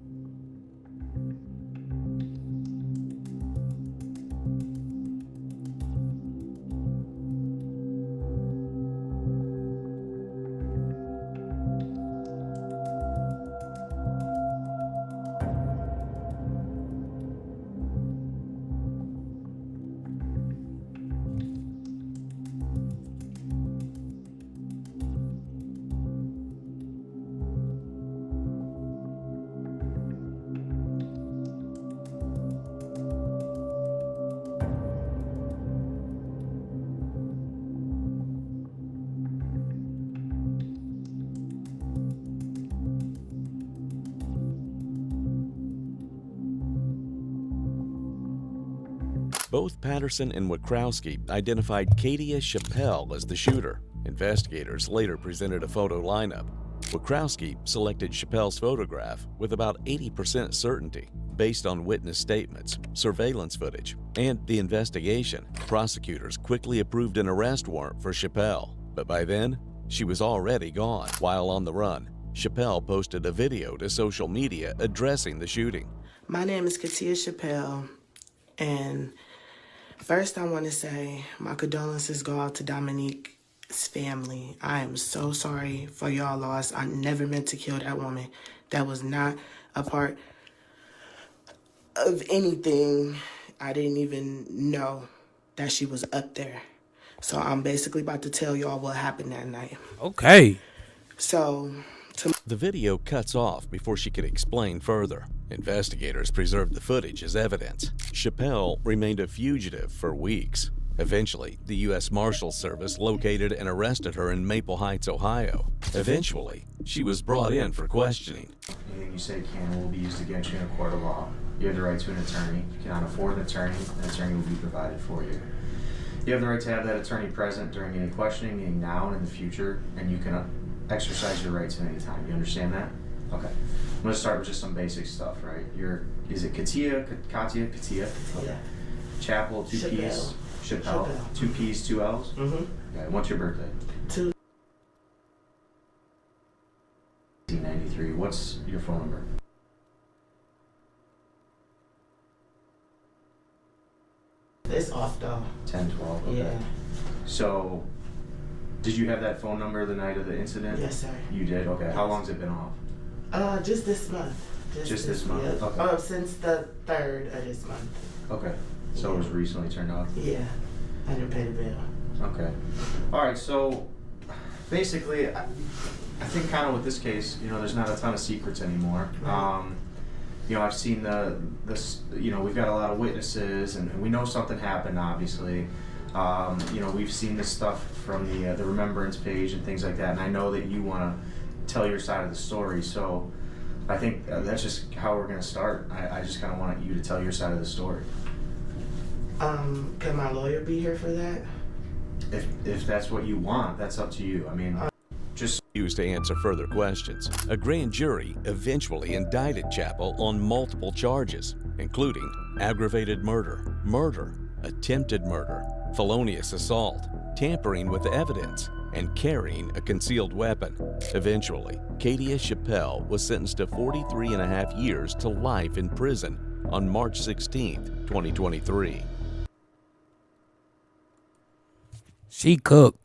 [SPEAKER 12] Both Patterson and Wakrowski identified Katia Chappelle as the shooter. Investigators later presented a photo lineup. Wakrowski selected Chappelle's photograph with about 80% certainty based on witness statements, surveillance footage, and the investigation. Prosecutors quickly approved an arrest warrant for Chappelle, but by then, she was already gone. While on the run, Chappelle posted a video to social media addressing the shooting.
[SPEAKER 24] My name is Katia Chappelle, and first I want to say my condolences go out to Dominique's family. I am so sorry for y'all loss. I never meant to kill that woman. That was not a part of anything. I didn't even know that she was up there. So I'm basically about to tell y'all what happened that night.
[SPEAKER 1] Okay.
[SPEAKER 24] So
[SPEAKER 12] the video cuts off before she could explain further. Investigators preserved the footage as evidence. Chappelle remained a fugitive for weeks. Eventually, the U.S. Marshals Service located and arrested her in Maple Heights, Ohio. Eventually, she was brought in for questioning.
[SPEAKER 15] Anything you say can and will be used against you in a court of law. You have the right to an attorney. If you cannot afford an attorney will be provided for you. You have the right to have that attorney present during any questioning, any now and in the future, and you can exercise your rights at any time. You understand that? Okay. I'm going to start with just some basic stuff, right? Is it Katia? Okay.
[SPEAKER 24] Yeah.
[SPEAKER 15] Chapel, 2 P's. Chappelle. 2 P's, 2 L's?
[SPEAKER 24] Mm-hmm.
[SPEAKER 15] Okay. What's your birthday? 1993. What's your phone number?
[SPEAKER 24] It's off though.
[SPEAKER 15] 1012. Okay.
[SPEAKER 24] Yeah.
[SPEAKER 15] So, did you have that phone number the night of the incident?
[SPEAKER 24] Yes, sir.
[SPEAKER 15] You did? Okay.
[SPEAKER 24] Yes.
[SPEAKER 15] How long's it been off?
[SPEAKER 24] Just this month.
[SPEAKER 15] Just this month?
[SPEAKER 24] Yeah.
[SPEAKER 15] Okay.
[SPEAKER 24] Since the 3rd of this month.
[SPEAKER 15] Okay. So it was recently turned off?
[SPEAKER 24] Yeah. I didn't pay the bill.
[SPEAKER 15] Okay. All right. So basically, I think kind of with this case, there's not a ton of secrets anymore.
[SPEAKER 24] Right.
[SPEAKER 15] I've seen this. We've got a lot of witnesses, and we know something happened. Obviously, we've seen this stuff from the remembrance page and things like that. And I know that you want to tell your side of the story. So I think that's just how we're going to start. I just kind of want you to tell your side of the story.
[SPEAKER 24] Can my lawyer be here for that?
[SPEAKER 15] If that's what you want, that's up to you. I mean,
[SPEAKER 12] Used to answer further questions. A grand jury eventually indicted Chappell on multiple charges, including aggravated murder, murder, attempted murder, felonious assault, tampering with evidence, and carrying a concealed weapon. Eventually, Katia Chappell was sentenced to 43 and a half years to life in prison on March 16, 2023.
[SPEAKER 1] She cooked.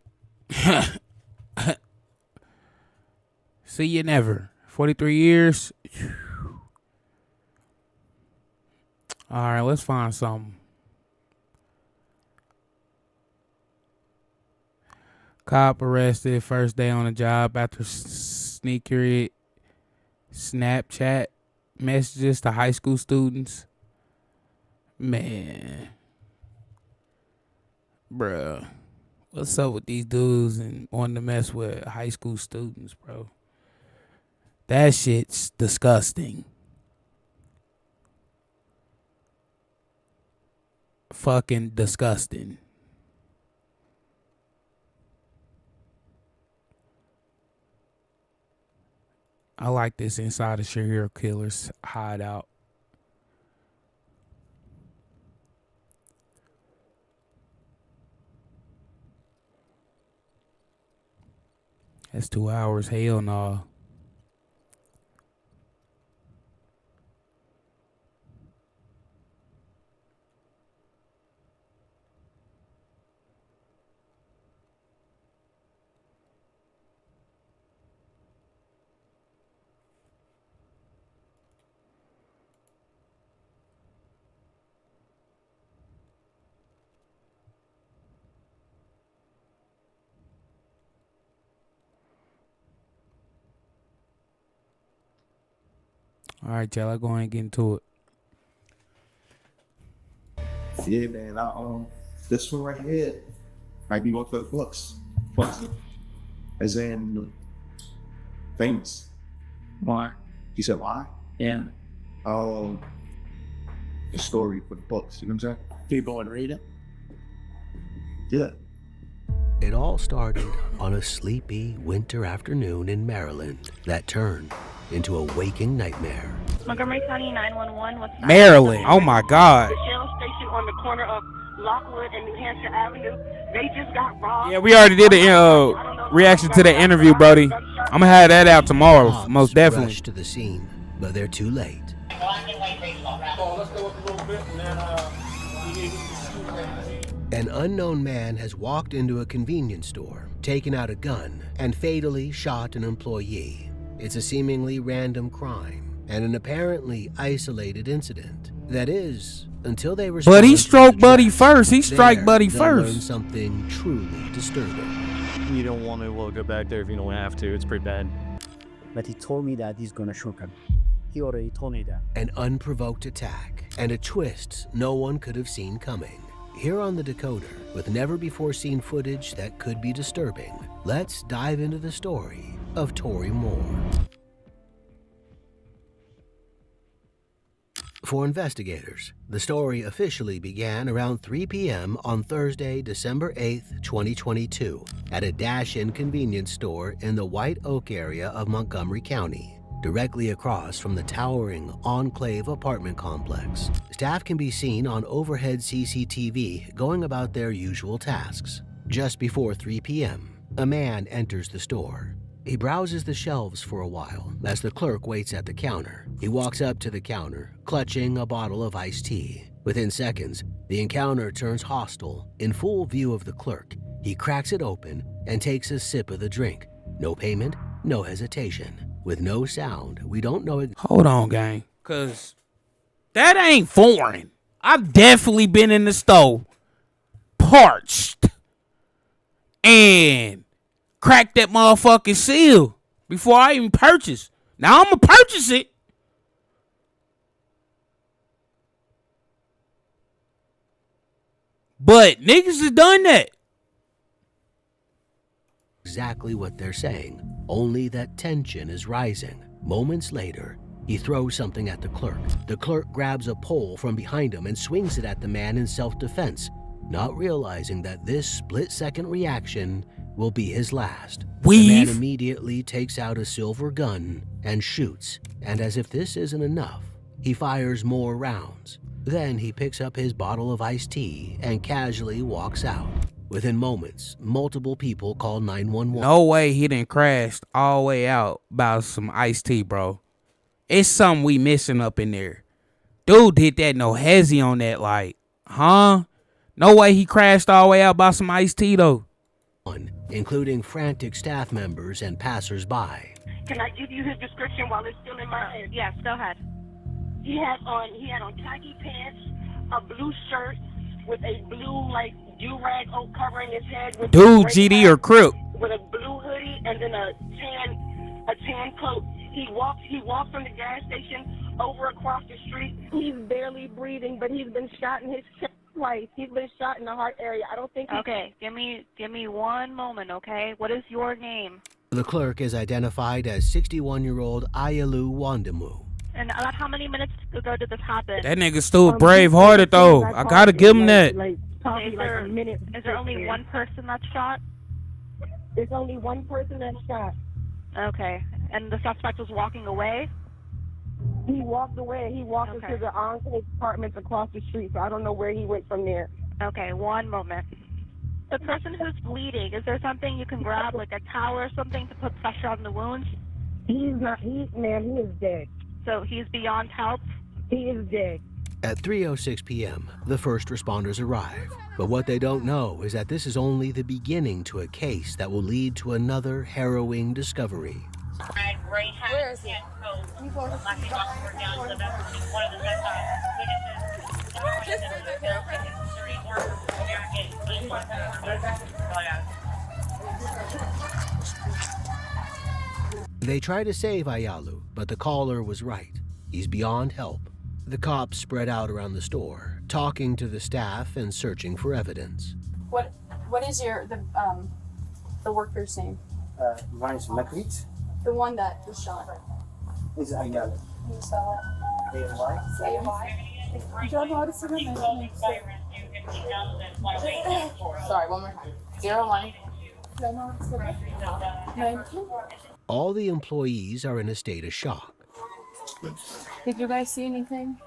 [SPEAKER 1] See you never. 43 years. All right, let's find something. Cop arrested first day on the job after sneakery Snapchat messages to high school students. Man. Bruh. What's up with these dudes and wanting to mess with high school students, bro? That shit's disgusting. Fucking disgusting. I like this inside a serial killer's hideout. That's 2 hours. Hell no. All right, y'all. I'll go ahead and get into it.
[SPEAKER 9] Yeah, man. This one right here might be one for the books. As in famous.
[SPEAKER 18] Why?
[SPEAKER 9] You said why?
[SPEAKER 18] Yeah.
[SPEAKER 9] The story for the books. You know what I'm saying?
[SPEAKER 18] People would read it.
[SPEAKER 9] Yeah.
[SPEAKER 19] It all started on a sleepy winter afternoon in Maryland that turned into a waking nightmare.
[SPEAKER 17] Montgomery County 911 was
[SPEAKER 1] Maryland. Oh my God.
[SPEAKER 17] the Shell station on the corner of Lockwood and New Hampshire Avenue. They just got robbed.
[SPEAKER 1] Yeah, we already did a reaction to the interview, Brody. I'm gonna have that out tomorrow,
[SPEAKER 19] Cops
[SPEAKER 1] most definitely.
[SPEAKER 19] rushed to the scene, but they're too late. An unknown man has walked into a convenience store, taken out a gun, and fatally shot an employee. It's a seemingly random crime and an apparently isolated incident. That is, until they respond.
[SPEAKER 1] But he stroked Buddy first. He strike Buddy
[SPEAKER 19] they'll learn
[SPEAKER 1] first.
[SPEAKER 19] something truly disturbing.
[SPEAKER 14] You don't want to go back there if you don't have to. It's pretty bad.
[SPEAKER 18] But he told me that he's gonna shoot him. He already told me that.
[SPEAKER 19] An unprovoked attack and a twist no one could have seen coming. Here on the Decoder, with never-before-seen footage that could be disturbing, let's dive into the story of Tory Moore. For investigators, the story officially began around 3 p.m. on Thursday, December 8th, 2022, at a dash-in convenience store in the White Oak area of Montgomery County, directly across from the towering Enclave apartment complex. Staff can be seen on overhead CCTV going about their usual tasks. Just before 3 p.m., a man enters the store. He browses the shelves for a while as the clerk waits at the counter. He walks up to the counter, clutching a bottle of iced tea. Within seconds, the encounter turns hostile. In full view of the clerk, he cracks it open and takes a sip of the drink. No payment, no hesitation. With no sound, we don't know.
[SPEAKER 1] Hold on, gang. Cause that ain't foreign. I've definitely been in the store, parched, and cracked that motherfucking seal before I even purchase. Now I'm gonna purchase it. But niggas has done that.
[SPEAKER 19] Exactly what they're saying, only that tension is rising. Moments later, he throws something at the clerk. The clerk grabs a pole from behind him and swings it at the man in self-defense, not realizing that this split-second reaction will be his last.
[SPEAKER 1] Weave.
[SPEAKER 19] The man immediately takes out a silver gun and shoots, and as if this isn't enough, he fires more rounds. Then he picks up his bottle of iced tea and casually walks out. Within moments, multiple people call 911.
[SPEAKER 1] No way he didn't crash all the way out about some iced tea, bro. It's something we missing up in there. Dude did that no hezzy on that, like, huh? No way he crashed all the way out about some iced tea, though.
[SPEAKER 19] Including frantic staff members and passers-by.
[SPEAKER 2] Can I give you his description while it's still in my head? Yes, go ahead. He had on khaki pants, a blue shirt with a blue do-rag covering his head. With
[SPEAKER 1] Dude, GD or Crip.
[SPEAKER 2] With a blue hoodie and then a tan coat. He walked from the gas station over across the street. He's barely breathing, but he's been shot in his chest twice. He's been shot in the heart area. I don't think.
[SPEAKER 17] Okay, give me one moment, okay? What is your name?
[SPEAKER 19] The clerk is identified as 61-year-old Ayalu Wandamu.
[SPEAKER 17] And about how many minutes ago did this happen?
[SPEAKER 1] That nigga still brave-hearted, though. I gotta give him that.
[SPEAKER 17] Is there only one person that's shot?
[SPEAKER 2] There's only one person that's shot.
[SPEAKER 17] Okay. And the suspect was walking away?
[SPEAKER 2] He walked away. He walked into the oncoming apartments across the street, so I don't know where he went from there.
[SPEAKER 17] Okay, one moment. The person who's bleeding, is there something you can grab, like a towel or something to put pressure on the wounds?
[SPEAKER 2] Ma'am, he is dead.
[SPEAKER 17] So he's beyond help?
[SPEAKER 2] He is dead.
[SPEAKER 19] At 3:06 p.m., the first responders arrive. But what they don't know is that this is only the beginning to a case that will lead to another harrowing discovery.
[SPEAKER 17] Where is he?
[SPEAKER 19] They try to save Ayalu, but the caller was right. He's beyond help. The cops spread out around the store, talking to the staff and searching for evidence.
[SPEAKER 5] What is the worker's name?
[SPEAKER 18] One is Makrit.
[SPEAKER 5] The one that was shot.
[SPEAKER 18] Is Ayala.
[SPEAKER 5] Can you spell it?
[SPEAKER 18] A-Y.
[SPEAKER 5] Say why. Sorry, one more time. 01.
[SPEAKER 19] All the employees are in a state of shock.
[SPEAKER 5] Did you guys see anything?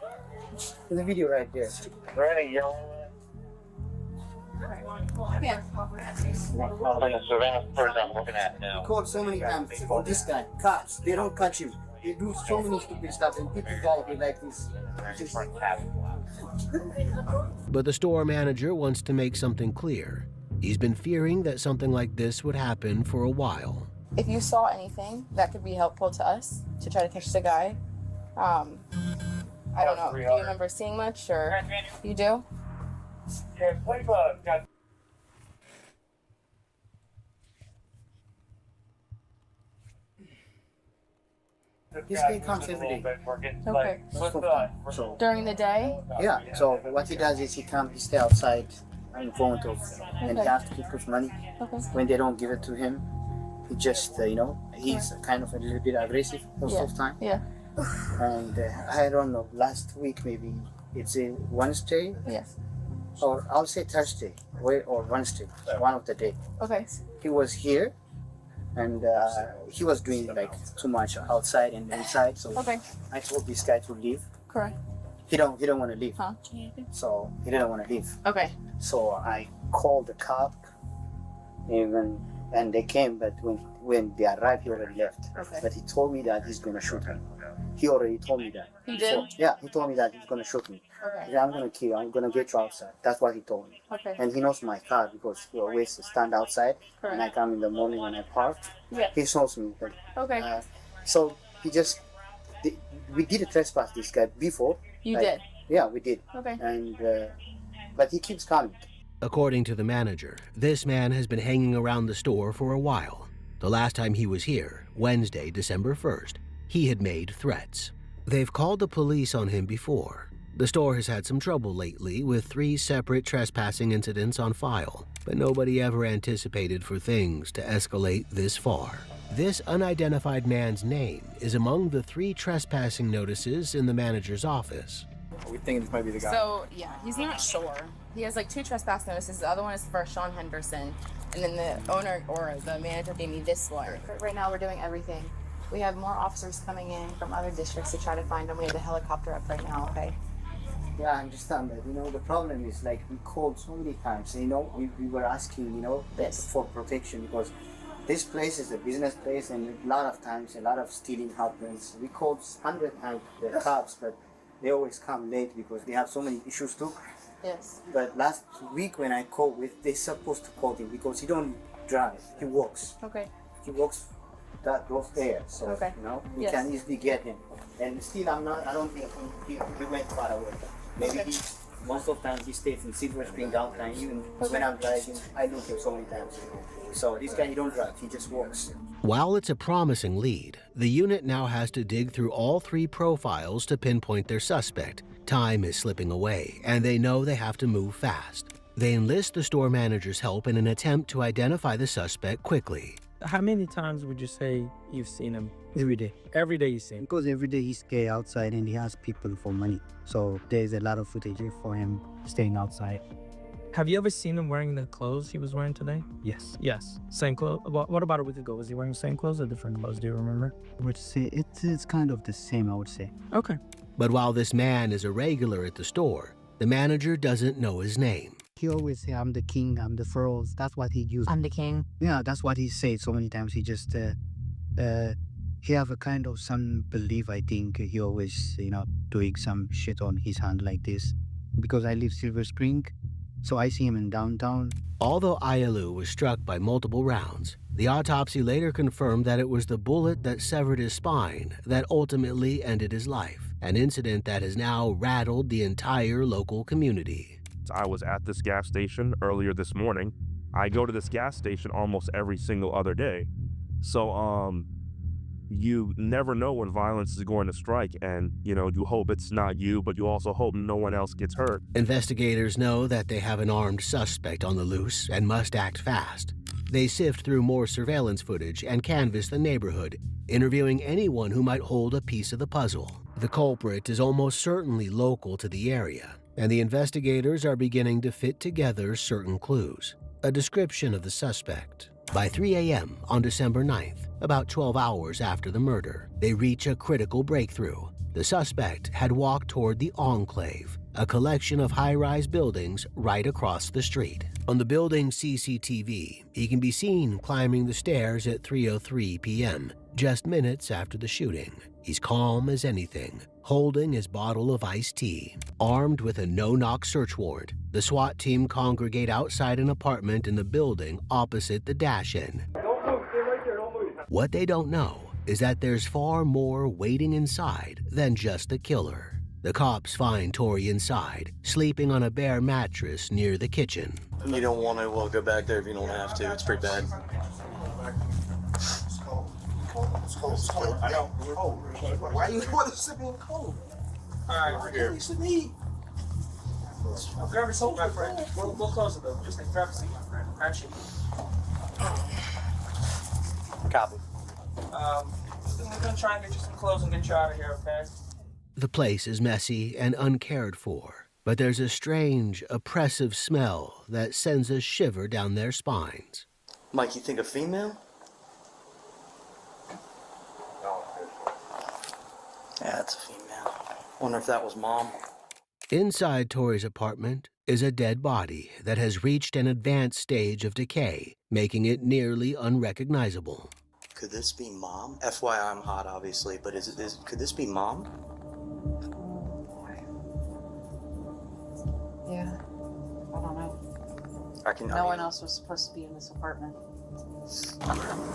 [SPEAKER 18] There's a video right there.
[SPEAKER 4] Running yellow.
[SPEAKER 5] Yeah.
[SPEAKER 4] Like a surveillance person I'm looking at now.
[SPEAKER 18] Called so many times for this guy. Cops, they don't catch him. They do so many stupid stuff, and people die like this.
[SPEAKER 19] But the store manager wants to make something clear. He's been fearing that something like this would happen for a while.
[SPEAKER 5] If you saw anything that could be helpful to us to try to catch the guy, I don't know. Do you remember seeing much, or you do?
[SPEAKER 18] This guy comes every day.
[SPEAKER 5] Okay.
[SPEAKER 18] So,
[SPEAKER 5] During the day?
[SPEAKER 18] yeah, so what he does is he stay outside in front of, and he asks people for money.
[SPEAKER 5] Okay.
[SPEAKER 18] When they don't give it to him, he just, he's kind of a little bit aggressive most of the time.
[SPEAKER 5] Yeah.
[SPEAKER 18] And I don't know, last week maybe, it's a Wednesday?
[SPEAKER 5] Yes.
[SPEAKER 18] Or I'll say Thursday or Wednesday, one of the day.
[SPEAKER 5] Okay.
[SPEAKER 18] He was here, and he was doing like too much outside and inside. So
[SPEAKER 5] Okay.
[SPEAKER 18] I told this guy to leave.
[SPEAKER 5] Correct.
[SPEAKER 18] He don't want to leave.
[SPEAKER 5] Huh?
[SPEAKER 18] So he didn't want to leave.
[SPEAKER 5] Okay.
[SPEAKER 18] So I called the cop, and they came. But when they arrived, he already left.
[SPEAKER 5] Okay.
[SPEAKER 18] But he told me that he's gonna shoot me. He already told me that.
[SPEAKER 5] He did?
[SPEAKER 18] So, yeah, he told me that he's gonna shoot me.
[SPEAKER 5] Okay.
[SPEAKER 18] He said, I'm gonna kill you. I'm gonna get you outside. That's what he told me.
[SPEAKER 5] Okay.
[SPEAKER 18] And he knows my car because he always stand outside.
[SPEAKER 5] Correct.
[SPEAKER 18] When I come in the morning when I park,
[SPEAKER 5] Yeah.
[SPEAKER 18] he knows me. But,
[SPEAKER 5] Okay.
[SPEAKER 18] so he just, we did a trespass this guy before.
[SPEAKER 5] You did?
[SPEAKER 18] Yeah, we did.
[SPEAKER 5] Okay.
[SPEAKER 18] And but he keeps coming.
[SPEAKER 19] According to the manager, this man has been hanging around the store for a while. The last time he was here, Wednesday, December 1st, he had made threats. They've called the police on him before. The store has had some trouble lately with 3 separate trespassing incidents on file, but nobody ever anticipated for things to escalate this far. This unidentified man's name is among the 3 trespassing notices in the manager's office.
[SPEAKER 14] We think this might be the guy.
[SPEAKER 5] So, yeah, he's not sure. He has like 2 trespass notices. The other one is for Sean Henderson. And then the owner or the manager gave me this one. But right now we're doing everything. We have more officers coming in from other districts to try to find them. We have the helicopter up right now, okay?
[SPEAKER 18] Yeah, I understand that. You know, the problem is like we called so many times. You know, we were asking, you know, for protection because this place is a business place and a lot of times a lot of stealing happens. We called 100 times the cops, but they always come late because they have so many issues too.
[SPEAKER 5] Yes.
[SPEAKER 18] But last week when I called with, they're supposed to call him because he don't drive, he walks.
[SPEAKER 5] Okay.
[SPEAKER 18] He walks those there, so
[SPEAKER 5] Okay.
[SPEAKER 18] you know we
[SPEAKER 5] Yes.
[SPEAKER 18] can easily get him. And still, I don't think he went far away. Maybe
[SPEAKER 5] Okay.
[SPEAKER 18] most of the time he stays in Silver Spring downtown. Even when I'm driving, I look him so many times. So this guy, he don't drive, he just walks.
[SPEAKER 19] While it's a promising lead, the unit now has to dig through all 3 profiles to pinpoint their suspect. Time is slipping away, and they know they have to move fast. They enlist the store manager's help in an attempt to identify the suspect quickly.
[SPEAKER 13] How many times would you say you've seen him? Every day. Every day you see him?
[SPEAKER 16] Because every day he's stay outside and he has people for money. So there's a lot of footage for him staying outside.
[SPEAKER 13] Have you ever seen him wearing the clothes he was wearing today?
[SPEAKER 16] Yes.
[SPEAKER 13] Yes. Same clothes? What about a week ago? Was he wearing the same clothes or different clothes? Do you remember?
[SPEAKER 16] I would say it's kind of the same, I would say.
[SPEAKER 13] Okay.
[SPEAKER 19] But while this man is a regular at the store, the manager doesn't know his name.
[SPEAKER 16] He always say, I'm the king, I'm the pharaoh. That's what he uses.
[SPEAKER 5] I'm the king.
[SPEAKER 16] Yeah, that's what he said so many times. He just, he have a kind of some belief, I think. He always, you know, doing some shit on his hand like this. Because I live Silver Spring, so I see him in downtown.
[SPEAKER 19] Although Ayalu was struck by multiple rounds, the autopsy later confirmed that it was the bullet that severed his spine that ultimately ended his life, an incident that has now rattled the entire local community.
[SPEAKER 21] I was at this gas station earlier this morning. I go to this gas station almost every single other day. So, you never know when violence is going to strike, and, you know, you hope it's not you, but you also hope no one else gets hurt.
[SPEAKER 19] Investigators know that they have an armed suspect on the loose and must act fast. They sift through more surveillance footage and canvass the neighborhood, interviewing anyone who might hold a piece of the puzzle. The culprit is almost certainly local to the area, and the investigators are beginning to fit together certain clues. A description of the suspect. By 3 a.m. on December 9th, about 12 hours after the murder, they reach a critical breakthrough. The suspect had walked toward the Enclave, a collection of high-rise buildings right across the street. On the building's CCTV, he can be seen climbing the stairs at 3:03 p.m., just minutes after the shooting. He's calm as anything, holding his bottle of iced tea. Armed with a no-knock search warrant, the SWAT team congregate outside an apartment in the building opposite the dash-in.
[SPEAKER 14] Don't move. Stay right there. Don't move.
[SPEAKER 19] What they don't know is that there's far more waiting inside than just the killer. The cops find Tori inside, sleeping on a bare mattress near the kitchen.
[SPEAKER 22] You don't want to go back there if you don't have to. It's pretty bad.
[SPEAKER 8] It's cold. I know. Why you want to sit in cold?
[SPEAKER 14] All right, we're here.
[SPEAKER 8] You should eat.
[SPEAKER 14] I'll grab your soap, my friend. We'll close it though. Just grab a seat, my friend. Actually.
[SPEAKER 22] Copy.
[SPEAKER 14] We're gonna try and get you some clothes and get you out of here, okay?
[SPEAKER 19] The place is messy and uncared for, but there's a strange, oppressive smell that sends a shiver down their spines.
[SPEAKER 22] Mike, you think a female? Yeah, it's a female. Wonder if that was Mom.
[SPEAKER 19] Inside Tori's apartment is a dead body that has reached an advanced stage of decay, making it nearly unrecognizable.
[SPEAKER 22] Could this be Mom? FYI, I'm hot, obviously, but could this be Mom?
[SPEAKER 5] Yeah. I don't know.
[SPEAKER 22] No
[SPEAKER 5] one else was supposed to be in this apartment.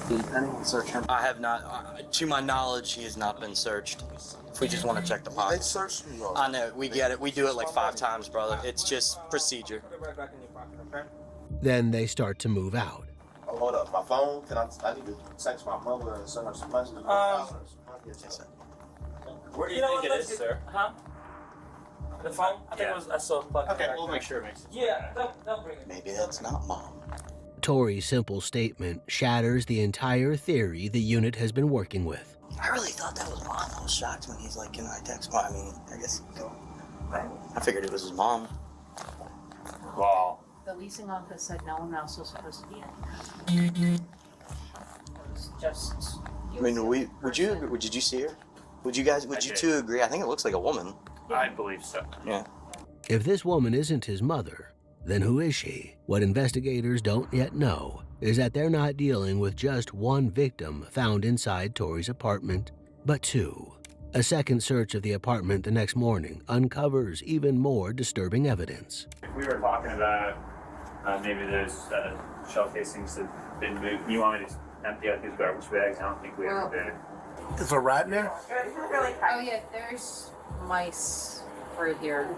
[SPEAKER 22] Did anyone search him? I have not. To my knowledge, he has not been searched. If we just want to check the pocket.
[SPEAKER 8] They searched me.
[SPEAKER 22] I know, we get it. We do it like 5 times, brother. It's just procedure.
[SPEAKER 14] Put it right back in your pocket, okay?
[SPEAKER 19] Then they start to move out.
[SPEAKER 8] Oh, hold up. My phone? I need to text my mother and send her some messages.
[SPEAKER 14] Where do you think it is, sir? Huh? The phone? I think it was. I saw it plugged.
[SPEAKER 22] Okay, we'll make sure it makes it.
[SPEAKER 14] Yeah, they'll bring it.
[SPEAKER 22] Maybe that's not Mom.
[SPEAKER 19] Tori's simple statement shatters the entire theory the unit has been working with.
[SPEAKER 22] I really thought that was Mom. I was shocked when he's like, can I text Mom? I mean, I guess I figured it was his mom.
[SPEAKER 21] Wow.
[SPEAKER 6] The leasing office said no one else was supposed to be in. It was just.
[SPEAKER 22] I mean, did you see her? Would you two agree? I think it looks like a woman.
[SPEAKER 21] I believe so.
[SPEAKER 22] Yeah.
[SPEAKER 19] If this woman isn't his mother, then who is she? What investigators don't yet know is that they're not dealing with just one victim found inside Tori's apartment, but two. A second search of the apartment the next morning uncovers even more disturbing evidence.
[SPEAKER 21] We were talking about maybe there's shell casings that have been moved. You want me to empty out these garbage bags? I don't think we ever did.
[SPEAKER 8] Is a rat in there?
[SPEAKER 6] Oh yeah, there's mice right here.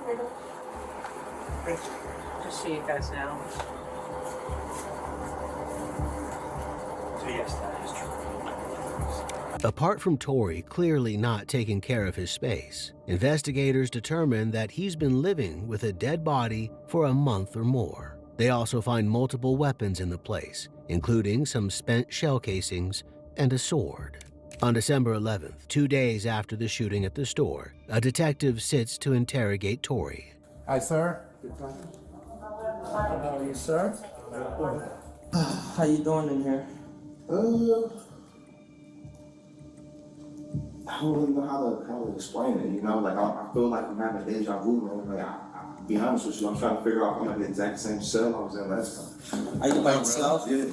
[SPEAKER 6] Just so you guys know.
[SPEAKER 21] So yes, that is true.
[SPEAKER 19] Apart from Tori clearly not taking care of his space, investigators determine that he's been living with a dead body for a month or more. They also find multiple weapons in the place, including some spent shell casings and a sword. On December 11th, 2 days after the shooting at the store, a detective sits to interrogate Tori.
[SPEAKER 8] Hi, sir.
[SPEAKER 10] How are you, sir? How you doing in here?
[SPEAKER 9] I don't really know how to explain it, you know? Like, I feel like I'm having deja vu, man. Like, I'll be honest with you, I'm trying to figure out if I'm in the exact same cell I was in last time.
[SPEAKER 10] Are you by yourself?
[SPEAKER 9] Yeah.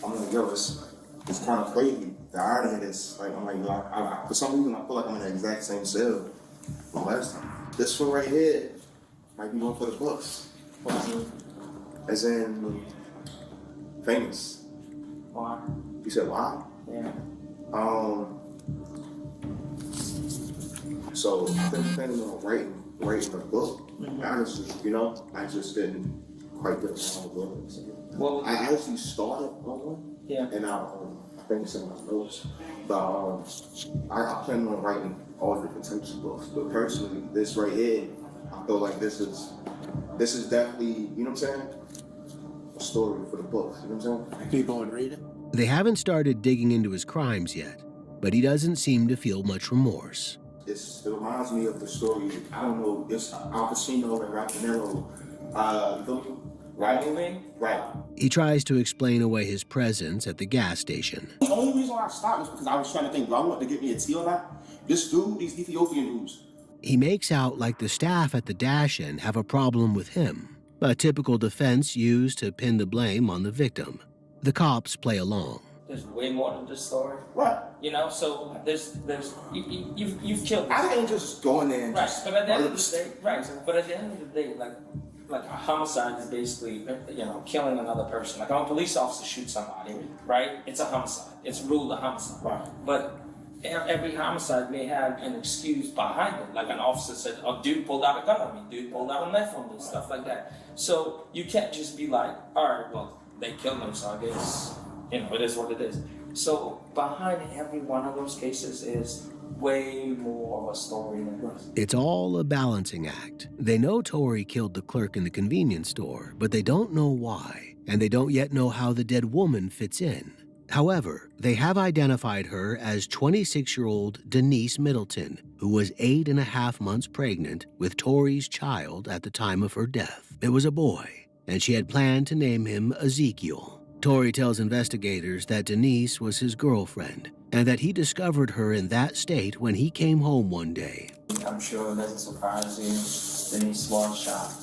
[SPEAKER 9] I'm like, yo, it's kind of crazy. The irony of this, like, I'm like, yo, I for some reason, I feel like I'm in the exact same cell from last time. This one right here might be one for the books. As in, famous.
[SPEAKER 10] Why?
[SPEAKER 9] You said why?
[SPEAKER 10] Yeah.
[SPEAKER 9] So I've been planning on writing a book. Honestly, you know, I just didn't quite get around the book. Well, I actually started on one.
[SPEAKER 10] Yeah.
[SPEAKER 9] And I think it's in my notes. But I plan on writing all different types of books. But personally, this right here, I feel like this is definitely, you know what I'm saying? A story for the book. You know what I'm saying?
[SPEAKER 8] People and read it.
[SPEAKER 19] They haven't started digging into his crimes yet, but he doesn't seem to feel much remorse.
[SPEAKER 9] It reminds me of the story, I don't know, it's Al Pacino and Rapinero, right? Right.
[SPEAKER 19] He tries to explain away his presence at the gas station.
[SPEAKER 9] The only reason why I stopped is because I was trying to think, do I want to get me a tea or not? This dude, these Ethiopian dudes.
[SPEAKER 19] He makes out like the staff at the dash-in have a problem with him, a typical defense used to pin the blame on the victim. The cops play along.
[SPEAKER 10] There's way more to this story.
[SPEAKER 9] What?
[SPEAKER 10] You know, so you've killed.
[SPEAKER 9] I didn't just go in there and
[SPEAKER 10] right, but at the end of the day, right. But at the end of the day, like a homicide is basically, you know, killing another person. Like when a police officer shoots somebody, right? It's a homicide. It's ruled a homicide. Right. But every homicide may have an excuse behind it. Like an officer said, "Oh, dude pulled out a gun on me. Dude pulled out a knife on me." Stuff like that. So you can't just be like, "All right, well, they killed him, so I guess." You know, it is what it is. So behind every one of those cases is way more of a story than this.
[SPEAKER 19] It's all a balancing act. They know Tori killed the clerk in the convenience store, but they don't know why, and they don't yet know how the dead woman fits in. However, they have identified her as 26-year-old Denise Middleton, who was 8.5 months pregnant with Tori's child at the time of her death. It was a boy, and she had planned to name him Ezekiel. Tori tells investigators that Denise was his girlfriend and that he discovered her in that state when he came home one day.
[SPEAKER 10] I'm sure it doesn't surprise you. Denise was shot,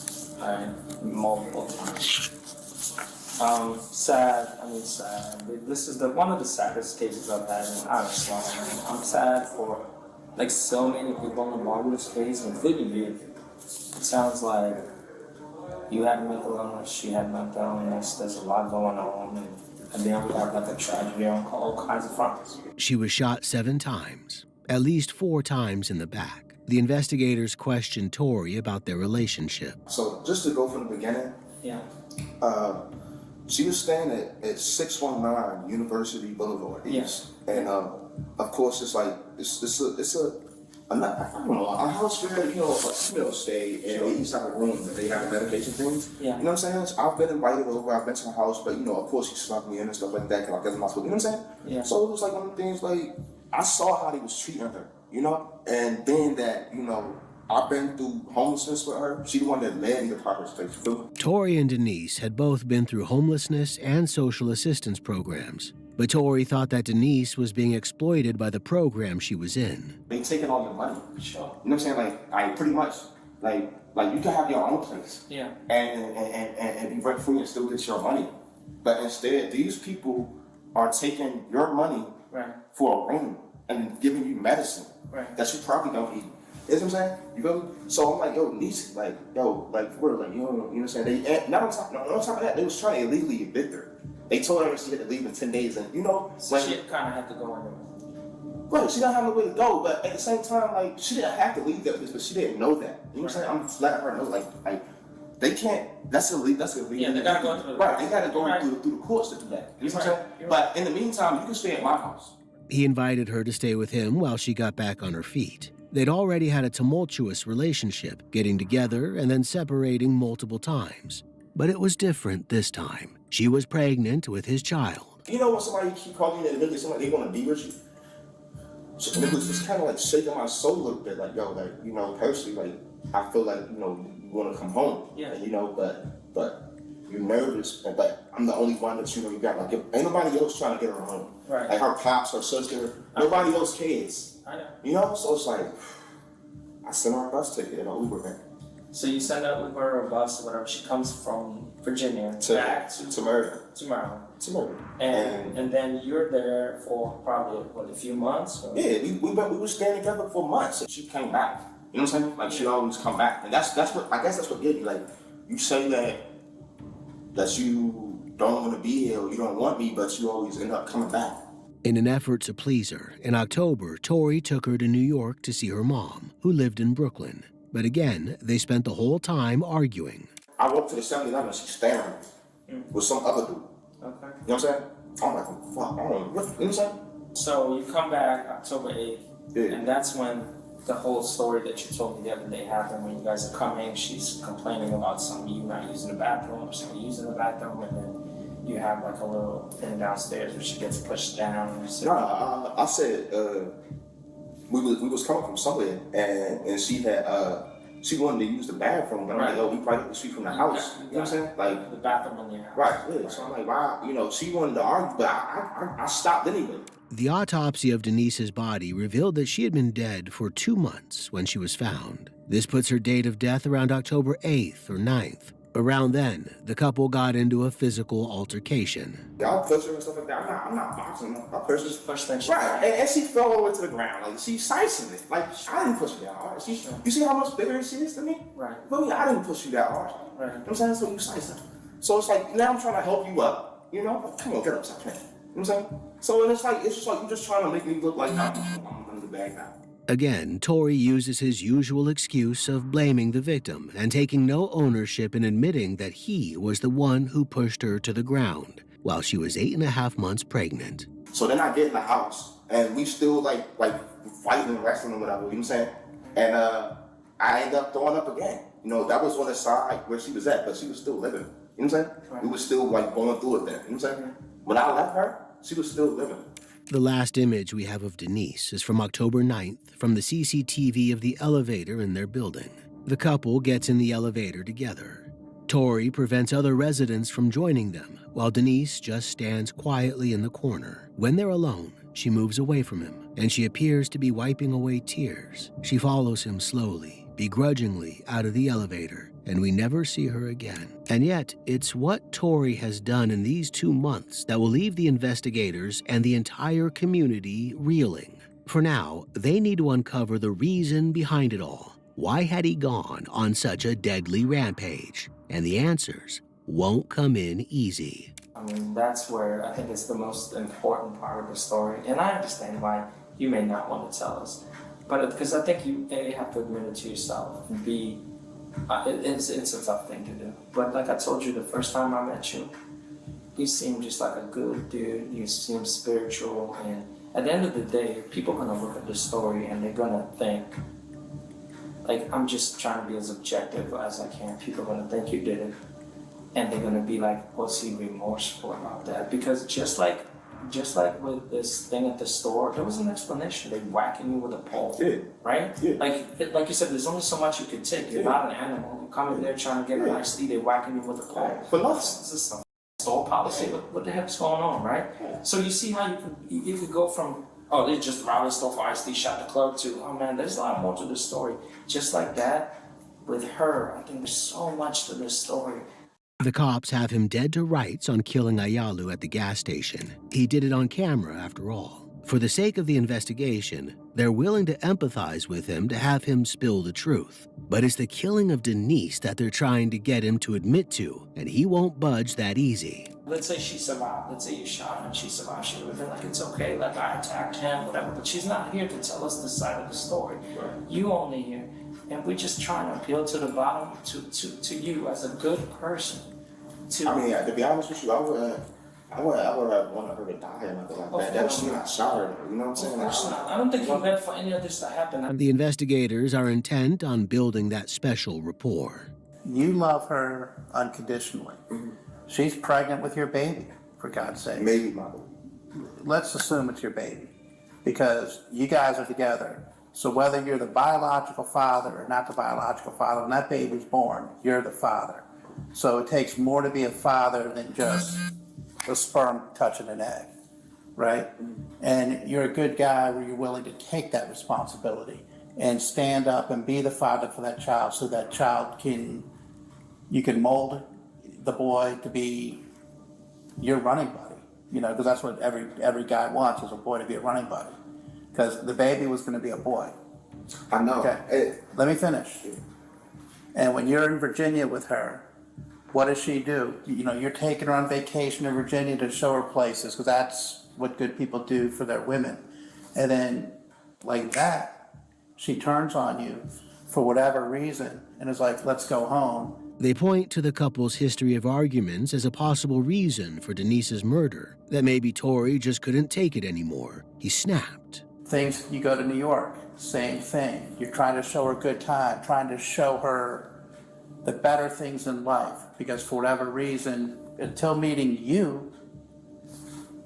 [SPEAKER 10] right? Multiple times. Sad. This is one of the saddest cases I've had in Ireland. I'm sad for like so many people involved with this case, including you. It sounds like you had mental illness, she had mental illness, there's a lot going on, and then we have like a tragedy on all kinds of fronts.
[SPEAKER 19] She was shot 7 times, at least 4 times in the back. The investigators questioned Tori about their relationship.
[SPEAKER 9] So just to go from the beginning,
[SPEAKER 10] yeah.
[SPEAKER 9] She was staying at 619 University Boulevard East. Yeah. And of course it's like, I don't know, a house where, you know, a female stay, and they used to have a room that they have medication things.
[SPEAKER 10] Yeah.
[SPEAKER 9] You know what I'm saying? So I've been invited over, I've been to her house, but, you know, of course, she snuck me in and stuff like that, because I guess I'm not supposed to, you know what I'm saying? Yeah. So it was like one of the things, like, I saw how they was treating her, you know? And being that, you know, I've been through homelessness with her. She the one that led me to proper space.
[SPEAKER 19] Tori and Denise had both been through homelessness and social assistance programs. But Tori thought that Denise was being exploited by the program she was in.
[SPEAKER 9] They taking all your money. Sure. You know what I'm saying? Like pretty much, like you can have your own place.
[SPEAKER 10] Yeah.
[SPEAKER 9] And be rent free and still get your money. But instead, these people are taking your money for a room and giving you medicine that you probably don't eat. You know what I'm saying? You go. So I'm like, yo, Denise, for real, you know what I'm saying? Not on top of that, they was trying to illegally evict her. They told her she had to leave in 10 days, and
[SPEAKER 10] so she kind of had to go anyway.
[SPEAKER 9] Right, she didn't have no way to go, but at the same time, she didn't have to leave that place, but she didn't know that. You know what I'm saying? I'm just letting her know, they can't. That's illegal. That's illegal.
[SPEAKER 10] Yeah, they gotta go through.
[SPEAKER 9] Right, they gotta go through the courts to do that. You know what I'm saying? But in the meantime, you can stay at my house.
[SPEAKER 19] He invited her to stay with him while she got back on her feet. They'd already had a tumultuous relationship, getting together and then separating multiple times. But it was different this time. She was pregnant with his child.
[SPEAKER 9] You know when somebody keep calling you that somebody they want to be with you? So it was just kind of shaking my soul a little bit, personally, I feel like, you want to come home. Yeah. And, but you're nervous, but I'm the only one that, you got, ain't nobody else trying to get her home. Right. Like her pops, her sister, nobody else cares. I know. So it's like, I sent her a bus ticket and an Uber back.
[SPEAKER 10] So you send her Uber or a bus or whatever, she comes from Virginia back to Maryland.
[SPEAKER 9] To Maryland.
[SPEAKER 10] And then you're there for probably, a few months? Or?
[SPEAKER 9] Yeah, we were staying together for months, and she came back. You know what I'm saying? She always come back. And that's what, I guess that's what did you. You say that you don't want to be here or you don't want me, but you always end up coming back.
[SPEAKER 19] In an effort to please her, in October, Tori took her to New York to see her mom, who lived in Brooklyn. But again, they spent the whole time arguing.
[SPEAKER 9] I walked to the 7-Eleven, she's staring at me with some other dude. Okay. You know what I'm saying? I'm like, fuck, you know what I'm saying?
[SPEAKER 10] So you come back October 8th, and that's when the whole story that you told me the other day happened. When you guys are coming, she's complaining about something, you not using the bathroom, or somebody using the bathroom, and then you have a little thing downstairs where she gets pushed down.
[SPEAKER 9] I said, we was coming from somewhere, and she had she wanted to use the bathroom, but I'm like, we probably street from the house. You know what I'm saying?
[SPEAKER 10] The bathroom in your house.
[SPEAKER 9] Right, yeah. So I'm like, wow, she wanted to argue, but I stopped anyway.
[SPEAKER 19] The autopsy of Denise's body revealed that she had been dead for 2 months when she was found. This puts her date of death around October 8th or 9th. Around then, the couple got into a physical altercation.
[SPEAKER 9] Y'all push her and stuff like that. I'm not boxing her. I pushed her. Right, and she fell all the way to the ground. She's slicing it. I didn't push her that hard. You see how much bigger she is than me? Right. But I didn't push you that hard. Right. You know what I'm saying? So you slice her. So it's now I'm trying to help you up. Come on, get up, stop playing. You know what I'm saying? So and it's just like you're just trying to make me look like I'm in the bag now.
[SPEAKER 19] Again, Tori uses his usual excuse of blaming the victim and taking no ownership in admitting that he was the one who pushed her to the ground while she was 8.5 months pregnant.
[SPEAKER 9] So then I get in the house and we still like fighting and wrestling or whatever, you know what I'm saying? And I end up throwing up again. That was on the side where she was at, but she was still living. You know what I'm saying? Right. We were still going through it there. You know what I'm saying? When I left her, she was still living.
[SPEAKER 19] The last image we have of Denise is from October 9th from the CCTV of the elevator in their building. The couple gets in the elevator together. Tori prevents other residents from joining them, while Denise just stands quietly in the corner. When they're alone, she moves away from him, and she appears to be wiping away tears. She follows him slowly, begrudgingly out of the elevator, and we never see her again. And yet, it's what Tori has done in these 2 months that will leave the investigators and the entire community reeling. For now, they need to uncover the reason behind it all. Why had he gone on such a deadly rampage? And the answers won't come in easy.
[SPEAKER 10] That's where I think it's the most important part of the story. And I understand why you may not want to tell us. But because I think you have to admit it to yourself and be. It's a tough thing to do. But like I told you the first time I met you, you seem just like a good dude. You seem spiritual. And at the end of the day, people are going to look at the story and they're going to think, I'm just trying to be as objective as I can. People are going to think you did it. And they're going to be like, was he remorseful about that? Because just like just like with this thing at the store, there was an explanation. They whacking you with a pole, right? Like you said, there's only so much you can take. You're not an animal. You come in there trying to get an iced tea, they whacking you with a pole.
[SPEAKER 9] For nothing.
[SPEAKER 10] This is some store policy. What the heck's going on, right? So you see how you could go from, oh, they just robbed the store for iced tea, shot the clerk, to, oh man, there's a lot more to the story. Just like that, with her, I think there's so much to this story.
[SPEAKER 19] The cops have him dead to rights on killing Ayalu at the gas station. He did it on camera, after all. For the sake of the investigation, they're willing to empathize with him to have him spill the truth. But it's the killing of Denise that they're trying to get him to admit to, and he won't budge that easy.
[SPEAKER 10] Let's say she survived. Let's say you shot her and she survived. She would have been like, it's okay, like I attacked him, whatever. But she's not here to tell us the side of the story. You only here. And we're just trying to appeal to the bottom, to you as a good person.
[SPEAKER 9] I mean, to be honest with you, I would have wanted her to die or nothing like that. That's not shot her, you know what I'm saying?
[SPEAKER 10] Of course not. I don't think you meant for any of this to happen.
[SPEAKER 19] The investigators are intent on building that special rapport.
[SPEAKER 7] You love her unconditionally. She's pregnant with your baby, for God's sake.
[SPEAKER 9] Maybe my baby.
[SPEAKER 7] Let's assume it's your baby, because you guys are together. So whether you're the biological father or not the biological father, when that baby's born, you're the father. So it takes more to be a father than just a sperm touching an egg, right? And you're a good guy where you're willing to take that responsibility and stand up and be the father for that child, so that child you can mold the boy to be your running buddy, you know, because that's what every guy wants, is a boy to be a running buddy. Because the baby was going to be a boy.
[SPEAKER 9] I know.
[SPEAKER 7] Okay, let me finish. And when you're in Virginia with her, what does she do? You know, you're taking her on vacation in Virginia to show her places, because that's what good people do for their women. And then, like that, she turns on you for whatever reason and is like, let's go home.
[SPEAKER 19] They point to the couple's history of arguments as a possible reason for Denise's murder, that maybe Tory just couldn't take it anymore. He snapped.
[SPEAKER 7] Things, you go to New York, same thing. You're trying to show her a good time, trying to show her the better things in life, because for whatever reason, until meeting you,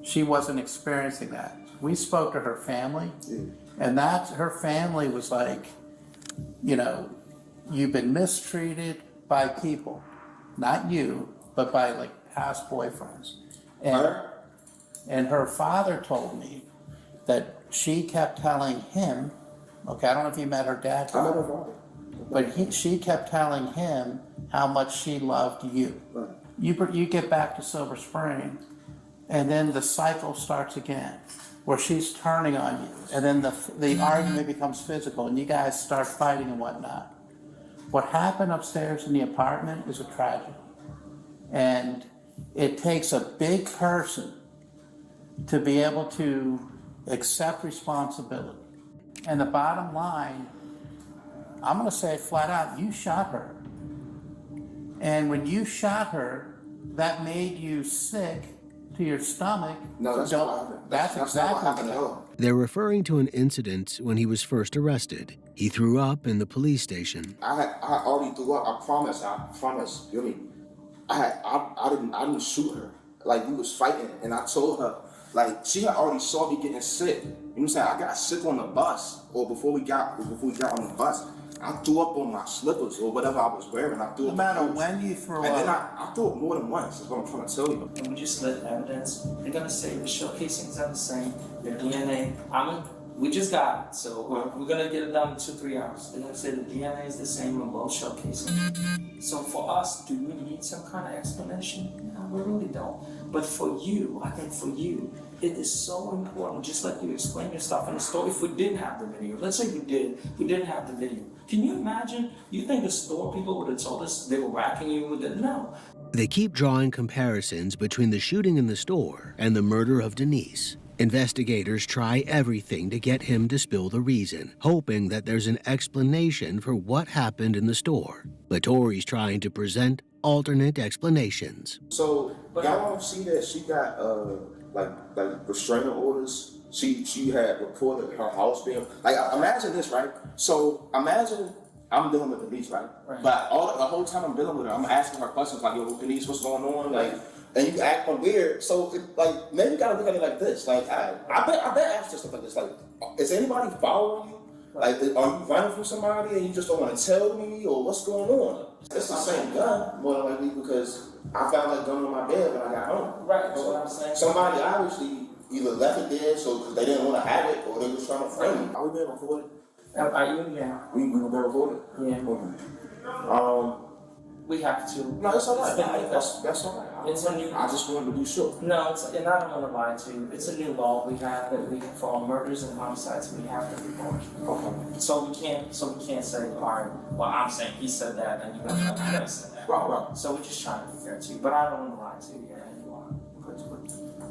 [SPEAKER 7] she wasn't experiencing that. We spoke to her family, and her family was like, you know, you've been mistreated by people, not you, but by like past boyfriends. And her father told me that she kept telling him, okay, I don't know if you met her dad,
[SPEAKER 9] I met her father.
[SPEAKER 7] but she kept telling him how much she loved you. You get back to Silver Spring, and then the cycle starts again, where she's turning on you, and then the argument becomes physical, and you guys start fighting and whatnot. What happened upstairs in the apartment is a tragedy, and it takes a big person to be able to accept responsibility. And the bottom line, I'm going to say it flat out, you shot her. And when you shot her, that made you sick to your stomach.
[SPEAKER 9] No, that's not what happened.
[SPEAKER 7] That's exactly what happened
[SPEAKER 9] at all.
[SPEAKER 19] They're referring to an incident when he was first arrested. He threw up in the police station.
[SPEAKER 9] I already threw up. I promise. You know what I mean? I didn't shoot her. Like, we was fighting, and I told her, like, she had already saw me getting sick. You know what I'm saying? I got sick on the bus, or before we got on the bus. I threw up on my slippers or whatever I was wearing. I threw
[SPEAKER 7] No
[SPEAKER 9] up.
[SPEAKER 7] matter when you threw
[SPEAKER 9] and
[SPEAKER 7] up.
[SPEAKER 9] then I threw up more than once, is what I'm trying to tell you.
[SPEAKER 10] And we just let evidence. They're gonna say the shell casings are the same, the DNA. We just got it, so we're gonna get it done in 2-3 hours. They're gonna say the DNA is the same on both shell casings. So for us, do we need some kind of explanation? No, we really don't. But for you, I think for you, it is so important, just like you explain your stuff in the store. If we didn't have the video, let's say we didn't have the video. Can you imagine? You think the store people would have told us they were whacking you with it? No.
[SPEAKER 19] They keep drawing comparisons between the shooting in the store and the murder of Denise. Investigators try everything to get him to spill the reason, hoping that there's an explanation for what happened in the store. But Tori's trying to present alternate explanations.
[SPEAKER 9] So y'all don't see that she got like restraining orders. She had reported her house being like. Imagine this, right? So imagine I'm dealing with Denise, right? But the whole time I'm dealing with her, I'm asking her questions like, "Yo, Denise, what's going on? Like, and you acting weird. So like maybe you gotta look at it like this. Like I bet ask stuff like this. Like, is anybody following you? Like, are you running from somebody and you just don't want to tell me, or what's going on? It's the same gun, more than likely, because I found that gun on my bed when I got home.
[SPEAKER 10] Right, that's what I'm saying.
[SPEAKER 9] Somebody obviously either left it there because they didn't want to have it, or they was trying to frame it. Are we being recorded?
[SPEAKER 10] Are you? Yeah.
[SPEAKER 9] We gonna be recorded?
[SPEAKER 10] Yeah.
[SPEAKER 9] Okay.
[SPEAKER 10] We have to.
[SPEAKER 9] No, it's all right. That's all right.
[SPEAKER 10] It's a new.
[SPEAKER 9] I just wanted to be sure.
[SPEAKER 10] No, and I don't want to lie to you. It's a new law we have that we, for all murders and homicides, we have to report.
[SPEAKER 9] Okay.
[SPEAKER 10] So we can't say, all right, well, I'm saying he said that, and you gotta say that.
[SPEAKER 9] Right.
[SPEAKER 10] So we're just trying to be fair to you, but I don't want to lie to you. Yeah, you are.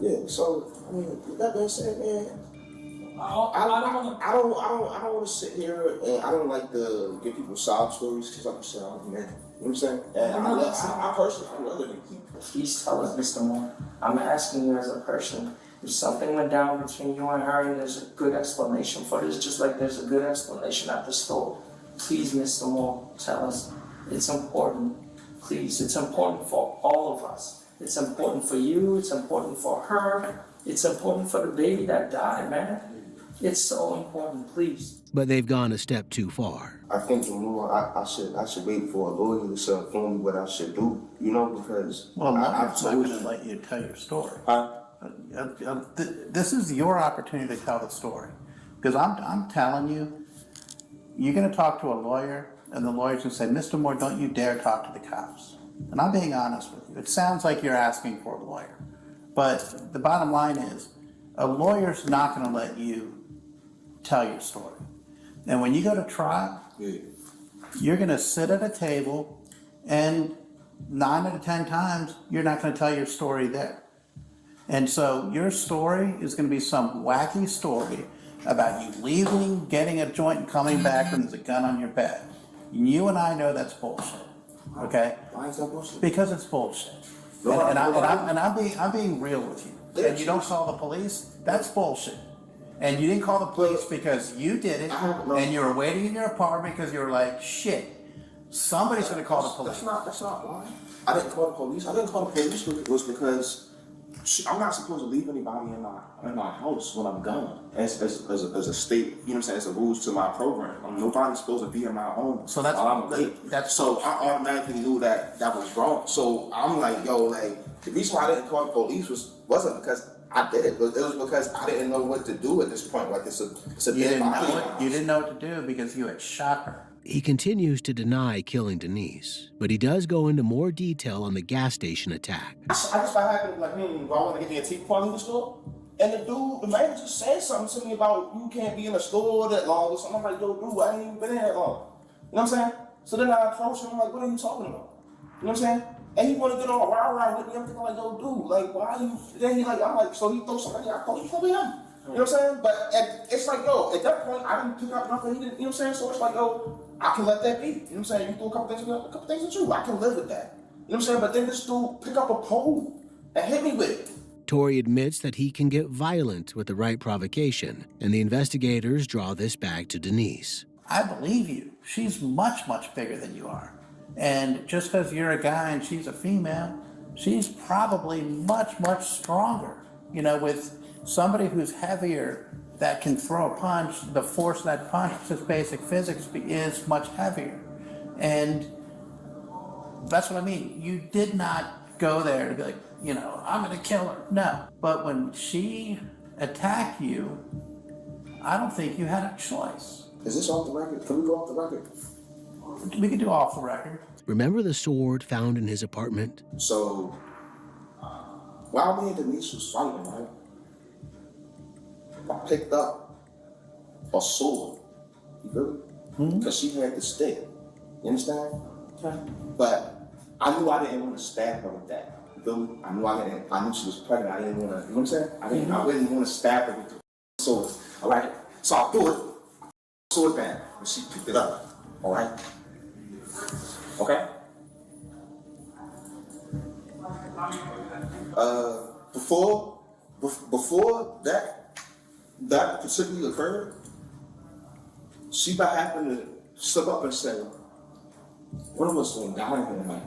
[SPEAKER 9] Yeah. So I mean, with that being said, man. I don't want to sit here and I don't like to give people sob stories because, like I said, I'm a man. You know what I'm saying? And I personally rather than people.
[SPEAKER 10] Please tell us, Mr. Moore. I'm asking you as a person. If something went down between you and her and there's a good explanation for this, just like there's a good explanation at the store, please, Mr. Moore, tell us. It's important. Please, it's important for all of us. It's important for you. It's important for her. It's important for the baby that died, man. It's so important, please.
[SPEAKER 19] But they've gone a step too far.
[SPEAKER 9] I think I should wait for a lawyer to inform me what I should do, you know, because
[SPEAKER 7] Well, I'm not going to let you tell your story. This is your opportunity to tell the story. Because I'm telling you, you're going to talk to a lawyer, and the lawyer's going to say, Mr. Moore, don't you dare talk to the cops. And I'm being honest with you. It sounds like you're asking for a lawyer. But the bottom line is, a lawyer's not going to let you tell your story. And when you go to trial, you're going to sit at a table, and 9 out of 10 times, you're not going to tell your story there. And so your story is going to be some wacky story about you leaving, getting a joint, and coming back when there's a gun on your bed. You and I know that's bullshit. Okay?
[SPEAKER 9] Why is that bullshit?
[SPEAKER 7] Because it's bullshit. And I'm being real with you. And you don't call the police? That's bullshit. And you didn't call the police because you did it, and you were waiting in your apartment because you were like, shit, somebody's going to call the police.
[SPEAKER 9] That's not why. I didn't call the police. I didn't call the police because I'm not supposed to leave anybody in my house when I'm gone. As a state, you know what I'm saying, as a rules to my program. Nobody's supposed to be in my home.
[SPEAKER 7] So that's
[SPEAKER 9] so I automatically knew that was wrong. So I'm like, yo, like the reason why I didn't call the police wasn't because I did it, but it was because I didn't know what to do at this point. Like it's a dead body.
[SPEAKER 7] You didn't know what to do because you had shot her.
[SPEAKER 19] He continues to deny killing Denise, but he does go into more detail on the gas station attack.
[SPEAKER 9] I just by happened like, do I want to get the antique part in the store? And the manager said something to me about you can't be in the store that long or something. I'm like, yo, dude, I ain't even been in that long. You know what I'm saying? So then I approached him, I'm like, what are you talking about? You know what I'm saying? And he want to get on rah with me. I'm thinking like, yo, dude, like, why are you? Then he like, I'm like, so he throws something. I thought he probably him. You know what I'm saying? But it's like, yo, at that point, I didn't pick up nothing. He didn't, you know what I'm saying? So it's like, yo, I can let that be. You know what I'm saying? You threw a couple things at you. I can live with that. You know what I'm saying? But then this dude pick up a pole and hit me with it.
[SPEAKER 19] Torrey admits that he can get violent with the right provocation, and the investigators draw this back to Denise.
[SPEAKER 7] I believe you. She's much, much bigger than you are. And just because you're a guy and she's a female, she's probably much, much stronger. You know, with somebody who's heavier that can throw a punch, the force of that punch, just basic physics, is much heavier. And that's what I mean. You did not go there to be like, you know, I'm going to kill her. No. But when she attacked you, I don't think you had a choice.
[SPEAKER 9] Is this off the record? Can we go off the record?
[SPEAKER 7] We can do off the record.
[SPEAKER 19] Remember the sword found in his apartment?
[SPEAKER 9] So, while me and Denise was fighting, right, I picked up a sword. You feel me? Because she had the stick. You understand? Okay. But I knew I didn't want to stab her with that. You feel me? I knew she was pregnant. I didn't want to, you know what I'm saying? I didn't want to stab her with the sword. All right? So I threw it. Sword down. And she picked it up. All right? Okay? Before that particularly occurred, she by happened to slip up and say, one of us going to die in here tonight.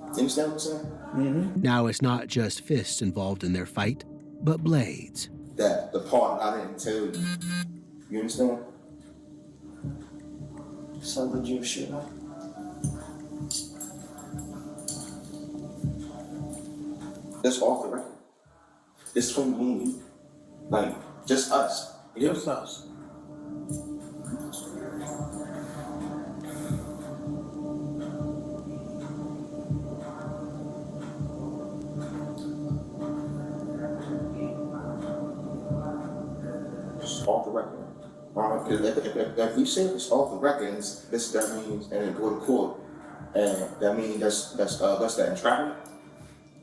[SPEAKER 9] You understand what I'm saying?
[SPEAKER 19] Now it's not just fists involved in their fight, but blades.
[SPEAKER 9] That the part I didn't tell you. You understand?
[SPEAKER 10] So did you shoot her?
[SPEAKER 9] That's off the record. It's from me. Like, just us.
[SPEAKER 7] Just us.
[SPEAKER 9] It's off the record. If we say it's off the record, that means, and then go to court, and that means that's that entrapment.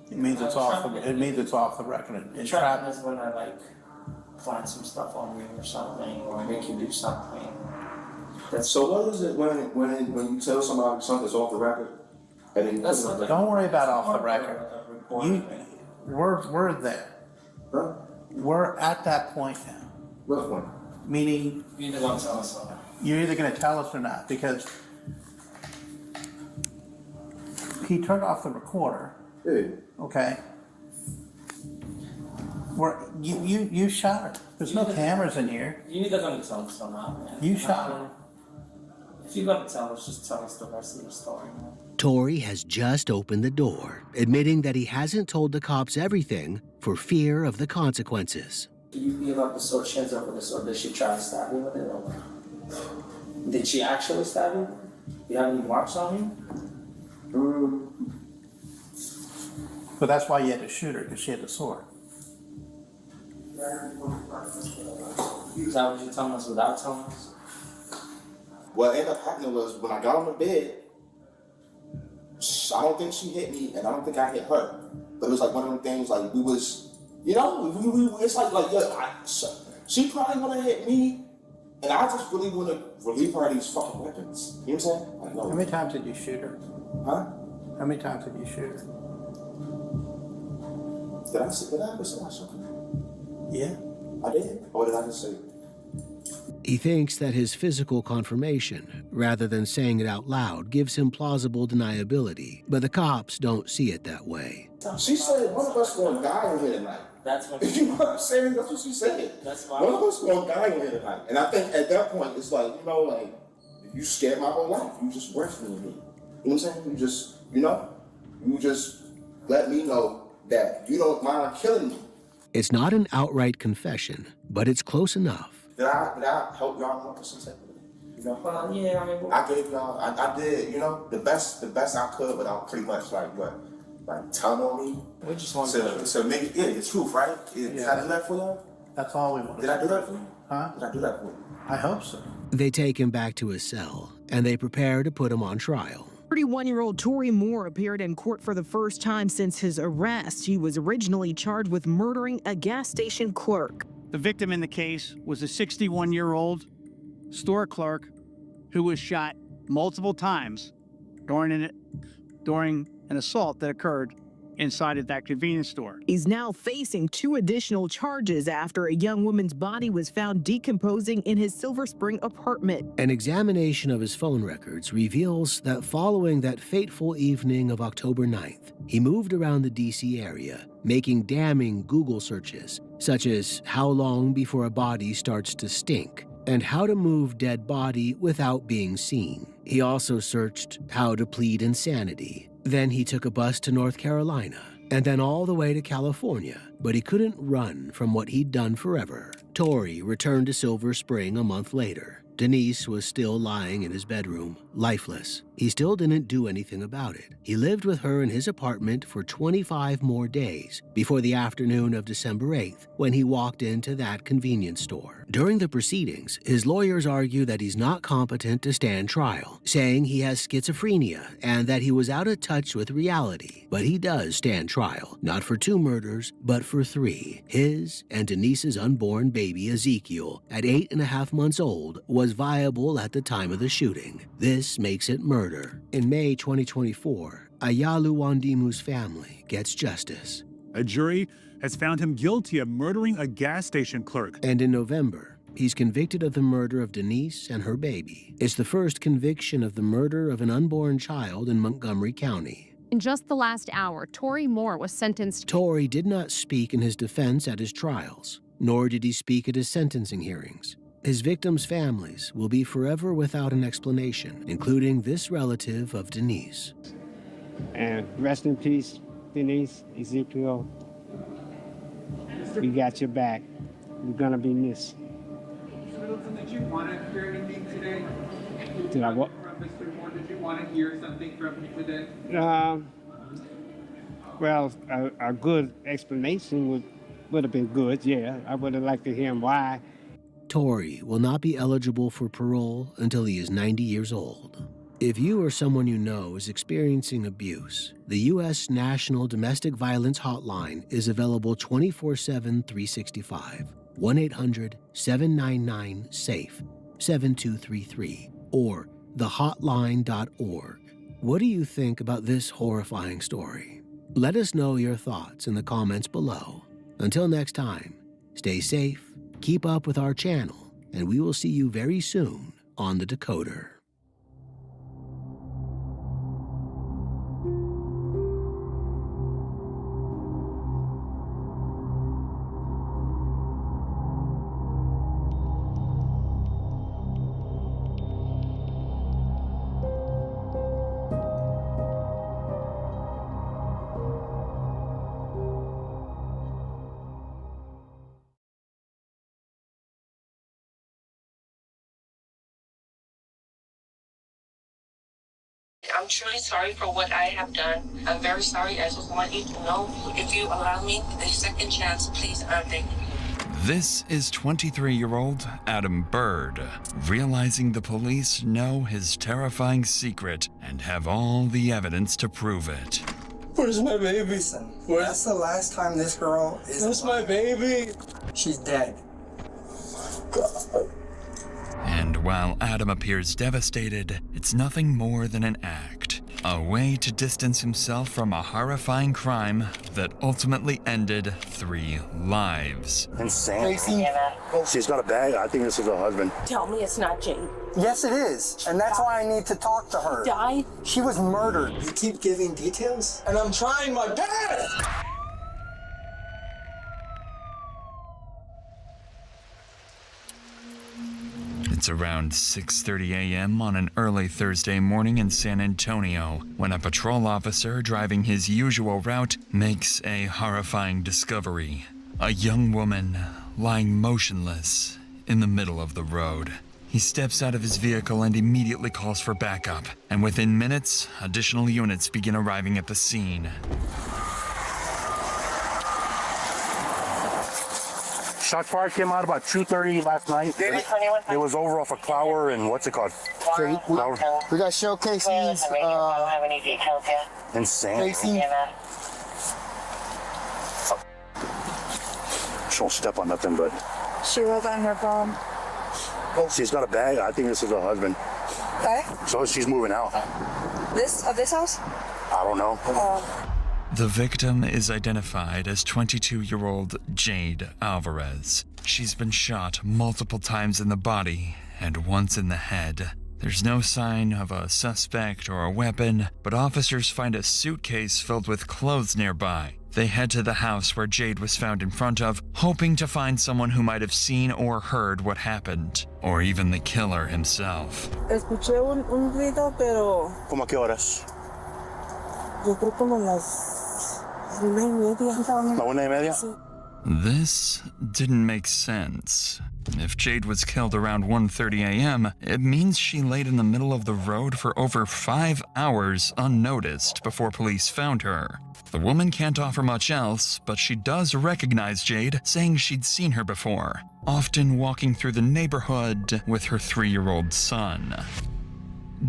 [SPEAKER 7] It means it's off the record.
[SPEAKER 10] Entrapment is when I like plan some stuff on you or something, or make you do something.
[SPEAKER 9] So what is it when you tell somebody something's off the record, and then
[SPEAKER 7] Don't worry about off the record. We're there.
[SPEAKER 9] Huh?
[SPEAKER 7] We're at that point now.
[SPEAKER 9] What point?
[SPEAKER 7] Meaning,
[SPEAKER 10] You're either going to tell us or not.
[SPEAKER 7] you're either going to tell us or not, because he turned off the recorder.
[SPEAKER 9] Yeah.
[SPEAKER 7] Okay. You shot her. There's no cameras in here.
[SPEAKER 10] You're either going to tell us or not, man.
[SPEAKER 7] You shot her.
[SPEAKER 10] If you're going to tell us, just tell us the rest of the story, man.
[SPEAKER 19] Tory has just opened the door, admitting that he hasn't told the cops everything for fear of the consequences.
[SPEAKER 10] Do you feel like the sword sheds over this, or did she try to stab you with it? Or did she actually stab you? Do you have any marks on you?
[SPEAKER 7] But that's why you had to shoot her, because she had the sword.
[SPEAKER 10] Is that what you're telling us without telling us?
[SPEAKER 9] What ended up happening was when I got on the bed, I don't think she hit me, and I don't think I hit her. But it was like one of them things, like we was, you know, it's like yeah, she probably would have hit me, and I just really want to relieve her of these fucking weapons. You know what I'm saying? Like, no.
[SPEAKER 7] How many times did you shoot her?
[SPEAKER 9] Huh?
[SPEAKER 7] How many times did you shoot her?
[SPEAKER 9] Did I ever say I shot her?
[SPEAKER 7] Yeah.
[SPEAKER 9] I did. Or did I just say?
[SPEAKER 19] He thinks that his physical confirmation, rather than saying it out loud, gives him plausible deniability, but the cops don't see it that way.
[SPEAKER 9] She said one of us gonna die in here tonight.
[SPEAKER 10] That's what
[SPEAKER 9] you know what I'm saying? That's what she said.
[SPEAKER 10] That's why.
[SPEAKER 9] One of us gonna die in here tonight. And I think at that point it's like, you know, like you scared my whole life. You just rescued me. You know what I'm saying? You just let me know that you don't mind killing me.
[SPEAKER 19] It's not an outright confession, but it's close enough.
[SPEAKER 9] Did I help y'all more since you know?
[SPEAKER 10] Well, yeah, I mean,
[SPEAKER 9] I gave y'all, I did, you know, the best I could without pretty much like telling on me.
[SPEAKER 10] We just want
[SPEAKER 9] to make it, the truth, right? Did I do that for y'all?
[SPEAKER 7] That's all we want.
[SPEAKER 9] Did I do that for you?
[SPEAKER 7] Huh?
[SPEAKER 9] Did I do that for you?
[SPEAKER 7] I hope so.
[SPEAKER 19] They take him back to his cell, and they prepare to put him on trial.
[SPEAKER 3] 31-year-old Tory Moore appeared in court for the first time since his arrest. He was originally charged with murdering a gas station clerk.
[SPEAKER 11] The victim in the case was a 61-year-old store clerk who was shot multiple times during an assault that occurred inside of that convenience store.
[SPEAKER 3] He's now facing 2 additional charges after a young woman's body was found decomposing in his Silver Spring apartment.
[SPEAKER 19] An examination of his phone records reveals that following that fateful evening of October 9th, he moved around the D.C. area, making damning Google searches, such as how long before a body starts to stink and how to move dead body without being seen. He also searched how to plead insanity. Then he took a bus to North Carolina and then all the way to California, but he couldn't run from what he'd done forever. Tory returned to Silver Spring a month later. Denise was still lying in his bedroom, lifeless. He still didn't do anything about it. He lived with her in his apartment for 25 more days before the afternoon of December 8th, when he walked into that convenience store. During the proceedings, his lawyers argue that he's not competent to stand trial, saying he has schizophrenia and that he was out of touch with reality. But he does stand trial, not for 2 murders, but for 3. His and Denise's unborn baby, Ezekiel, at 8.5 months old, was viable at the time of the shooting. This makes it murder. In May 2024, Ayalu Wandimu's family gets justice.
[SPEAKER 20] A jury has found him guilty of murdering a gas station clerk.
[SPEAKER 19] And in November, he's convicted of the murder of Denise and her baby. It's the first conviction of the murder of an unborn child in Montgomery County.
[SPEAKER 12] In just the last hour, Tory Moore was sentenced.
[SPEAKER 19] Tory did not speak in his defense at his trials, nor did he speak at his sentencing hearings. His victims' families will be forever without an explanation, including this relative of Denise.
[SPEAKER 15] And rest in peace, Denise, Ezekiel. We got your back. You're gonna be missed.
[SPEAKER 23] Did you want to hear anything today?
[SPEAKER 15] Did I what?
[SPEAKER 23] From Mr. Moore, did you want to hear something from him today?
[SPEAKER 15] Well, a good explanation would have been good, yeah. I would have liked to hear him why.
[SPEAKER 19] Tory will not be eligible for parole until he is 90 years old. If you or someone you know is experiencing abuse, the U.S. National Domestic Violence Hotline is available 24/7, 365. 1-800-799-SAFE, 7233, or thehotline.org. What do you think about this horrifying story? Let us know your thoughts in the comments below. Until next time, stay safe, keep up with our channel, and we will see you very soon on The Decoder.
[SPEAKER 2] I'm truly sorry for what I have done. I'm very sorry. I just want you to know, if you allow me a second chance, please, thank you.
[SPEAKER 24] This is 23-year-old Adam Bird, realizing the police know his terrifying secret and have all the evidence to prove it.
[SPEAKER 25] Where's my baby? That's the last time this girl is. That's my baby. She's dead.
[SPEAKER 24] And while Adam appears devastated, it's nothing more than an act. A way to distance himself from a horrifying crime that ultimately ended 3 lives.
[SPEAKER 26] Insane. She's got a bag. I think this is her husband.
[SPEAKER 2] Tell me it's not Jade.
[SPEAKER 25] Yes, it is. And that's why I need to talk to her.
[SPEAKER 2] Died?
[SPEAKER 25] She was murdered. You keep giving details? And I'm trying my best!
[SPEAKER 24] It's around 6:30 a.m. on an early Thursday morning in San Antonio when a patrol officer driving his usual route makes a horrifying discovery. A young woman lying motionless in the middle of the road. He steps out of his vehicle and immediately calls for backup, and within minutes, additional units begin arriving at the scene.
[SPEAKER 26] Shots fired came out about 2:30 last night. It was over off of Clower and what's it called? Clower.
[SPEAKER 25] We got showcases.
[SPEAKER 26] Insane. She won't step on nothing, but.
[SPEAKER 17] She was on her phone.
[SPEAKER 26] She's got a bag. I think this is her husband.
[SPEAKER 17] Okay.
[SPEAKER 26] So she's moving out.
[SPEAKER 17] This house?
[SPEAKER 26] I don't know.
[SPEAKER 24] The victim is identified as 22-year-old Jade Alvarez. She's been shot multiple times in the body and once in the head. There's no sign of a suspect or a weapon, but officers find a suitcase filled with clothes nearby. They head to the house where Jade was found in front of, hoping to find someone who might have seen or heard what happened, or even the killer himself.
[SPEAKER 17] Escuché un ruido, pero
[SPEAKER 26] ¿Cómo a qué horas?
[SPEAKER 17] yo creo como las 1:30.
[SPEAKER 26] ¿La 1:30?
[SPEAKER 24] This didn't make sense. If Jade was killed around 1:30 a.m., it means she laid in the middle of the road for over 5 hours unnoticed before police found her. The woman can't offer much else, but she does recognize Jade, saying she'd seen her before, often walking through the neighborhood with her 3-year-old son.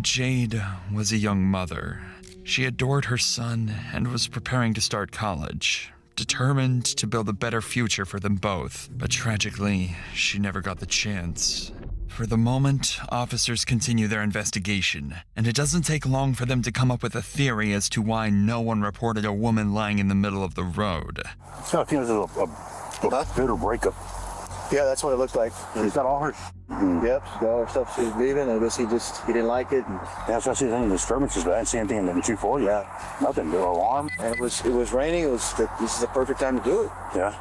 [SPEAKER 24] Jade was a young mother. She adored her son and was preparing to start college, determined to build a better future for them both. But tragically, she never got the chance. For the moment, officers continue their investigation, and it doesn't take long for them to come up with a theory as to why no one reported a woman lying in the middle of the road.
[SPEAKER 26] I think this is a bitter breakup.
[SPEAKER 8] Yeah, that's what it looked like.
[SPEAKER 26] Is that all her?
[SPEAKER 8] Yep, she's got all her stuff. She's leaving. I guess he didn't like it. And
[SPEAKER 26] That's what I see. Any disturbances, but I didn't see anything in the 240.
[SPEAKER 8] yeah,
[SPEAKER 26] Nothing. No alarm.
[SPEAKER 8] and it was raining. This is the perfect time to do it.
[SPEAKER 26] Yeah.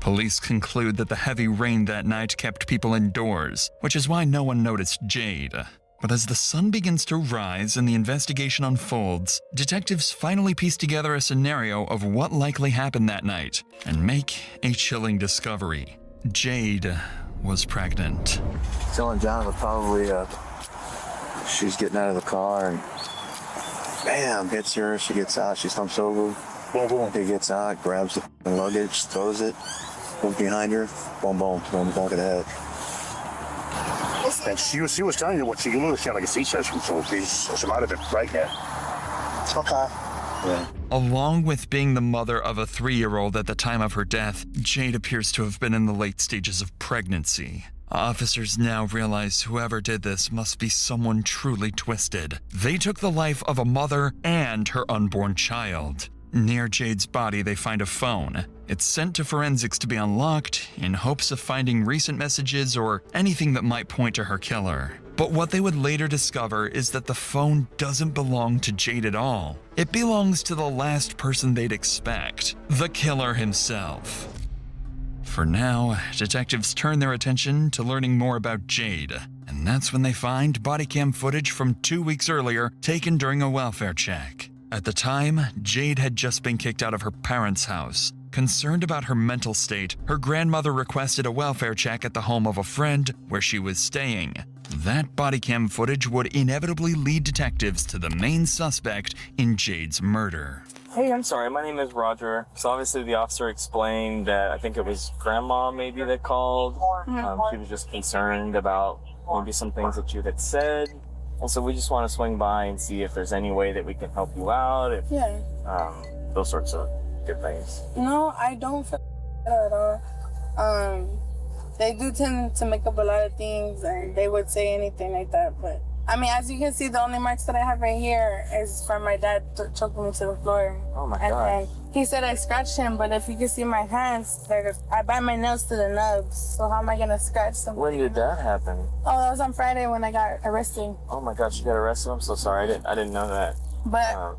[SPEAKER 24] Police conclude that the heavy rain that night kept people indoors, which is why no one noticed Jade. But as the sun begins to rise and the investigation unfolds, detectives finally piece together a scenario of what likely happened that night and make a chilling discovery. Jade was pregnant.
[SPEAKER 8] Telling John was probably she's getting out of the car and bam, hits her. She gets out. She's hung over.
[SPEAKER 26] Boom, boom.
[SPEAKER 8] He gets out, grabs the luggage, throws it, goes behind her, boom, boom, on the back of the head.
[SPEAKER 26] And she was telling you what she literally sounded like a C-section, so she might have been pregnant.
[SPEAKER 8] Okay. Yeah.
[SPEAKER 24] Along with being the mother of a 3-year-old at the time of her death, Jade appears to have been in the late stages of pregnancy. Officers now realize whoever did this must be someone truly twisted. They took the life of a mother and her unborn child. Near Jade's body, they find a phone. It's sent to forensics to be unlocked in hopes of finding recent messages or anything that might point to her killer. But what they would later discover is that the phone doesn't belong to Jade at all. It belongs to the last person they'd expect, the killer himself. For now, detectives turn their attention to learning more about Jade, and that's when they find body cam footage from 2 weeks earlier taken during a welfare check. At the time, Jade had just been kicked out of her parents' house. Concerned about her mental state, her grandmother requested a welfare check at the home of a friend where she was staying. That body cam footage would inevitably lead detectives to the main suspect in Jade's murder.
[SPEAKER 1] Hey, I'm sorry, my name is Roger. So obviously the officer explained that I think it was grandma maybe that called. She was just concerned about maybe some things that you had said. And so we just want to swing by and see if there's any way that we can help you out. Those sorts of good things.
[SPEAKER 4] No, I don't feel at all. They do tend to make up a lot of things and they would say anything like that. But I mean, as you can see, the only marks that I have right here is from my dad choking me to the floor.
[SPEAKER 1] Oh my God.
[SPEAKER 4] And he said I scratched him, but if you can see my hands, I bite my nails to the nubs. So how am I gonna scratch something?
[SPEAKER 1] When did that happen?
[SPEAKER 4] Oh, that was on Friday when I got arrested.
[SPEAKER 1] Oh my gosh, you got arrested? I'm so sorry. I didn't know that.
[SPEAKER 4] But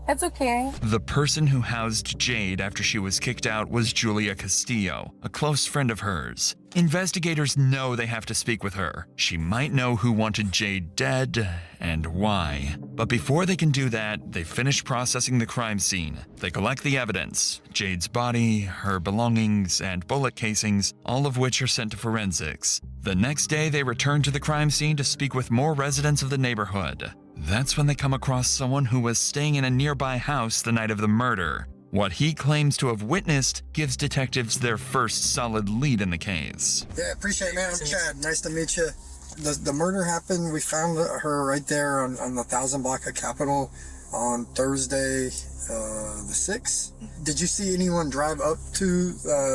[SPEAKER 4] it's okay.
[SPEAKER 24] The person who housed Jade after she was kicked out was Julia Castillo, a close friend of hers. Investigators know they have to speak with her. She might know who wanted Jade dead and why. But before they can do that, they finish processing the crime scene. They collect the evidence, Jade's body, her belongings, and bullet casings, all of which are sent to forensics. The next day, they return to the crime scene to speak with more residents of the neighborhood. That's when they come across someone who was staying in a nearby house the night of the murder. What he claims to have witnessed gives detectives their first solid lead in the case.
[SPEAKER 25] Yeah, appreciate it, man. I'm Chad. Nice to meet you. The murder happened. We found her right there on the 1000 block of Capitol on Thursday, the 6th. Did you see anyone drive up to,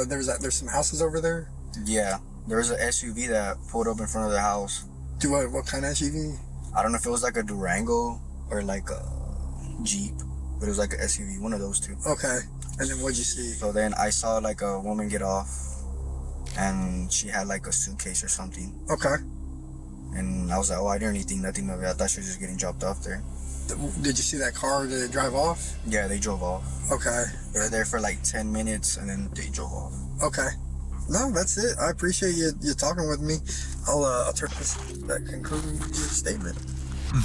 [SPEAKER 25] there's some houses over there?
[SPEAKER 22] Yeah, there was an SUV that pulled up in front of the house.
[SPEAKER 25] What kind of SUV?
[SPEAKER 22] I don't know if it was like a Durango or like a Jeep, but it was like an SUV, one of those two.
[SPEAKER 25] Okay, and then what'd you see?
[SPEAKER 22] So then I saw like a woman get off and she had like a suitcase or something.
[SPEAKER 25] Okay.
[SPEAKER 22] And I was like, oh, I didn't think nothing of it. I thought she was just getting dropped off there.
[SPEAKER 25] Did you see that car? Did it drive off?
[SPEAKER 22] Yeah, they drove off.
[SPEAKER 25] Okay.
[SPEAKER 22] They were there for like 10 minutes and then they drove off.
[SPEAKER 25] Okay. No, that's it. I appreciate you talking with me. I'll turn that concludes your statement.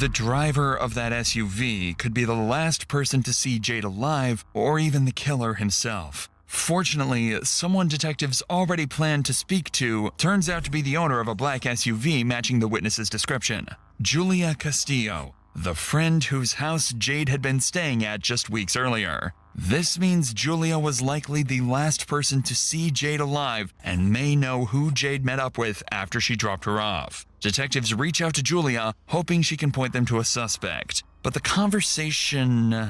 [SPEAKER 24] The driver of that SUV could be the last person to see Jade alive or even the killer himself. Fortunately, someone detectives already planned to speak to turns out to be the owner of a black SUV matching the witness's description, Julia Castillo, the friend whose house Jade had been staying at just weeks earlier. This means Julia was likely the last person to see Jade alive and may know who Jade met up with after she dropped her off. Detectives reach out to Julia, hoping she can point them to a suspect. But the conversation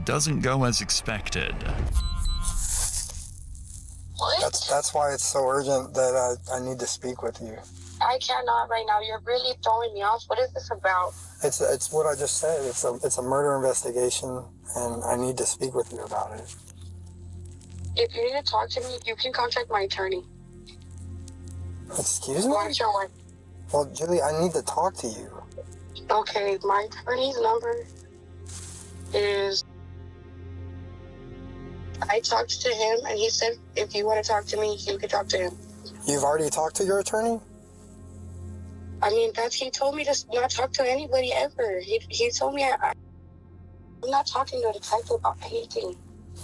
[SPEAKER 24] doesn't go as expected.
[SPEAKER 4] What?
[SPEAKER 25] That's why it's so urgent that I need to speak with you.
[SPEAKER 4] I cannot right now. You're really throwing me off. What is this about?
[SPEAKER 25] It's what I just said. It's a murder investigation, and I need to speak with you about it.
[SPEAKER 4] If you need to talk to me, you can contact my attorney.
[SPEAKER 25] Excuse me?
[SPEAKER 2] What's your work?
[SPEAKER 25] Well, Julie, I need to talk to you.
[SPEAKER 2] Okay, my attorney's number is... I talked to him, and he said if you want to talk to me, you can talk to him.
[SPEAKER 25] You've already talked to your attorney?
[SPEAKER 2] I mean, he told me to not talk to anybody ever. He told me I'm not talking to a detective about anything.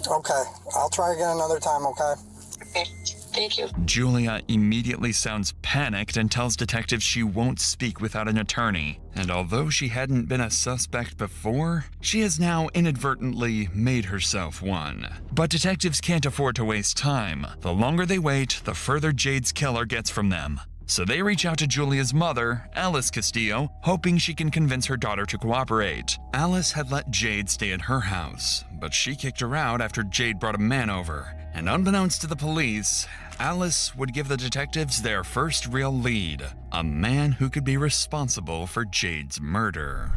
[SPEAKER 25] Okay, I'll try again another time, okay?
[SPEAKER 2] Okay, thank you.
[SPEAKER 24] Julia immediately sounds panicked and tells detectives she won't speak without an attorney. And although she hadn't been a suspect before, she has now inadvertently made herself one. But detectives can't afford to waste time. The longer they wait, the further Jade's killer gets from them. So they reach out to Julia's mother, Alice Castillo, hoping she can convince her daughter to cooperate. Alice had let Jade stay at her house, but she kicked her out after Jade brought a man over. And unbeknownst to the police, Alice would give the detectives their first real lead, a man who could be responsible for Jade's murder.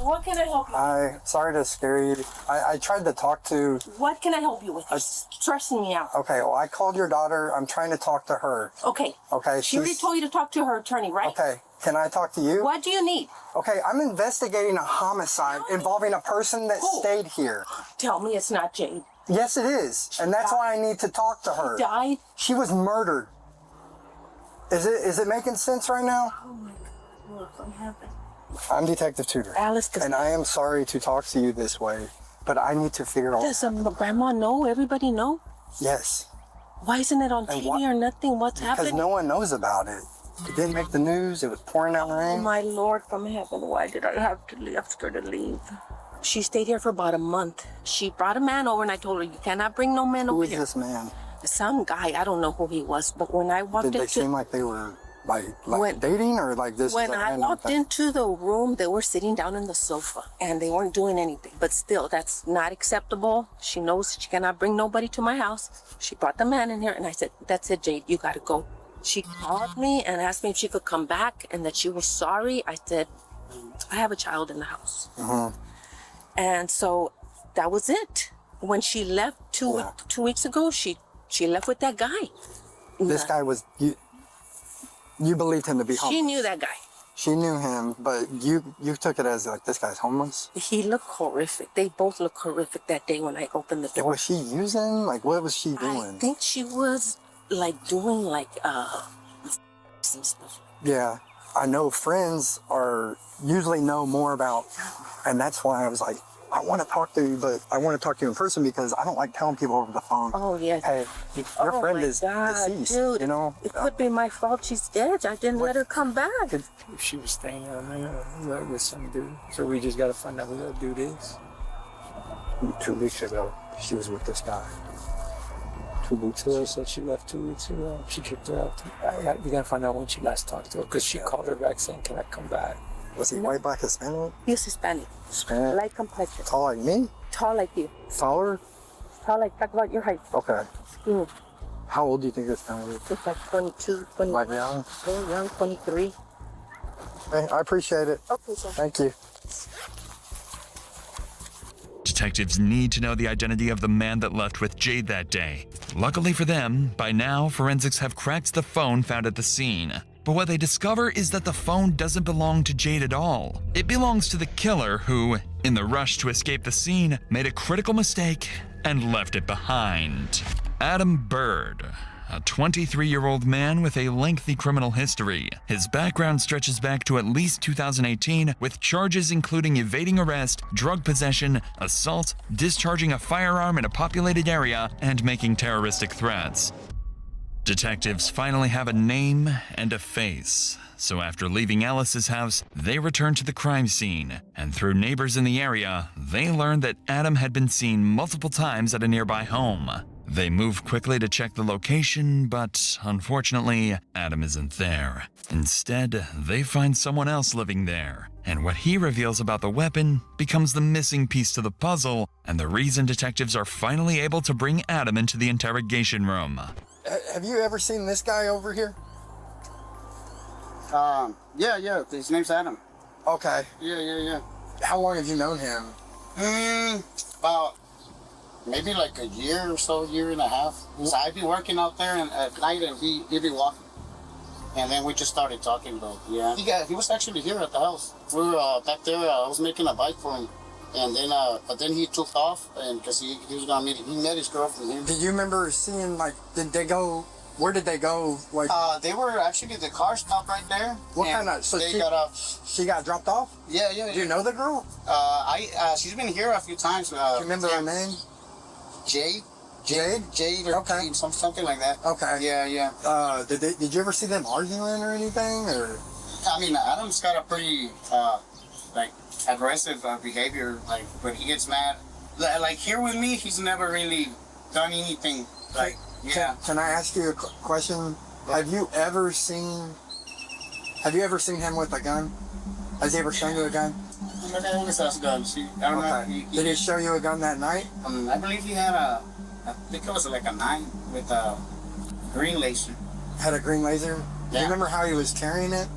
[SPEAKER 5] What can I help you with?
[SPEAKER 25] Sorry to scare you. I tried to talk to...
[SPEAKER 5] What can I help you with? You're stressing me out.
[SPEAKER 25] Okay, well, I called your daughter. I'm trying to talk to her.
[SPEAKER 5] Okay.
[SPEAKER 25] Okay,
[SPEAKER 5] She already told you to talk to her attorney, right?
[SPEAKER 25] Okay, can I talk to you?
[SPEAKER 5] What do you need?
[SPEAKER 25] Okay, I'm investigating a homicide involving a person that stayed here.
[SPEAKER 5] Tell me it's not Jade.
[SPEAKER 25] Yes, it is, and that's why I need to talk to her.
[SPEAKER 5] Died?
[SPEAKER 25] She was murdered. Is it making sense right now?
[SPEAKER 5] Oh my God, look, I'm having...
[SPEAKER 25] I'm Detective Tudor.
[SPEAKER 5] Alice,
[SPEAKER 25] and I am sorry to talk to you this way, but I need to figure out...
[SPEAKER 5] Does grandma know? Everybody know?
[SPEAKER 25] Yes.
[SPEAKER 5] Why isn't it on TV or nothing? What's happening?
[SPEAKER 25] Because no one knows about it. It didn't make the news. It was pouring out rain.
[SPEAKER 5] Oh my Lord from heaven, why did I have to ask her to leave? She stayed here for about a month. She brought a man over and I told her, you cannot bring no man over here.
[SPEAKER 25] Who is this man?
[SPEAKER 5] Some guy, I don't know who he was, but when I walked
[SPEAKER 25] Did they seem like they were like dating or like this?
[SPEAKER 5] When I walked into the room, they were sitting down on the sofa and they weren't doing anything. But still, that's not acceptable. She knows she cannot bring nobody to my house. She brought the man in here and I said, that's it, Jade, you gotta go. She called me and asked me if she could come back and that she was sorry. I said, I have a child in the house. And so that was it. When she left 2 weeks ago, she left with that guy.
[SPEAKER 25] This guy was, you believed him to be homeless?
[SPEAKER 5] She knew that guy.
[SPEAKER 25] She knew him, but you took it as like, this guy's homeless?
[SPEAKER 5] He looked horrific. They both looked horrific that day when I opened the door.
[SPEAKER 25] Was she using? Like, what was she doing?
[SPEAKER 5] I think she was like doing like some stuff.
[SPEAKER 25] Yeah, I know friends usually know more about, and that's why I was like, I want to talk to you, but I want to talk to you in person because I don't like telling people over the phone.
[SPEAKER 5] Oh, yes.
[SPEAKER 25] Hey, your friend is deceased,
[SPEAKER 5] dude,
[SPEAKER 25] you know?
[SPEAKER 5] It could be my fault she's dead. I didn't let her come back.
[SPEAKER 6] If she was staying with some dude, so we just got to find out who that dude is. 2 weeks ago, she was with this guy. 2 weeks ago, said she left 2 weeks ago. She kicked her out. We got to find out when she last talked to her because she called her back saying, can I come back?
[SPEAKER 25] Was he white, black, Hispanic?
[SPEAKER 5] He was Hispanic.
[SPEAKER 25] Hispanic?
[SPEAKER 5] Light complexion.
[SPEAKER 25] Tall like me?
[SPEAKER 5] Tall like you.
[SPEAKER 25] Taller?
[SPEAKER 5] Tall like, talk about your height.
[SPEAKER 25] Okay.
[SPEAKER 5] Mm.
[SPEAKER 25] How old do you think this guy is?
[SPEAKER 5] It's like 22, 20.
[SPEAKER 25] Like young?
[SPEAKER 5] Young, 23.
[SPEAKER 25] Hey, I appreciate it.
[SPEAKER 5] Okay, sir.
[SPEAKER 25] Thank you.
[SPEAKER 24] Detectives need to know the identity of the man that left with Jade that day. Luckily for them, by now, forensics have cracked the phone found at the scene. But what they discover is that the phone doesn't belong to Jade at all. It belongs to the killer who, in the rush to escape the scene, made a critical mistake and left it behind. Adam Bird, a 23-year-old man with a lengthy criminal history. His background stretches back to at least 2018, with charges including evading arrest, drug possession, assault, discharging a firearm in a populated area, and making terroristic threats. Detectives finally have a name and a face. So after leaving Alice's house, they return to the crime scene, and through neighbors in the area, they learn that Adam had been seen multiple times at a nearby home. They move quickly to check the location, but unfortunately, Adam isn't there. Instead, they find someone else living there, and what he reveals about the weapon becomes the missing piece to the puzzle, and the reason detectives are finally able to bring Adam into the interrogation room.
[SPEAKER 25] Have you ever seen this guy over here?
[SPEAKER 13] Yeah. His name's Adam.
[SPEAKER 25] Okay.
[SPEAKER 13] Yeah.
[SPEAKER 25] How long have you known him?
[SPEAKER 13] About maybe like a year or so, year and a half. So I'd be working out there and at night and he'd be walking. And then we just started talking, but yeah. He was actually here at the house. We were back there, I was making a bike for him. And then, but then he took off, and because he was gonna meet, he met his girlfriend here.
[SPEAKER 25] Do you remember seeing, like, did they go, where did they go? Like,
[SPEAKER 13] they were actually, the car stopped right there.
[SPEAKER 25] What kind of, so
[SPEAKER 13] they got off.
[SPEAKER 25] She got dropped off?
[SPEAKER 13] Yeah.
[SPEAKER 25] Do you know the girl?
[SPEAKER 13] She's been here a few times.
[SPEAKER 25] Do you remember her name?
[SPEAKER 13] Jade? Jade or
[SPEAKER 25] okay.
[SPEAKER 13] Jade, something like that.
[SPEAKER 25] Okay.
[SPEAKER 13] Yeah.
[SPEAKER 25] Did you ever see them arguing or anything, or?
[SPEAKER 13] I mean, Adam's got a pretty, like, aggressive behavior, like, when he gets mad. Like, here with me, he's never really done anything, like, yeah.
[SPEAKER 25] Can I ask you a question? Have you ever seen him with a gun? Has he ever shown you a gun?
[SPEAKER 13] He always has guns. I don't know.
[SPEAKER 25] Did he show you a gun that night?
[SPEAKER 13] I believe he had I think it was like a 9 with a green laser.
[SPEAKER 25] Had a green laser?
[SPEAKER 13] Yeah.
[SPEAKER 25] Do you remember how he was carrying it?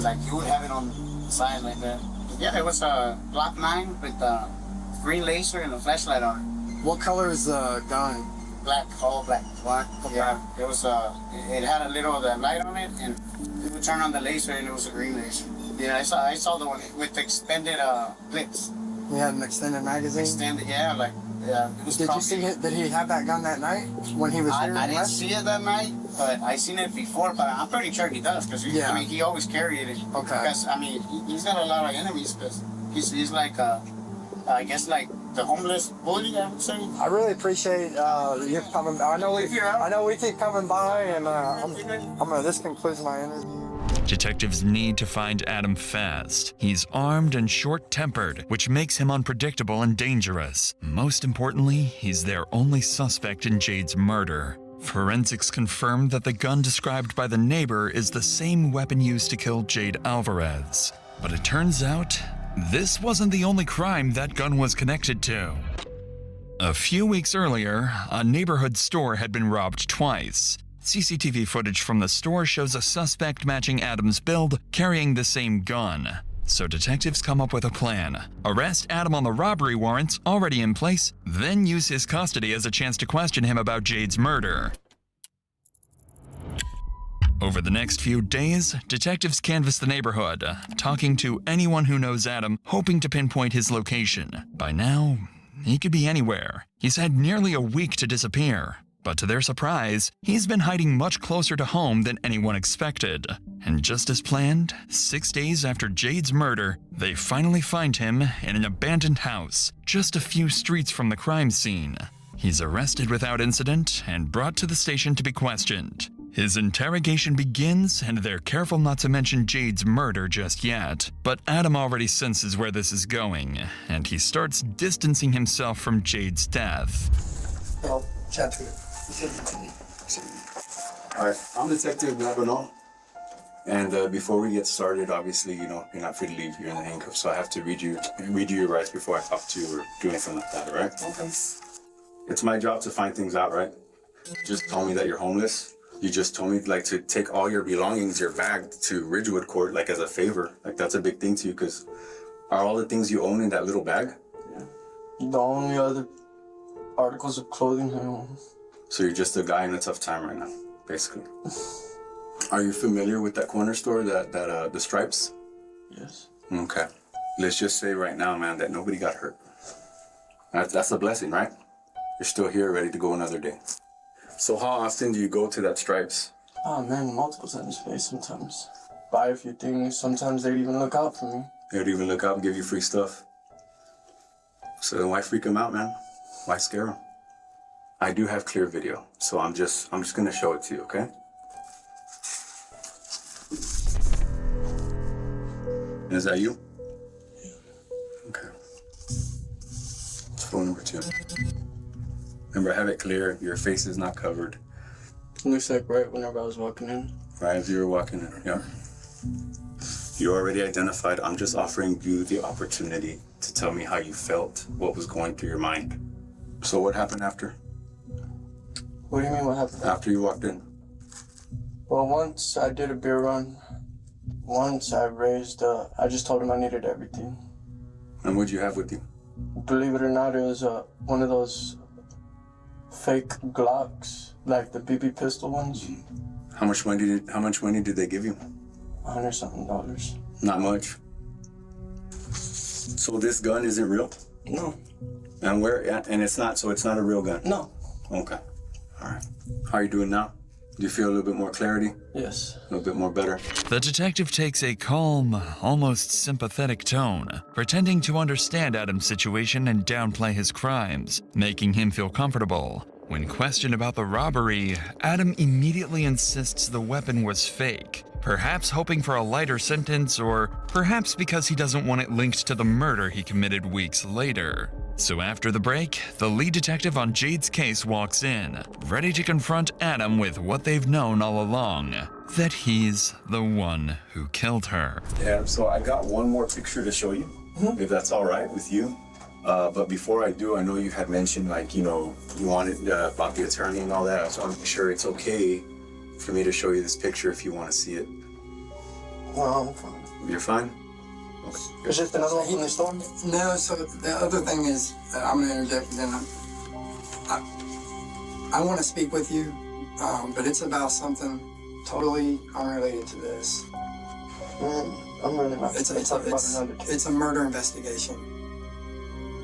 [SPEAKER 13] Like, he would have it on the side like that. Yeah, it was a Glock 9 with a green laser and a flashlight on it.
[SPEAKER 25] What color is the gun?
[SPEAKER 13] Black, all black.
[SPEAKER 25] Black?
[SPEAKER 13] Yeah. It was it had a little light on it, and it would turn on the laser, and it was a green laser. Yeah, I saw the one with the extended clips.
[SPEAKER 25] He had an extended magazine?
[SPEAKER 13] Extended, yeah, like, yeah. It was
[SPEAKER 25] Did you see it? Did he have that gun that night when he was here?
[SPEAKER 13] I didn't see it that night, but I seen it before. But I'm pretty sure he does, because I mean, he always carried it.
[SPEAKER 25] Okay.
[SPEAKER 13] Because I mean, he's got a lot of enemies. Because he's like, I guess like the homeless bully, I would say.
[SPEAKER 25] I really appreciate you coming. I know we keep coming by, and this concludes my interview.
[SPEAKER 24] Detectives need to find Adam fast. He's armed and short-tempered, which makes him unpredictable and dangerous. Most importantly, he's their only suspect in Jade's murder. Forensics confirmed that the gun described by the neighbor is the same weapon used to kill Jade Alvarez. But it turns out, this wasn't the only crime that gun was connected to. A few weeks earlier, a neighborhood store had been robbed twice. CCTV footage from the store shows a suspect matching Adam's build, carrying the same gun. So detectives come up with a plan. Arrest Adam on the robbery warrants already in place, then use his custody as a chance to question him about Jade's murder. Over the next few days, detectives canvass the neighborhood, talking to anyone who knows Adam, hoping to pinpoint his location. By now, he could be anywhere. He's had nearly a week to disappear. But to their surprise, he's been hiding much closer to home than anyone expected. And just as planned, 6 days after Jade's murder, they finally find him in an abandoned house, just a few streets from the crime scene. He's arrested without incident and brought to the station to be questioned. His interrogation begins, and they're careful not to mention Jade's murder just yet. But Adam already senses where this is going, and he starts distancing himself from Jade's death.
[SPEAKER 25] I'll chat to you.
[SPEAKER 9] Alright, I'm Detective BOND-A-THON. And before we get started, obviously, you know, you're not free to leave. You're in the handcuffs, so I have to read you your rights before I talk to you or do anything like that, alright?
[SPEAKER 25] Okay.
[SPEAKER 9] It's my job to find things out, right? Just told me that you're homeless. You just told me, like, to take all your belongings, your bag, to Ridgewood Court, like, as a favor. Like, that's a big thing to you, because are all the things you own in that little bag?
[SPEAKER 10] Yeah. The only other articles of clothing I own.
[SPEAKER 9] So you're just a guy in a tough time right now, basically. Are you familiar with that corner store, the Stripes?
[SPEAKER 10] Yes.
[SPEAKER 9] Okay. Let's just say right now, man, that nobody got hurt. That's a blessing, right? You're still here, ready to go another day. So how often do you go to that Stripes?
[SPEAKER 10] Oh man, multiple times a day sometimes. Buy a few things, sometimes they'd even look out for me.
[SPEAKER 9] They'd even look out and give you free stuff. So then why freak them out, man? Why scare them? I do have clear video, so I'm just gonna show it to you, okay? Is that you?
[SPEAKER 10] Yeah.
[SPEAKER 9] Okay. It's phone number 2. Remember, I have it clear. Your face is not covered.
[SPEAKER 10] Looks like right whenever I was walking in.
[SPEAKER 9] Right as you were walking in, yeah. You already identified. I'm just offering you the opportunity to tell me how you felt, what was going through your mind. So what happened after?
[SPEAKER 10] What do you mean what happened?
[SPEAKER 9] After you walked in?
[SPEAKER 10] Well, once I did a beer run. Once I just told him I needed everything.
[SPEAKER 9] And what'd you have with you?
[SPEAKER 10] Believe it or not, it was one of those fake Glocks, like the BB pistol ones.
[SPEAKER 9] How much money did they give you?
[SPEAKER 10] $100-something.
[SPEAKER 9] Not much. So this gun isn't real?
[SPEAKER 10] No.
[SPEAKER 9] And it's not a real gun?
[SPEAKER 10] No.
[SPEAKER 9] Okay. All right. How are you doing now? Do you feel a little bit more clarity?
[SPEAKER 10] Yes.
[SPEAKER 9] A little bit more better?
[SPEAKER 24] The detective takes a calm, almost sympathetic tone, pretending to understand Adam's situation and downplay his crimes, making him feel comfortable. When questioned about the robbery, Adam immediately insists the weapon was fake, perhaps hoping for a lighter sentence or perhaps because he doesn't want it linked to the murder he committed weeks later. So after the break, the lead detective on Jade's case walks in, ready to confront Adam with what they've known all along, that he's the one who killed her.
[SPEAKER 9] Yeah, so I got one more picture to show you, if that's all right with you. But before I do, I know you had mentioned, like, you know, you wanted about the attorney and all that. I just want to make sure it's okay for me to show you this picture if you want to see it.
[SPEAKER 10] No, I'm fine.
[SPEAKER 9] You're fine? Okay.
[SPEAKER 10] Is this another one from the store?
[SPEAKER 25] No, so the other thing is, I'm gonna interject again. I want to speak with you, but it's about something totally unrelated to this.
[SPEAKER 10] I'm really not.
[SPEAKER 25] It's a murder investigation.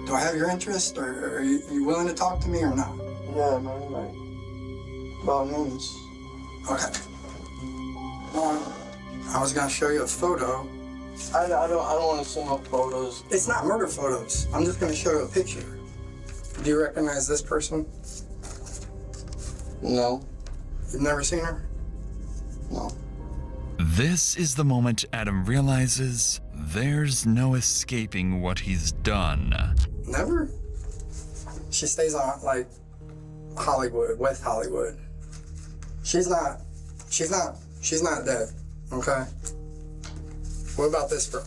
[SPEAKER 25] Do I have your interest, or are you willing to talk to me or not?
[SPEAKER 10] Yeah, man, like, by all means.
[SPEAKER 25] Okay. I was gonna show you a photo.
[SPEAKER 10] I don't want to see no photos.
[SPEAKER 25] It's not murder photos. I'm just gonna show you a picture. Do you recognize this person?
[SPEAKER 10] No.
[SPEAKER 25] You've never seen her?
[SPEAKER 10] No.
[SPEAKER 24] This is the moment Adam realizes there's no escaping what he's done.
[SPEAKER 25] Never? She stays on, like, Hollywood, West Hollywood. She's not dead, okay? What about this girl?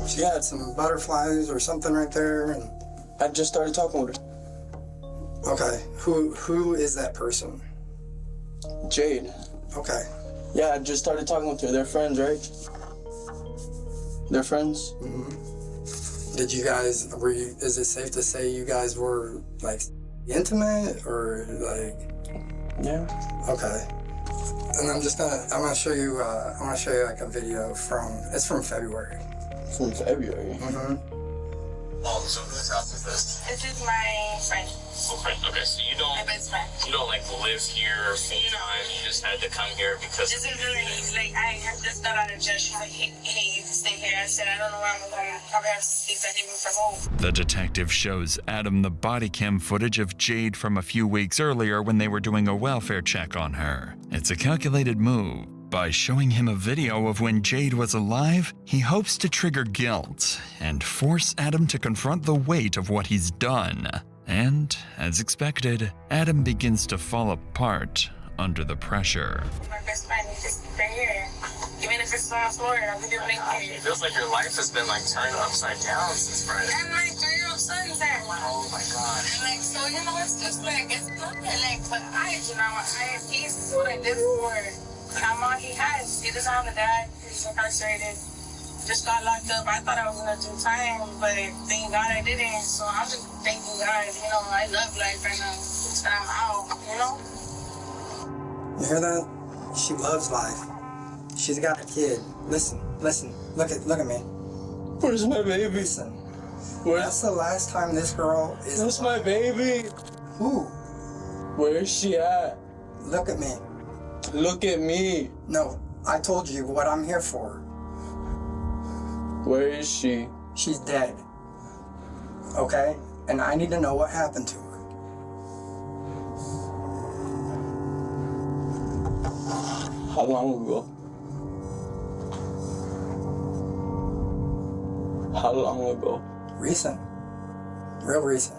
[SPEAKER 25] She had some butterflies or something right there, and
[SPEAKER 10] I just started talking with her.
[SPEAKER 25] Okay, who is that person?
[SPEAKER 10] Jade.
[SPEAKER 25] Okay.
[SPEAKER 10] Yeah, I just started talking with her. They're friends, right? They're friends?
[SPEAKER 25] Mm-hmm. Did you guys, is it safe to say you guys were, like, intimate, or, like?
[SPEAKER 10] Yeah.
[SPEAKER 25] Okay. And I'm gonna show you, like, a video it's from February.
[SPEAKER 10] From February?
[SPEAKER 25] Mm-hmm.
[SPEAKER 7] So whose house is this?
[SPEAKER 2] This is my friend.
[SPEAKER 7] Okay, so you don't,
[SPEAKER 2] My best friend.
[SPEAKER 7] you don't like live here full time. You just had to come here because.
[SPEAKER 2] This is really, like, I just got out of jail. She's like, hey, you can stay here. I said, I don't know where I'm going. I'll probably have to sleep at him from home.
[SPEAKER 24] The detective shows Adam the body cam footage of Jade from a few weeks earlier when they were doing a welfare check on her. It's a calculated move. By showing him a video of when Jade was alive, he hopes to trigger guilt and force Adam to confront the weight of what he's done. And, as expected, Adam begins to fall apart under the pressure.
[SPEAKER 2] My best friend is just right here. Even if it's on Florida, I'm gonna make
[SPEAKER 7] It feels like your life has been like turned upside down since Friday.
[SPEAKER 2] And my 3-year-old son's there.
[SPEAKER 7] Oh my god.
[SPEAKER 2] And like, so you know, it's just like, it's nothing. Like, but he's doing this for how long he has. He doesn't have a dad. He's incarcerated. Just got locked up. I thought I was gonna do time, but thank God I didn't. So I'm just thanking God. You know, I love life right now. So I'm out. You know.
[SPEAKER 25] You hear that? She loves life. She's got a kid. Listen. Look at me.
[SPEAKER 10] Where's my baby?
[SPEAKER 25] Listen. That's the last time this girl is.
[SPEAKER 10] That's my baby.
[SPEAKER 25] Who?
[SPEAKER 10] Where is she at?
[SPEAKER 25] Look at me.
[SPEAKER 10] Look at me.
[SPEAKER 25] No, I told you what I'm here for.
[SPEAKER 10] Where is she?
[SPEAKER 25] She's dead. Okay? And I need to know what happened to her.
[SPEAKER 10] How long ago? How long ago?
[SPEAKER 25] Recent. Real recent.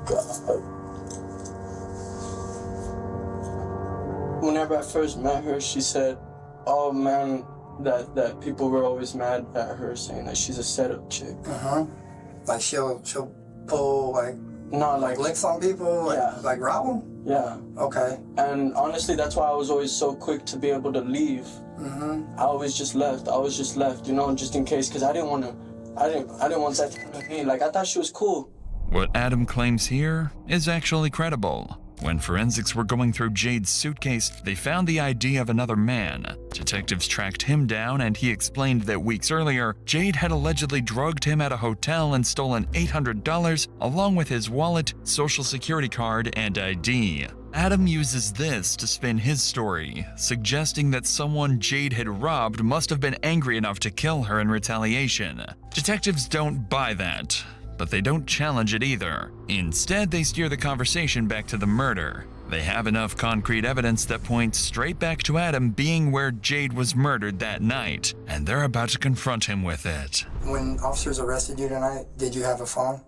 [SPEAKER 10] God. Whenever I first met her, she said, oh man, that people were always mad at her, saying that she's a setup chick.
[SPEAKER 25] Like she'll pull, like,
[SPEAKER 10] no,
[SPEAKER 25] like licks on people, like rob them?
[SPEAKER 10] Yeah.
[SPEAKER 25] Okay.
[SPEAKER 10] And honestly, that's why I was always so quick to be able to leave. I always just left, you know, just in case, because I didn't want that to happen to me. Like, I thought she was cool.
[SPEAKER 24] What Adam claims here is actually credible. When forensics were going through Jade's suitcase, they found the ID of another man. Detectives tracked him down, and he explained that weeks earlier, Jade had allegedly drugged him at a hotel and stolen $800 along with his wallet, social security card, and ID. Adam uses this to spin his story, suggesting that someone Jade had robbed must have been angry enough to kill her in retaliation. Detectives don't buy that, but they don't challenge it either. Instead, they steer the conversation back to the murder. They have enough concrete evidence that points straight back to Adam being where Jade was murdered that night, and they're about to confront him with it.
[SPEAKER 25] When officers arrested you tonight, did you have a phone?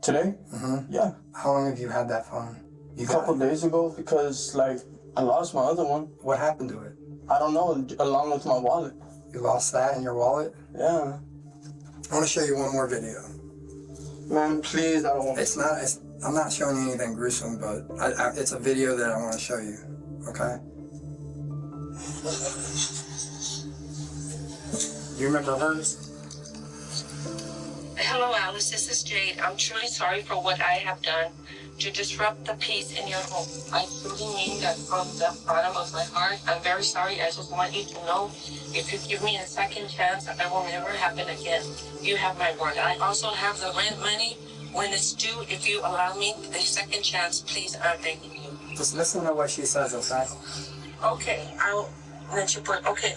[SPEAKER 10] Today?
[SPEAKER 25] Mm-hmm.
[SPEAKER 10] Yeah.
[SPEAKER 25] How long have you had that phone?
[SPEAKER 10] A couple days ago, because, like, I lost my other one.
[SPEAKER 25] What happened to it?
[SPEAKER 10] I don't know, along with my wallet.
[SPEAKER 25] You lost that in your wallet?
[SPEAKER 10] Yeah.
[SPEAKER 25] I want to show you one more video.
[SPEAKER 10] Man, please, I don't want
[SPEAKER 25] I'm not showing you anything gruesome, but it's a video that I want to show you, okay? You remember hers?
[SPEAKER 3] Hello, Alice. This is Jade. I'm truly sorry for what I have done to disrupt the peace in your home. I truly mean that from the bottom of my heart. I'm very sorry. I just want you to know, if you give me a second chance, it will never happen again. You have my word. I also have the rent money when it's due. If you allow me the second chance, please, I'm begging you.
[SPEAKER 25] Just listen to what she says, okay?
[SPEAKER 3] Okay,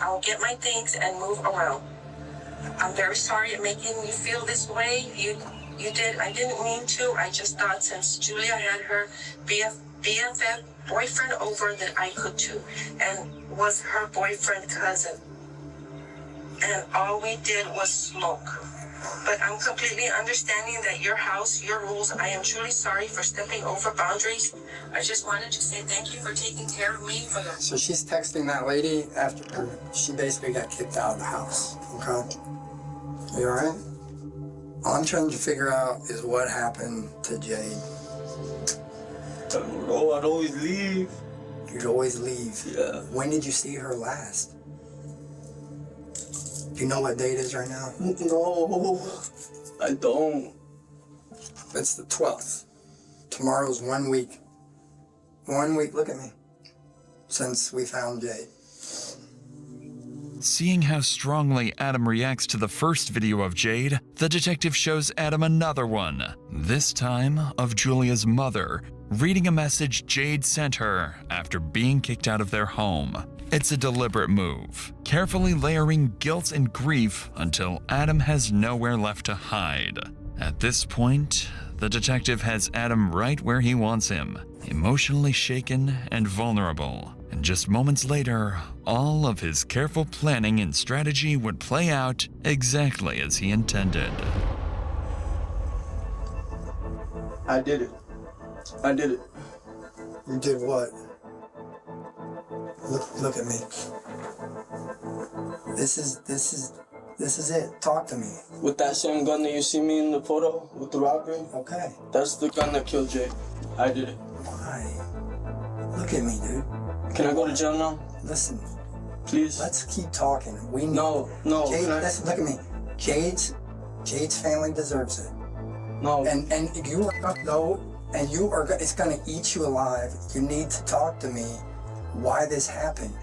[SPEAKER 3] I'll get my things and move around. I'm very sorry at making you feel this way. I didn't mean to. I just thought since Julia had her BFF boyfriend over that I could too, and was her boyfriend cousin. And all we did was smoke. But I'm completely understanding that your house, your rules. I am truly sorry for stepping over boundaries. I just wanted to say thank you for taking care of me for the...
[SPEAKER 25] So she's texting that lady after she basically got kicked out of the house, okay? You alright? All I'm trying to figure out is what happened to Jade.
[SPEAKER 10] I don't know, I'd always leave.
[SPEAKER 25] You'd always leave?
[SPEAKER 10] Yeah.
[SPEAKER 25] When did you see her last? Do you know what date it is right now?
[SPEAKER 10] No, I don't.
[SPEAKER 25] It's the 12th. Tomorrow's 1 week. 1 week, look at me, since we found Jade.
[SPEAKER 24] Seeing how strongly Adam reacts to the first video of Jade, the detective shows Adam another one, this time of Julia's mother, reading a message Jade sent her after being kicked out of their home. It's a deliberate move, carefully layering guilt and grief until Adam has nowhere left to hide. At this point, the detective has Adam right where he wants him, emotionally shaken and vulnerable. And just moments later, all of his careful planning and strategy would play out exactly as he intended.
[SPEAKER 10] I did it. I did it.
[SPEAKER 25] You did what? Look at me. This is it. Talk to me.
[SPEAKER 10] With that same gun that you see me in the photo with the robbery?
[SPEAKER 25] Okay.
[SPEAKER 10] That's the gun that killed Jay. I did it.
[SPEAKER 25] Why? Look at me, dude.
[SPEAKER 10] Can I go to jail now?
[SPEAKER 25] Listen.
[SPEAKER 10] Please.
[SPEAKER 25] Let's keep talking. We need
[SPEAKER 10] No.
[SPEAKER 25] Jade, listen, look at me. Jade's family deserves it.
[SPEAKER 10] No.
[SPEAKER 25] And you are gonna go, and it's gonna eat you alive. You need to talk to me why this happened.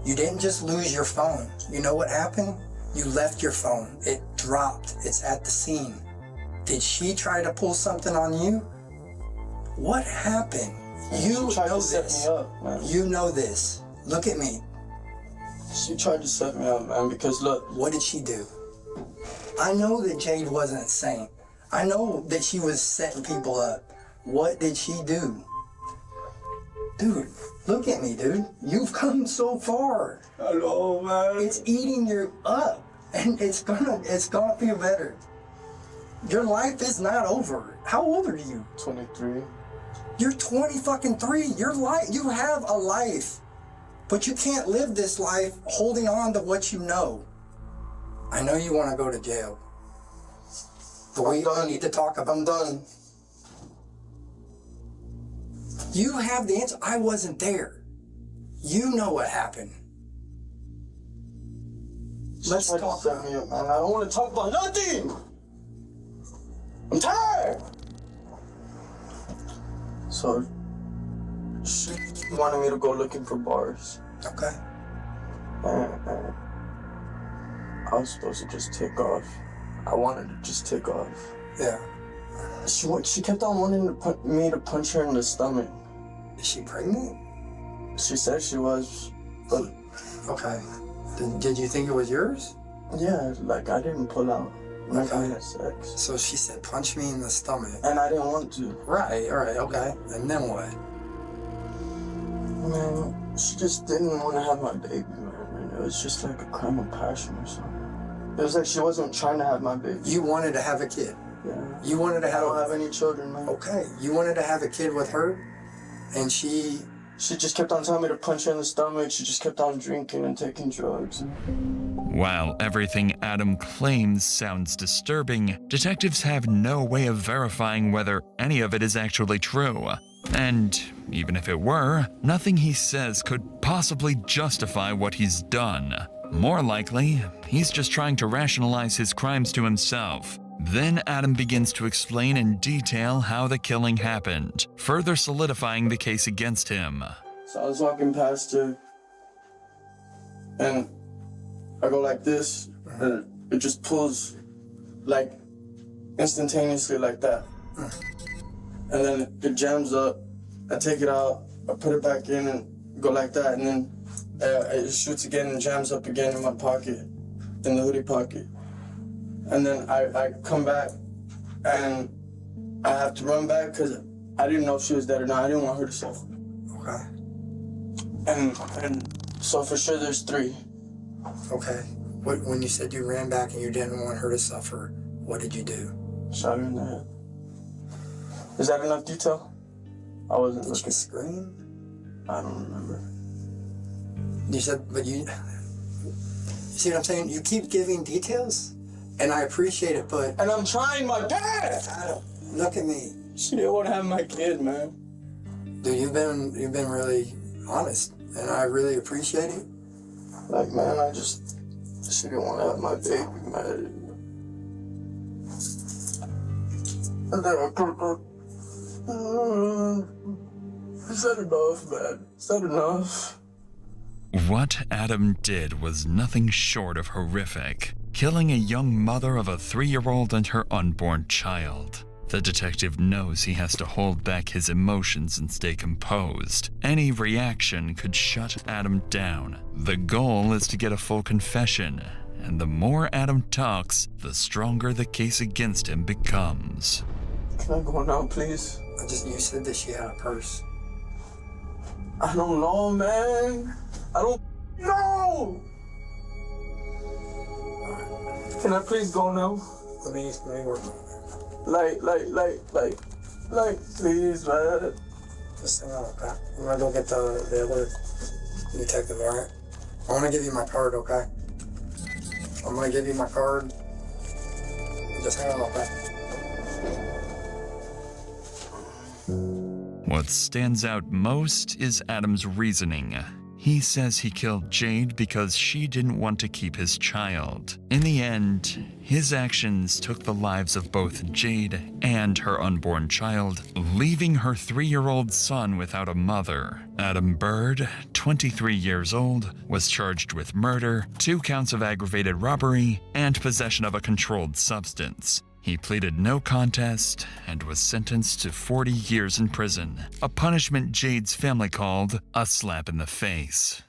[SPEAKER 25] You didn't just lose your phone. You know what happened? You left your phone. It dropped. It's at the scene. Did she try to pull something on you? What happened? You know this.
[SPEAKER 10] Set me up, man.
[SPEAKER 25] You know this. Look at me.
[SPEAKER 10] She tried to set me up, man, because look.
[SPEAKER 25] What did she do? I know that Jade wasn't sane. I know that she was setting people up. What did she do? Dude, look at me, dude. You've come so far.
[SPEAKER 10] I know, man.
[SPEAKER 25] It's eating you up, and it's gonna feel better. Your life is not over. How old are you?
[SPEAKER 10] 23.
[SPEAKER 25] You're 20-fucking-3. You have a life, but you can't live this life holding on to what you know. I know you want to go to jail, but we need to talk about.
[SPEAKER 10] I'm done.
[SPEAKER 25] You have the answer. I wasn't there. You know what happened. Let's talk.
[SPEAKER 10] Set me up, man. I don't want to talk about nothing. I'm tired. So she wanted me to go looking for bars.
[SPEAKER 25] Okay.
[SPEAKER 10] And I was supposed to just take off. I wanted to just take off.
[SPEAKER 25] Yeah.
[SPEAKER 10] She kept on wanting me to punch her in the stomach.
[SPEAKER 25] Is she pregnant?
[SPEAKER 10] She said she was, but...
[SPEAKER 25] Okay. Did you think it was yours?
[SPEAKER 10] Yeah, like I didn't pull out. Like I had sex.
[SPEAKER 25] So she said, punch me in the stomach.
[SPEAKER 10] And I didn't want to.
[SPEAKER 25] Right, okay. And then what?
[SPEAKER 10] Man, she just didn't want to have my baby, man. And it was just like a crime of passion or something. It was like she wasn't trying to have my baby.
[SPEAKER 25] You wanted to have a kid?
[SPEAKER 10] Yeah.
[SPEAKER 25] You wanted to have...
[SPEAKER 10] I don't have any children, man.
[SPEAKER 25] Okay. You wanted to have a kid with her? And she
[SPEAKER 10] just kept on telling me to punch her in the stomach. She just kept on drinking and taking drugs.
[SPEAKER 24] While everything Adam claims sounds disturbing, detectives have no way of verifying whether any of it is actually true. And even if it were, nothing he says could possibly justify what he's done. More likely, he's just trying to rationalize his crimes to himself. Then Adam begins to explain in detail how the killing happened, further solidifying the case against him.
[SPEAKER 10] So I was walking past her, and I go like this, and it just pulls, like, instantaneously like that. And then it jams up, I take it out, I put it back in and go like that, and then it shoots again and jams up again in my pocket, in the hoodie pocket. And then I come back, and I have to run back because I didn't know if she was dead or not. I didn't want her to suffer.
[SPEAKER 25] Okay.
[SPEAKER 10] And so for sure there's 3.
[SPEAKER 25] Okay. When you said you ran back and you didn't want her to suffer, what did you do?
[SPEAKER 10] Shot her in the head. Is that enough detail? I wasn't looking.
[SPEAKER 25] Did you scream?
[SPEAKER 10] I don't remember.
[SPEAKER 25] You said, but you see what I'm saying? You keep giving details, and I appreciate it, but...
[SPEAKER 10] And I'm trying my best!
[SPEAKER 25] Adam, look at me.
[SPEAKER 10] She didn't want to have my kid, man.
[SPEAKER 25] Dude, you've been really honest, and I really appreciate it.
[SPEAKER 10] Like, man, she didn't want to have my baby, man. And then I put her... Is that enough, man? Is that enough?
[SPEAKER 24] What Adam did was nothing short of horrific, killing a young mother of a 3-year-old and her unborn child. The detective knows he has to hold back his emotions and stay composed. Any reaction could shut Adam down. The goal is to get a full confession, and the more Adam talks, the stronger the case against him becomes.
[SPEAKER 10] Can I go now, please?
[SPEAKER 25] You said that she had a purse.
[SPEAKER 10] I don't know, man. I don't know. Can I please go now?
[SPEAKER 25] Let me work on it.
[SPEAKER 10] Like, please, man.
[SPEAKER 25] Just hang on, okay? I'm gonna go get the other detective, alright? I wanna give you my card, okay? I'm gonna give you my card. Just hang on, okay?
[SPEAKER 24] What stands out most is Adam's reasoning. He says he killed Jade because she didn't want to keep his child. In the end, his actions took the lives of both Jade and her unborn child, leaving her 3-year-old son without a mother. Adam Bird, 23 years old, was charged with murder, 2 counts of aggravated robbery, and possession of a controlled substance. He pleaded no contest and was sentenced to 40 years in prison, a punishment Jade's family called a slap in the face.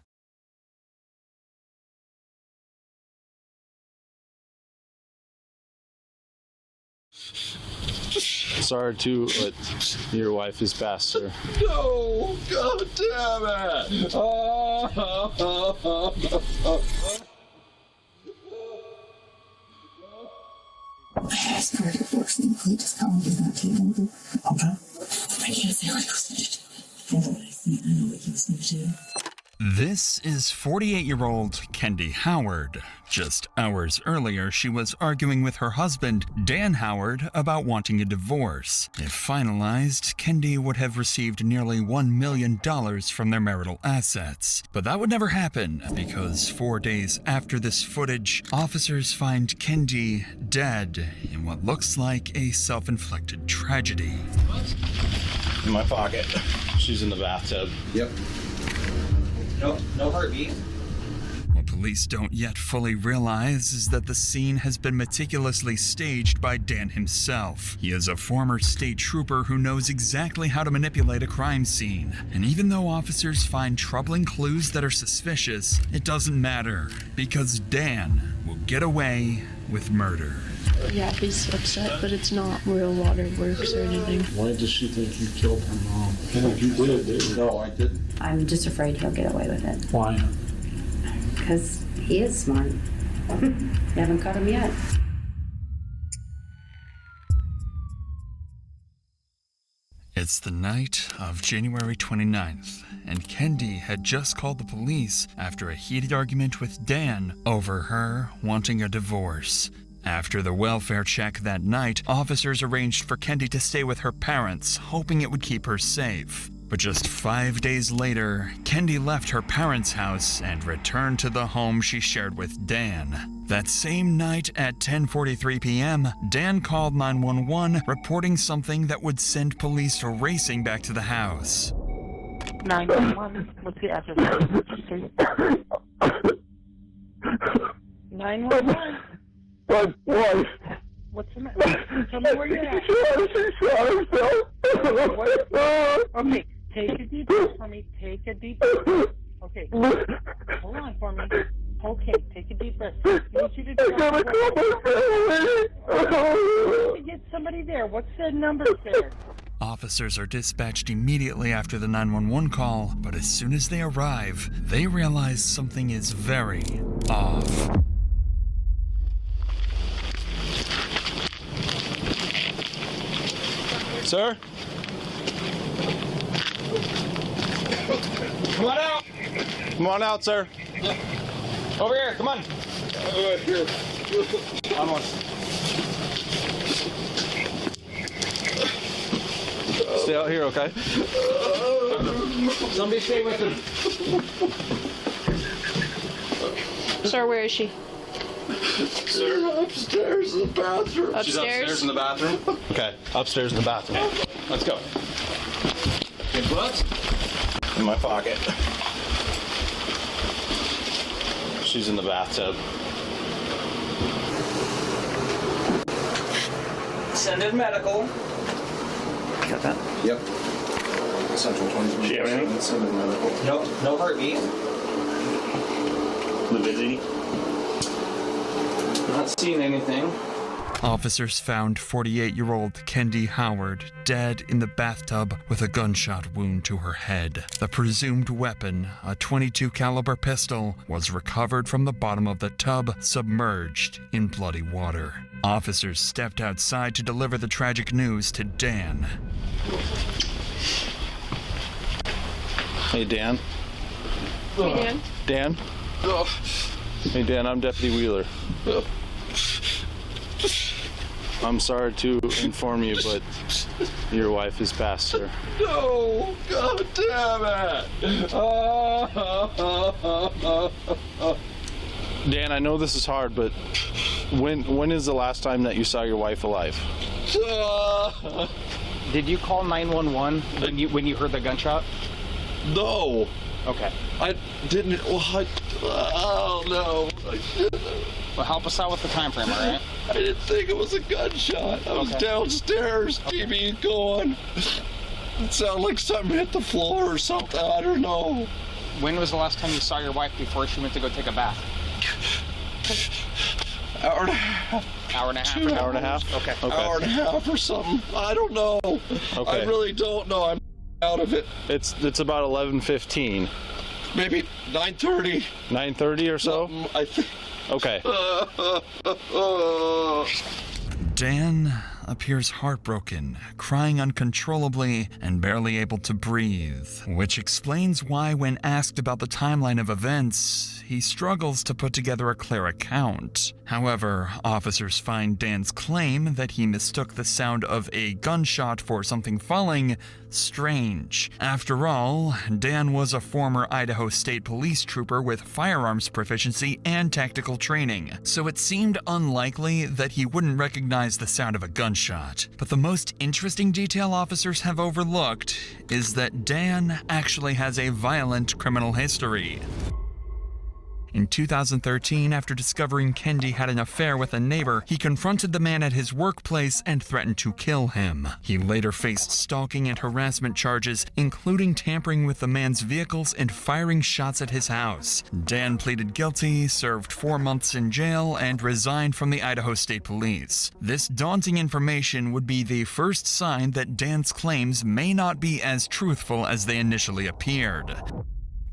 [SPEAKER 11] Sorry too, but your wife is passed, sir.
[SPEAKER 14] No! God damn it!
[SPEAKER 16] I asked her to force me to just come and get that table. Okay. I can't say what he was going to do. And what I see, I know what he was going to do.
[SPEAKER 24] This is 48-year-old Kendi Howard. Just hours earlier, she was arguing with her husband, Dan Howard, about wanting a divorce. If finalized, Kendi would have received nearly $1 million from their marital assets. But that would never happen, because 4 days after this footage, officers find Kendi dead in what looks like a self-inflicted tragedy.
[SPEAKER 12] In my pocket. She's in the bathtub. Yep.
[SPEAKER 15] No heartbeat.
[SPEAKER 24] What police don't yet fully realize is that the scene has been meticulously staged by Dan himself. He is a former state trooper who knows exactly how to manipulate a crime scene. And even though officers find troubling clues that are suspicious, it doesn't matter, because Dan will get away with murder.
[SPEAKER 18] Yeah, he's upset, but it's not real waterworks or anything.
[SPEAKER 11] Why does she think you killed her mom? Yeah, you did, didn't you? No, I didn't.
[SPEAKER 20] I'm just afraid he'll get away with it.
[SPEAKER 11] Why?
[SPEAKER 20] Because he is smart. You haven't caught him yet.
[SPEAKER 24] It's the night of January 29th, and Kendi had just called the police after a heated argument with Dan over her wanting a divorce. After the welfare check that night, officers arranged for Kendi to stay with her parents, hoping it would keep her safe. But just 5 days later, Kendi left her parents' house and returned to the home she shared with Dan. That same night at 10:43 p.m., Dan called 911, reporting something that would send police racing back to the house.
[SPEAKER 17] 911. What's the address? 911.
[SPEAKER 14] My wife.
[SPEAKER 17] What's the matter? Tell me where you're at.
[SPEAKER 14] She shot herself.
[SPEAKER 17] Okay, take a deep breath for me. Take a deep breath. Okay, hold on for me. Okay, take a deep breath. I need you to
[SPEAKER 14] gotta call my family.
[SPEAKER 17] Get somebody there. What's the number there?
[SPEAKER 24] Officers are dispatched immediately after the 911 call, but as soon as they arrive, they realize something is very off.
[SPEAKER 12] Sir?
[SPEAKER 15] Come on out.
[SPEAKER 12] Come on out, sir.
[SPEAKER 15] Over here. Come on.
[SPEAKER 14] Here.
[SPEAKER 15] On one.
[SPEAKER 12] Stay out here, okay?
[SPEAKER 15] Somebody stay with him.
[SPEAKER 18] Sir, where is she?
[SPEAKER 14] Sir, upstairs in the bathroom.
[SPEAKER 18] Upstairs?
[SPEAKER 12] She's upstairs in the bathroom? Okay, upstairs in the bathroom. Let's go.
[SPEAKER 15] Good gloves?
[SPEAKER 12] In my pocket. She's in the bathtub.
[SPEAKER 15] Send in medical.
[SPEAKER 12] Got that? Yep. Central 23.
[SPEAKER 15] She have anything?
[SPEAKER 12] Send in medical.
[SPEAKER 15] No heartbeat.
[SPEAKER 12] The busy?
[SPEAKER 15] Not seeing anything.
[SPEAKER 24] Officers found 48-year-old Kendi Howard dead in the bathtub with a gunshot wound to her head. The presumed weapon, a .22 caliber pistol, was recovered from the bottom of the tub, submerged in bloody water. Officers stepped outside to deliver the tragic news to Dan.
[SPEAKER 12] Hey, Dan.
[SPEAKER 18] Hey, Dan.
[SPEAKER 12] Dan? Hey, Dan, I'm Deputy Wheeler. I'm sorry to inform you, but your wife is passed, sir.
[SPEAKER 14] No! God damn it!
[SPEAKER 12] Dan, I know this is hard, but when is the last time that you saw your wife alive?
[SPEAKER 15] Did you call 911 when you heard the gunshot?
[SPEAKER 14] No.
[SPEAKER 15] Okay.
[SPEAKER 14] I didn't. Oh no. I didn't.
[SPEAKER 15] Well, help us out with the time frame, all right?
[SPEAKER 14] I didn't think it was a gunshot. I was downstairs, TV going. It sounded like something hit the floor or something. I don't know.
[SPEAKER 15] When was the last time you saw your wife before she went to go take a bath?
[SPEAKER 14] Hour and a half.
[SPEAKER 15] Hour and a half?
[SPEAKER 14] Two
[SPEAKER 15] Hour and a half? Okay.
[SPEAKER 14] Hour and a half or something. I don't know.
[SPEAKER 12] Okay.
[SPEAKER 14] I really don't know. I'm out of it.
[SPEAKER 12] It's about 11:15.
[SPEAKER 14] Maybe 9:30.
[SPEAKER 12] 9:30 or so?
[SPEAKER 14] I think.
[SPEAKER 12] Okay.
[SPEAKER 24] Dan appears heartbroken, crying uncontrollably and barely able to breathe, which explains why when asked about the timeline of events, he struggles to put together a clear account. However, officers find Dan's claim that he mistook the sound of a gunshot for something falling strange. After all, Dan was a former Idaho State Police trooper with firearms proficiency and tactical training, so it seemed unlikely that he wouldn't recognize the sound of a gunshot. gunshot. But the most interesting detail officers have overlooked is that Dan actually has a violent criminal history. In 2013, after discovering Kendi had an affair with a neighbor, he confronted the man at his workplace and threatened to kill him. He later faced stalking and harassment charges, including tampering with the man's vehicles and firing shots at his house. Dan pleaded guilty, served 4 months in jail, and resigned from the Idaho State Police. This daunting information would be the first sign that Dan's claims may not be as truthful as they initially appeared.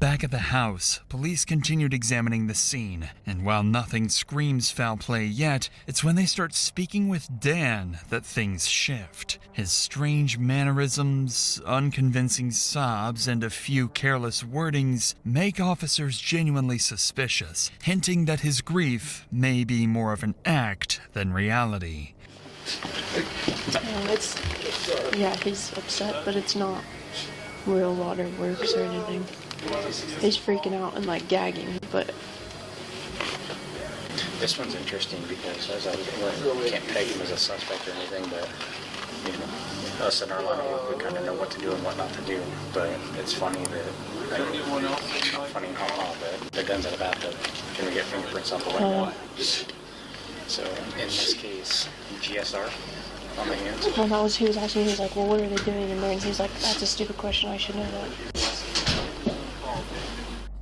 [SPEAKER 24] Back at the house, police continued examining the scene, and while nothing screams foul play yet, it's when they start speaking with Dan that things shift. His strange mannerisms, unconvincing sobs, and a few careless wordings make officers genuinely suspicious, hinting that his grief may be more of an act than reality.
[SPEAKER 18] Yeah, he's upset, but it's not real waterworks or anything. He's freaking out and like gagging, but
[SPEAKER 15] this one's interesting because as I can't peg him as a suspect or anything, but you know, us in our line of work, we kind of know what to do and what not to do. But it's funny that the gun's in the bathtub. Can we get fingerprints on the way now? So in this case, GSR on the hands.
[SPEAKER 18] well, that was he was asking. He was like, "Well, what are they doing in there?" And he's like, "That's a stupid question. I should know that."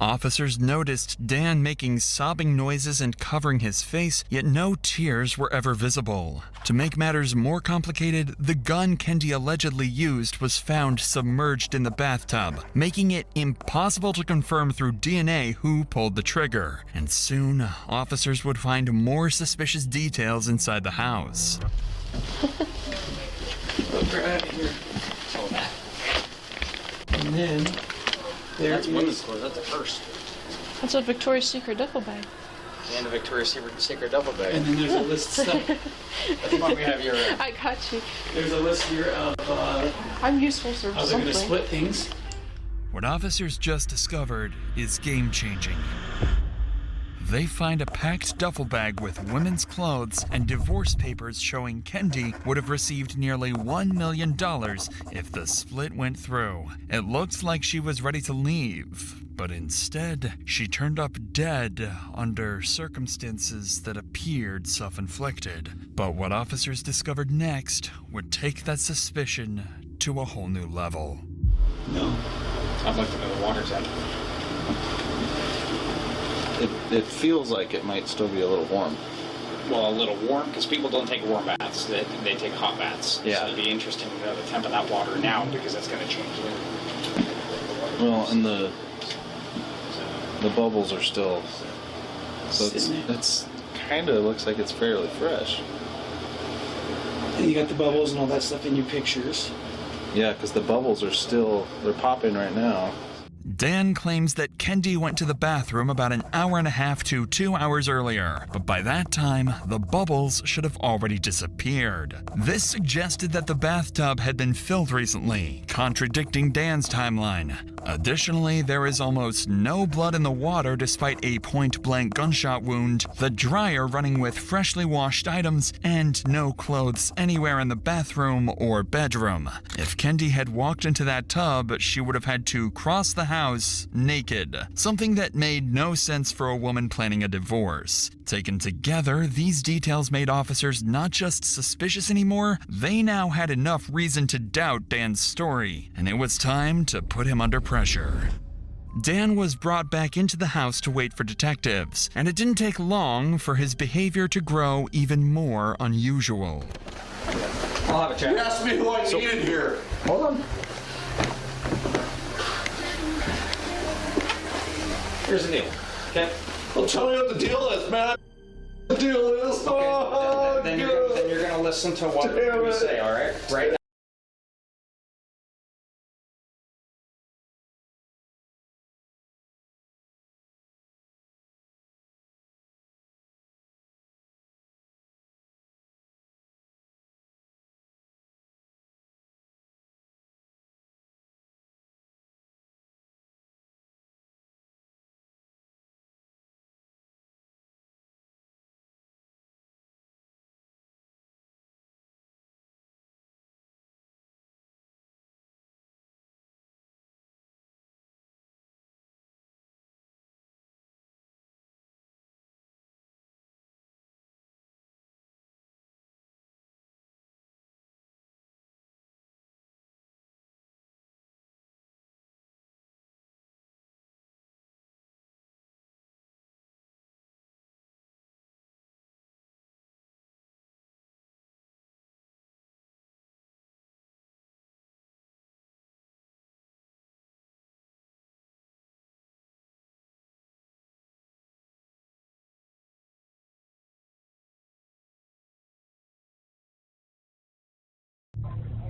[SPEAKER 24] Officers noticed Dan making sobbing noises and covering his face, yet no tears were ever visible. To make matters more complicated, the gun Kendi allegedly used was found submerged in the bathtub, making it impossible to confirm through DNA who pulled the trigger. And soon, officers would find more suspicious details inside the house.
[SPEAKER 15] Right here.
[SPEAKER 6] And then
[SPEAKER 15] That's women's clothes. That's a purse.
[SPEAKER 18] That's a Victoria's Secret duffel bag.
[SPEAKER 15] And a Victoria's Secret duffel bag.
[SPEAKER 6] And then there's a list of stuff.
[SPEAKER 15] That's why we have your.
[SPEAKER 18] I got you.
[SPEAKER 6] There's a list here of
[SPEAKER 18] I'm useful for
[SPEAKER 6] how they're
[SPEAKER 18] something.
[SPEAKER 6] gonna split things.
[SPEAKER 24] What officers just discovered is game-changing. They find a packed duffel bag with women's clothes and divorce papers showing Kendi would have received nearly $1 million if the split went through. It looked like she was ready to leave, but instead, she turned up dead under circumstances that appeared self-inflicted. But what officers discovered next would take that suspicion to a whole new level.
[SPEAKER 15] No. I've looked into the water tank.
[SPEAKER 12] It feels like it might still be a little warm.
[SPEAKER 15] Well, a little warm because people don't take warm baths; they take hot baths.
[SPEAKER 12] Yeah.
[SPEAKER 15] So it'd be interesting to know the temp of that water now because that's going to change later.
[SPEAKER 12] Well, and the bubbles are still. So it's kind of looks like it's fairly fresh.
[SPEAKER 6] And you got the bubbles and all that stuff in your pictures.
[SPEAKER 12] Yeah, because the bubbles are still they're popping right now.
[SPEAKER 24] Dan claims that Kendi went to the bathroom about an hour and a half to 2 hours earlier, but by that time, the bubbles should have already disappeared. This suggested that the bathtub had been filled recently, contradicting Dan's timeline. Additionally, there is almost no blood in the water despite a point-blank gunshot wound, the dryer running with freshly washed items, and no clothes anywhere in the bathroom or bedroom. If Kendi had walked into that tub, she would have had to cross the house naked, something that made no sense for a woman planning a divorce. Taken together, these details made officers not just suspicious anymore, they now had enough reason to doubt Dan's story, and it was time to put him under pressure. Dan was brought back into the house to wait for detectives, and it didn't take long for his behavior to grow even more unusual.
[SPEAKER 15] I'll have a chat.
[SPEAKER 14] You asked me who I needed here.
[SPEAKER 15] Hold on. Here's the deal. Okay.
[SPEAKER 14] Well, tell me what the deal is, man. The deal is.
[SPEAKER 15] Okay. Then you're gonna listen to what we say. All right. Right now.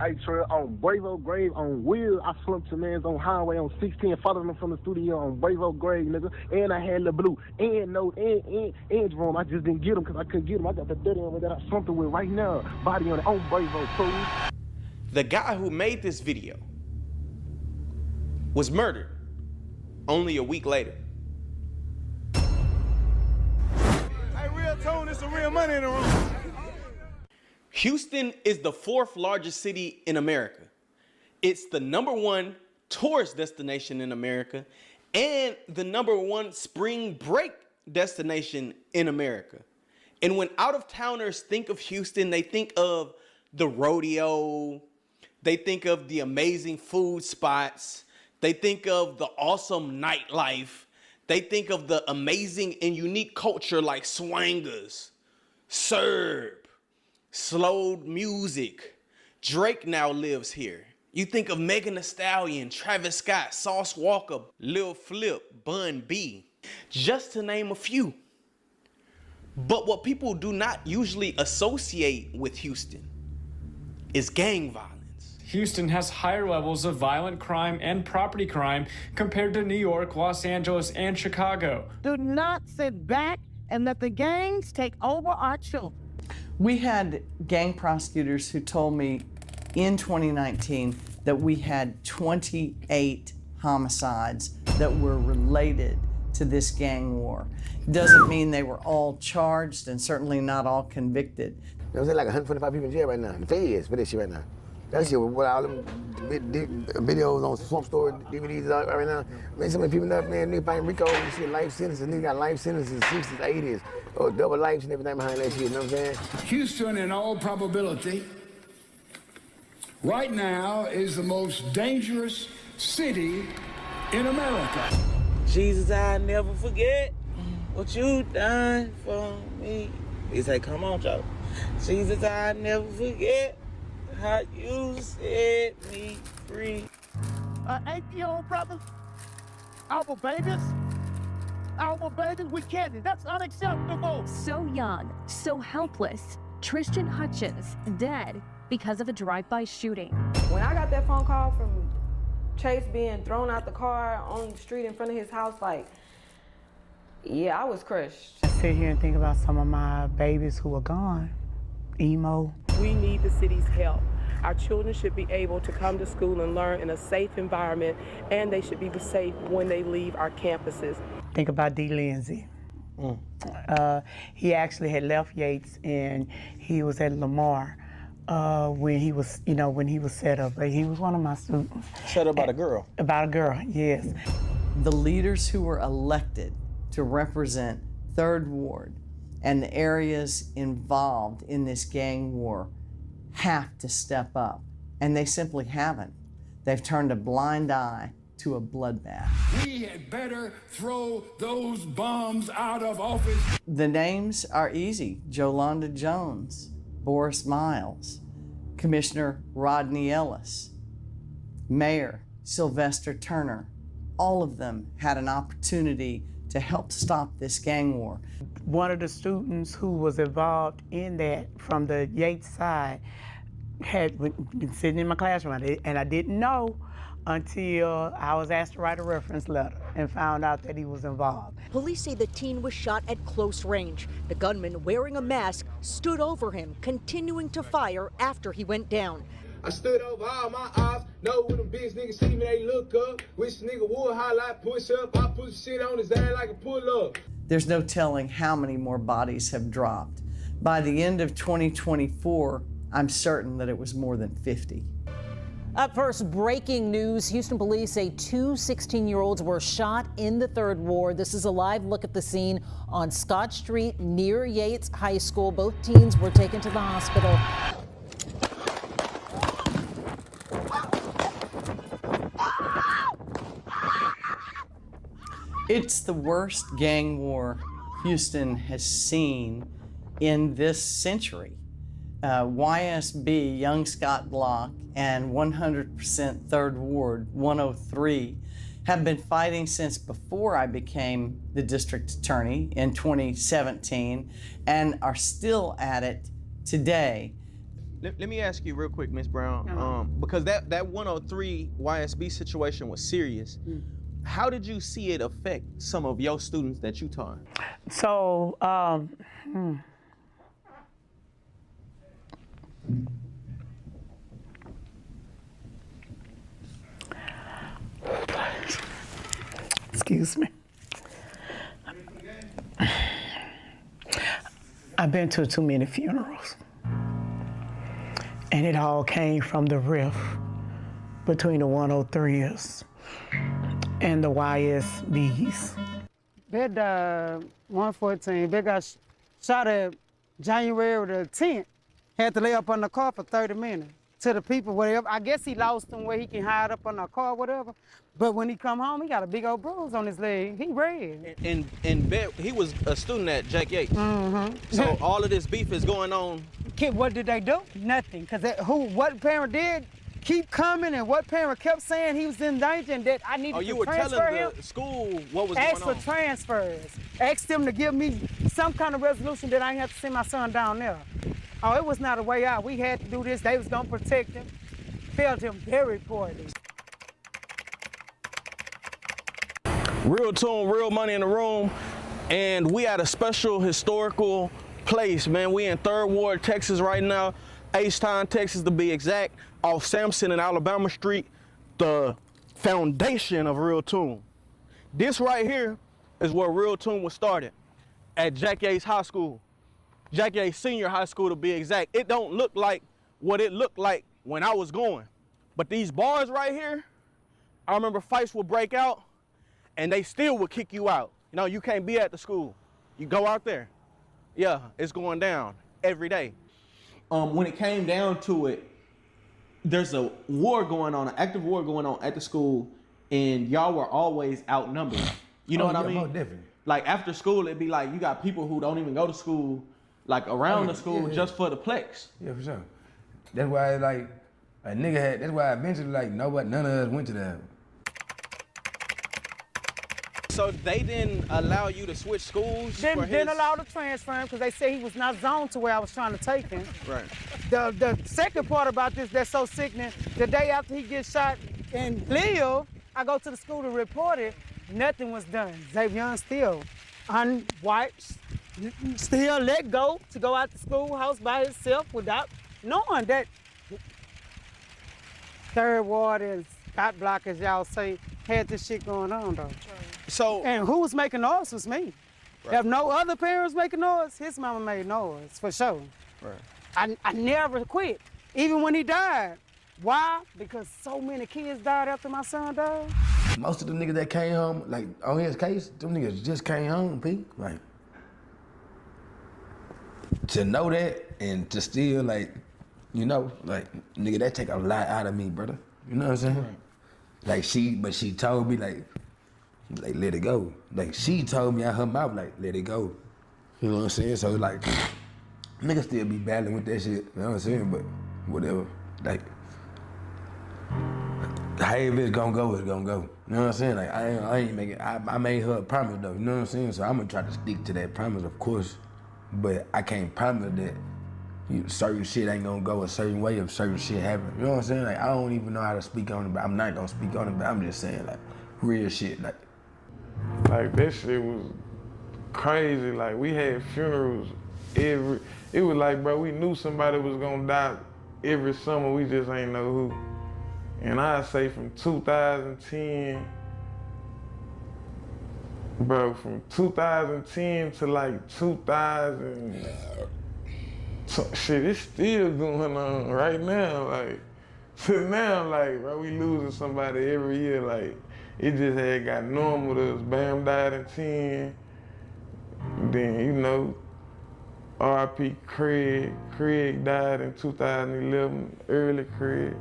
[SPEAKER 1] Hey, Trey, on Bravo Grave, on Will, I slumped some mans on highway on 16, followed them from the studio on Bravo Grave, nigga. And I had Lil Blue and Note and Jerome. I just didn't get them because I couldn't get them. I got the 30 on that I slumped with right now. Body on it, on Bravo, fool.
[SPEAKER 8] The guy who made this video was murdered only a week later.
[SPEAKER 1] Hey, real tone, it's some real money in the room.
[SPEAKER 8] Houston is the 4th largest city in America. It's the #1 tourist destination in America and the #1 spring break destination in America. And when out-of-towners think of Houston, they think of the rodeo, they think of the amazing food spots, they think of the awesome nightlife, they think of the amazing and unique culture like swangers, serb, slow music. Drake now lives here. You think of Megan Thee Stallion, Travis Scott, Sauce Walker, Lil Flip, Bun B, just to name a few. But what people do not usually associate with Houston is gang violence.
[SPEAKER 19] Houston has higher levels of violent crime and property crime compared to New York, Los Angeles, and Chicago.
[SPEAKER 21] Do not sit back and let the gangs take over our children.
[SPEAKER 23] We had gang prosecutors who told me in 2019 that we had 28 homicides that were related to this gang war. Doesn't mean they were all charged and certainly not all convicted.
[SPEAKER 26] There's like 125 people in jail right now. The feds for this shit right now. That shit with all them videos on Swamp Store, DVDs out right now. Man, so many people up, man, nigga fighting Rico and shit, life sentences. Nigga got life sentences, 60s, 80s, or double lives and everything behind that shit, you know what I'm saying?
[SPEAKER 27] Houston, in all probability, right now is the most dangerous city in America.
[SPEAKER 28] Jesus, I never forget what you done for me. He said, come on, Joe. Jesus, I never forget how you set me free.
[SPEAKER 21] 8-year-old brother, our babies with candy. That's unacceptable.
[SPEAKER 29] So young, so helpless. Tristan Hutchins dead because of a drive-by shooting.
[SPEAKER 30] When I got that phone call from Chase being thrown out the car on the street in front of his house, like, yeah, I was crushed.
[SPEAKER 21] I sit here and think about some of my babies who are gone. Emo.
[SPEAKER 31] We need the city's help. Our children should be able to come to school and learn in a safe environment, and they should be safe when they leave our campuses.
[SPEAKER 21] Think about D. Lindsay. He actually had left Yates and he was at Lamar when he was set up. But he was one of my students.
[SPEAKER 8] Set up about a girl?
[SPEAKER 21] About a girl, yes.
[SPEAKER 23] The leaders who were elected to represent 3rd Ward and the areas involved in this gang war have to step up, and they simply haven't. They've turned a blind eye to a bloodbath.
[SPEAKER 27] We had better throw those bombs out of office.
[SPEAKER 23] The names are easy: Jolanda Jones, Boris Miles, Commissioner Rodney Ellis, Mayor Sylvester Turner. All of them had an opportunity to help stop this gang war.
[SPEAKER 21] One of the students who was involved in that from the Yates side had been sitting in my classroom, and I didn't know until I was asked to write a reference letter and found out that he was involved.
[SPEAKER 32] Police say the teen was shot at close range. The gunman, wearing a mask, stood over him, continuing to fire after he went down.
[SPEAKER 33] I stood over all my eyes, know when them bitch niggas see me, they look up. Wish nigga would highlight, push up, I put shit on his ass like a pull up.
[SPEAKER 23] There's no telling how many more bodies have dropped. By the end of 2024, I'm certain that it was more than 50.
[SPEAKER 34] Up first, breaking news. Houston police say 2 16-year-olds were shot in the 3rd Ward. This is a live look at the scene on Scott Street near Yates High School. Both teens were taken to the hospital.
[SPEAKER 23] It's the worst gang war Houston has seen in this century. YSB, Young Scott Block, and 100% 3rd Ward, 103, have been fighting since before I became the district attorney in 2017 and are still at it today.
[SPEAKER 8] Let me ask you real quick, Miss Brown, because that 103 YSB situation was serious. How did you see it affect some of your students that you taught?
[SPEAKER 21] So, excuse me. I've been to too many funerals. And it all came from the rift between the 103s and the YSBs.
[SPEAKER 2] That 114, they got shot at January the 10th. Had to lay up on the car for 30 minutes. To the people, whatever. I guess he lost him where he can hide up on the car, whatever. But when he come home, he got a big old bruise on his leg. He red.
[SPEAKER 8] And he was a student at Jack Yates. So all of this beef is going on.
[SPEAKER 2] Kid, what did they do? Nothing. Because what parent did keep coming, and what parent kept saying he was in danger and that I needed to transfer him.
[SPEAKER 8] Oh, you were telling the school what was going on?
[SPEAKER 2] Asked for transfers. Asked them to give me some kind of resolution that I didn't have to send my son down there. Oh, it was not a way out. We had to do this. They was gonna protect him. Felt him very poorly.
[SPEAKER 8] Real tune, real money in the room, and we at a special historical place, man. We in 3rd Ward, Texas right now, H-Town, Texas to be exact, off Sampson and Alabama Street, the foundation of Real Tune. This right here is where Real Tune was started, at Jack Yates High School. Jack Yates Senior High School to be exact. It don't look like what it looked like when I was going. But these bars right here, I remember fights would break out and they still would kick you out. You know, you can't be at the school. You go out there. Yeah, it's going down every day. When it came down to it, there's a war going on, an active war going on at the school, and y'all were always outnumbered. You know what I mean?
[SPEAKER 26] Most definitely.
[SPEAKER 8] Like after school, it'd be like you got people who don't even go to school, like around the school just for the plex.
[SPEAKER 26] Yeah, for sure. That's why like a nigga had. That's why eventually like none of us went to that.
[SPEAKER 8] So they didn't allow you to switch schools?
[SPEAKER 2] Didn't allow the transfer him because they said he was not zoned to where I was trying to take him.
[SPEAKER 8] Right.
[SPEAKER 2] The second part about this that's so sickening, the day after he gets shot and live, I go to the school to report it. Nothing was done. Xavier still unwiped, still let go to go out the schoolhouse by himself without knowing that 3rd Ward and Scott Block, as y'all say, had this shit going on though.
[SPEAKER 8] So
[SPEAKER 2] and who was making noise was me.
[SPEAKER 8] Right.
[SPEAKER 2] If no other parents making noise, his mama made noise for sure.
[SPEAKER 8] Right.
[SPEAKER 2] I never quit, even when he died. Why? Because so many kids died after my son died.
[SPEAKER 26] Most of the niggas that came home, like on his case, them niggas just came home, Pete. Like to know that and to still like, you know, like nigga, that take a lot out of me, brother. You know what I'm saying? Right. Like she told me like let it go. Like she told me out her mouth like let it go. You know what I'm saying? So like niggas still be battling with that shit. You know what I'm saying? But whatever. Like however it's gonna go, it's gonna go. You know what I'm saying? Like I ain't make it. I made her a promise though. You know what I'm saying? So I'm gonna try to stick to that promise, of course. But I can't promise that certain shit ain't gonna go a certain way if certain shit happen. You know what I'm saying? Like I don't even know how to speak on it, but I'm not gonna speak on it. But I'm just saying like real shit. Like
[SPEAKER 3] that shit was crazy. Like we had funerals it was like, bro, we knew somebody was gonna die every summer, we just ain't know who. And I'd say from 2010, bro, from 2010 to like 2000, shit, it's still going on right now. Like, to now, like, bro, we losing somebody every year. Like, it just had got normal to us. Bam died in 10. Then, you know, R.I.P. Craig. Craig died in 2011, early Craig.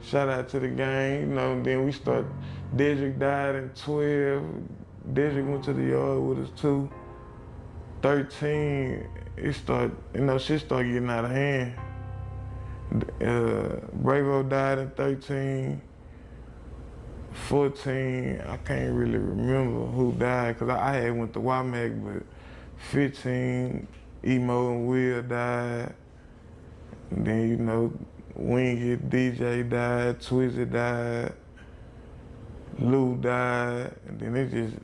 [SPEAKER 3] Shout out to the gang, you know. Then we start, Dedrick died in 12. Dedrick went to the yard with us too. 13, it started, you know, shit started getting out of hand. Bravo died in 13. 14, I can't really remember who died, because I had went to WAMAC, but 15, Emo and Will died. And then, you know, Wing hit DJ died, Twizzy died, Lou died, and then it just,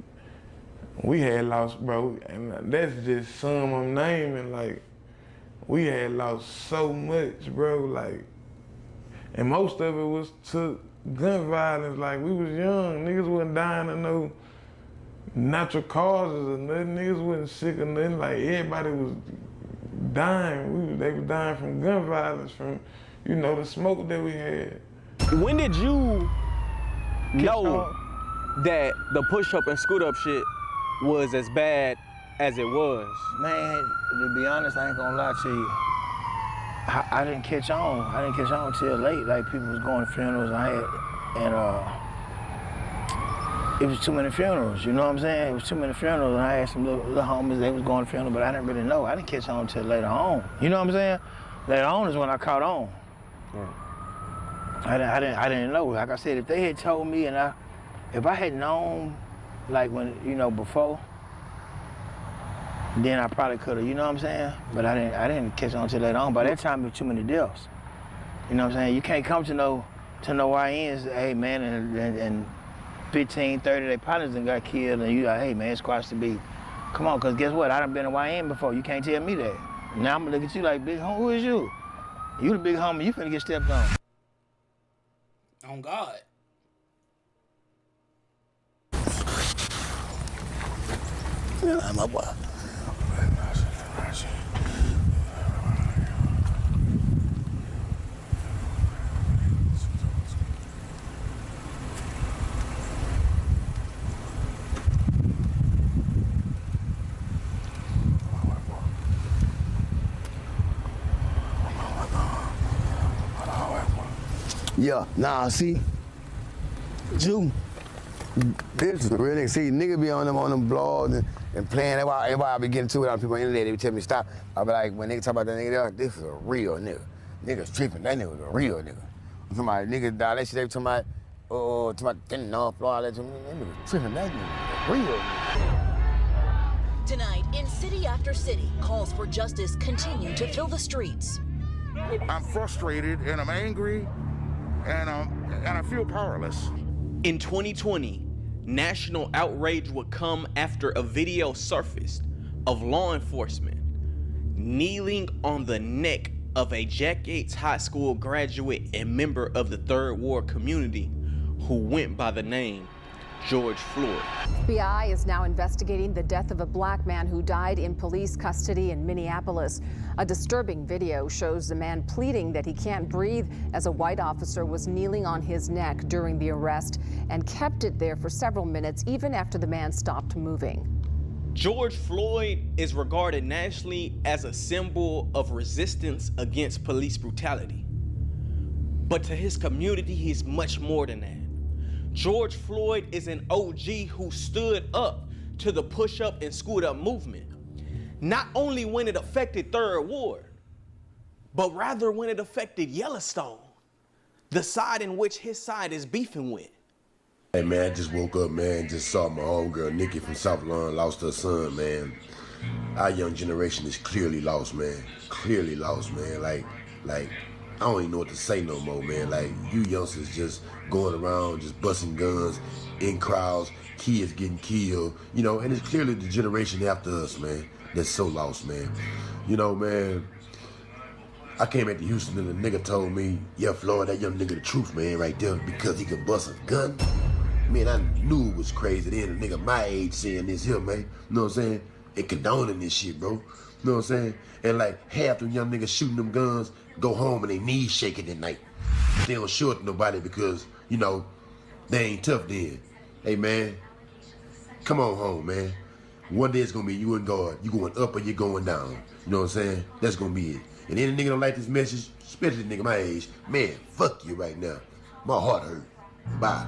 [SPEAKER 3] we had lost, bro, and that's just some I'm naming, like, we had lost so much, bro, like, and most of it was to gun violence, like, we was young, niggas wasn't dying of no natural causes or nothing, niggas wasn't sick or nothing, like, everybody was dying, they were dying from gun violence, from, you know, the smoke that we had.
[SPEAKER 8] When did you know that the push-up and scoot-up shit was as bad as it was?
[SPEAKER 26] Man, to be honest, I ain't gonna lie to you. I didn't catch on. I didn't catch on till late. Like, people was going to funerals, it was too many funerals, you know what I'm saying? It was too many funerals, and I had some little homies, they was going to funerals, but I didn't really know. I didn't catch on till later on. You know what I'm saying? Later on is when I caught on. I didn't know. Like I said, if they had told me, and if I had known, like when, you know, before, then I probably could have, you know what I'm saying? But I didn't catch on till later on. By that time, there were too many deaths. You know what I'm saying? You can't come to no YNs, hey man, and 15, 30, their partners done got killed, and you like, hey man, squash the beat. Come on, cause guess what? I done been a YN before. You can't tell me that. Now I'm gonna look at you like, big homie, who is you? You the big homie, you finna get stepped on.
[SPEAKER 4] On God.
[SPEAKER 26] Yeah, my boy. Yeah, nah, see, Jew, this is really, see, nigga be on them blogs and playing, that's why I be getting to it on people on the internet, they be telling me stop. I be like, when nigga talk about that nigga there, this is a real nigga. Nigga's tripping, that nigga was a real nigga. Somebody, nigga died, that shit, they talking about, no, Florida, that nigga tripping, that nigga real.
[SPEAKER 32] Tonight, in city after city, calls for justice continue to fill the streets.
[SPEAKER 5] I'm frustrated and I'm angry. And I feel powerless.
[SPEAKER 8] In 2020, national outrage would come after a video surfaced of law enforcement kneeling on the neck of a Jack Yates High School graduate and member of the Third Ward community who went by the name George Floyd.
[SPEAKER 6] FBI is now investigating the death of a black man who died in police custody in Minneapolis. A disturbing video shows the man pleading that he can't breathe as a white officer was kneeling on his neck during the arrest and kept it there for several minutes even after the man stopped moving.
[SPEAKER 8] George Floyd is regarded nationally as a symbol of resistance against police brutality. But to his community, he's much more than that. George Floyd is an OG who stood up to the push-up and scoot-up movement, not only when it affected Third Ward, but rather when it affected Yellowstone, the side in which his side is beefing with.
[SPEAKER 7] Hey man, I just woke up, man, just saw my homegirl Nikki from South Lawn lost her son, man. Our young generation is clearly lost, man. Clearly lost, man. Like, I don't even know what to say no more, man. Like, you youngsters just going around, just busting guns in crowds, kids getting killed, you know, and it's clearly the generation after us, man, that's so lost, man. You know, man, I came back to Houston and the nigga told me, yeah, Floyd, that young nigga the truth, man, right there, because he could bust a gun. Man, I knew it was crazy then, a nigga my age saying this here, man, you know what I'm saying, and condoning this shit, bro, you know what I'm saying, and like half them young niggas shooting them guns, go home and they knees shaking at night. They don't show it to nobody because, you know, they ain't tough then. Hey man, come on home, man. One day it's gonna be you and God. You going up or you going down. You know what I'm saying? That's gonna be it. And any nigga don't like this message, especially nigga my age, man, fuck you right now. My heart hurt. Bye.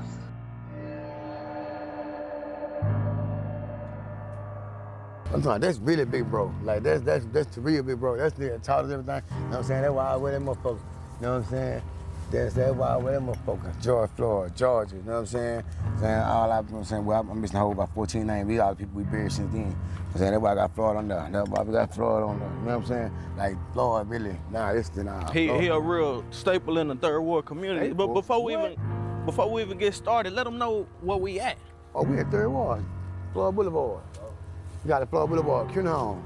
[SPEAKER 26] I'm talking, that's really big bro. Like, that's the real big bro. That's the taught us everything. You know what I'm saying? That's why I wear that motherfucker. You know what I'm saying? That's why I wear that motherfucker. George Floyd, Georgia, you know what I'm saying? saying, I'm saying, well, I'm missing the whole about 14 names. We all the people we buried since then. I'm saying, that's why I got Floyd on there. That's why we got Floyd on there. You know what I'm saying? Like, Floyd, really,
[SPEAKER 8] He a real staple in the third ward community.
[SPEAKER 26] Hey,
[SPEAKER 8] but before we even get started, let them know where we at.
[SPEAKER 26] Oh, we at third ward, Floyd Boulevard. We got the Floyd Boulevard, CUNY home.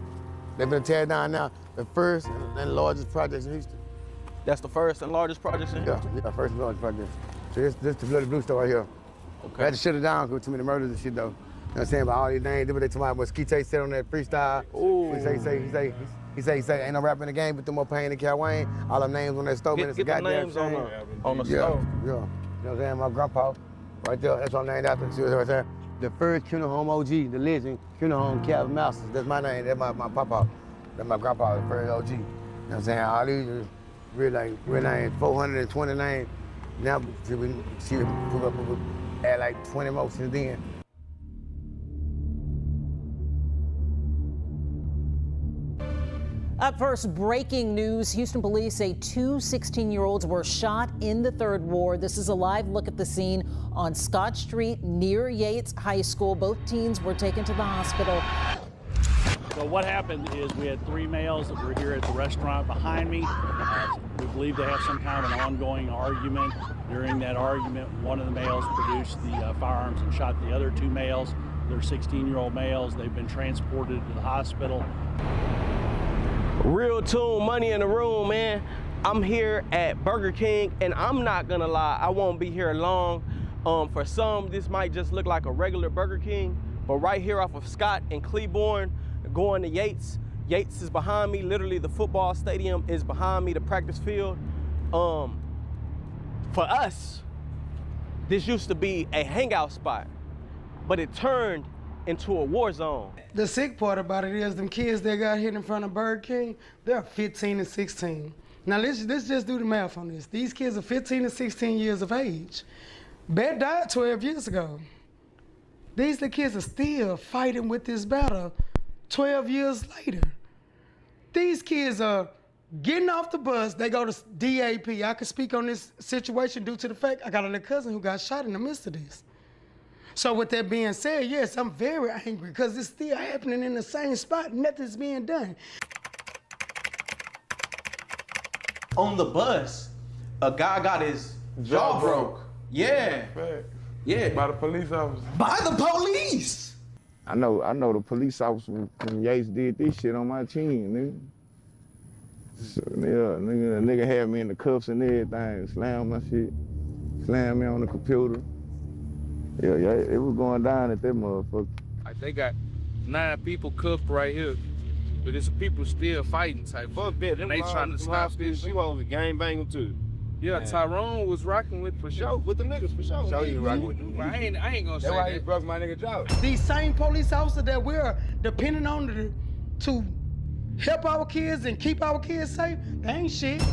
[SPEAKER 26] They've been tearing down now the first and largest projects in Houston.
[SPEAKER 8] That's the first and largest project in Houston?
[SPEAKER 26] Yeah, first and largest project. So this the Bloody Blue store right here.
[SPEAKER 8] Okay.
[SPEAKER 26] We had to shut it down because too many murders and shit though. You know what I'm saying? But all these names, what they talking about, what Skeete said on that freestyle.
[SPEAKER 8] Ooh.
[SPEAKER 26] He say, ain't no rap in the game, but them more pain than Cal Wayne. All them names on that store, man, it's a goddamn shame.
[SPEAKER 8] On the
[SPEAKER 26] yeah,
[SPEAKER 8] store.
[SPEAKER 26] Yeah, you know what I'm saying? My grandpa, right there, that's what I'm named after. See what I'm saying? The first CUNY home OG, the legend, CUNY home Calvin Masters. That's my name, that's my papa. That's my grandpa, the first OG. You know what I'm saying? All these are real names, 420 names. Now, we add like 20 more since then.
[SPEAKER 34] Up first, breaking news. Houston police say two 16-year-olds were shot in the third ward. This is a live look at the scene on Scott Street near Yates High School. Both teens were taken to the hospital.
[SPEAKER 9] So what happened is we had three males that were here at the restaurant behind me. We believe they have some kind of an ongoing argument. During that argument, one of the males produced the firearms and shot the other two males. They're 16-year-old males. They've been transported to the hospital.
[SPEAKER 8] Real tune, money in the room, man. I'm here at Burger King, and I'm not gonna lie, I won't be here long. For some, this might just look like a regular Burger King, but right here off of Scott and Cleburne, going to Yates. Yates is behind me. Literally, the football stadium is behind me, the practice field. For us, this used to be a hangout spot, but it turned into a war zone.
[SPEAKER 10] The sick part about it is them kids that got hit in front of Burger King, they're 15 and 16. Now let's just do the math on this. These kids are 15 and 16 years of age. Bet died 12 years ago. These the kids are still fighting with this battle 12 years later. These kids are getting off the bus, they go to DAP. I can speak on this situation due to the fact I got a little cousin who got shot in the midst of this. So with that being said, yes, I'm very angry because it's still happening in the same spot. Nothing's being done.
[SPEAKER 8] On the bus, a guy got his jaw broke. Yeah. Yeah.
[SPEAKER 3] By the police officer.
[SPEAKER 8] By the police!
[SPEAKER 3] I know the police officer when Yates did this shit on my team, nigga. So, yeah, nigga had me in the cuffs and everything, slammed my shit, slammed me on the computer. Yeah, it was going down at that motherfucker.
[SPEAKER 11] Like they got 9 people cuffed right here, but there's people still fighting type.
[SPEAKER 12] Fuck that,
[SPEAKER 11] and they trying to stop this.
[SPEAKER 12] She was a gang banger too.
[SPEAKER 11] Yeah, man. Tyrone was rocking with for sure.
[SPEAKER 12] With the niggas for sure.
[SPEAKER 11] So you rocking with them. I ain't gonna say that.
[SPEAKER 12] That's why he broke my nigga jaw.
[SPEAKER 10] These same police officers that we're depending on to help our kids and keep our kids safe, they ain't shit.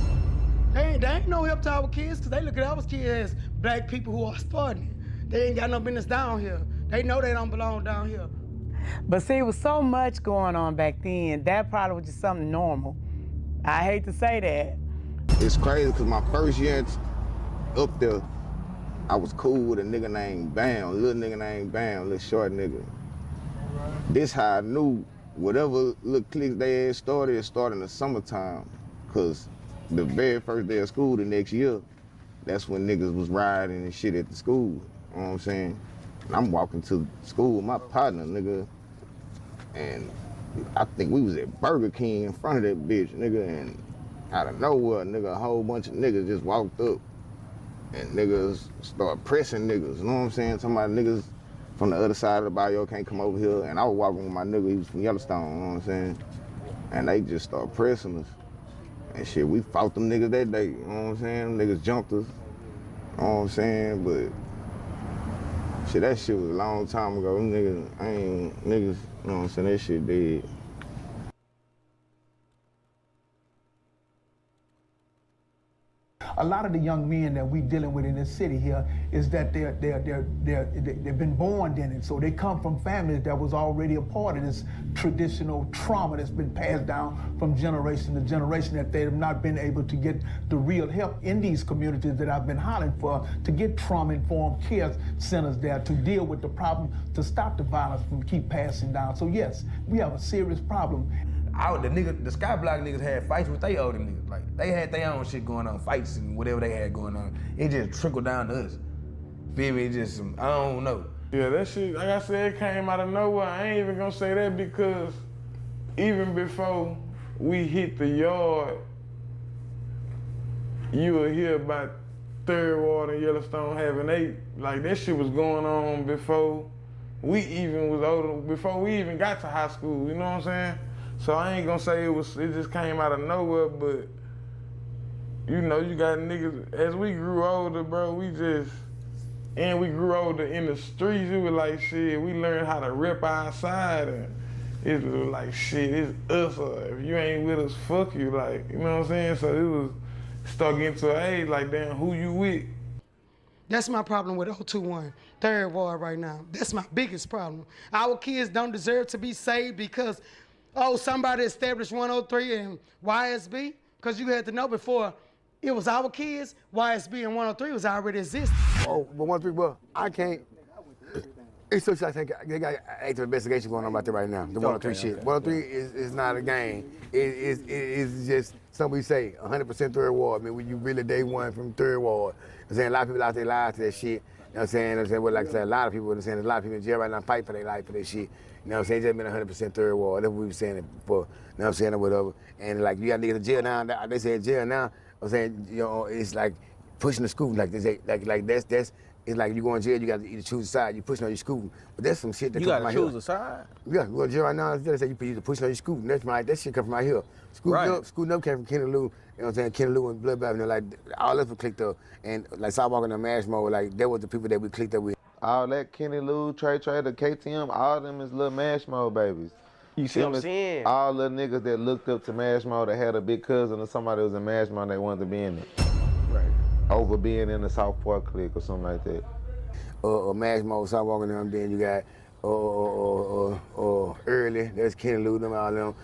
[SPEAKER 10] They ain't no help to our kids because they look at our kids as black people who are starting. They ain't got no business down here. They know they don't belong down here.
[SPEAKER 21] But see, it was so much going on back then, that probably was just something normal. I hate to say that.
[SPEAKER 3] It's crazy because my first year up there, I was cool with a nigga named Bam, little nigga named Bam, little short nigga. This how I knew whatever little cliques they had started, it started in the summertime. Cause the very first day of school the next year, that's when niggas was riding and shit at the school. You know what I'm saying? And I'm walking to school with my partner, nigga, and I think we was at Burger King in front of that bitch, nigga, and out of nowhere, nigga, a whole bunch of niggas just walked up and niggas start pressing niggas, you know what I'm saying? Talking about niggas from the other side of the bayou can't come over here, and I was walking with my nigga, he was from Yellowstone, you know what I'm saying? And they just start pressing us. And shit, we fought them niggas that day, you know what I'm saying? Them niggas jumped us, you know what I'm saying? But shit, that shit was a long time ago. Them niggas, you know what I'm saying, that shit dead.
[SPEAKER 1] a lot of the young men that we dealing with in this city here is that they've been born in it. So they come from families that was already a part of this traditional trauma that's been passed down from generation to generation, that they have not been able to get the real help in these communities that I've been hollering for, to get trauma-informed care centers there to deal with the problem, to stop the violence from keep passing down. So yes, we have a serious problem.
[SPEAKER 12] The Sky Block niggas had fights with they older niggas. Like, they had their own shit going on, fights and whatever they had going on. It just trickled down to us. Feel me? It just, I don't know.
[SPEAKER 3] Yeah, that shit, like I said, it came out of nowhere. I ain't even gonna say that because even before we hit the yard, you will hear about Third Ward and Yellowstone having like that shit was going on before we even was older, before we even got to high school, you know what I'm saying? So I ain't gonna say it just came out of nowhere, but you know, you got niggas, as we grew older, bro, we grew older in the streets. It was like, shit, we learned how to rip outside, and it was like, shit, it's us, or if you ain't with us, fuck you, like, you know what I'm saying? So it was stuck into an age, like, damn, who you with?
[SPEAKER 10] That's my problem with 021, Third Ward right now. That's my biggest problem. Our kids don't deserve to be saved because, somebody established 103 and YSB, because you had to know before it was our kids, YSB and 103 was already existing.
[SPEAKER 26] Oh, but 103, bro, I can't. It's so I think they got active investigation going on about that right now. The 103 shit. 103 is not a game. It's just something we say, 100% Third Ward. I mean, when you really day one from Third Ward. I'm saying a lot of people lost their lives to that shit. You know what I'm saying? Well, like I said, a lot of people, I'm saying, a lot of people in jail right now fight for their life for that shit. You know what I'm saying? Just been 100% Third Ward. That's what we were saying before. You know what I'm saying? Or whatever. And like, you got niggas in jail now. They say in jail now. I'm saying, you know, it's like pushing the school. Like this, like that's. It's like you go in jail, you got to either choose a side. You pushing on your school, but that's some shit that comes from out here. You got to choose a side. Yeah, you go to jail right now. They say you either pushing on your school. That's right. That shit come from out here. School up came from Kenny Lou. You know what I'm saying? Kenny Lou and Bloodbath, and like all of us were clicked up, and like Sidewalk and the Mash Mode, like that was the people that we clicked up with.
[SPEAKER 3] All that Kenny Lou, Trey, the KTM, all of them is little Mash Mode babies.
[SPEAKER 12] You see what I'm saying?
[SPEAKER 3] All the niggas that looked up to Mash Mode that had a big cousin or somebody that was in Mash Mode, they wanted to be in it. Right. Over being in the Southport clique or something like that.
[SPEAKER 26] Mash Mode, Sidewalk and them, then you got Early, there's Kenny Lou, them, all them.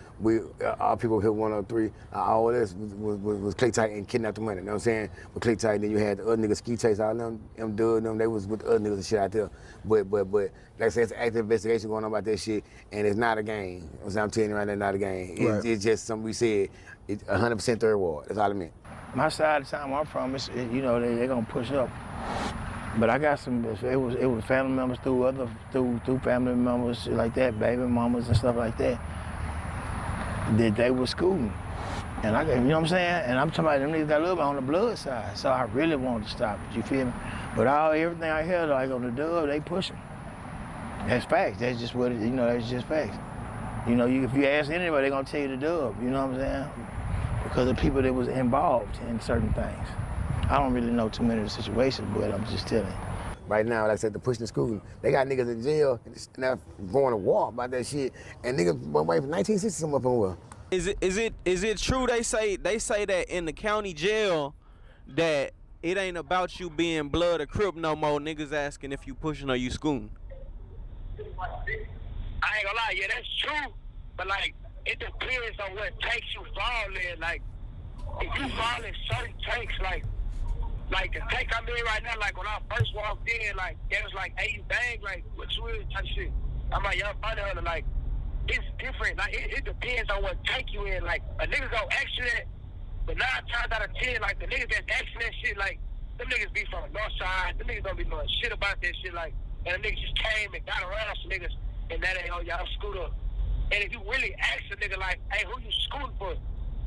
[SPEAKER 26] Our people hit 103. All this was Clay Tight and kidnapped the money, you know what I'm saying? With Clay Tight, then you had the other niggas, Ski Chase, all them dudes, them, they was with the other niggas and shit out there. But like I said, it's an active investigation going on about that shit, and it's not a game. You know what I'm telling you right now, not a game. It's just something we said, it's 100% Third Ward, that's all I meant.
[SPEAKER 13] My side of the town I'm from, you know, they're gonna push up. But I got some, it was family members through family members like that, baby mamas and stuff like that they were schooling. And you know what I'm saying? And I'm talking about them niggas got a little bit on the blood side, so I really wanted to stop it, you feel me? But everything I hear, like on the dub, they pushing. That's facts, that's just what it, you know, that's just facts. You know, if you ask anybody, they're gonna tell you the dub, you know what I'm saying? Because of people that was involved in certain things. I don't really know too many of the situations, but I'm just telling you.
[SPEAKER 26] Right now, like I said, the pushing the school, they got niggas in jail and now going to war about that shit, and niggas went away from 1960 some up on well.
[SPEAKER 8] Is it true they say that in the county jail that it ain't about you being blood or crip no more? Niggas asking if you pushing or you scooting.
[SPEAKER 14] I ain't gonna lie, yeah, that's true, but like it depends on what tanks you fall in. Like if you fall in certain tanks, like the tank I'm in right now, like when I first walked in, like there was like 80 bang, like what you is type shit. I'm like, young funny hunter, like it's different. Like it depends on what tank you in. Like a nigga go extra that, but 9 times out of 10, like the niggas that's extra that shit, like them niggas be from the north side. Them niggas don't be knowing shit about that shit. Like and them niggas just came and got around some niggas, and that ain't on y'all scooter. And if you really ask a nigga like, hey, who you scooting for?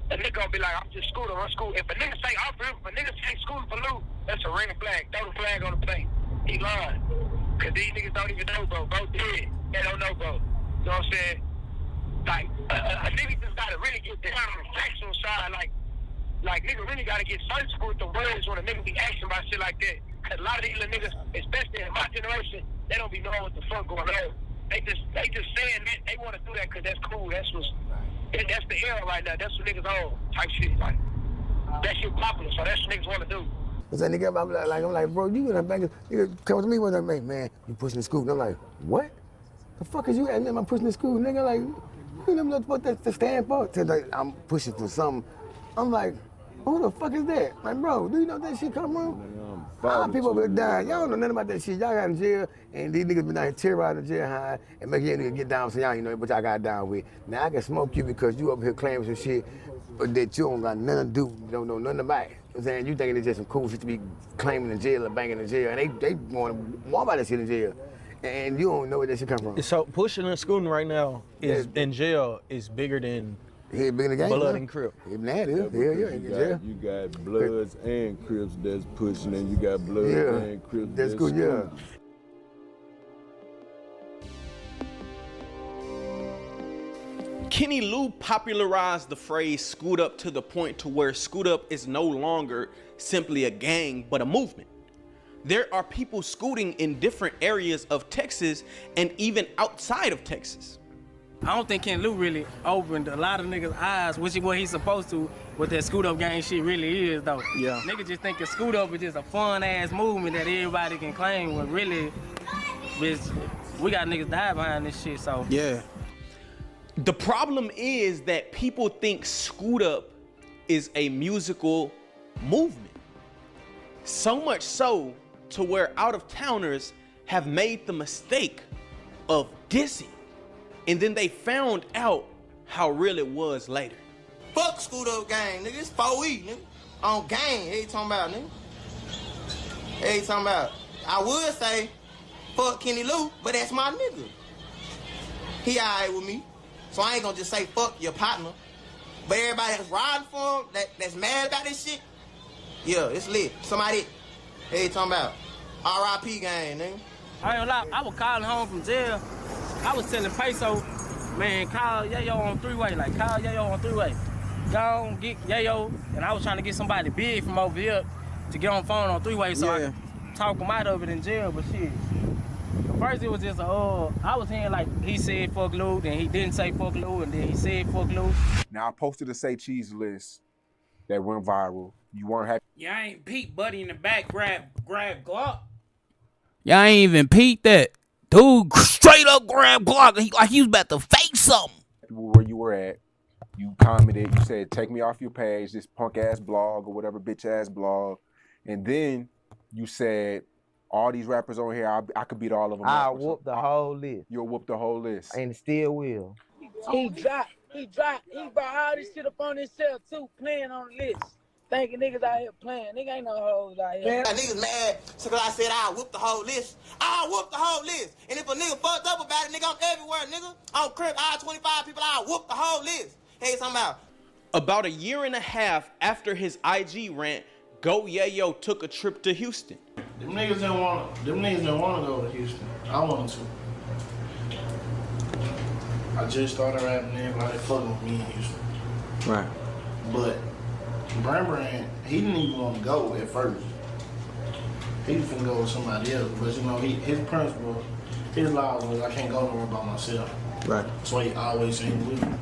[SPEAKER 14] A nigga gonna be like, I'm just scooting, I'm scooting. If a nigga say I'm for him, if a nigga say scooting for Lou, that's a red flag. Throw the flag on the plate. He lying. Cause these niggas don't even know, bro. Bro dead. They don't know, bro. You know what I'm saying? Like, a nigga just gotta really get down on the factual side. Like nigga really gotta get sensible with the words when a nigga be asking about shit like that. Cause a lot of these little niggas, especially in my generation, they don't be knowing what the fuck going on. They just saying that they want to do that cause that's cool. That's the era right now. That's what niggas on type shit. Like, that shit popular, so that's what niggas want to do.
[SPEAKER 26] I said, nigga, I'm like, bro, you in the back, nigga, come to me with that, man, you pushing the scoop. And I'm like, what? The fuck is you at? I'm pushing the scoop, nigga, like, you know what that stand for? Like, I'm pushing for something. I'm like, who the fuck is that? Like, bro, do you know that shit come from? People over there dying. Y'all don't know nothing about that shit. Y'all got in jail, and these niggas been out here terrorizing the jail high and making you niggas get down, so y'all, you know what y'all got down with. Now, I can smoke you because you up here claiming some shit that you don't got nothing to do, you don't know nothing about it. I'm saying, you thinking it's just some cool shit to be claiming in jail or banging in jail, and they want more about that shit in jail. And you don't know where that shit come from.
[SPEAKER 8] So pushing and scooting right now is in jail is bigger than Blood and Crip.
[SPEAKER 26] Yeah,
[SPEAKER 15] you got Bloods and Crips that's pushing, and you got Bloods and Crips that's
[SPEAKER 26] good, yeah.
[SPEAKER 8] Kenny Lou popularized the phrase "scoot up" to the point to where scoot up is no longer simply a gang, but a movement. There are people scooting in different areas of Texas and even outside of Texas.
[SPEAKER 16] I don't think Kenny Lou really opened a lot of niggas' eyes, which is what he's supposed to, what that scoot up gang shit really is, though.
[SPEAKER 8] Yeah.
[SPEAKER 16] Niggas just think a scoot up is just a fun ass movement that everybody can claim, when really, bitch, we got niggas die behind this shit, so.
[SPEAKER 8] Yeah. The problem is that people think scoot up is a musical movement. So much so to where out-of-towners have made the mistake of dissing, and then they found out how real it was later.
[SPEAKER 17] Fuck scoot up gang, nigga. It's 4E, nigga. On gang, hey, talking about, nigga. Hey, talking about. I would say, fuck Kenny Lou, but that's my nigga. He alright with me, so I ain't gonna just say fuck your partner. But everybody that's riding for him, that's mad about this shit, yeah, it's lit. Somebody, hey, talking about. R.I.P. gang, nigga.
[SPEAKER 16] I ain't gonna lie, I was calling home from jail. I was telling Peso, man, call Yayo on three-way. Like, call Yayo on three-way. Go on, get Yayo. And I was trying to get somebody big from over here to get on the phone on three-way so I could talk him out of it in jail, but shit. First it was just I was hearing like he said fuck Lou, then he didn't say fuck Lou, and then he said fuck Lou.
[SPEAKER 18] Now I posted a Say Cheese list that went viral. You weren't happy.
[SPEAKER 4] Y'all ain't peep Buddy in the back grab Glock.
[SPEAKER 19] Y'all ain't even peeped that. Dude straight up grabbed Glock like he was about to face something.
[SPEAKER 18] Where you were at, you commented, you said, take me off your page, this punk ass blog or whatever bitch ass blog. And then you said, all these rappers on here, I could beat all of them.
[SPEAKER 20] I'll whoop the whole list.
[SPEAKER 18] You'll whoop the whole list.
[SPEAKER 20] And still will.
[SPEAKER 16] He brought all this shit up on himself too, playing on the list. Thinking niggas out here playing. Nigga ain't no hoes out here.
[SPEAKER 17] Man, niggas mad because I said I'll whoop the whole list. I'll whoop the whole list. And if a nigga fucked up about it, nigga, I'm everywhere, nigga. I'm crib, I'll 25 people, I'll whoop the whole list. Hey, something
[SPEAKER 8] About a year and a half after his IG rant, Go Yayo took a trip to Houston.
[SPEAKER 16] Them niggas didn't want to go to Houston. I wanted to. I just started rapping, everybody fucking with me in Houston.
[SPEAKER 8] Right.
[SPEAKER 16] But Brand, he didn't even want to go at first. He was finna go with somebody else, but you know, his principle, his laws was I can't go nowhere by myself.
[SPEAKER 8] Right.
[SPEAKER 16] That's why he always said with me.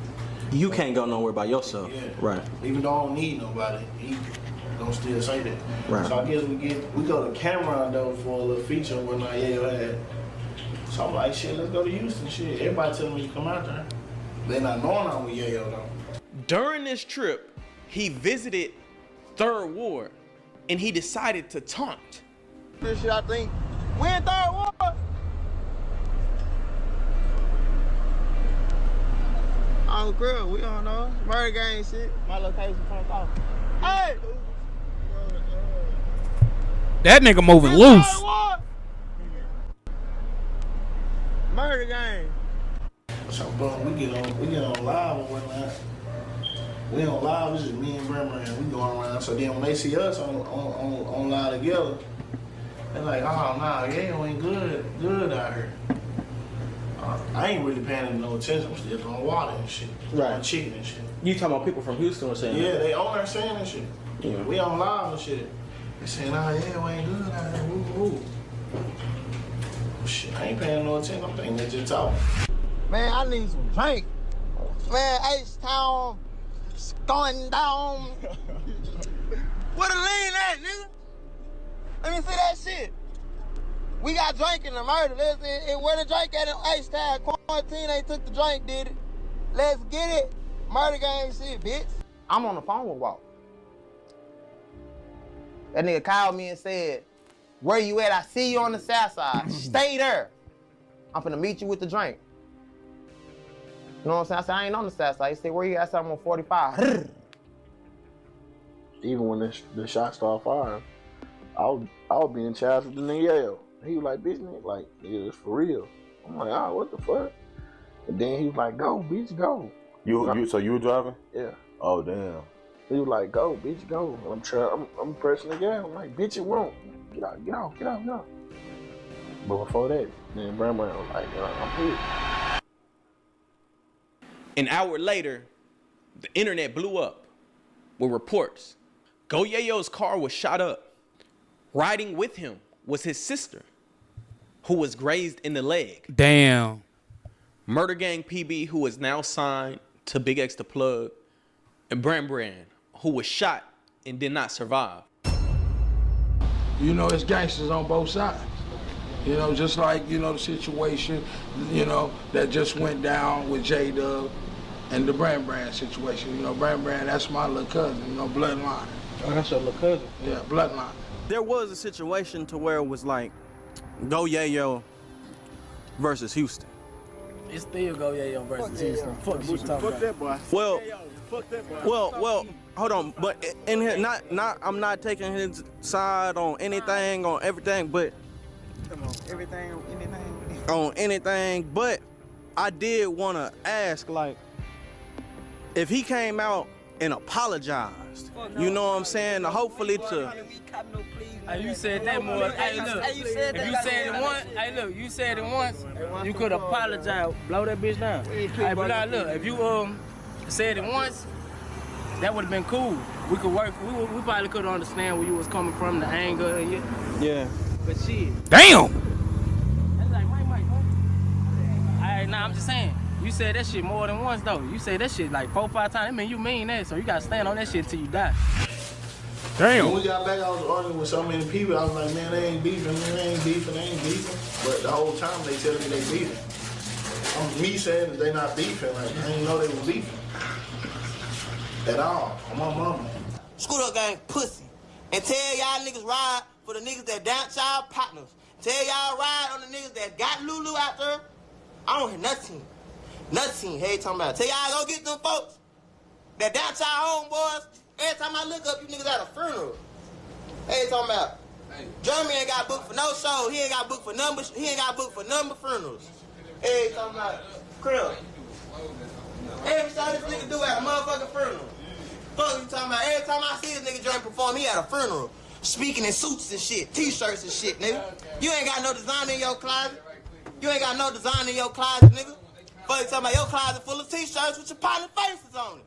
[SPEAKER 8] You can't go nowhere by yourself.
[SPEAKER 16] Yeah.
[SPEAKER 8] Right.
[SPEAKER 16] Even though I don't need nobody, he don't still say that.
[SPEAKER 8] Right.
[SPEAKER 16] So I guess we go to Cameron though for a little feature when Yayo had. So I'm like, shit, let's go to Houston. Shit, everybody telling me to come out there. They not knowing I'm with Yayo though.
[SPEAKER 8] During this trip, he visited 3rd Ward, and he decided to taunt.
[SPEAKER 17] This shit, I think. We in 3rd Ward. Oh, girl, we don't know. Murder gang shit. My location turned off. Hey!
[SPEAKER 19] That nigga moving loose.
[SPEAKER 17] Murder gang.
[SPEAKER 16] So, bro, we get on live and whatnot. We on live, it's just me and Brandon, we going around. So then when they see us on live together, they're like, oh nah, Yayo ain't good out here. I ain't really paying no attention. I'm still doing water and shit. Right. Chicken and shit.
[SPEAKER 8] You talking about people from Houston or saying
[SPEAKER 16] Yeah,
[SPEAKER 8] that?
[SPEAKER 16] they on there saying that shit. Yeah. We on live and shit. They saying, nah, Yayo ain't good out here. Woo. Shit, I ain't paying no attention. I'm thinking they just talking.
[SPEAKER 17] Man, I need some drink. Man, H-Town. Going down. Where the lean at, nigga? Let me see that shit. We got drink in the murder. Where the drink at in H-Town? Quarantine, they took the drink, did it. Let's get it. Murder gang shit, bitch. I'm on the phone with Walt. That nigga called me and said, where you at? I see you on the south side. Stay there. I'm finna meet you with the drink. You know what I'm saying? I said, I ain't on the south side. He said, where you at? I said, I'm on 45.
[SPEAKER 2] Even when the shot started firing, I would be in charge with the nigga. He was like, bitch, nigga, like, yeah, it's for real. I'm like, oh, what the fuck? And then he was like, go, bitch, go.
[SPEAKER 5] So you were driving?
[SPEAKER 2] Yeah.
[SPEAKER 5] Oh, damn.
[SPEAKER 2] He was like, go, bitch, go. And I'm pressing the gas. I'm like, bitch, it won't. Get out. But before that, then Brown was like, I'm here.
[SPEAKER 8] An hour later, the internet blew up with reports. Go Yayo's car was shot up. Riding with him was his sister, who was grazed in the leg.
[SPEAKER 19] Damn.
[SPEAKER 8] Murder Gang PB, who is now signed to Big X the Plug, and Brand, who was shot and did not survive.
[SPEAKER 12] You know, it's gangsters on both sides. You know, just like, you know, the situation, you know, that just went down with J-Dub and the Brand situation. You know, Brand, that's my little cousin, you know, bloodline.
[SPEAKER 16] Oh, that's your little cousin?
[SPEAKER 12] Yeah, bloodline.
[SPEAKER 8] There was a situation to where it was like Go Yayo versus Houston.
[SPEAKER 16] It's still Go Yayo versus Houston. Fuck you talking about.
[SPEAKER 2] that boy.
[SPEAKER 8] Well, hold on. But in here, I'm not taking his side on anything, on everything, but on anything. But I did want to ask, like, if he came out and apologized, you know what I'm saying? Hopefully to.
[SPEAKER 16] Hey, you said that more. Hey, look. If you said it once, hey, look. You said it once. You could apologize. Blow that bitch down. Hey, but now look. If you said it once, that would have been cool. We could work. We probably could understand where you was coming from, the anger and
[SPEAKER 8] yeah.
[SPEAKER 16] But shit.
[SPEAKER 19] Damn.
[SPEAKER 16] That's like Mike. Hey, nah, I'm just saying. You said that shit more than once though. You said that shit like 4 or 5 times. I mean, you mean that, so you gotta stand on that shit till you die.
[SPEAKER 19] Damn.
[SPEAKER 2] When we got back, I was arguing with so many people. I was like, man, they ain't beefing. But the whole time they telling me they beefing. Me saying that they not beefing, like, I didn't know they was beefing. At all. On my mama.
[SPEAKER 17] Screw up gang pussy. And tell y'all niggas ride for the niggas that down y'all partners. Tell y'all ride on the niggas that got Lulu out there. I don't hear nothing. Hey, talking about. Tell y'all go get them folks that down y'all homeboys. Every time I look up, you niggas at a funeral. Hey, talking about. Jeremy ain't got booked for no show. He ain't got booked for number funerals. Hey, talking about. Krill. Every show this nigga do at a motherfucking funeral. Fuck you talking about. Every time I see this nigga Jeremy perform, he at a funeral. Speaking in suits and shit, t-shirts and shit, nigga. You ain't got no design in your closet. Nigga. Fuck you talking about your closet full of t-shirts with your partner faces on it.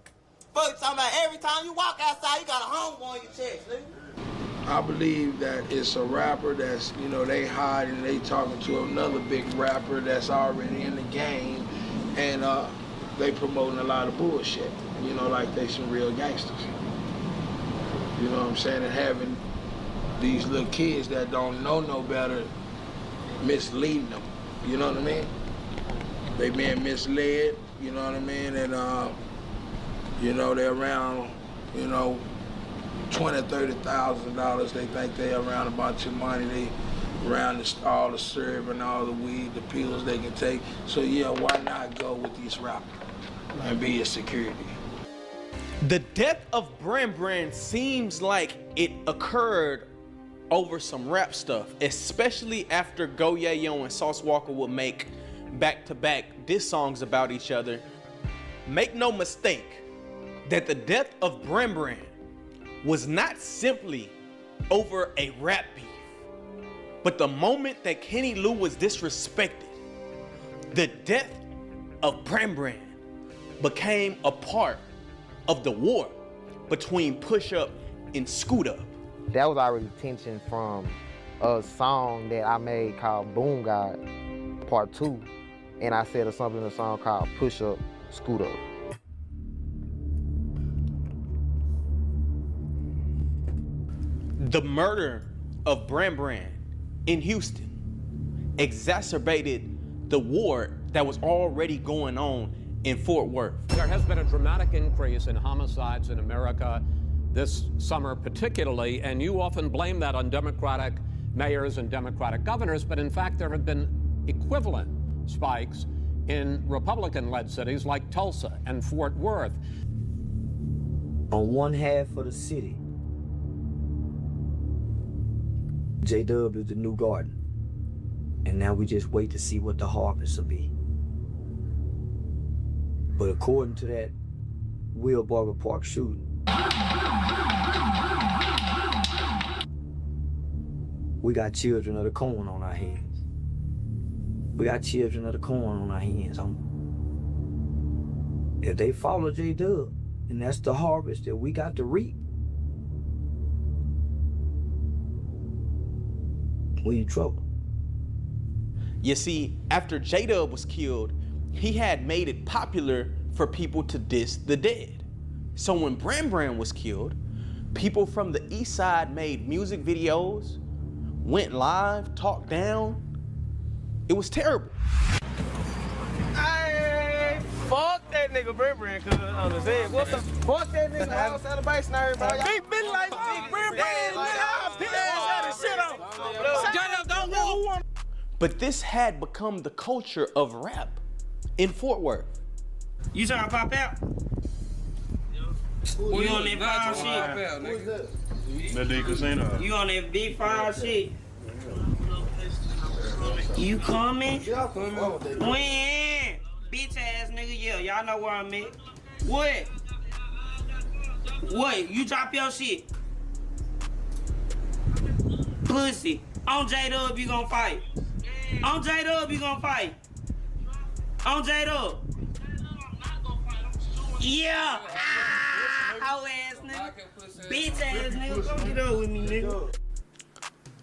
[SPEAKER 17] Fuck you talking about every time you walk outside, you got a homeboy on your chest, nigga.
[SPEAKER 12] I believe that it's a rapper that's, you know, they hiding, they talking to another big rapper that's already in the game, and they promoting a lot of bullshit, you know, like they some real gangsters. You know what I'm saying? And having these little kids that don't know no better misleading them, you know what I mean? They being misled, you know what I mean? And, you know, they're around, you know, $20,000, $30,000. They think they around a bunch of money. They around all the syrup and all the weed, the pills they can take. So yeah, why not go with these rappers and be a security?
[SPEAKER 8] The death of Brand seems like it occurred over some rap stuff, especially after Go Yayo and Sauce Walker would make back-to-back diss songs about each other. Make no mistake that the death of Brand was not simply over a rap beef, but the moment that Kenny Lou was disrespected, the death of Brand became a part of the war between Push Up and Scoot Up.
[SPEAKER 17] That was already tension from a song that I made called Boom God Part 2. And I said something in a song called Push Up, Scoot Up.
[SPEAKER 8] The murder of Bran in Houston exacerbated the war that was already going on in Fort Worth.
[SPEAKER 6] There has been a dramatic increase in homicides in America this summer particularly, and you often blame that on Democratic mayors and Democratic governors, but in fact there have been equivalent spikes in Republican-led cities like Tulsa and Fort Worth.
[SPEAKER 7] On one half of the city, J-Dub is the new garden. And now we just wait to see what the harvest will be. But according to that Will Barber Park shooting, we got children of the corn on our hands. We got children of the corn on our hands. If they follow J-Dub, and that's the harvest that we got to reap, we in trouble.
[SPEAKER 8] You see, after J-Dub was killed, he had made it popular for people to diss the dead. So when Bran was killed, people from the East Side made music videos, went live, talked down. It was terrible.
[SPEAKER 16] Hey, fuck that nigga Bran, cuz on the head. What the fuck that nigga? How celebration, everybody? Big bitch like Bran, nigga. Put that shit on. J-Dub don't go.
[SPEAKER 8] But this had become the culture of rap in Fort Worth.
[SPEAKER 4] You trying to pop out? You on that foul shit?
[SPEAKER 15] That D Casino.
[SPEAKER 4] You on that big foul shit? You coming? When? Bitch ass nigga, yeah, y'all know where I'm at. What? What? You drop your shit. Pussy. On J-Dub, you gon' fight. On J-Dub, you gon' fight. On J-Dub. Yeah. Hoe ass nigga. Bitch ass nigga. Come get up with me, nigga.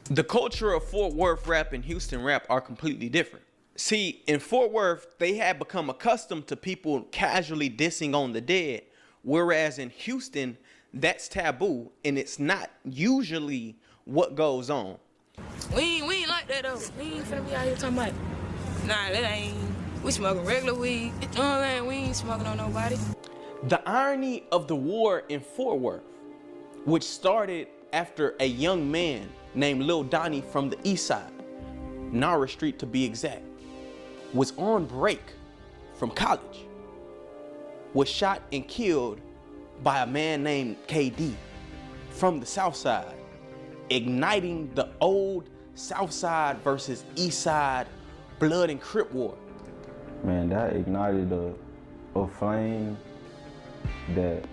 [SPEAKER 8] The culture of Fort Worth rap and Houston rap are completely different. See, in Fort Worth, they had become accustomed to people casually dissing on the dead, whereas in Houston, that's taboo, and it's not usually what goes on.
[SPEAKER 22] We ain't like that though. We ain't finna be out here talking about, nah, that ain't, we smoking regular weed. You know what I mean? We ain't smoking on nobody.
[SPEAKER 8] The irony of the war in Fort Worth, which started after a young man named Lil Donnie from the East Side, Nara Street to be exact, was on break from college, was shot and killed by a man named KD from the South Side, igniting the old South Side versus East Side blood and Crip war.
[SPEAKER 23] Man, that ignited a flame that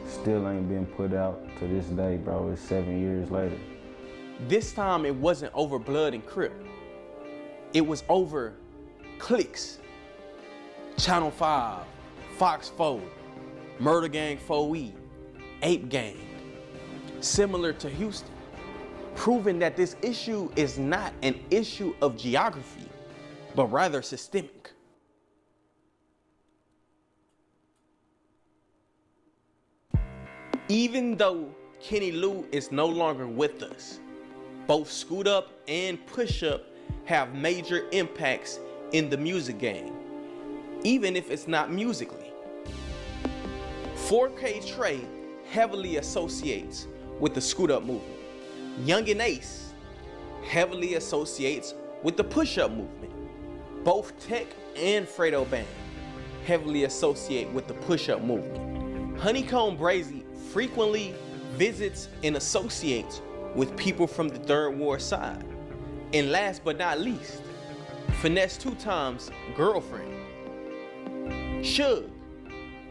[SPEAKER 23] still ain't been put out to this day, bro. It's 7 years later.
[SPEAKER 8] This time it wasn't over blood and Crip. It was over cliques. Channel 5, Fox 4, Murder Gang 4E, Ape Gang. Similar to Houston, proving that this issue is not an issue of geography, but rather systemic. Even though Kenny Lou is no longer with us, both Scoot Up and Push Up have major impacts in the music game, even if it's not musically. 4K Trey heavily associates with the Scoot Up movement. Youngin Ace heavily associates with the Push Up movement. Both Tech and Fredo Band heavily associate with the Push Up movement. Honeycomb Brazy frequently visits and associates with people from the Third Ward side. And last but not least, Finesse 2 Times' girlfriend, Suge,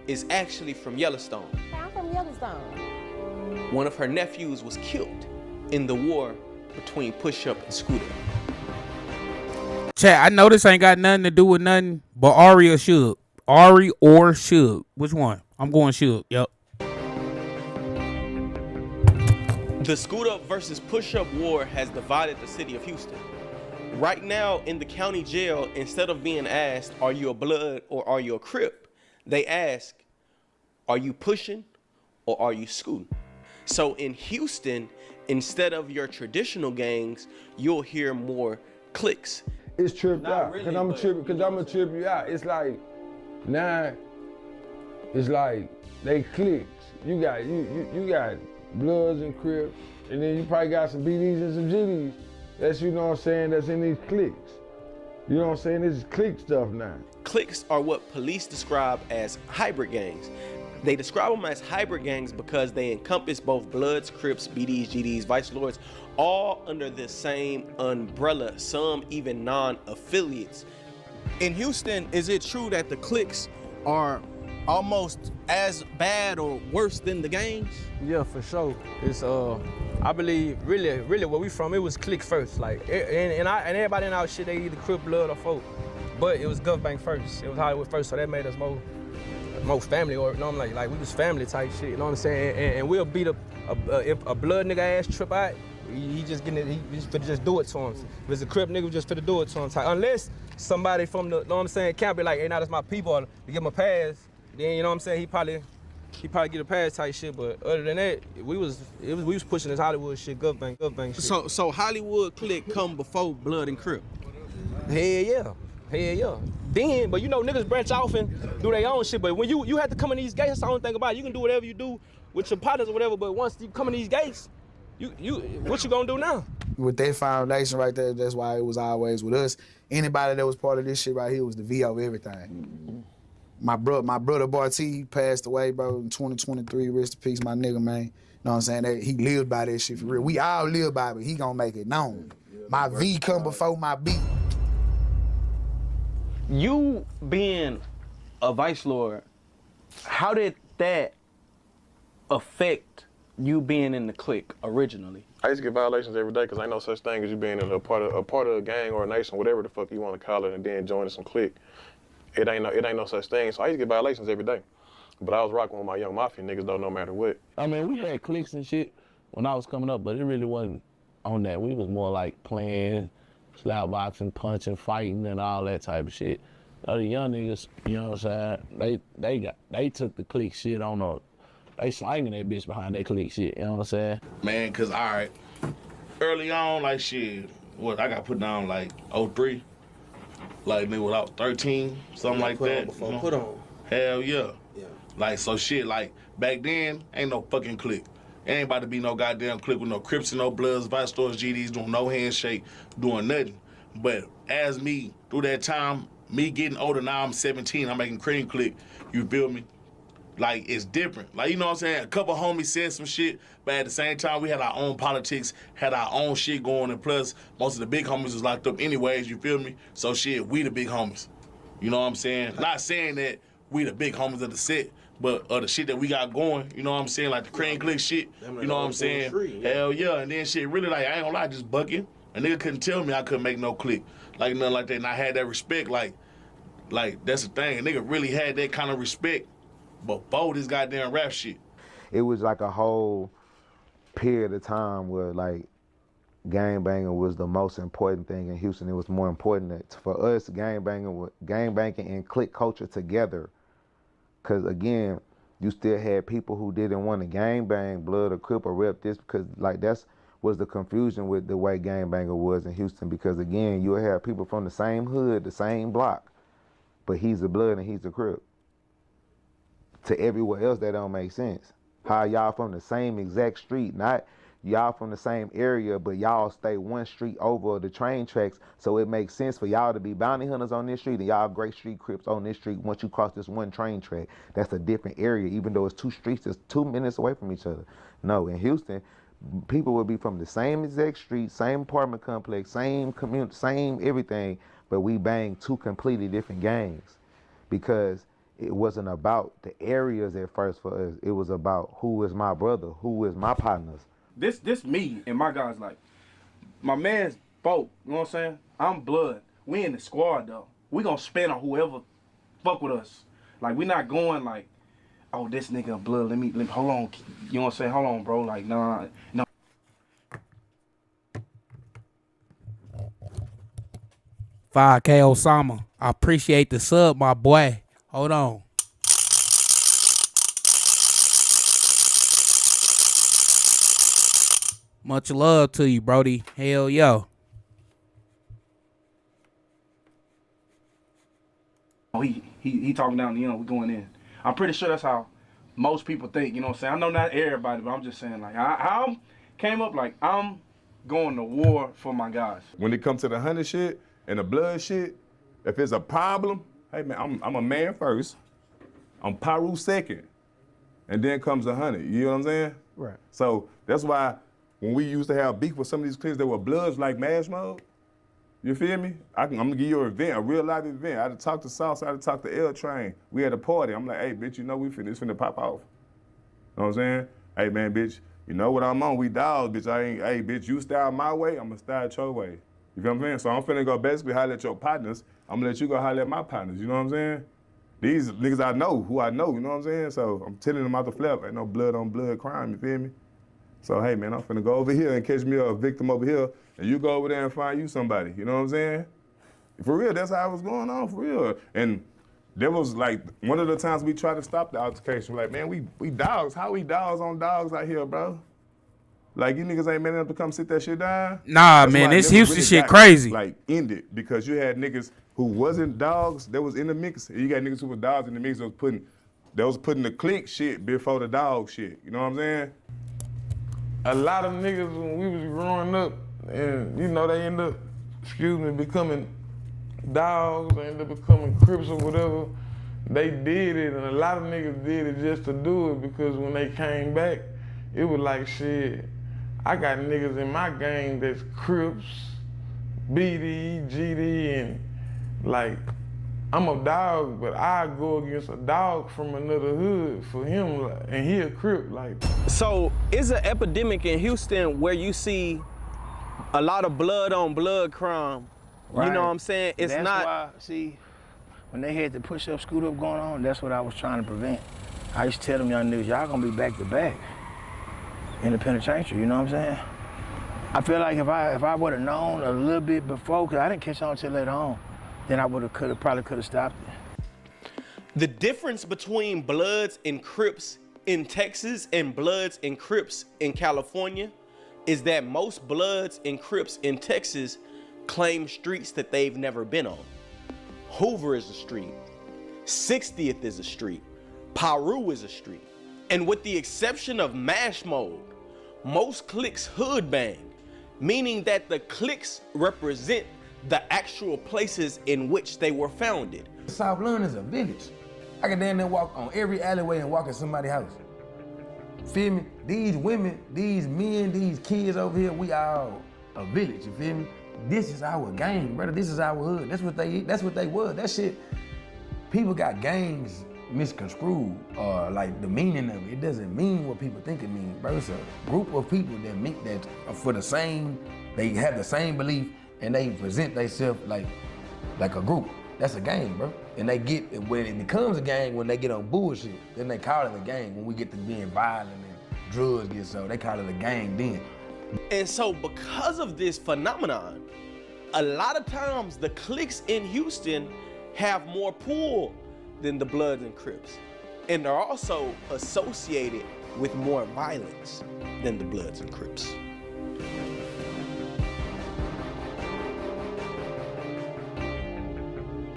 [SPEAKER 8] is actually from Yellowstone.
[SPEAKER 24] I'm from Yellowstone.
[SPEAKER 8] One of her nephews was killed in the war between Push Up and Scoot Up.
[SPEAKER 19] Chat, I know this ain't got nothing to do with nothing, but Ari or Suge? Ari or Suge? Which one? I'm going Suge, yep.
[SPEAKER 8] The Scoot Up versus Push Up war has divided the city of Houston. Right now in the county jail, instead of being asked, are you a Blood or are you a Crip? They ask, are you pushing or are you scooting? So in Houston, instead of your traditional gangs, you'll hear more cliques.
[SPEAKER 15] It's tripped
[SPEAKER 8] Not
[SPEAKER 15] out.
[SPEAKER 8] really,
[SPEAKER 15] Cause I'm gonna trip you out. It's like now, it's like they cliques. You got Bloods and Crips, and then you probably got some BDs and some GDs. That's, you know what I'm saying, that's in these cliques. You know what I'm saying? This is clique stuff now.
[SPEAKER 8] Cliques are what police describe as hybrid gangs. They describe them as hybrid gangs because they encompass both Bloods, Crips, BDs, GDs, Vice Lords, all under the same umbrella, some even non-affiliates. In Houston, is it true that the cliques are almost as bad or worse than the gangs?
[SPEAKER 16] Yeah, for sure. It's I believe really where we from, it was clique first. Like and everybody in our shit, they either Crip, Blood, or folk. But it was Gov Bank first. It was Hollywood first, so that made us more family, or you know, like we was family type shit. You know what I'm saying? And we'll beat up if a Blood nigga ass trip out, he just getting it. He just finna just do it to him. If it's a Crip nigga, we just finna do it to him. Unless somebody from the, you know what I'm saying, can't be like, hey, now that's my people, to give him a pass. Then you know what I'm saying, he probably get a pass type shit. But other than that, we was pushing this Hollywood shit, Gov Bank shit.
[SPEAKER 8] So Hollywood clique come before Blood and Crip.
[SPEAKER 16] Hell yeah. Then, but you know, niggas branch off and do their own shit. But when you have to come in these gates, that's the only thing about it. You can do whatever you do with your partners or whatever. But once you come in these gates, what you gonna do now?
[SPEAKER 1] With that foundation right there, that's why it was always with us. Anybody that was part of this shit right here was the VO of everything. My brother Barty passed away, bro, in 2023. Rest in peace, my nigga, man. You know what I'm saying? That he lived by that shit for real. We all live by it, but he gonna make it known. My V come before my B.
[SPEAKER 8] You being a Vice Lord, how did that affect you being in the clique originally?
[SPEAKER 3] I used to get violations every day because ain't no such thing as you being in a part of a gang or a nation, whatever the fuck you want to call it, and then joining some clique. It ain't no such thing. So I used to get violations every day. But I was rocking with my young mafia niggas though, no matter what.
[SPEAKER 9] I mean, we had cliques and shit when I was coming up, but it really wasn't on that. We was more like playing, slap boxing, punching, fighting, and all that type of shit. The young niggas, you know what I'm saying? They took the clique shit on they slanging that bitch behind that clique shit. You know what I'm saying?
[SPEAKER 10] Man, cause all right, early on, like shit, I got put down like 03. Like nigga was out 13, something like that.
[SPEAKER 8] Before put on.
[SPEAKER 10] Hell yeah.
[SPEAKER 8] Yeah.
[SPEAKER 10] Like so shit, like back then, ain't no fucking clique. Ain't about to be no goddamn clique with no Crips and no Bloods, Vice Lords, GDs, doing no handshake, doing nothing. But as me, through that time, me getting older, now I'm 17, I'm making cream clique, you feel me? Like, it's different. Like, you know what I'm saying? A couple homies said some shit, but at the same time, we had our own politics, had our own shit going, and plus, most of the big homies was locked up anyways, you feel me? So shit, we the big homies. You know what I'm saying? Not saying that we the big homies of the set, but the shit that we got going, you know what I'm saying? Like the cream clique shit, you know what I'm saying? Hell yeah, and then shit, really like, I ain't gonna lie, just bucking. A nigga couldn't tell me I couldn't make no clique. Like, nothing like that, and I had that respect, like that's the thing. A nigga really had that kind of respect before this goddamn rap shit.
[SPEAKER 18] It was like a whole period of time where like gangbanging was the most important thing in Houston. It was more important that for us, gangbanging and clique culture together. Cause again, you still had people who didn't want to gangbang, Blood or Crip or Rep this because like that's was the confusion with the way gangbanger was in Houston. Because again, you have people from the same hood, the same block, but he's a Blood and he's a Crip. To everywhere else, that don't make sense. How y'all from the same exact street, not y'all from the same area, but y'all stay one street over the train tracks, so it makes sense for y'all to be bounty hunters on this street and y'all Great Street Crips on this street. Once you cross this one train track, that's a different area, even though it's two streets that's 2 minutes away from each other. No, in Houston, people would be from the same exact street, same apartment complex, same community, same everything, but we bang two completely different gangs because it wasn't about the areas at first for us. It was about who is my brother, who is my partners.
[SPEAKER 11] This me and my guys, like, my man's folk, you know what I'm saying? I'm Blood. We in the squad, though. We gonna spend on whoever fuck with us. Like, we not going like, oh, this nigga Blood, let me hold on. You know what I'm saying? Hold on, bro. Like, nah, no.
[SPEAKER 19] $5K Osama. I appreciate the sub, my boy. Hold on. Much love to you, Brody. Hell yo.
[SPEAKER 11] Oh, he talking down the we going in. I'm pretty sure that's how most people think, you know what I'm saying? I know not everybody, but I'm just saying, like, I came up like, I'm going to war for my guys.
[SPEAKER 13] When it comes to the hunter shit and the blood shit, if it's a problem, hey man, I'm a man first, I'm Paru second, and then comes the hunter, you know what I'm saying?
[SPEAKER 11] Right.
[SPEAKER 13] So that's why when we used to have beef with some of these clips that were bloods like Mash Mode, you feel me? I'm gonna give you an event, a real live event. I had to talk to Sauce, I had to talk to L Train. We had a party. I'm like, hey, bitch, you know it's finna pop off. You know what I'm saying? Hey, man, bitch, you know what I'm on? We dogs, bitch. Hey, bitch, you style my way, I'm gonna style your way. You feel what I'm saying? So I'm finna go basically holler at your partners. I'm gonna let you go holler at my partners. You know what I'm saying? These niggas I know, who I know, you know what I'm saying? So I'm telling them out the flap, ain't no blood on blood crime, you feel me? So, hey, man, I'm finna go over here and catch me a victim over here, and you go over there and find you somebody, you know what I'm saying? For real, that's how it was going on, for real. And there was like, one of the times we tried to stop the altercation, like, man, we dogs, how we dogs on dogs out here, bro? Like, you niggas ain't man enough to come sit that shit down?
[SPEAKER 19] Nah,
[SPEAKER 13] That's
[SPEAKER 19] man,
[SPEAKER 13] why
[SPEAKER 19] this
[SPEAKER 13] it never
[SPEAKER 19] Houston
[SPEAKER 13] really
[SPEAKER 19] shit
[SPEAKER 13] got,
[SPEAKER 19] crazy.
[SPEAKER 13] Like, ended, because you had niggas who wasn't dogs that was in the mix, and you got niggas who were dogs in the mix that was putting the clique shit before the dog shit, you know what I'm saying?
[SPEAKER 3] A lot of niggas when we was growing up, and you know they end up, becoming dogs, they end up becoming Crips or whatever. They did it, and a lot of niggas did it just to do it because when they came back, it was like shit. I got niggas in my gang that's Crips, BD, GD, and like, I'm a dog, but I go against a dog from another hood for him, like, and he a Crip, like.
[SPEAKER 8] So it's an epidemic in Houston where you see a lot of blood on blood crime.
[SPEAKER 12] Right.
[SPEAKER 8] You know what I'm saying? It's
[SPEAKER 12] that's
[SPEAKER 8] not.
[SPEAKER 12] Why, see, when they had the push-up, scoot-up going on, that's what I was trying to prevent. I used to tell them young niggas, y'all gonna be back to back in the penitentiary. You know what I'm saying? I feel like if I would have known a little bit before, cause I didn't catch on till later on, then I probably could have stopped it.
[SPEAKER 8] The difference between Bloods and Crips in Texas and Bloods and Crips in California is that most Bloods and Crips in Texas claim streets that they've never been on. Hoover is a street, 60th is a street, Paru is a street. And with the exception of Mash Mode, most cliques hood bang, meaning that the cliques represent the actual places in which they were founded.
[SPEAKER 14] South London is a village. I can damn near walk on every alleyway and walk in somebody's house. Feel me? These women, these men, these kids over here, we all a village, you feel me? This is our gang, brother. This is our hood. That's what they was. That shit, people got gangs misconstrued, or like the meaning of it. It doesn't mean what people think it means, bro. It's a group of people that make that for the same, they have the same belief and they present themselves like a group. That's a gang, bro. And they get, when it becomes a gang, when they get on bullshit, then they call it a gang. When we get to being violent and drugs get so, they call it a gang then.
[SPEAKER 8] And so because of this phenomenon, a lot of times the cliques in Houston have more pull than the Bloods and Crips. And they're also associated with more violence than the Bloods and Crips.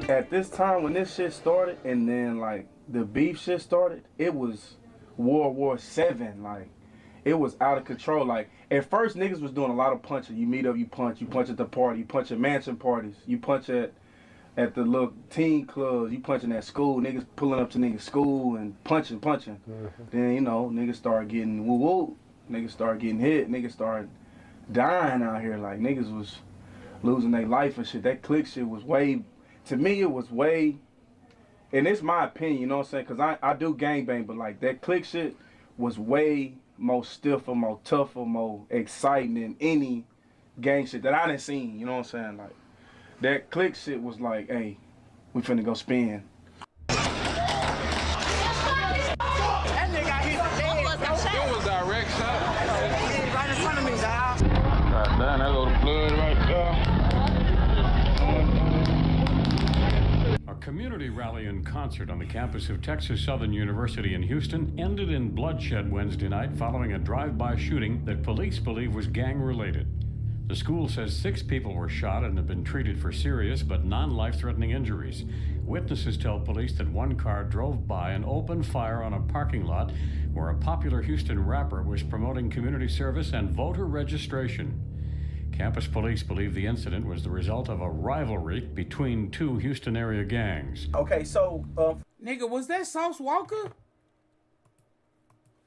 [SPEAKER 11] At this time when this shit started and then like the beef shit started, it was World War VII. Like, it was out of control. Like, at first niggas was doing a lot of punching. You meet up, you punch at the party, you punch at mansion parties, you punch at the little teen clubs, you punching at school, niggas pulling up to niggas' school and punching. Then, you know, niggas start getting woo-woo, niggas start getting hit, niggas start dying out here. Like, niggas was losing their life and shit. That clique shit was way, to me it was way, and it's my opinion, you know what I'm saying, because I do gangbang, but like that clique shit was way more stiffer, more tougher, more exciting than any gang shit that I done seen, you know what I'm saying? Like, that clique shit was like, hey, we finna go spin.
[SPEAKER 16] That nigga got hit dead. It was direct shot. Right in front of me, dog.
[SPEAKER 3] God damn, that little blood right there.
[SPEAKER 13] A
[SPEAKER 2] community rally and concert on the campus of Texas Southern University in Houston ended in bloodshed Wednesday night following a drive-by shooting that police believe was gang-related. The school says 6 people were shot and have been treated for serious but non-life-threatening injuries. Witnesses tell police that one car drove by and opened fire on a parking lot where a popular Houston rapper was promoting community service and voter registration. Campus police believe the incident was the result of a rivalry between 2 Houston area gangs.
[SPEAKER 8] Okay, so
[SPEAKER 19] nigga, was that Sauce Walker?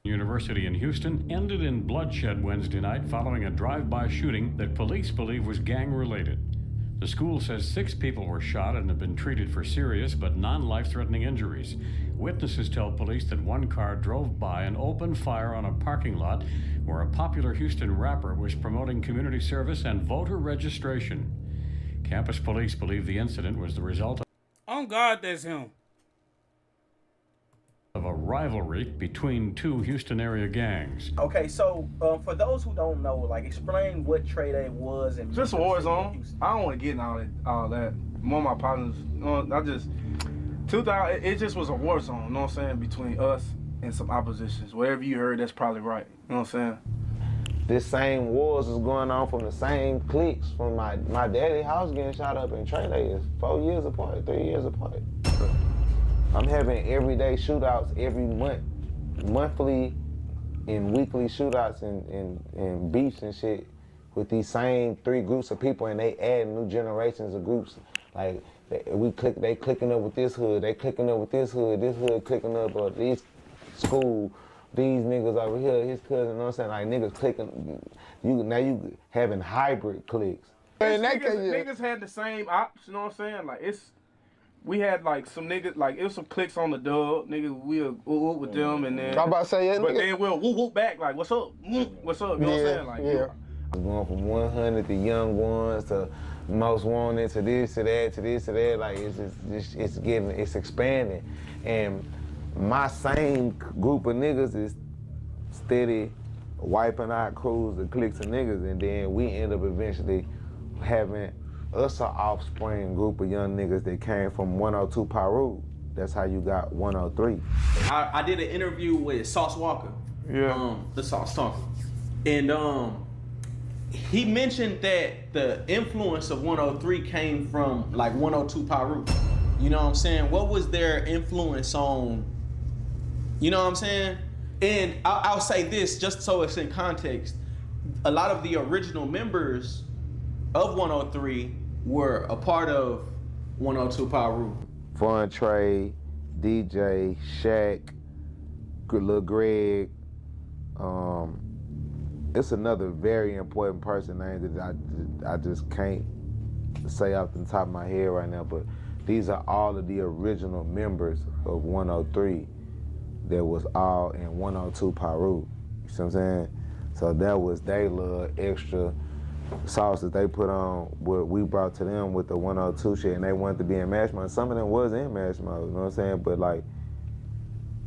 [SPEAKER 2] University in Houston ended in bloodshed Wednesday night following a drive-by shooting that police believe was gang-related. The school says 6 people were shot and have been treated for serious but non-life-threatening injuries. Witnesses tell police that one car drove by and opened fire on a parking lot where a popular Houston rapper was promoting community service and voter registration. Campus police believe the incident was the result
[SPEAKER 19] On God, that's him.
[SPEAKER 2] of a rivalry between 2 Houston area gangs.
[SPEAKER 8] Okay, so for those who don't know, like, explain what Trey Day was and
[SPEAKER 11] Just a war zone. I don't want to get in all that. One of my partners, it just was a war zone, you know what I'm saying, between us and some oppositions. Whatever you heard, that's probably right, you know what I'm saying?
[SPEAKER 9] This same wars is going on from the same cliques from my daddy house getting shot up in Trey Day is 4 years apart, 3 years apart. I'm having everyday shootouts every month, monthly and weekly shootouts and beefs and shit with these same 3 groups of people, and they add new generations of groups. Like they clicking up with this hood, they clicking up with this hood clicking up with this school, these niggas over here, his cousin, you know what I'm saying? Like niggas clicking, you having hybrid cliques.
[SPEAKER 11] Niggas had the same ops, you know what I'm saying? Like we had like some niggas, like it was some clicks on the dub, niggas we'll whoop with them and then
[SPEAKER 5] I'm about to say, yeah,
[SPEAKER 11] but
[SPEAKER 5] nigga.
[SPEAKER 11] then we'll whoop back like what's up? What's up? You know what I'm saying? Like
[SPEAKER 9] Going from 100 to young ones to most wanted to this to that to this to that, like it's expanding. And my same group of niggas is steady wiping out crews and cliques of niggas, and then we end up eventually having us an offspring group of young niggas that came from 102 Piru. That's how you got 103.
[SPEAKER 8] I did an interview with Sauce Walker, the Sauce Talker, and he mentioned that the influence of 103 came from like 102 Piru. You know what I'm saying? What was their influence on, you know what I'm saying? And I'll say this just so it's in context. A lot of the original members of 103 were a part of 102 Piru.
[SPEAKER 9] Fun Trey, DJ, Shaq, Lil Greg. It's another very important person name that I just can't say off the top of my head right now, but these are all of the original members of 103 that was all in 102 Piru. You see what I'm saying? So that was their little extra sauce that they put on what we brought to them with the 102 shit, and they wanted to be in Mash Mode. Some of them was in Mash Mode, you know what I'm saying? But like,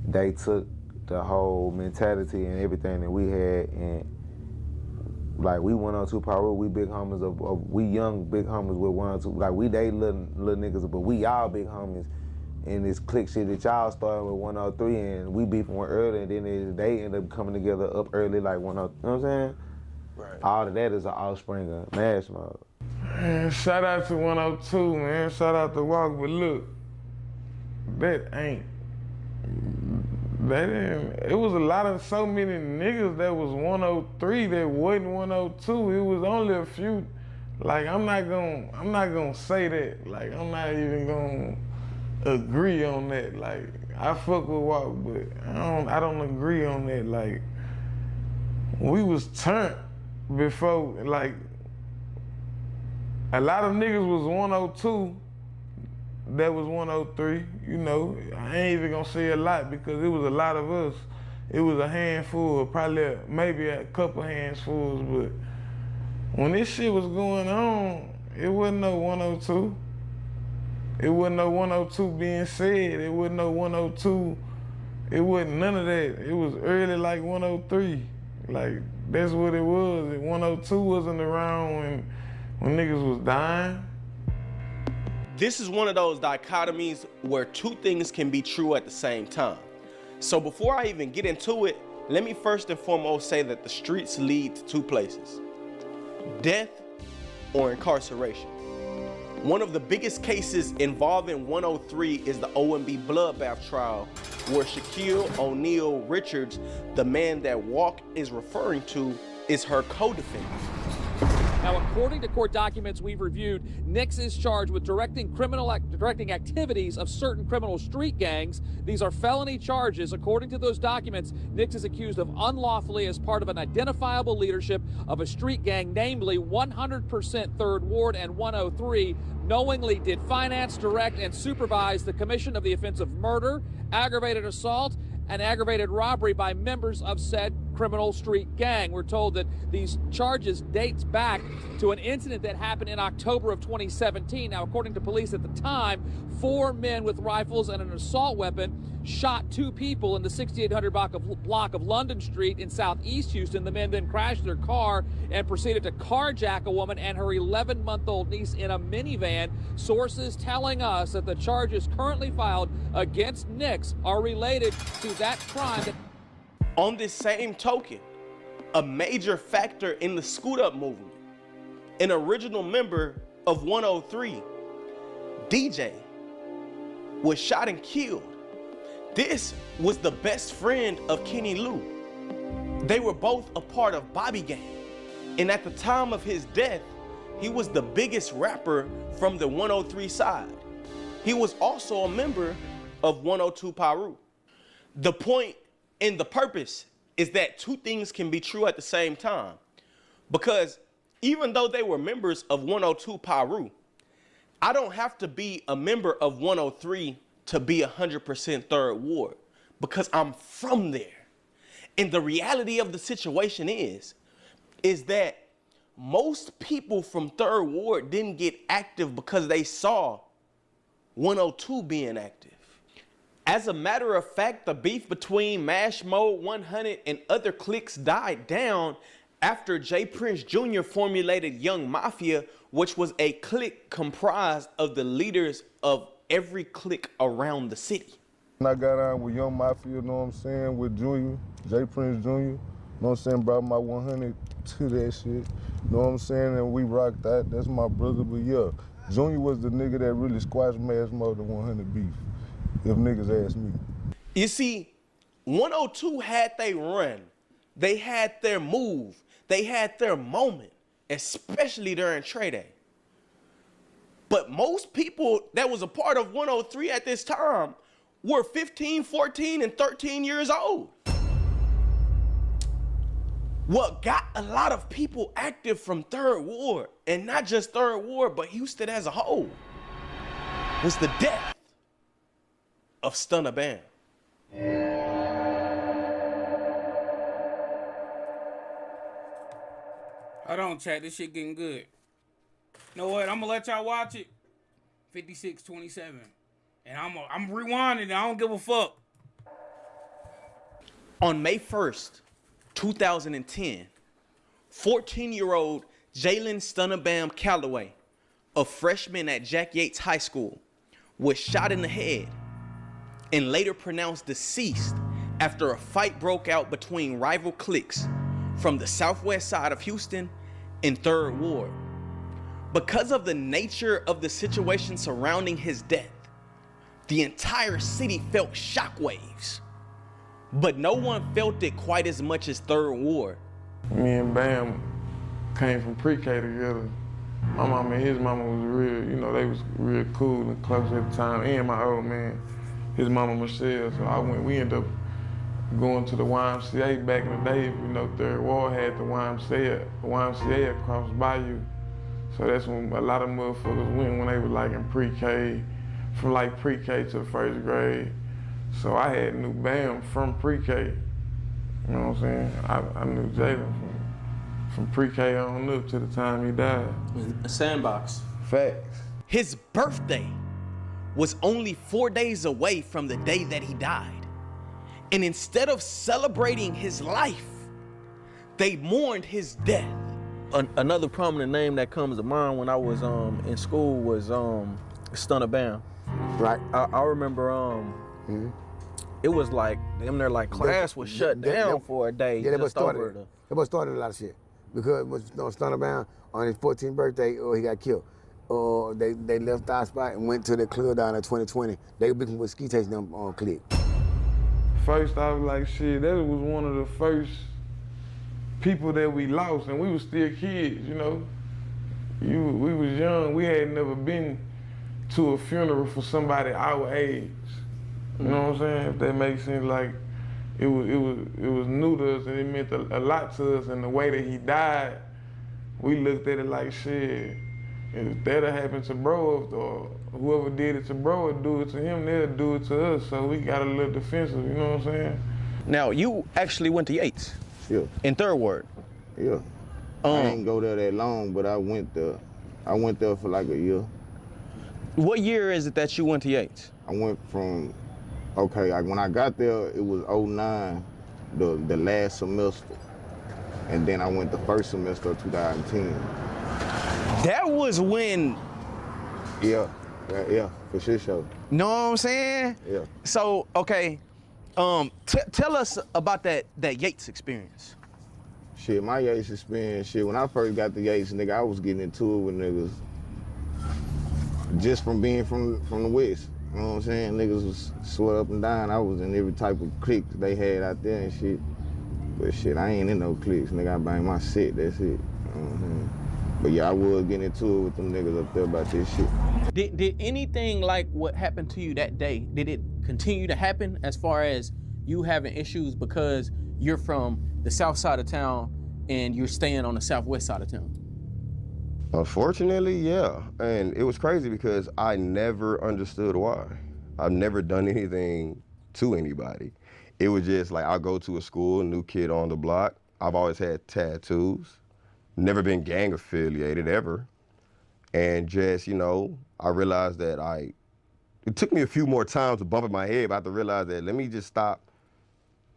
[SPEAKER 9] they took the whole mentality and everything that we had, and like we 102 Piru, we big homies we young big homies with 102. Like we they little niggas, but we y'all big homies in this clique shit that y'all started with 103, and we beefing one early, and then they end up coming together up early like 103. You know what I'm saying? Right. All of that is an offspring of Mash Mode.
[SPEAKER 3] Man, shout out to 102, man. Shout out to Walk, but look, it was a lot of so many niggas that was 103 that wasn't 102. It was only a few. Like I'm not gonna say that. Like I'm not even gonna agree on that. Like I fuck with Walk, but I don't agree on that. Like we was turned before. Like a lot of niggas was 102. That was 103, you know. I ain't even gonna say a lot because it was a lot of us. It was a handful, probably maybe a couple handfuls, but when this shit was going on, it wasn't no 102. It wasn't no 102 being said. It wasn't no 102. It wasn't none of that. It was early like 103. Like, that's what it was. 102 wasn't around when niggas was dying.
[SPEAKER 8] this is one of those dichotomies where two things can be true at the same time. So before I even get into it, let me first and foremost say that the streets lead to two places: death or incarceration. One of the biggest cases involving 103 is the OMB bloodbath trial, where Shaquille O'Neal Richards, the man that Walk is referring to, is her co-defendant.
[SPEAKER 5] Now, according to court documents we've reviewed, Nix is charged with directing activities of certain criminal street gangs. These are felony charges. According to those documents, Nix is accused of unlawfully, as part of an identifiable leadership of a street gang, namely 100% 3rd Ward and 103, knowingly did finance, direct, and supervise the commission of the offense of murder, aggravated assault, and aggravated robbery by members of said criminal street gang. We're told that these charges dates back to an incident that happened in October of 2017. Now, according to police at the time, 4 men with rifles and an assault weapon shot 2 people in the 6800 block of London Street in southeast Houston. The men then crashed their car and proceeded to carjack a woman and her 11-month-old niece in a minivan. Sources telling us that the charges currently filed against Nix are related to that crime.
[SPEAKER 8] On this same token, a major factor in the Scoot Up movement, an original member of 103, DJ, was shot and killed. This was the best friend of Kenny Lou. They were both a part of Bobby Gang, and at the time of his death, he was the biggest rapper from the 103 side. He was also a member of 102 Paru. The point and the purpose is that two things can be true at the same time, because even though they were members of 102 Paru, I don't have to be a member of 103 to be 100% 3rd Ward, because I'm from there. And the reality of the situation is that most people from 3rd Ward didn't get active because they saw 102 being active. As a matter of fact, the beef between Mash Mode 100 and other cliques died down after J. Prince Jr. formulated Young Mafia, which was a clique comprised of the leaders of every clique around the city.
[SPEAKER 3] I got on with Young Mafia, you know what I'm saying, with Junior, J. Prince Jr., you know what I'm saying, brought my 100 to that shit, you know what I'm saying, and we rocked that, that's my brother, but yeah, Junior was the nigga that really squashed Mash Mode and 100 beef, if niggas ask me.
[SPEAKER 8] You see, 102 had their run, they had their move, they had their moment, especially during Trey Day. But most people that was a part of 103 at this time were 15, 14, and 13 years old. What got a lot of people active from 3rd Ward, and not just 3rd Ward, but Houston as a whole, was the death of Stunna Bam.
[SPEAKER 17] Hold on, chat. This shit getting good. You know what? I'm gonna let y'all watch it. 56-27. And I'm rewinding it. I don't give a fuck.
[SPEAKER 8] On May 1st, 2010, 14-year-old Jalen Stunna Bam Calloway, a freshman at Jack Yates High School, was shot in the head and later pronounced deceased after a fight broke out between rival cliques from the southwest side of Houston and 3rd Ward. Because of the nature of the situation surrounding his death, the entire city felt shockwaves, but no one felt it quite as much as 3rd Ward.
[SPEAKER 3] Me and Bam came from pre-K together. My mama and his mama was real, you know, they was real cool and close at the time, and my old man, his mama Michelle, so we ended up going to the YMCA back in the day. You know, 3rd Ward had the YMCA across Bayou. So that's when a lot of motherfuckers went when they were like in pre-K, from like pre-K to 1st grade. So I had knew Bam from pre-K, you know what I'm saying? I knew Jalen from pre-K on up to the time he died.
[SPEAKER 8] A sandbox.
[SPEAKER 3] Facts.
[SPEAKER 8] His birthday was only 4 days away from the day that he died. And instead of celebrating his life, they mourned his death.
[SPEAKER 20] Another prominent name that comes to mind when I was in school was
[SPEAKER 8] Stunner Bam.
[SPEAKER 1] Right.
[SPEAKER 8] I remember it was like damn near like class was shut down for a day.
[SPEAKER 14] Yeah,
[SPEAKER 8] just over the.
[SPEAKER 14] That boy started a lot of shit. Because Stunner Bound on his 14th birthday, he got killed. They left our spot and went to the club down in 2020. They were with ski chasing them on click.
[SPEAKER 3] First, I was like, shit, that was one of the first people that we lost, and we was still kids, you know. We was young. We had never been to a funeral for somebody our age. You know what I'm saying? If that makes sense, like it was new to us, and it meant a lot to us. And the way that he died, we looked at it like, shit, if that'll happen to bro, or whoever did it to bro would do it to him, they'll do it to us. So we got a little defensive, you know what I'm saying?
[SPEAKER 8] Now, you actually went to Yates?
[SPEAKER 6] Yeah.
[SPEAKER 8] In Third Ward?
[SPEAKER 6] Yeah. I didn't go there that long, but I went there. I went there for like a year.
[SPEAKER 8] What year is it that you went to Yates?
[SPEAKER 6] I went from, when I got there, it was 09, the last semester. And then I went the first semester of 2010.
[SPEAKER 8] That was when...
[SPEAKER 6] Yeah, for sure.
[SPEAKER 8] Know what I'm saying?
[SPEAKER 6] Yeah.
[SPEAKER 8] So, okay, tell us about that Yates experience.
[SPEAKER 6] Shit, my Yates experience, when I first got to Yates, nigga, I was getting into it with niggas just from being from the West. You know what I'm saying? Niggas was sweat up and down. I was in every type of clique they had out there and shit. But shit, I ain't in no cliques, nigga. I bang my set, that's it. You know what I'm saying? But yeah, I was getting into it with them niggas up there about this shit.
[SPEAKER 8] Did anything like what happened to you that day, did it continue to happen as far as you having issues because you're from the south side of town and you're staying on the southwest side of town?
[SPEAKER 7] Unfortunately, yeah. And it was crazy because I never understood why. I've never done anything to anybody. It was just like, I'll go to a school, new kid on the block. I've always had tattoos, never been gang affiliated ever. And just, you know, I realized that it took me a few more times to bump in my head, but I had to realize that, let me just stop.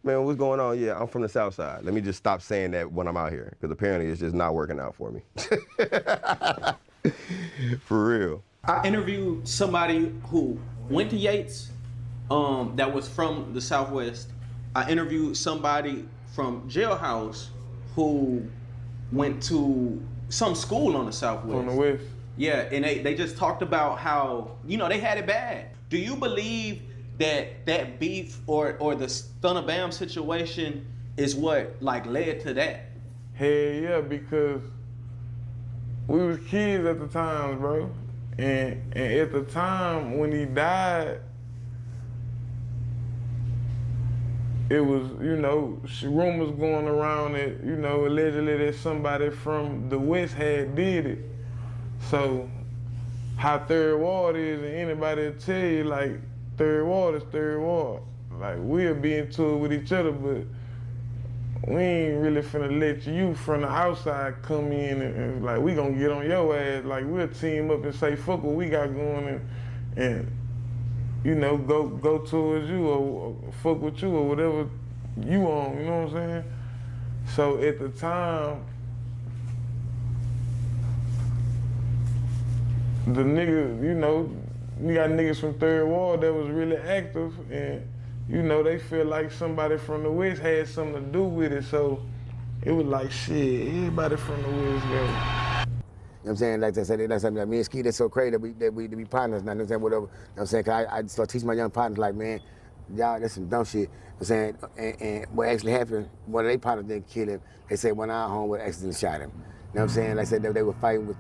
[SPEAKER 7] Man, what's going on? Yeah, I'm from the south side. Let me just stop saying that when I'm out here, because apparently it's just not working out for me. For real.
[SPEAKER 8] I interviewed somebody who went to Yates that was from the Southwest. I interviewed somebody from Jailhouse who went to some school on the Southwest.
[SPEAKER 3] On the West.
[SPEAKER 8] Yeah, and they just talked about how, you know, they had it bad. Do you believe that beef or the Stunner Bam situation is what like led to that?
[SPEAKER 3] Hell yeah, because we was kids at the time, bro. And at the time when he died, it was, you know, rumors going around that, you know, allegedly that somebody from the West had did it. So how Third Ward is, and anybody will tell you, like, Third Ward is Third Ward. Like, we'll be into it with each other, but we ain't really finna let you from the outside come in and like, we gonna get on your ass. Like, we'll team up and say, fuck what we got going and you know, go towards you or fuck with you or whatever you on, you know what I'm saying? So at the time, the niggas, you know, you got niggas from Third Ward that was really active and, you know, they feel like somebody from the West had something to do with it, so it was like, shit, everybody from the West go.
[SPEAKER 14] You know what I'm saying? Like I said, that's something like me and Ski, that's so crazy that we be partners now, you know what I'm saying? Whatever. You know what I'm saying? Cause I start teaching my young partners, like, man, y'all, that's some dumb shit. You know what I'm saying? And what actually happened, one of their partners didn't kill him. They said one of our homeboys accidentally shot him. You know what I'm saying? Like I said, they were fighting with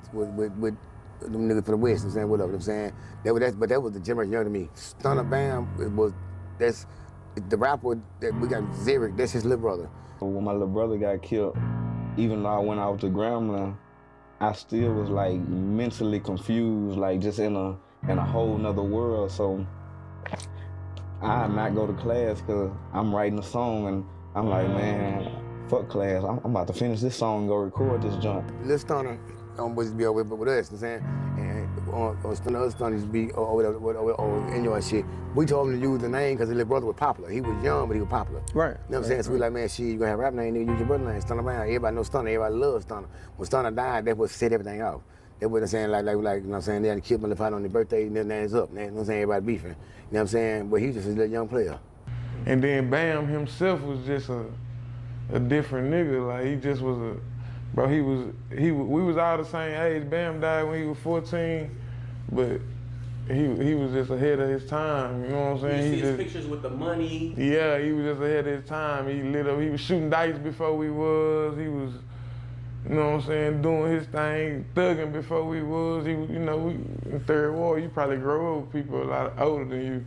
[SPEAKER 14] them niggas from the West, you know what I'm saying? Whatever, you know what I'm saying? But that was the generation younger than me. Stunner Bam, that's the rapper that we got, Zeric, that's his little brother.
[SPEAKER 23] When my little brother got killed, even though I went out to Grambling, I still was like mentally confused, like just in a whole nother world. So I not go to class because I'm writing a song and I'm like, man, fuck class. I'm about to finish this song and go record this joint.
[SPEAKER 14] Lil Stunner was to be over with us, you know what I'm saying? And Stunner used to be over in your shit. We told him to use the name because his little brother was popular. He was young, but he was popular.
[SPEAKER 8] Right.
[SPEAKER 14] You know what I'm saying? So we like, man, shit, you gonna have a rap name, nigga, use your brother name, Stunner Bam. Everybody knows Stunner, everybody loves Stunner. When Stunner died, that what set everything off.
[SPEAKER 4] They wasn't saying like you know what I'm saying, they had a kid motherfucker on their birthday, and their names up, man. You know what I'm saying, everybody beefing. You know what I'm saying? But he's just a little young player.
[SPEAKER 3] And then Bam himself was just a different nigga. Like he just was a, bro, we was all the same age. Bam died when he was 14, but he was just ahead of his time, you know what I'm saying?
[SPEAKER 8] You see his pictures with the money.
[SPEAKER 3] Yeah, he was just ahead of his time. He lit up, he was shooting dice before we was, he was, you know what I'm saying, doing his thing, thugging before we was. He was, you know, in Third Ward, you probably grow up with people a lot older than you.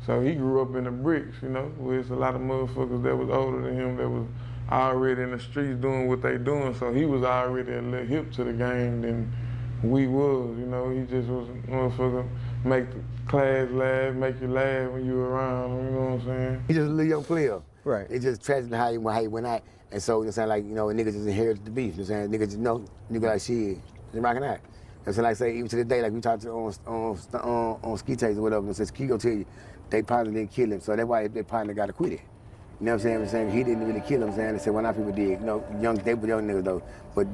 [SPEAKER 3] So he grew up in the bricks, you know, with a lot of motherfuckers that was older than him that was already in the streets doing what they doing. So he was already a little hip to the game than we was, you know. He just was a motherfucker, make the class laugh, make you laugh when you were around him, you know what I'm saying?
[SPEAKER 4] He's just a little young player. Right. It's just tragic how he went out. And so, you know what I'm saying, like, you know, niggas just inherited the beef, you know what I'm saying? Niggas just know, nigga like shit, just rocking out. And so, like I say, even to this day, like we talked to on Ski Taste or whatever, and says Ski gonna tell you, they partner didn't kill him, so that's why their partner got acquitted. You know what I'm saying? He didn't really kill him, saying they said, well, not people did. You know, they were young niggas though, but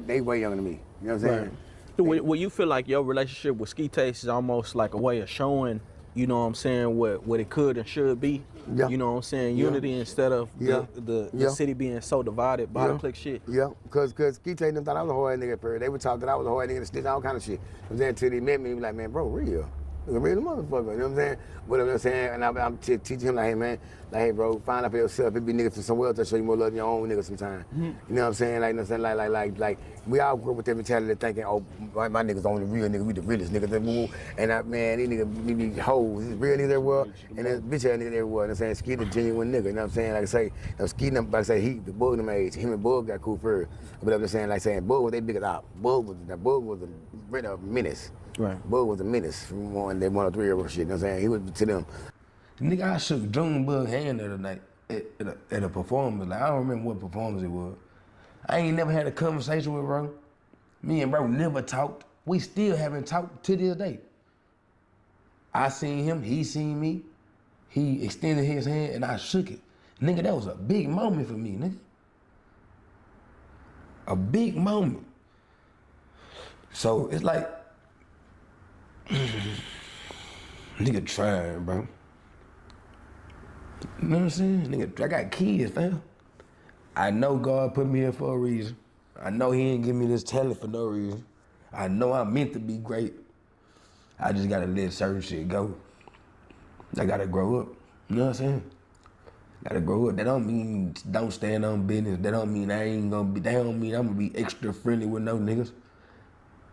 [SPEAKER 4] they way younger than me. You know what I'm saying?
[SPEAKER 8] Right. Well, you feel like your relationship with Ski Taste is almost like a way of showing, you know what I'm saying, what it could and should be. Yeah. You know what I'm saying? Unity instead of the city being so divided by the clique shit.
[SPEAKER 4] Yeah, because Ski Taste them thought I was a hard nigga at first. They would talk that I was a hard nigga to stitch all kind of shit. You know what I'm saying? Until they met me, they be like, man, bro, real. A real motherfucker, you know what I'm saying? Whatever I'm saying, and I'm teaching him like, hey man, like, hey bro, find out for yourself. It be niggas from somewhere else that show you more love than your own niggas sometimes. You know what I'm saying? Like, you know what I'm saying? Like, we all grew up with that mentality thinking, oh, my niggas only real niggas, we the realest niggas that move. And man, these niggas be hoes, these real niggas everywhere, and then bitch ass niggas everywhere. You know what I'm saying? Ski the genuine nigga, you know what I'm saying? Like I say, Ski them, like I say, the Bug them age, him and Bug got cool first. But I'm just saying, like saying, Bug was they biggest out. Bug was a menace. Right. Bug was a menace from one 103 or shit, you know what I'm saying? He was to them.
[SPEAKER 14] Nigga, I shook Junebug hand the other night at a performance. Like, I don't remember what performance it was. I ain't never had a conversation with bro. Me and bro never talked. We still haven't talked to this day. I seen him, he seen me. He extended his hand and I shook it. Nigga, that was a big moment for me, nigga. A big moment. So it's like, nigga trying, bro. You know what I'm saying? Nigga, I got kids, fam. I know God put me here for a reason. I know he ain't give me this talent for no reason. I know I'm meant to be great. I just gotta let certain shit go. I gotta grow up. You know what I'm saying? Gotta grow up. That don't mean don't stand on business. That don't mean I ain't gonna be, that don't mean I'm gonna be extra friendly with no niggas.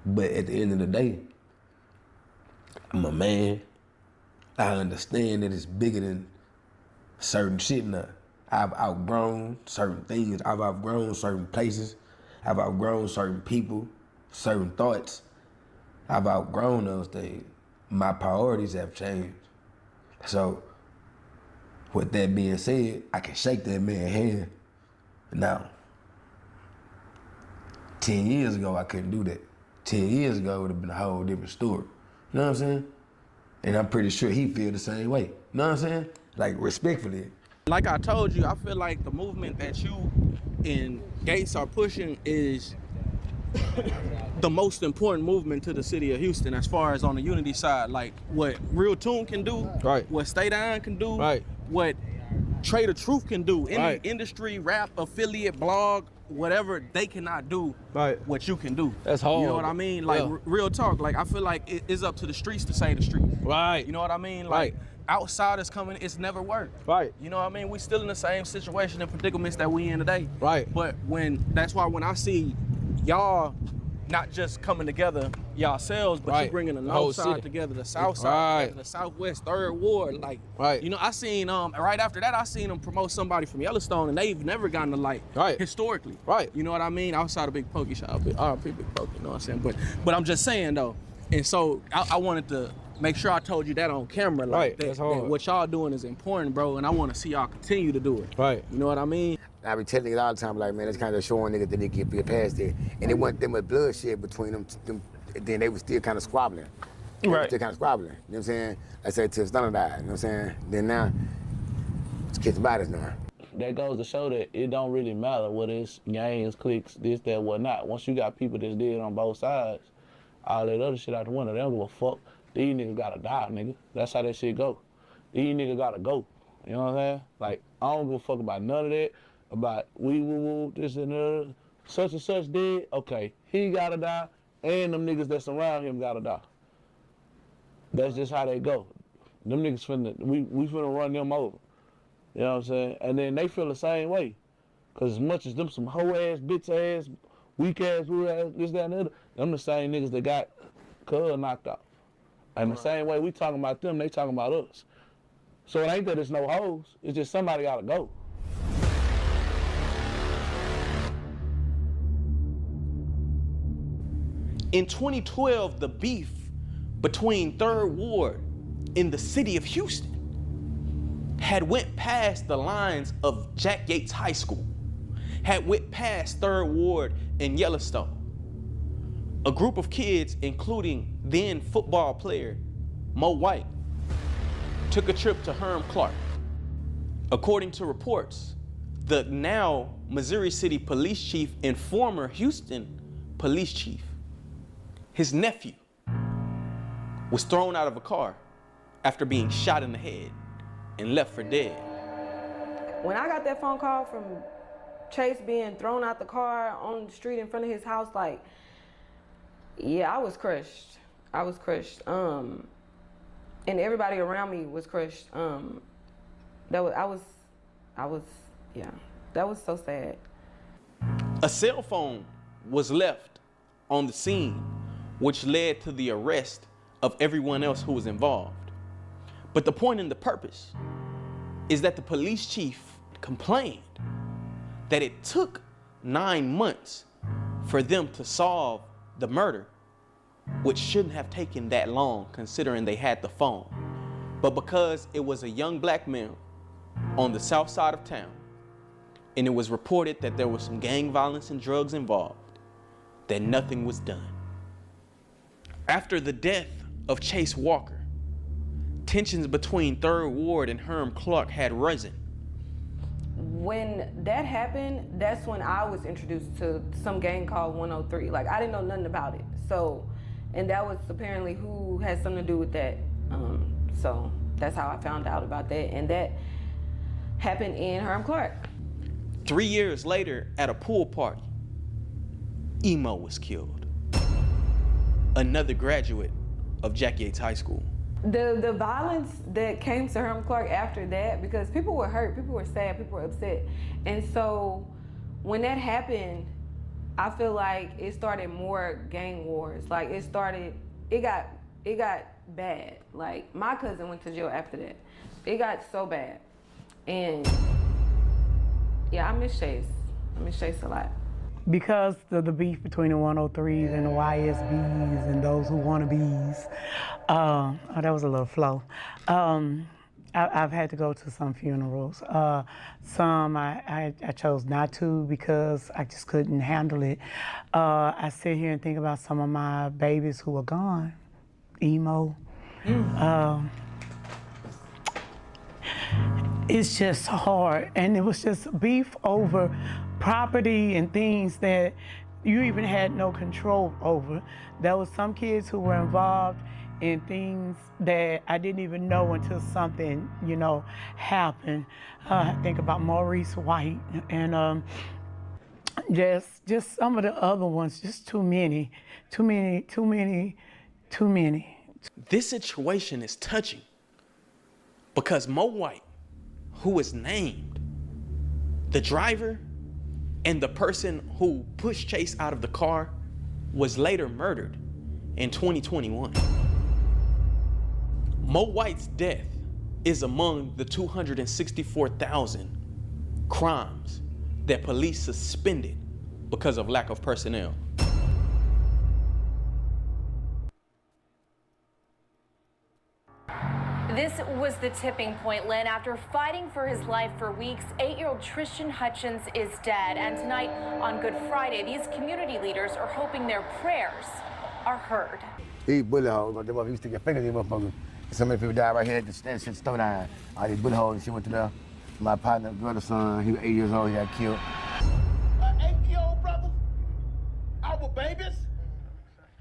[SPEAKER 14] But at the end of the day, I'm a man. I understand that it's bigger than certain shit now. I've outgrown certain things. I've outgrown certain places. I've outgrown certain people, certain thoughts. I've outgrown those things. My priorities have changed. So, with that being said, I can shake that man's hand. Now, 10 years ago, I couldn't do that. 10 years ago, it would have been a whole different story. You know what I'm saying? And I'm pretty sure he feel the same way. You know what I'm saying? Like, respectfully.
[SPEAKER 8] Like I told you, I feel like the movement that you and Gates are pushing is the most important movement to the city of Houston as far as on the unity side. Like what Real Tune can do, right? What Stay Down can do, right? What Trade of Truth can do. Any industry, rap, affiliate, blog, whatever, they cannot do what you can do.
[SPEAKER 9] That's hard.
[SPEAKER 8] You know what I mean? Like real talk. Like I feel like it's up to the streets to say the streets.
[SPEAKER 9] Right.
[SPEAKER 8] You know what I mean? Like outsiders coming, it's never worked.
[SPEAKER 9] Right.
[SPEAKER 8] You know what I mean? We still in the same situation and predicaments that we in today.
[SPEAKER 9] Right.
[SPEAKER 8] But that's why when I see y'all not just coming together yourselves, but you bringing the north side together, the south side together, the southwest, third ward, like, you know, I seen, right after that, I seen them promote somebody from Yellowstone and they've never gotten the light, historically. Right. You know what I mean? Outside of Big Pokey shop, RP Big Pokey, you know what I'm saying? But I'm just saying though, and so I wanted to make sure I told you that on camera, like that what y'all doing is important, bro, and I want to see y'all continue to do it. Right. You know what I mean?
[SPEAKER 4] I be telling niggas all the time, like, man, it's kind of showing niggas that they get past there. And it wasn't them with bloodshed between them, then they was still kind of squabbling. They were still kind of squabbling. You know what I'm saying? I said till Stunner died, you know what I'm saying? Then now, it's kids' bodies now.
[SPEAKER 9] That goes to show that it don't really matter what is gangs, cliques, this, that, whatnot. Once you got people that's dead on both sides, all that other shit out the window. They don't give a fuck. These niggas gotta die, nigga. That's how that shit go. These niggas gotta go. You know what I'm saying? Like, I don't give a fuck about none of that, about woo, this and that. Such and such dead, okay, he gotta die, and them niggas that surround him gotta die. That's just how they go. Them niggas we finna run them over. You know what I'm saying? And then they feel the same way. Cause as much as them some hoe ass, bitch ass, weak ass, woo ass, this, that, and the other, them the same niggas that got Cuz knocked out. And the same way we talking about them, they talking about us. So it ain't that it's no hoes, it's just somebody gotta go.
[SPEAKER 8] In 2012, the beef between 3rd Ward in the city of Houston had went past the lines of Jack Yates High School, had went past 3rd Ward in Yellowstone. A group of kids, including then football player Mo White, took a trip to Herm Clark. According to reports, the now Missouri City Police Chief and former Houston Police Chief, his nephew, was thrown out of a car after being shot in the head and left for dead.
[SPEAKER 20] When I got that phone call from Chase being thrown out the car on the street in front of his house, like, yeah, I was crushed. I was crushed. And everybody around me was crushed. That was so sad.
[SPEAKER 8] A cell phone was left on the scene, which led to the arrest of everyone else who was involved. But the point and the purpose is that the police chief complained that it took 9 months for them to solve the murder, which shouldn't have taken that long considering they had the phone. But because it was a young black male on the south side of town, and it was reported that there was some gang violence and drugs involved, that nothing was done. After the death of Chase Walker, tensions between 3rd Ward and Herm Clark had risen.
[SPEAKER 20] When that happened, that's when I was introduced to some gang called 103. Like, I didn't know nothing about it. So, and that was apparently who had something to do with that. So that's how I found out about that. And that happened in Herm Clark.
[SPEAKER 8] 3 years later, at a pool party, Emo was killed. Another graduate of Jack Yates High School.
[SPEAKER 20] The violence that came to Herm Clark after that, because people were hurt, people were sad, people were upset. And so when that happened, I feel like it started more gang wars. Like it got bad. Like my cousin went to jail after that. It got so bad. And yeah, I miss Chase. I miss Chase a lot.
[SPEAKER 21] Because of the beef between the 103s and the YSBs and those who want to bees, oh, that was a little flow. I've had to go to some funerals. Some I chose not to because I just couldn't handle it. I sit here and think about some of my babies who are gone. Emo. It's just hard, and it was just beef over property and things that you even had no control over. There was some kids who were involved in things that I didn't even know until something, happened. I think about Maurice White and just some of the other ones, just too many.
[SPEAKER 8] This situation is touching because Mo White, who was named, the driver and the person who pushed Chase out of the car, was later murdered in 2021. Mo White's death is among the 264,000 crimes that police suspended because of lack of personnel.
[SPEAKER 22] This was the tipping point, Lynn. After fighting for his life for weeks, 8-year-old Tristan Hutchins is dead. And tonight, on Good Friday, these community leaders are hoping their prayers are heard.
[SPEAKER 4] These bullet holes, they used to stick your fingers in motherfuckers. So many people died right here at the shit store down. All these bullet holes and shit went to there. My partner, brother's son, he was 8 years old, he got killed.
[SPEAKER 24] 8-year-old brother, our babies,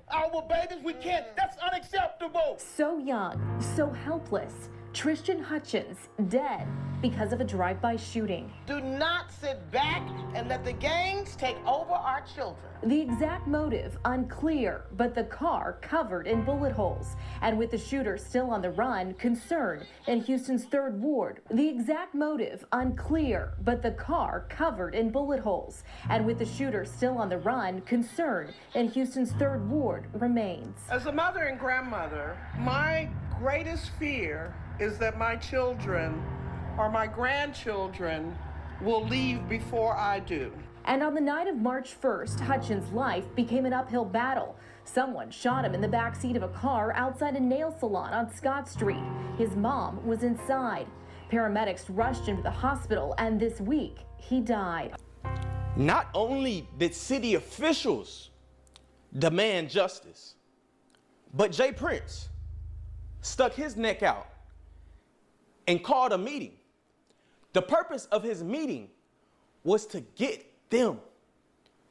[SPEAKER 24] our
[SPEAKER 10] over babies. We can't. That's unacceptable.
[SPEAKER 15] So young, so helpless. Tristan Hutchins dead because of a drive-by shooting.
[SPEAKER 10] Do not sit back and let the gangs take over our children.
[SPEAKER 15] The exact motive unclear, but the car covered in bullet holes. And with the shooter still on the run, concern in Houston's 3rd Ward. The exact motive unclear, but the car covered in bullet holes. And with the shooter still on the run, concern in Houston's 3rd Ward remains.
[SPEAKER 10] As a mother and grandmother, my greatest fear is that my children or my grandchildren will leave before I do.
[SPEAKER 15] And on the night of March 1st, Hutchins' life became an uphill battle. Someone shot him in the backseat of a car outside a nail salon on Scott Street. His mom was inside. Paramedics rushed him to the hospital, and this week, he died.
[SPEAKER 8] Not only did city officials demand justice, but Jay Prince stuck his neck out and called a meeting. The purpose of his meeting was to get them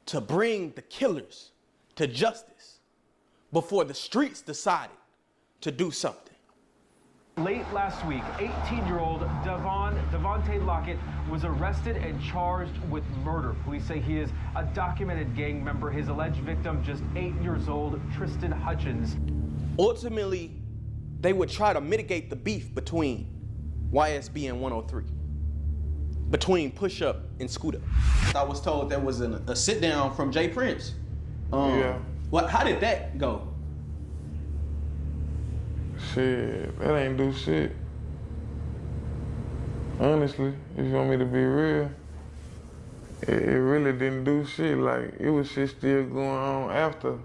[SPEAKER 8] to bring the killers to justice before the streets decided to do something.
[SPEAKER 18] Late last week, 18-year-old Devontae Lockett was arrested and charged with murder. Police say he is a documented gang member. His alleged victim, just 8 years old, Tristan Hutchins.
[SPEAKER 8] Ultimately, they would try to mitigate the beef between YSB and 103, between Push Up and Scoot Up. I was told there was a sit down from Jay Prince.
[SPEAKER 3] Yeah.
[SPEAKER 8] How did that go?
[SPEAKER 3] Shit, that ain't do shit. Honestly, if you want me to be real, it really didn't do shit. Like, it was shit still going on after.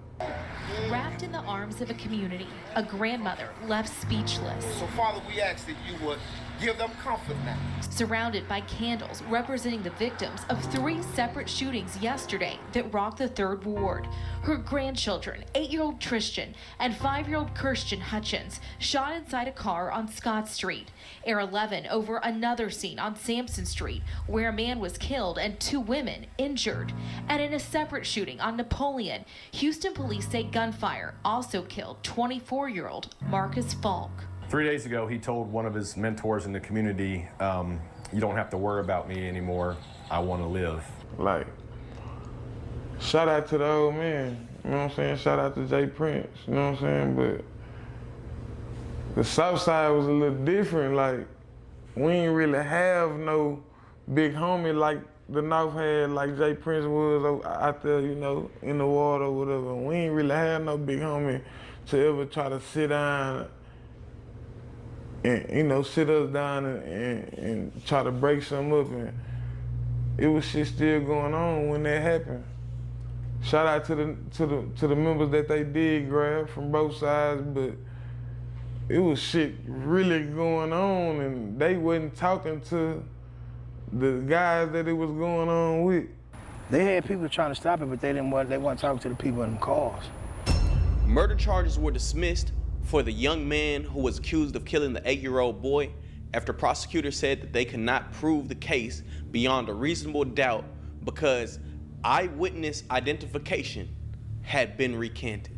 [SPEAKER 15] Wrapped in the arms of a community, a grandmother left speechless.
[SPEAKER 10] So, Father, we ask that you would give them comfort now.
[SPEAKER 15] Surrounded by candles representing the victims of 3 separate shootings yesterday that rocked the 3rd Ward. Her grandchildren, 8-year-old Tristan and 5-year-old Kirsten Hutchins, shot inside a car on Scott Street. Air 11 over another scene on Sampson Street, where a man was killed and 2 women injured. And in a separate shooting on Napoleon, Houston police say gunfire also killed 24-year-old Marcus Falk.
[SPEAKER 24] 3 days ago, he told one of his mentors in the community, you don't have to worry about me anymore. I want to live.
[SPEAKER 3] Like, shout out to the old man, you know what I'm saying? Shout out to Jay Prince, you know what I'm saying? But the South Side was a little different. Like, we ain't really have no big homie like the North had, like Jay Prince was out there, you know, in the water or whatever. We ain't really had no big homie to ever try to sit down and, you know, sit us down and try to break something up. And it was shit still going on when that happened. Shout out to the members that they did grab from both sides, but it was shit really going on, and they wasn't talking to the guys that it was going on with.
[SPEAKER 25] They had people trying to stop it, but they weren't talking to the people in the cars.
[SPEAKER 8] Murder charges were dismissed for the young man who was accused of killing the 8-year-old boy after prosecutors said that they could not prove the case beyond a reasonable doubt because eyewitness identification had been recanted.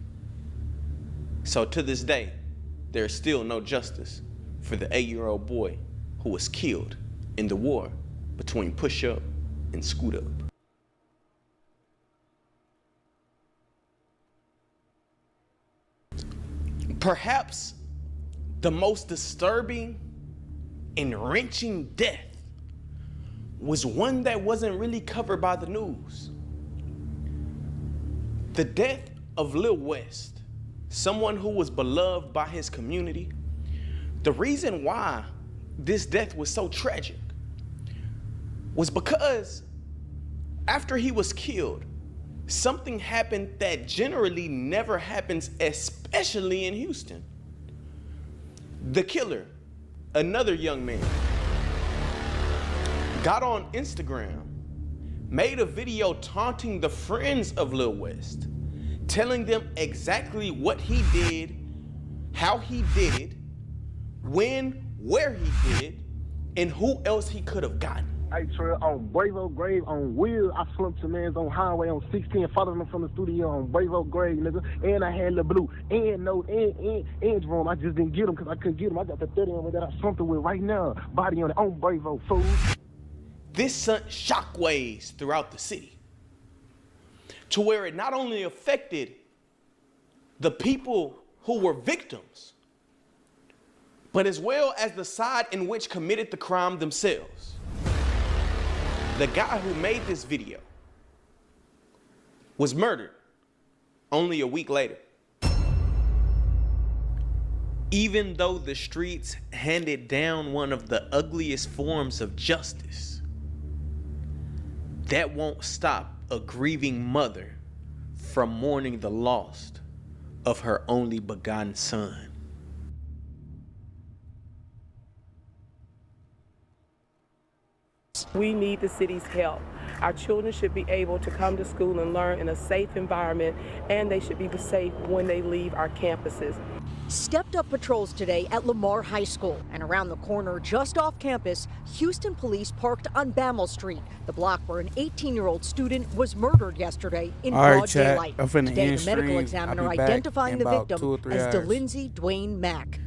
[SPEAKER 8] So to this day, there is still no justice for the 8-year-old boy who was killed in the war between Push Up and Scoot Up. Perhaps the most disturbing and wrenching death was one that wasn't really covered by the news. The death of Lil West, someone who was beloved by his community. The reason why this death was so tragic was because after he was killed, something happened that generally never happens, especially in Houston. The killer, another young man, got on Instagram, made a video taunting the friends of Lil West, telling them exactly what he did, how he did it, when, where he did it, and who else he could have gotten.
[SPEAKER 2] Hey, Trey, on Bravo Grave, on Will, I slumped some mans on highway on 16, followed them from the studio on Bravo Grave, nigga. And I had Lil Blue, and Note, and Jerome. I just didn't get them because I couldn't get them. I got the 30 on that I slumped it with right now. Body on it, on Bravo, fool.
[SPEAKER 8] This sent shockwaves throughout the city, to where it not only affected the people who were victims, but as well as the side in which committed the crime themselves. The guy who made this video was murdered only a week later. Even though the streets handed down one of the ugliest forms of justice, that won't stop a grieving mother from mourning the loss of her only begotten son.
[SPEAKER 12] We need the city's help. Our children should be able to come to school and learn in a safe environment, and they should be safe when they leave our campuses.
[SPEAKER 13] Stepped up patrols today at Lamar High School, and around the corner just off campus, Houston police parked on Bammel Street, the block where an 18-year-old student was murdered yesterday in broad daylight. Today, the medical examiner identifying the victim as DeLindsey Dwayne Mack.